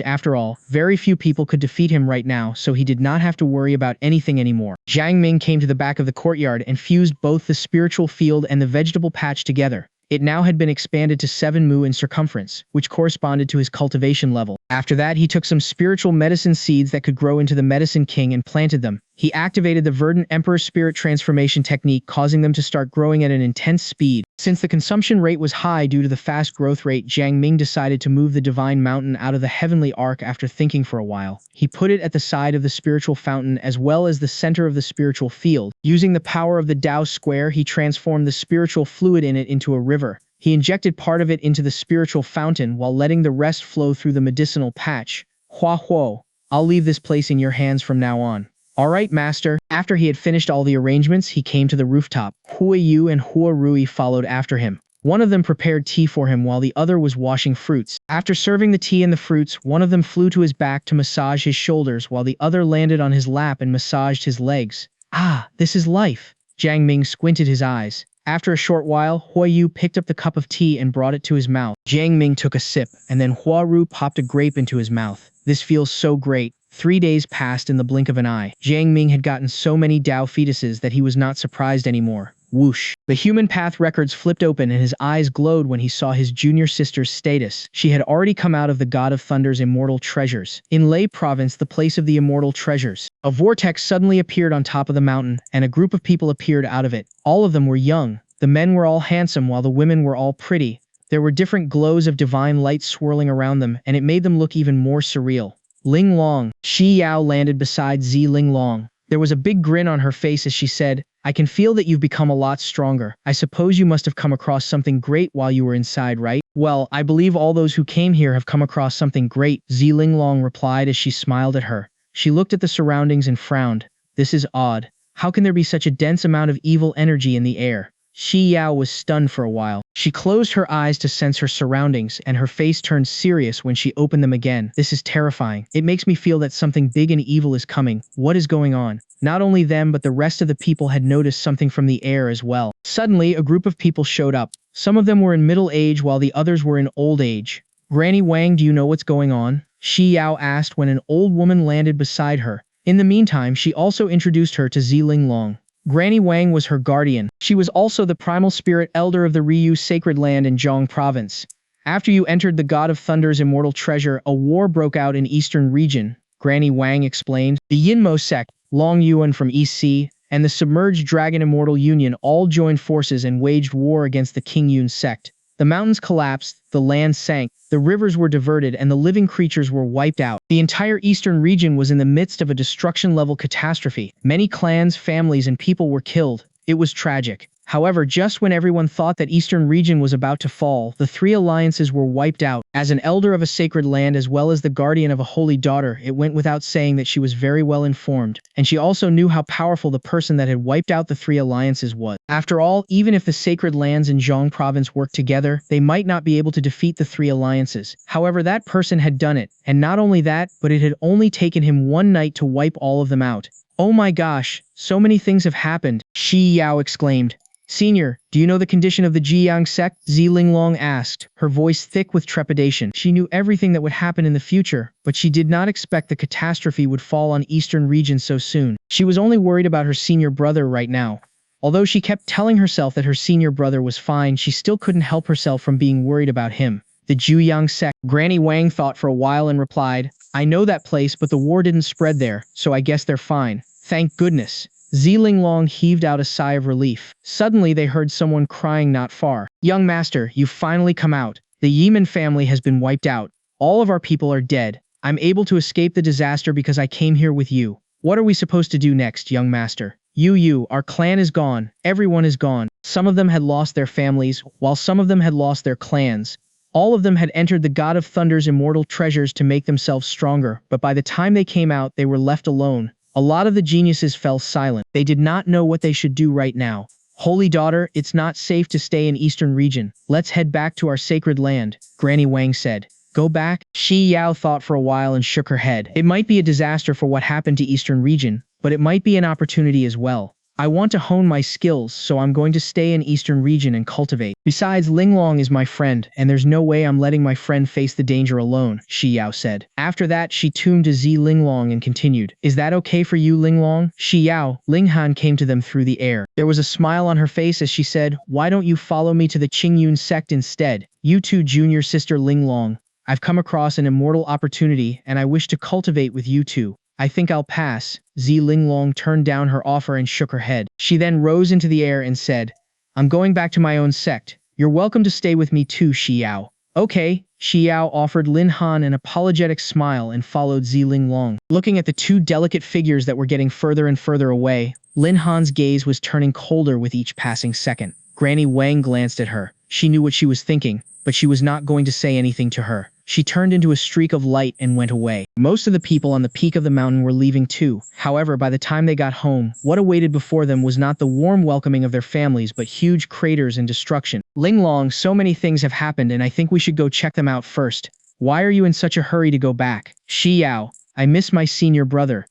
After all, very few people could defeat him right now, so he did not have to worry about anything anymore. Jiang Ming came to the back of the courtyard and fused both the spiritual field and the vegetable patch together. It now had been expanded to 7 mu in circumference, which corresponded to his cultivation level. After that, he took some spiritual medicine seeds that could grow into the Medicine King and planted them. He activated the Verdant Emperor Spirit Transformation technique, causing them to start growing at an intense speed. Since the consumption rate was high due to the fast growth rate, Jiang Ming decided to move the Divine Mountain out of the Heavenly Ark after thinking for a while. He put it at the side of the spiritual fountain as well as the center of the spiritual field. Using the power of the Tao Square, he transformed the spiritual fluid in it into a river. He injected part of it into the spiritual fountain while letting the rest flow through the medicinal patch. Hua Huo, I'll leave this place in your hands from now on. Alright, master. After he had finished all the arrangements, he came to the rooftop. Hua Yu and Hua Rui followed after him. One of them prepared tea for him while the other was washing fruits. After serving the tea and the fruits, one of them flew to his back to massage his shoulders while the other landed on his lap and massaged his legs. Ah, this is life. Jiang Ming squinted his eyes. After a short while, Hua Yu picked up the cup of tea and brought it to his mouth. Jiang Ming took a sip, and then Hua Ru popped a grape into his mouth. This feels so great. 3 days passed in the blink of an eye. Jiang Ming had gotten so many Dao fetuses that he was not surprised anymore. Whoosh. The human path records flipped open and his eyes glowed when he saw his junior sister's status. She had already come out of the God of Thunder's immortal treasures. In Lei Province, the place of the immortal treasures, a vortex suddenly appeared on top of the mountain, and a group of people appeared out of it. All of them were young. The men were all handsome while the women were all pretty. There were different glows of divine light swirling around them, and it made them look even more surreal. Ling Long. Shi Yao landed beside Zi Ling Long. There was a big grin on her face as she said, I can feel that you've become a lot stronger. I suppose you must have come across something great while you were inside, right? Well, I believe all those who came here have come across something great, Zi Ling Long replied as she smiled at her. She looked at the surroundings and frowned. This is odd. How can there be such a dense amount of evil energy in the air? Shi Yao was stunned for a while. She closed her eyes to sense her surroundings, and her face turned serious when she opened them again. This is terrifying. It makes me feel that something big and evil is coming. What is going on? Not only them, but the rest of the people had noticed something from the air as well. Suddenly, a group of people showed up. Some of them were in middle age while the others were in old age. Granny Wang, do you know what's going on? Shi Yao asked when an old woman landed beside her. In the meantime, she also introduced her to Zi Ling Long. Granny Wang was her guardian. She was also the primal spirit elder of the Ryu sacred land in Zhong province. After you entered the God of Thunder's immortal treasure, a war broke out in eastern region, Granny Wang explained. The Yinmo sect, Long Yuan from EC, and the submerged Dragon Immortal Union all joined forces and waged war against the King Yun sect. The mountains collapsed, the land sank, the rivers were diverted, and the living creatures were wiped out. The entire eastern region was in the midst of a destruction-level catastrophe. Many clans, families, and people were killed. It was tragic. However, just when everyone thought that eastern region was about to fall, the 3 alliances were wiped out. As an elder of a sacred land as well as the guardian of a holy daughter, it went without saying that she was very well informed, and she also knew how powerful the person that had wiped out the 3 alliances was. After all, even if the sacred lands in Zhong province worked together, they might not be able to defeat the 3 alliances. However, that person had done it, and not only that, but it had only taken him 1 night to wipe all of them out. Oh my gosh, so many things have happened, Shi Yao exclaimed. Senior, do you know the condition of the Jiang sect? Zi Linglong asked, her voice thick with trepidation. She knew everything that would happen in the future, but she did not expect the catastrophe would fall on eastern region so soon. She was only worried about her senior brother right now. Although she kept telling herself that her senior brother was fine, she still couldn't help herself from being worried about him. The Jiang sect. Granny Wang thought for a while and replied, I know that place, but the war didn't spread there, so I guess they're fine. Thank goodness. Zi Linglong heaved out a sigh of relief. Suddenly they heard someone crying not far. Young master, you've finally come out. The Yemen family has been wiped out. All of our people are dead. I'm able to escape the disaster because I came here with you. What are we supposed to do next, young master? Our clan is gone. Everyone is gone. Some of them had lost their families, while some of them had lost their clans. All of them had entered the God of Thunder's immortal treasures to make themselves stronger, but by the time they came out, they were left alone. A lot of the geniuses fell silent. They did not know what they should do right now. Holy daughter, it's not safe to stay in Eastern region. Let's head back to our sacred land, Granny Wang said. Go back? Shi Yao thought for a while and shook her head. It might be a disaster for what happened to Eastern region, but it might be an opportunity as well. I want to hone my skills, so I'm going to stay in Eastern region and cultivate. Besides, Linglong is my friend, and there's no way I'm letting my friend face the danger alone, Shi Yao said. After that, she tuned to Zi Linglong and continued. Is that okay for you, Linglong? Shi Yao, Linghan came to them through the air. There was a smile on her face as she said, why don't you follow me to the Qingyun sect instead? You two junior sister Linglong. I've come across an immortal opportunity, and I wish to cultivate with you two. I think I'll pass. Zi Linglong turned down her offer and shook her head. She then rose into the air and said, I'm going back to my own sect. You're welcome to stay with me too, Shi Yao. Okay, Shi Yao offered Lin Han an apologetic smile and followed Zi Linglong. Looking at the two delicate figures that were getting further and further away, Lin Han's gaze was turning colder with each passing second. Granny Wang glanced at her. She knew what she was thinking, but she was not going to say anything to her. She turned into a streak of light and went away. Most of the people on the peak of the mountain were leaving too. However, by the time they got home, what awaited before them was not the warm welcoming of their families but huge craters and destruction. Linglong, so many things have happened and I think we should go check them out first. Why are you in such a hurry to go back? Shi Yao, I miss my senior brother.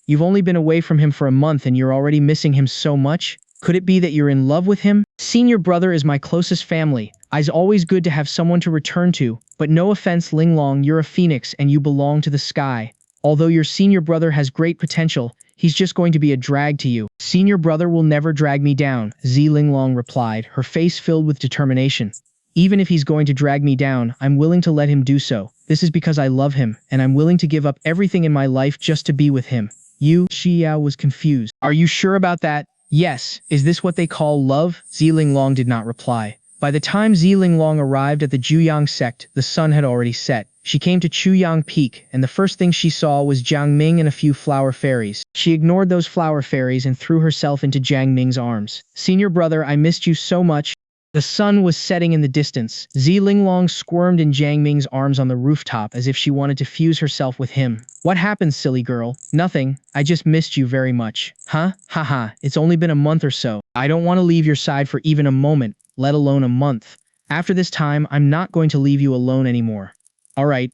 You've only been away from him for a month and you're already missing him so much? Could it be that you're in love with him? Senior brother is my closest family. It's always good to have someone to return to, but no offense Linglong, you're a phoenix and you belong to the sky. Although your senior brother has great potential, he's just going to be a drag to you. Senior brother will never drag me down, Zi Linglong replied, her face filled with determination. Even if he's going to drag me down, I'm willing to let him do so. This is because I love him, and I'm willing to give up everything in my life just to be with him. Shi Yao was confused. Are you sure about that? Yes. Is this what they call love? Zi Linglong did not reply. By the time Zi Linglong arrived at the Juyang sect, the sun had already set. She came to Chuyang Peak, and the first thing she saw was Jiang Ming and a few flower fairies. She ignored those flower fairies and threw herself into Jiang Ming's arms. Senior brother, I missed you so much. The sun was setting in the distance. Zi Linglong squirmed in Jiang Ming's arms on the rooftop as if she wanted to fuse herself with him. What happened, silly girl? Nothing. I just missed you very much. Huh? Haha, it's only been a month or so. I don't want to leave your side for even a moment, let alone a month. After this time, I'm not going to leave you alone anymore. Alright.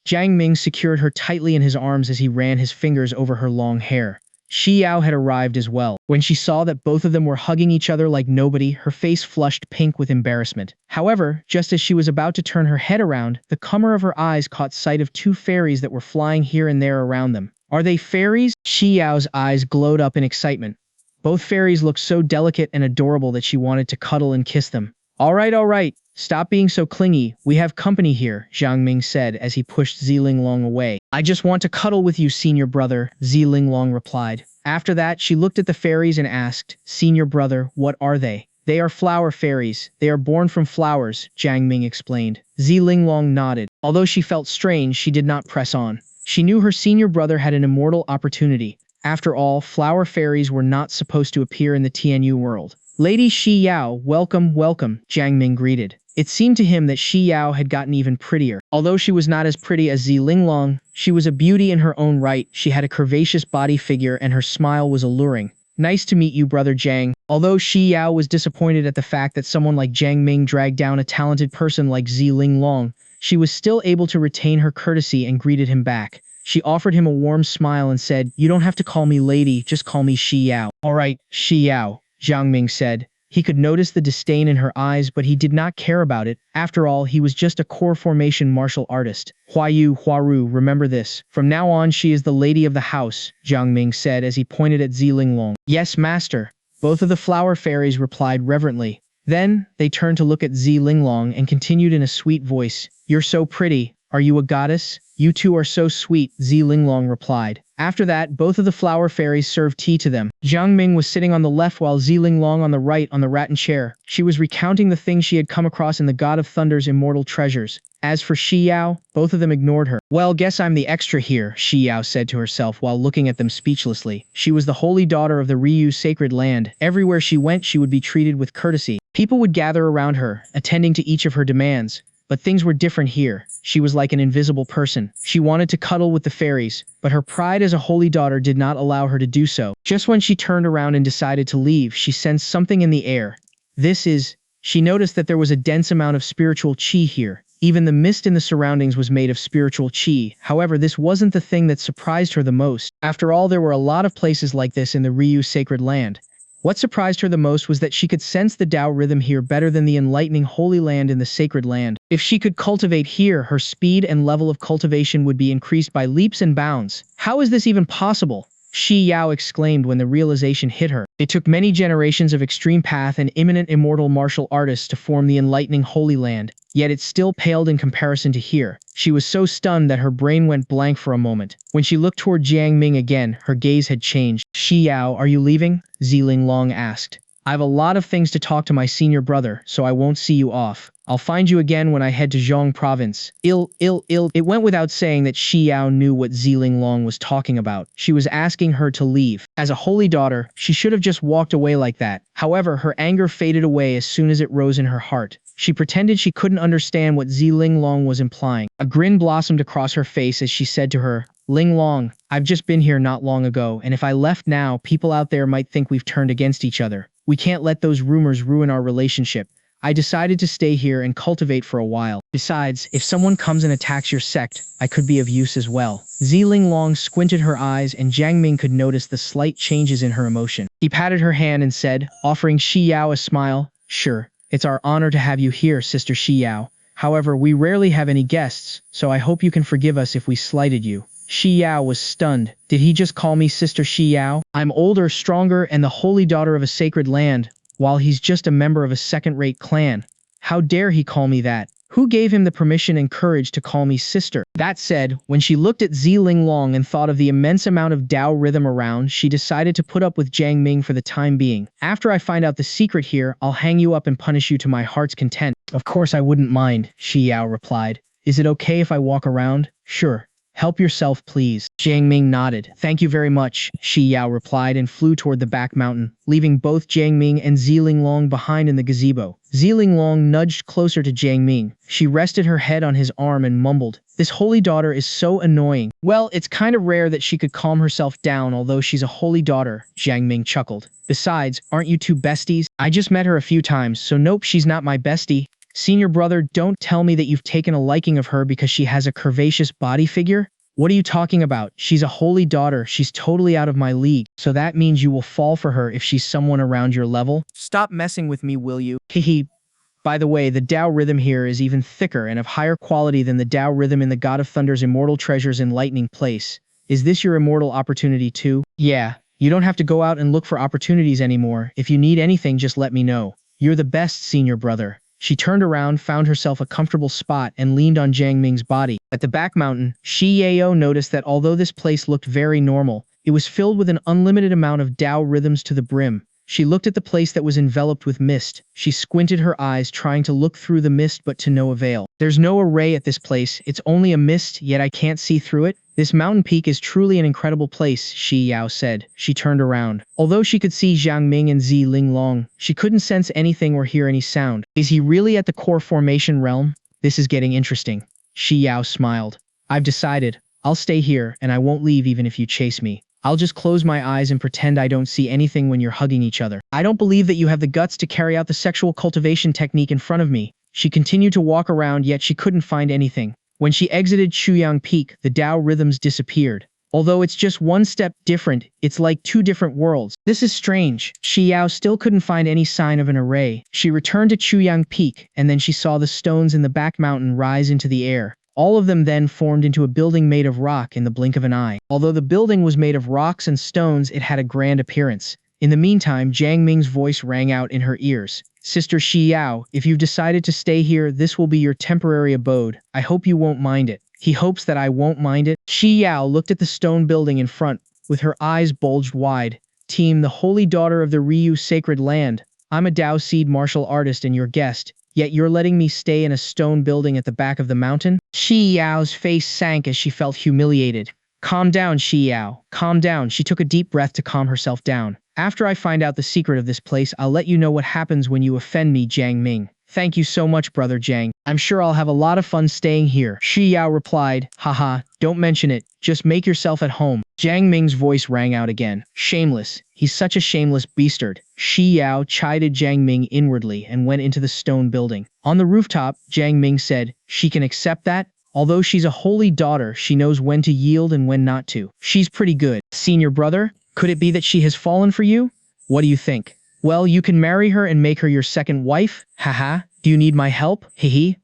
Jiang Ming secured her tightly in his arms as he ran his fingers over her long hair. Shi Yao had arrived as well. When she saw that both of them were hugging each other like nobody, her face flushed pink with embarrassment. However, just as she was about to turn her head around, the corner of her eyes caught sight of two fairies that were flying here and there around them. Are they fairies? Shi Yao's eyes glowed up in excitement. Both fairies looked so delicate and adorable that she wanted to cuddle and kiss them. Alright. Stop being so clingy. We have company here, Jiang Ming said as he pushed Zi Linglong away. I just want to cuddle with you, senior brother, Zi Linglong replied. After that, she looked at the fairies and asked, Senior brother, what are they? They are flower fairies. They are born from flowers, Jiang Ming explained. Zi Linglong nodded. Although she felt strange, she did not press on. She knew her senior brother had an immortal opportunity. After all, flower fairies were not supposed to appear in the Tianyu world. Lady Shi Yao, welcome, Jiang Ming greeted. It seemed to him that Shi Yao had gotten even prettier. Although she was not as pretty as Zi Linglong, she was a beauty in her own right. She had a curvaceous body figure and her smile was alluring. Nice to meet you, brother Jiang. Although Shi Yao was disappointed at the fact that someone like Jiang Ming dragged down a talented person like Zi Linglong, she was still able to retain her courtesy and greeted him back. She offered him a warm smile and said, You don't have to call me lady, just call me Shi Yao. Alright, Shi Yao, Jiang Ming said. He could notice the disdain in her eyes, but he did not care about it. After all, he was just a core formation martial artist. Huaru, remember this. From now on, she is the lady of the house, Jiang Ming said as he pointed at Zi Linglong. Yes, master. Both of the flower fairies replied reverently. Then, they turned to look at Zi Linglong and continued in a sweet voice. You're so pretty. Are you a goddess? You two are so sweet, Zi Linglong replied. After that, both of the flower fairies served tea to them. Jiang Ming was sitting on the left while Ziling Long on the right on the rattan chair. She was recounting the things she had come across in the God of Thunder's immortal treasures. As for Shi Yao, both of them ignored her. Well, guess I'm the extra here, Shi Yao said to herself while looking at them speechlessly. She was the holy daughter of the Ryu sacred land. Everywhere she went, she would be treated with courtesy. People would gather around her, attending to each of her demands. But things were different here. She was like an invisible person. She wanted to cuddle with the fairies, but her pride as a holy daughter did not allow her to do so. Just when she turned around and decided to leave, she sensed something in the air. She noticed that there was a dense amount of spiritual qi here. Even the mist in the surroundings was made of spiritual qi. However, this wasn't the thing that surprised her the most. After all, there were a lot of places like this in the Ryu sacred land. What surprised her the most was that she could sense the Tao rhythm here better than the enlightening holy land in the sacred land. If she could cultivate here, her speed and level of cultivation would be increased by leaps and bounds. How is this even possible? Shi Yao exclaimed when the realization hit her. It took many generations of extreme path and eminent immortal martial artists to form the enlightening holy land, yet it still paled in comparison to here. She was so stunned that her brain went blank for a moment. When she looked toward Jiang Ming again, her gaze had changed. Shi Yao, are you leaving? Ziling Long asked. I have a lot of things to talk to my senior brother, so I won't see you off. I'll find you again when I head to Zhong province. It went without saying that Shi Yao knew what Ziling Long was talking about. She was asking her to leave. As a holy daughter, she should have just walked away like that. However, her anger faded away as soon as it rose in her heart. She pretended she couldn't understand what Ziling Long was implying. A grin blossomed across her face as she said to her, Ling Long, I've just been here not long ago, and if I left now, people out there might think we've turned against each other. We can't let those rumors ruin our relationship. I decided to stay here and cultivate for a while. Besides, if someone comes and attacks your sect, I could be of use as well. Ziling Long squinted her eyes and Jiang Ming could notice the slight changes in her emotion. He patted her hand and said, offering Shi Yao a smile, Sure, it's our honor to have you here, Sister Shi Yao. However, we rarely have any guests, so I hope you can forgive us if we slighted you. Shi Yao was stunned. Did he just call me Sister Shi Yao? I'm older, stronger, and the holy daughter of a sacred land, while he's just a member of a second-rate clan. How dare he call me that? Who gave him the permission and courage to call me sister? That said, when she looked at Ziling Long and thought of the immense amount of Tao rhythm around, she decided to put up with Jiang Ming for the time being. After I find out the secret here, I'll hang you up and punish you to my heart's content. Of course I wouldn't mind, Shi Yao replied. Is it okay if I walk around? Sure. Help yourself, please. Jiang Ming nodded. Thank you very much, Shi Yao replied and flew toward the back mountain, leaving both Jiang Ming and Ziling Long behind in the gazebo. Ziling Long nudged closer to Jiang Ming. She rested her head on his arm and mumbled, This holy daughter is so annoying. Well, it's kind of rare that she could calm herself down although she's a holy daughter, Jiang Ming chuckled. Besides, aren't you two besties? I just met her a few times, so nope, she's not my bestie. Senior brother, don't tell me that you've taken a liking of her because she has a curvaceous body figure? What are you talking about? She's a holy daughter. She's totally out of my league. So that means you will fall for her if she's someone around your level? Stop messing with me, will you? Hehe. By the way, the Tao rhythm here is even thicker and of higher quality than the Tao rhythm in the God of Thunder's immortal treasures in Lightning Place. Is this your immortal opportunity too? Yeah. You don't have to go out and look for opportunities anymore. If you need anything, just let me know. You're the best, senior brother. She turned around, found herself a comfortable spot, and leaned on Jiang Ming's body. At the back mountain, Shi Yao noticed that although this place looked very normal, it was filled with an unlimited amount of Tao rhythms to the brim. She looked at the place that was enveloped with mist. She squinted her eyes, trying to look through the mist but to no avail. There's no array at this place. It's only a mist, yet I can't see through it. This mountain peak is truly an incredible place, Shi Yao said. She turned around. Although she could see Jiang Ming and Ziling Long, she couldn't sense anything or hear any sound. Is he really at the core formation realm? This is getting interesting. Shi Yao smiled. I've decided. I'll stay here, and I won't leave even if you chase me. I'll just close my eyes and pretend I don't see anything when you're hugging each other. I don't believe that you have the guts to carry out the sexual cultivation technique in front of me. She continued to walk around, yet she couldn't find anything. When she exited Chuyang Peak, the Tao rhythms disappeared. Although it's just one step different, it's like two different worlds. This is strange. Shi Yao still couldn't find any sign of an array. She returned to Chuyang Peak, and then she saw the stones in the back mountain rise into the air. All of them then formed into a building made of rock in the blink of an eye. Although the building was made of rocks and stones, it had a grand appearance. In the meantime, Jiang Ming's voice rang out in her ears. Sister Shi Yao, if you've decided to stay here, this will be your temporary abode. I hope you won't mind it. He hopes that I won't mind it. Shi Yao looked at the stone building in front, with her eyes bulged wide. Team, the holy daughter of the Ryu sacred land. I'm a Dao Seed martial artist and your guest, yet you're letting me stay in a stone building at the back of the mountain? Shi Yao's face sank as she felt humiliated. Calm down, Shi Yao. Calm down. She took a deep breath to calm herself down. After I find out the secret of this place, I'll let you know what happens when you offend me, Jiang Ming. Thank you so much, Brother Jiang. I'm sure I'll have a lot of fun staying here. Shi Yao replied, haha, don't mention it. Just make yourself at home. Jiang Ming's voice rang out again. Shameless. He's such a shameless beastard. Shi Yao chided Jiang Ming inwardly and went into the stone building. On the rooftop, Jiang Ming said, she can accept that? Although she's a holy daughter, she knows when to yield and when not to. She's pretty good. Senior brother, could it be that she has fallen for you? What do you think? Well, you can marry her and make her your second wife? Haha. Do you need my help? Hehe.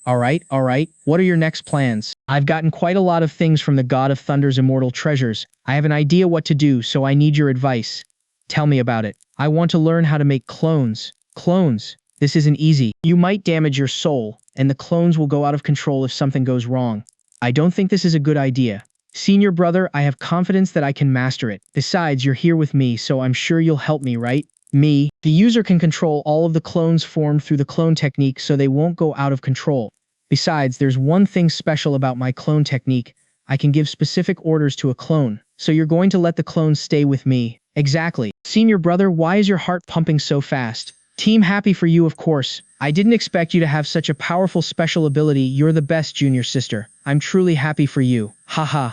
Alright. What are your next plans? I've gotten quite a lot of things from the God of Thunder's immortal treasures. I have an idea what to do, so I need your advice. Tell me about it. I want to learn how to make clones. Clones? This isn't easy. You might damage your soul, and the clones will go out of control if something goes wrong. I don't think this is a good idea. Senior brother, I have confidence that I can master it. Besides, you're here with me, so I'm sure you'll help me, right? Me. The user can control all of the clones formed through the clone technique so they won't go out of control. Besides, there's one thing special about my clone technique. I can give specific orders to a clone. So you're going to let the clones stay with me. Exactly. Senior brother, why is your heart pumping so fast? Team, happy for you, of course. I didn't expect you to have such a powerful special ability. You're the best, junior sister. I'm truly happy for you. Haha.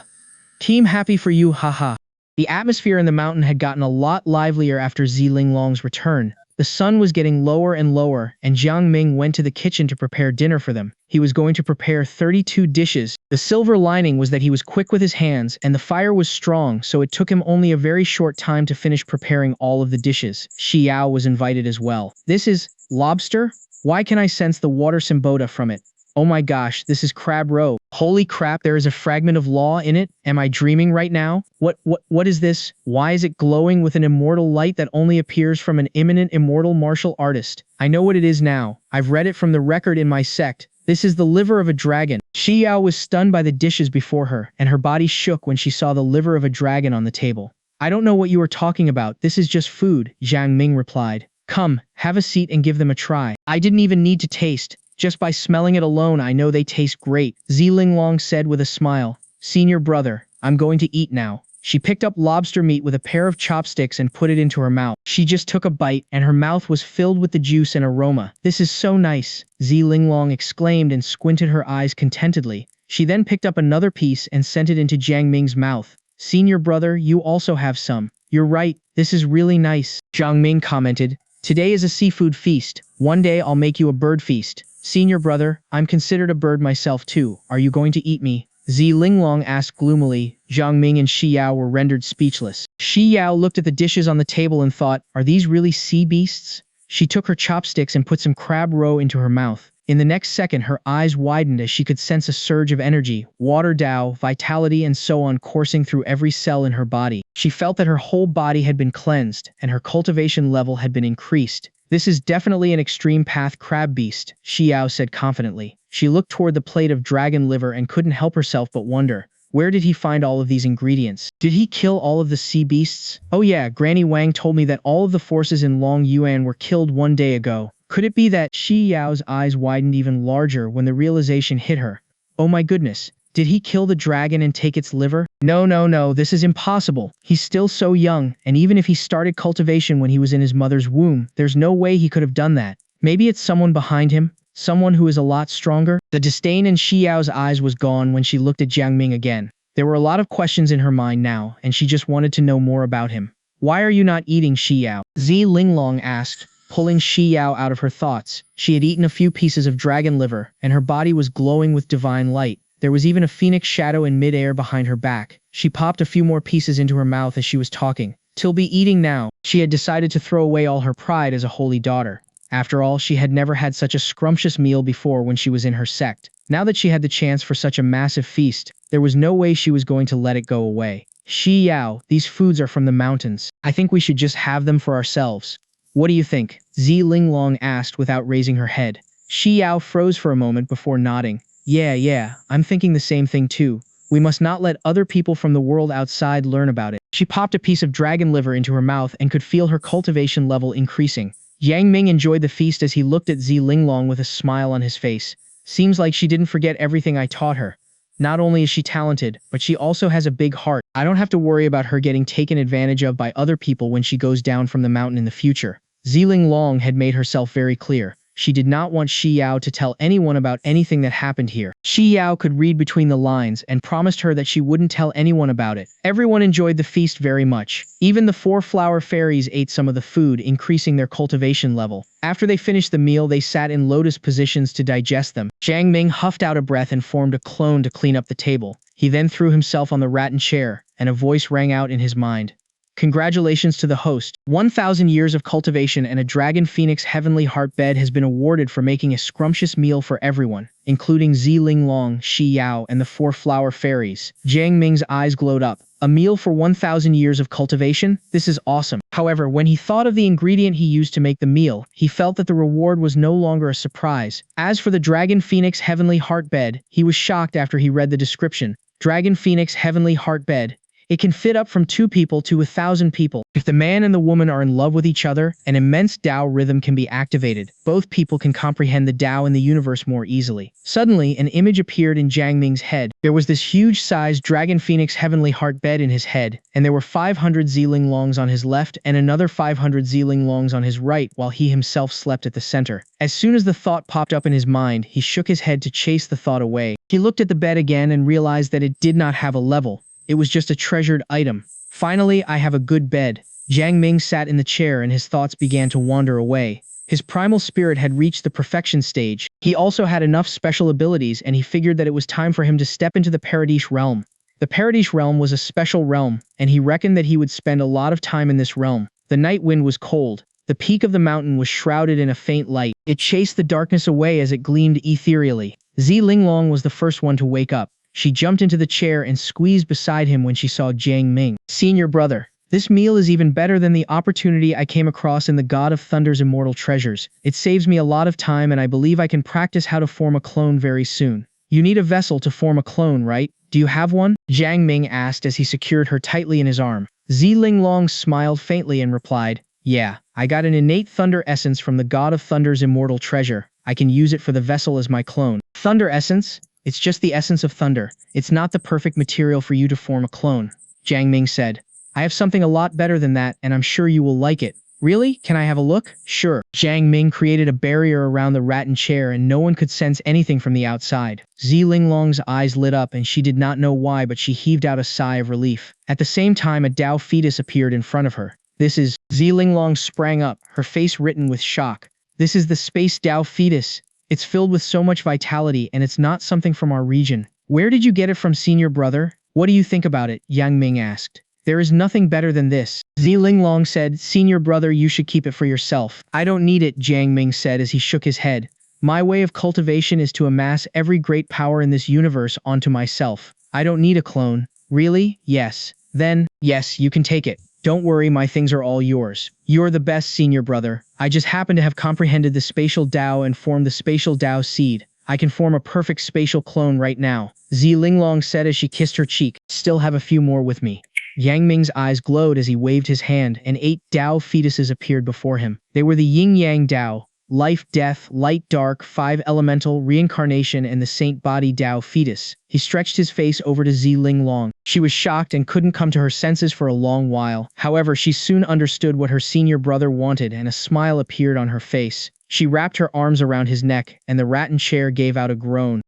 Team, happy for you, haha. The atmosphere in the mountain had gotten a lot livelier after Zi Linglong's return. The sun was getting lower and lower, and Jiang Ming went to the kitchen to prepare dinner for them. He was going to prepare 32 dishes. The silver lining was that he was quick with his hands, and the fire was strong, so it took him only a very short time to finish preparing all of the dishes. Shi Yao was invited as well. This is lobster? Why can I sense the water symbota from it? Oh my gosh, this is crab roe. Holy crap, there is a fragment of law in it. Am I dreaming right now? What is this? Why is it glowing with an immortal light that only appears from an eminent immortal martial artist? I know what it is now. I've read it from the record in my sect. This is the liver of a dragon. Shi Yao was stunned by the dishes before her, and her body shook when she saw the liver of a dragon on the table. I don't know what you are talking about. This is just food, Jiang Ming replied. Come, have a seat and give them a try. I didn't even need to taste. Just by smelling it alone, I know they taste great, Zi Linglong said with a smile. Senior brother, I'm going to eat now. She picked up lobster meat with a pair of chopsticks and put it into her mouth. She just took a bite, and her mouth was filled with the juice and aroma. This is so nice, Zi Linglong exclaimed and squinted her eyes contentedly. She then picked up another piece and sent it into Jiang Ming's mouth. Senior brother, you also have some. You're right, this is really nice, Jiang Ming commented. Today is a seafood feast. One day I'll make you a bird feast. Senior brother, I'm considered a bird myself too. Are you going to eat me? Zi Linglong asked gloomily. Jiang Ming and Shi Yao were rendered speechless. Shi Yao looked at the dishes on the table and thought, are these really sea beasts? She took her chopsticks and put some crab roe into her mouth. In the next second, her eyes widened as she could sense a surge of energy, water Dao, vitality and so on coursing through every cell in her body. She felt that her whole body had been cleansed, and her cultivation level had been increased. This is definitely an extreme path crab beast, Shi Yao said confidently. She looked toward the plate of dragon liver and couldn't help herself but wonder, where did he find all of these ingredients? Did he kill all of the sea beasts? Oh yeah, Granny Wang told me that all of the forces in Long Yuan were killed one day ago. Could it be that? Shi Yao's eyes widened even larger when the realization hit her. Oh my goodness, did he kill the dragon and take its liver? No, this is impossible. He's still so young, and even if he started cultivation when he was in his mother's womb, there's no way he could have done that. Maybe it's someone behind him, someone who is a lot stronger? The disdain in Shi Yao's eyes was gone when she looked at Jiang Ming again. There were a lot of questions in her mind now, and she just wanted to know more about him. Why are you not eating, Shi Yao? Zi Linglong asked, pulling Shi Yao out of her thoughts. She had eaten a few pieces of dragon liver, and her body was glowing with divine light. There was even a phoenix shadow in midair behind her back. She popped a few more pieces into her mouth as she was talking. "Till be eating now." She had decided to throw away all her pride as a holy daughter. After all, she had never had such a scrumptious meal before when she was in her sect. Now that she had the chance for such a massive feast, there was no way she was going to let it go away. Shi Yao, these foods are from the mountains. I think we should just have them for ourselves. What do you think? Zi Linglong asked without raising her head. Shi Yao froze for a moment before nodding. Yeah, I'm thinking the same thing too. We must not let other people from the world outside learn about it. She popped a piece of dragon liver into her mouth and could feel her cultivation level increasing. Yang Ming enjoyed the feast as he looked at Zi Linglong with a smile on his face. Seems like she didn't forget everything I taught her. Not only is she talented, but she also has a big heart. I don't have to worry about her getting taken advantage of by other people when she goes down from the mountain in the future. Ziling Long had made herself very clear. She did not want Shi Yao to tell anyone about anything that happened here. Shi Yao could read between the lines and promised her that she wouldn't tell anyone about it. Everyone enjoyed the feast very much. Even the 4 flower fairies ate some of the food, increasing their cultivation level. After they finished the meal, they sat in lotus positions to digest them. Jiang Ming huffed out a breath and formed a clone to clean up the table. He then threw himself on the rattan chair, and a voice rang out in his mind. Congratulations to the host. 1,000 years of cultivation and a dragon phoenix heavenly heart bed has been awarded for making a scrumptious meal for everyone, including Zi Linglong, Shi Yao, and the 4 flower fairies. Jiang Ming's eyes glowed up. A meal for 1,000 years of cultivation? This is awesome. However, when he thought of the ingredient he used to make the meal, he felt that the reward was no longer a surprise. As for the Dragon Phoenix Heavenly Heart Bed, he was shocked after he read the description. Dragon Phoenix Heavenly Heart Bed. It can fit up from 2 people to 1,000 people. If the man and the woman are in love with each other, an immense Tao rhythm can be activated. Both people can comprehend the Tao in the universe more easily. Suddenly, an image appeared in Jiang Ming's head. There was this huge-sized Dragon Phoenix Heavenly Heart Bed in his head, and there were 500 Ziling Longs on his left and another 500 Ziling Longs on his right while he himself slept at the center. As soon as the thought popped up in his mind, he shook his head to chase the thought away. He looked at the bed again and realized that it did not have a level. It was just a treasured item. Finally, I have a good bed. Jiang Ming sat in the chair and his thoughts began to wander away. His primal spirit had reached the perfection stage. He also had enough special abilities and he figured that it was time for him to step into the Paradise realm. The Paradise realm was a special realm, and he reckoned that he would spend a lot of time in this realm. The night wind was cold. The peak of the mountain was shrouded in a faint light. It chased the darkness away as it gleamed ethereally. Zi Linglong was the first one to wake up. She jumped into the chair and squeezed beside him when she saw Jiang Ming. Senior brother, this meal is even better than the opportunity I came across in the God of Thunder's immortal treasures. It saves me a lot of time and I believe I can practice how to form a clone very soon. You need a vessel to form a clone, right? Do you have one? Jiang Ming asked as he secured her tightly in his arm. Zi Linglong smiled faintly and replied, yeah, I got an innate thunder essence from the God of Thunder's immortal treasure. I can use it for the vessel as my clone. Thunder essence? It's just the essence of thunder. It's not the perfect material for you to form a clone, Jiang Ming said. I have something a lot better than that, and I'm sure you will like it. Really? Can I have a look? Sure. Jiang Ming created a barrier around the rattan chair and no one could sense anything from the outside. Zi Linglong's eyes lit up and she did not know why, but she heaved out a sigh of relief. At the same time, a Tao fetus appeared in front of her. This is... Zi Linglong sprang up, her face written with shock. This is the space Tao fetus. It's filled with so much vitality and it's not something from our region. Where did you get it from, senior brother? What do you think about it? Yang Ming asked. There is nothing better than this. Zi Linglong said, senior brother, you should keep it for yourself. I don't need it, Jiang Ming said as he shook his head. My way of cultivation is to amass every great power in this universe onto myself. I don't need a clone. Really? Yes. Then, yes, you can take it. Don't worry, my things are all yours. You're the best, senior brother. I just happen to have comprehended the spatial Tao and formed the spatial Tao seed. I can form a perfect spatial clone right now. Zi Linglong said as she kissed her cheek. Still have a few more with me. Yang Ming's eyes glowed as he waved his hand and 8 Tao fetuses appeared before him. They were the yin-yang Tao. Life, death, light, dark, 5 elemental, reincarnation, and the saint body Tao fetus. He stretched his face over to Zi Linglong. She was shocked and couldn't come to her senses for a long while. However, she soon understood what her senior brother wanted and a smile appeared on her face. She wrapped her arms around his neck and the rattan chair gave out a groan.